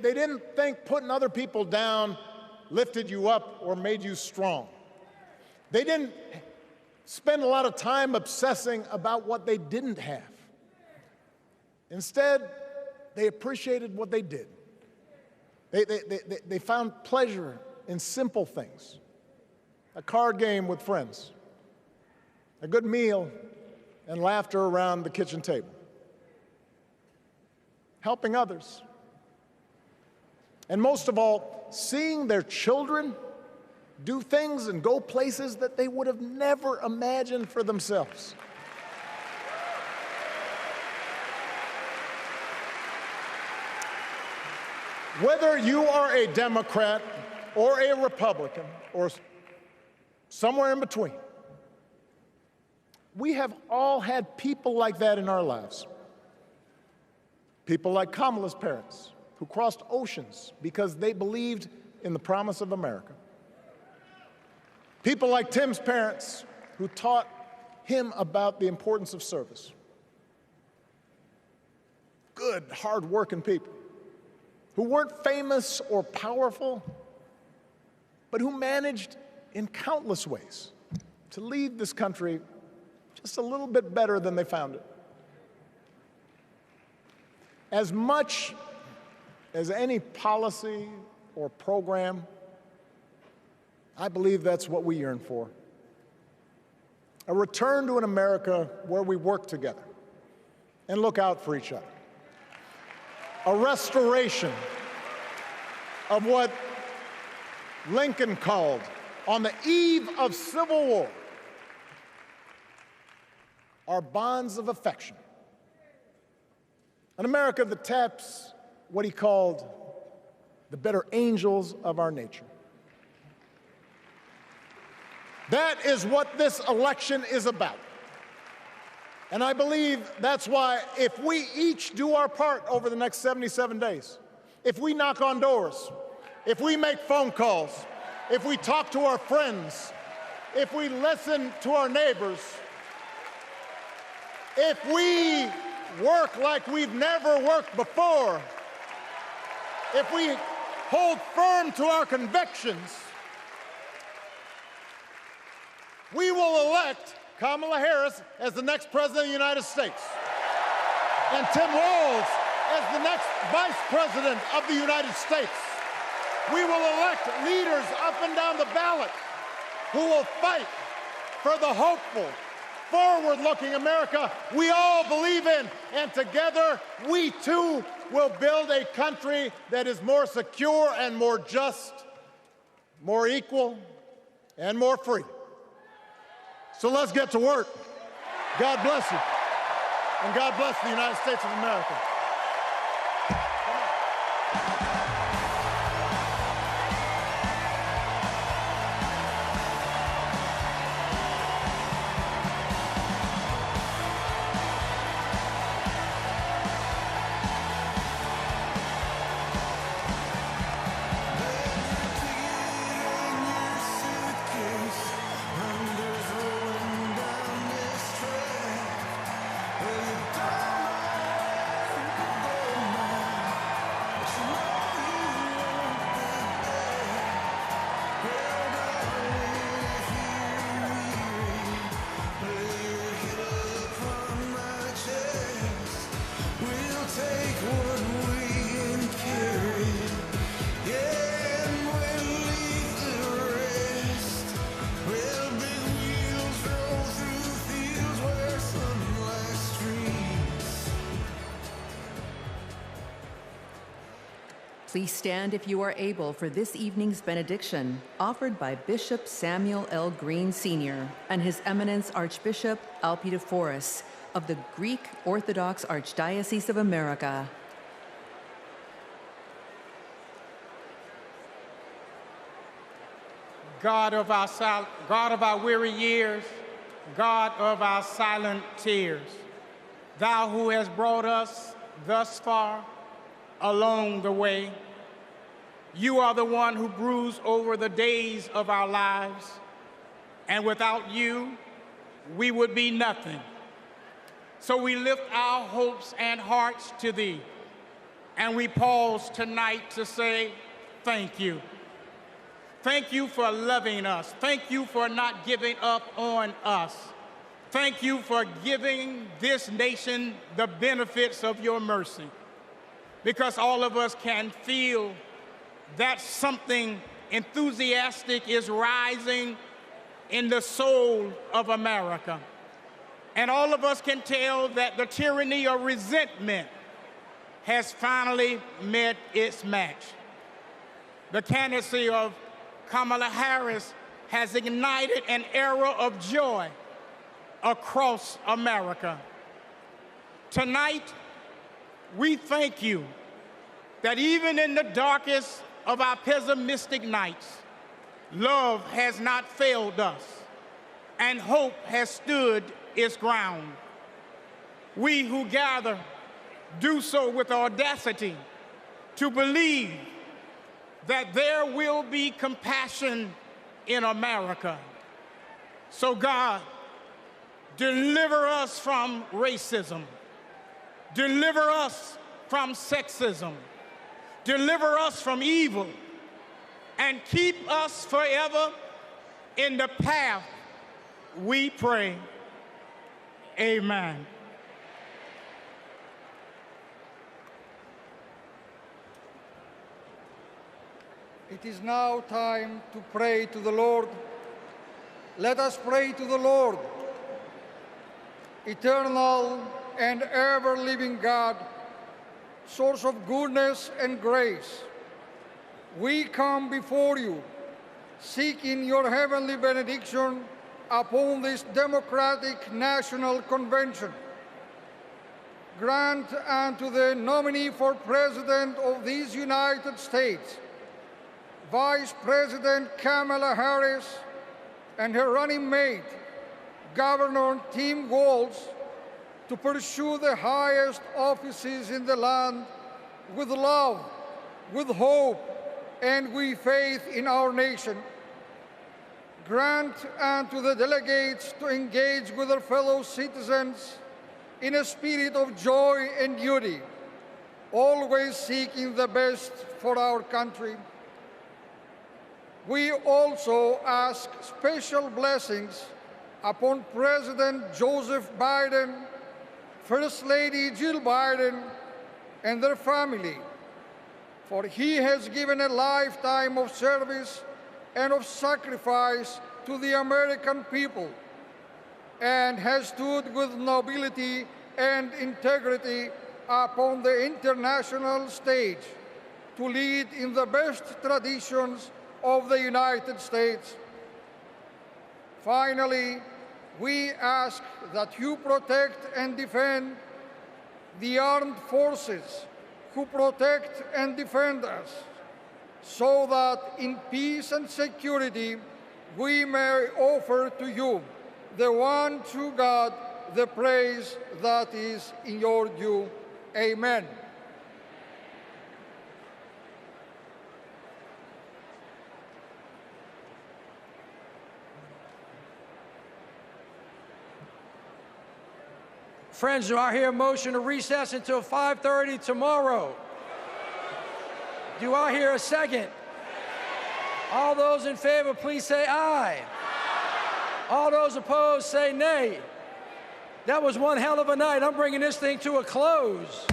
didn't think putting other people down lifted you up or made you strong. They didn't spend a lot of time obsessing about what they didn't have. Instead, they appreciated what they did. They found pleasure in simple things: a card game with friends, a good meal, and laughter around the kitchen table, helping others, and most of all, seeing their children do things and go places that they would have never imagined for themselves. Whether you are a Democrat or a Republican or somewhere in between, we have all had people like that in our lives. People like Kamala's parents, who crossed oceans because they believed in the promise of America. People like Tim's parents, who taught him about the importance of service. Good, hard-working people who weren't famous or powerful, but who managed in countless ways to leave this country just a little bit better than they found it. As much as any policy or program, I believe that's what we yearn for. A return to an America where we work together and look out for each other. A restoration of what Lincoln called, on the eve of Civil War, our bonds of affection. An America that taps what he called the better angels of our nature. That is what this election is about. And I believe that's why, if we each do our part over the next 77 days, if we knock on doors, if we make phone calls, if we talk to our friends, if we listen to our neighbors, if we work like we've never worked before, if we hold firm to our convictions, we will elect Kamala Harris as the next President of the United States, and Tim Walz as the next Vice President of the United States. We will elect leaders up and down the ballot who will fight for the hopeful, forward-looking America we all believe in, and together we too will build a country that is more secure and more just, more equal, and more free. So let's get to work. God bless you, and God bless the United States of America. Please stand if you are able for this evening's benediction, offered by Bishop Samuel L. Green Sr. and His Eminence Archbishop Alpidophoros of the Greek Orthodox Archdiocese of America. God of our weary years, God of our silent tears, Thou who hast brought us thus far along the way, You are the one who broods over the days of our lives, and without you, we would be nothing. So we lift our hopes and hearts to thee, and we pause tonight to say thank you. Thank you for loving us. Thank you for not giving up on us. Thank you for giving this nation the benefits of your mercy, because all of us can feel that something enthusiastic is rising in the soul of America. And all of us can tell that the tyranny of resentment has finally met its match. The candidacy of Kamala Harris has ignited an era of joy across America. Tonight, we thank you that even in the darkest of our pessimistic nights, love has not failed us, and hope has stood its ground. We who gather do so with audacity to believe that there will be compassion in America. So God, deliver us from racism. Deliver us from sexism. Deliver us from evil, and keep us forever in the path we pray. Amen. It is now time to pray to the Lord. Let us pray to the Lord. Eternal and ever-living God, source of goodness and grace, we come before you, seeking your heavenly benediction upon this democratic national convention. Grant unto the nominee for President of these United States, Vice President Kamala Harris, and her running mate, Governor Tim Walz, to pursue the highest offices in the land with love, with hope, and with faith in our nation. Grant unto the delegates to engage with their fellow citizens in a spirit of joy and duty, always seeking the best for our country. We also ask special blessings upon President Joseph Biden, First Lady Jill Biden, and their family, for he has given a lifetime of service and of sacrifice to the American people, and has stood with nobility and integrity upon the international stage to lead in the best traditions of the United States. Finally, we ask that you protect and defend the armed forces who protect and defend us, so that in peace and security we may offer to you, the one true God, the praise that is in your due. Amen. Friends, do I hear a motion to recess until 5:30 tomorrow? Do I hear a second? All those in favor, please say aye. All those opposed, say nay. That was one hell of a night. I'm bringing this thing to a close.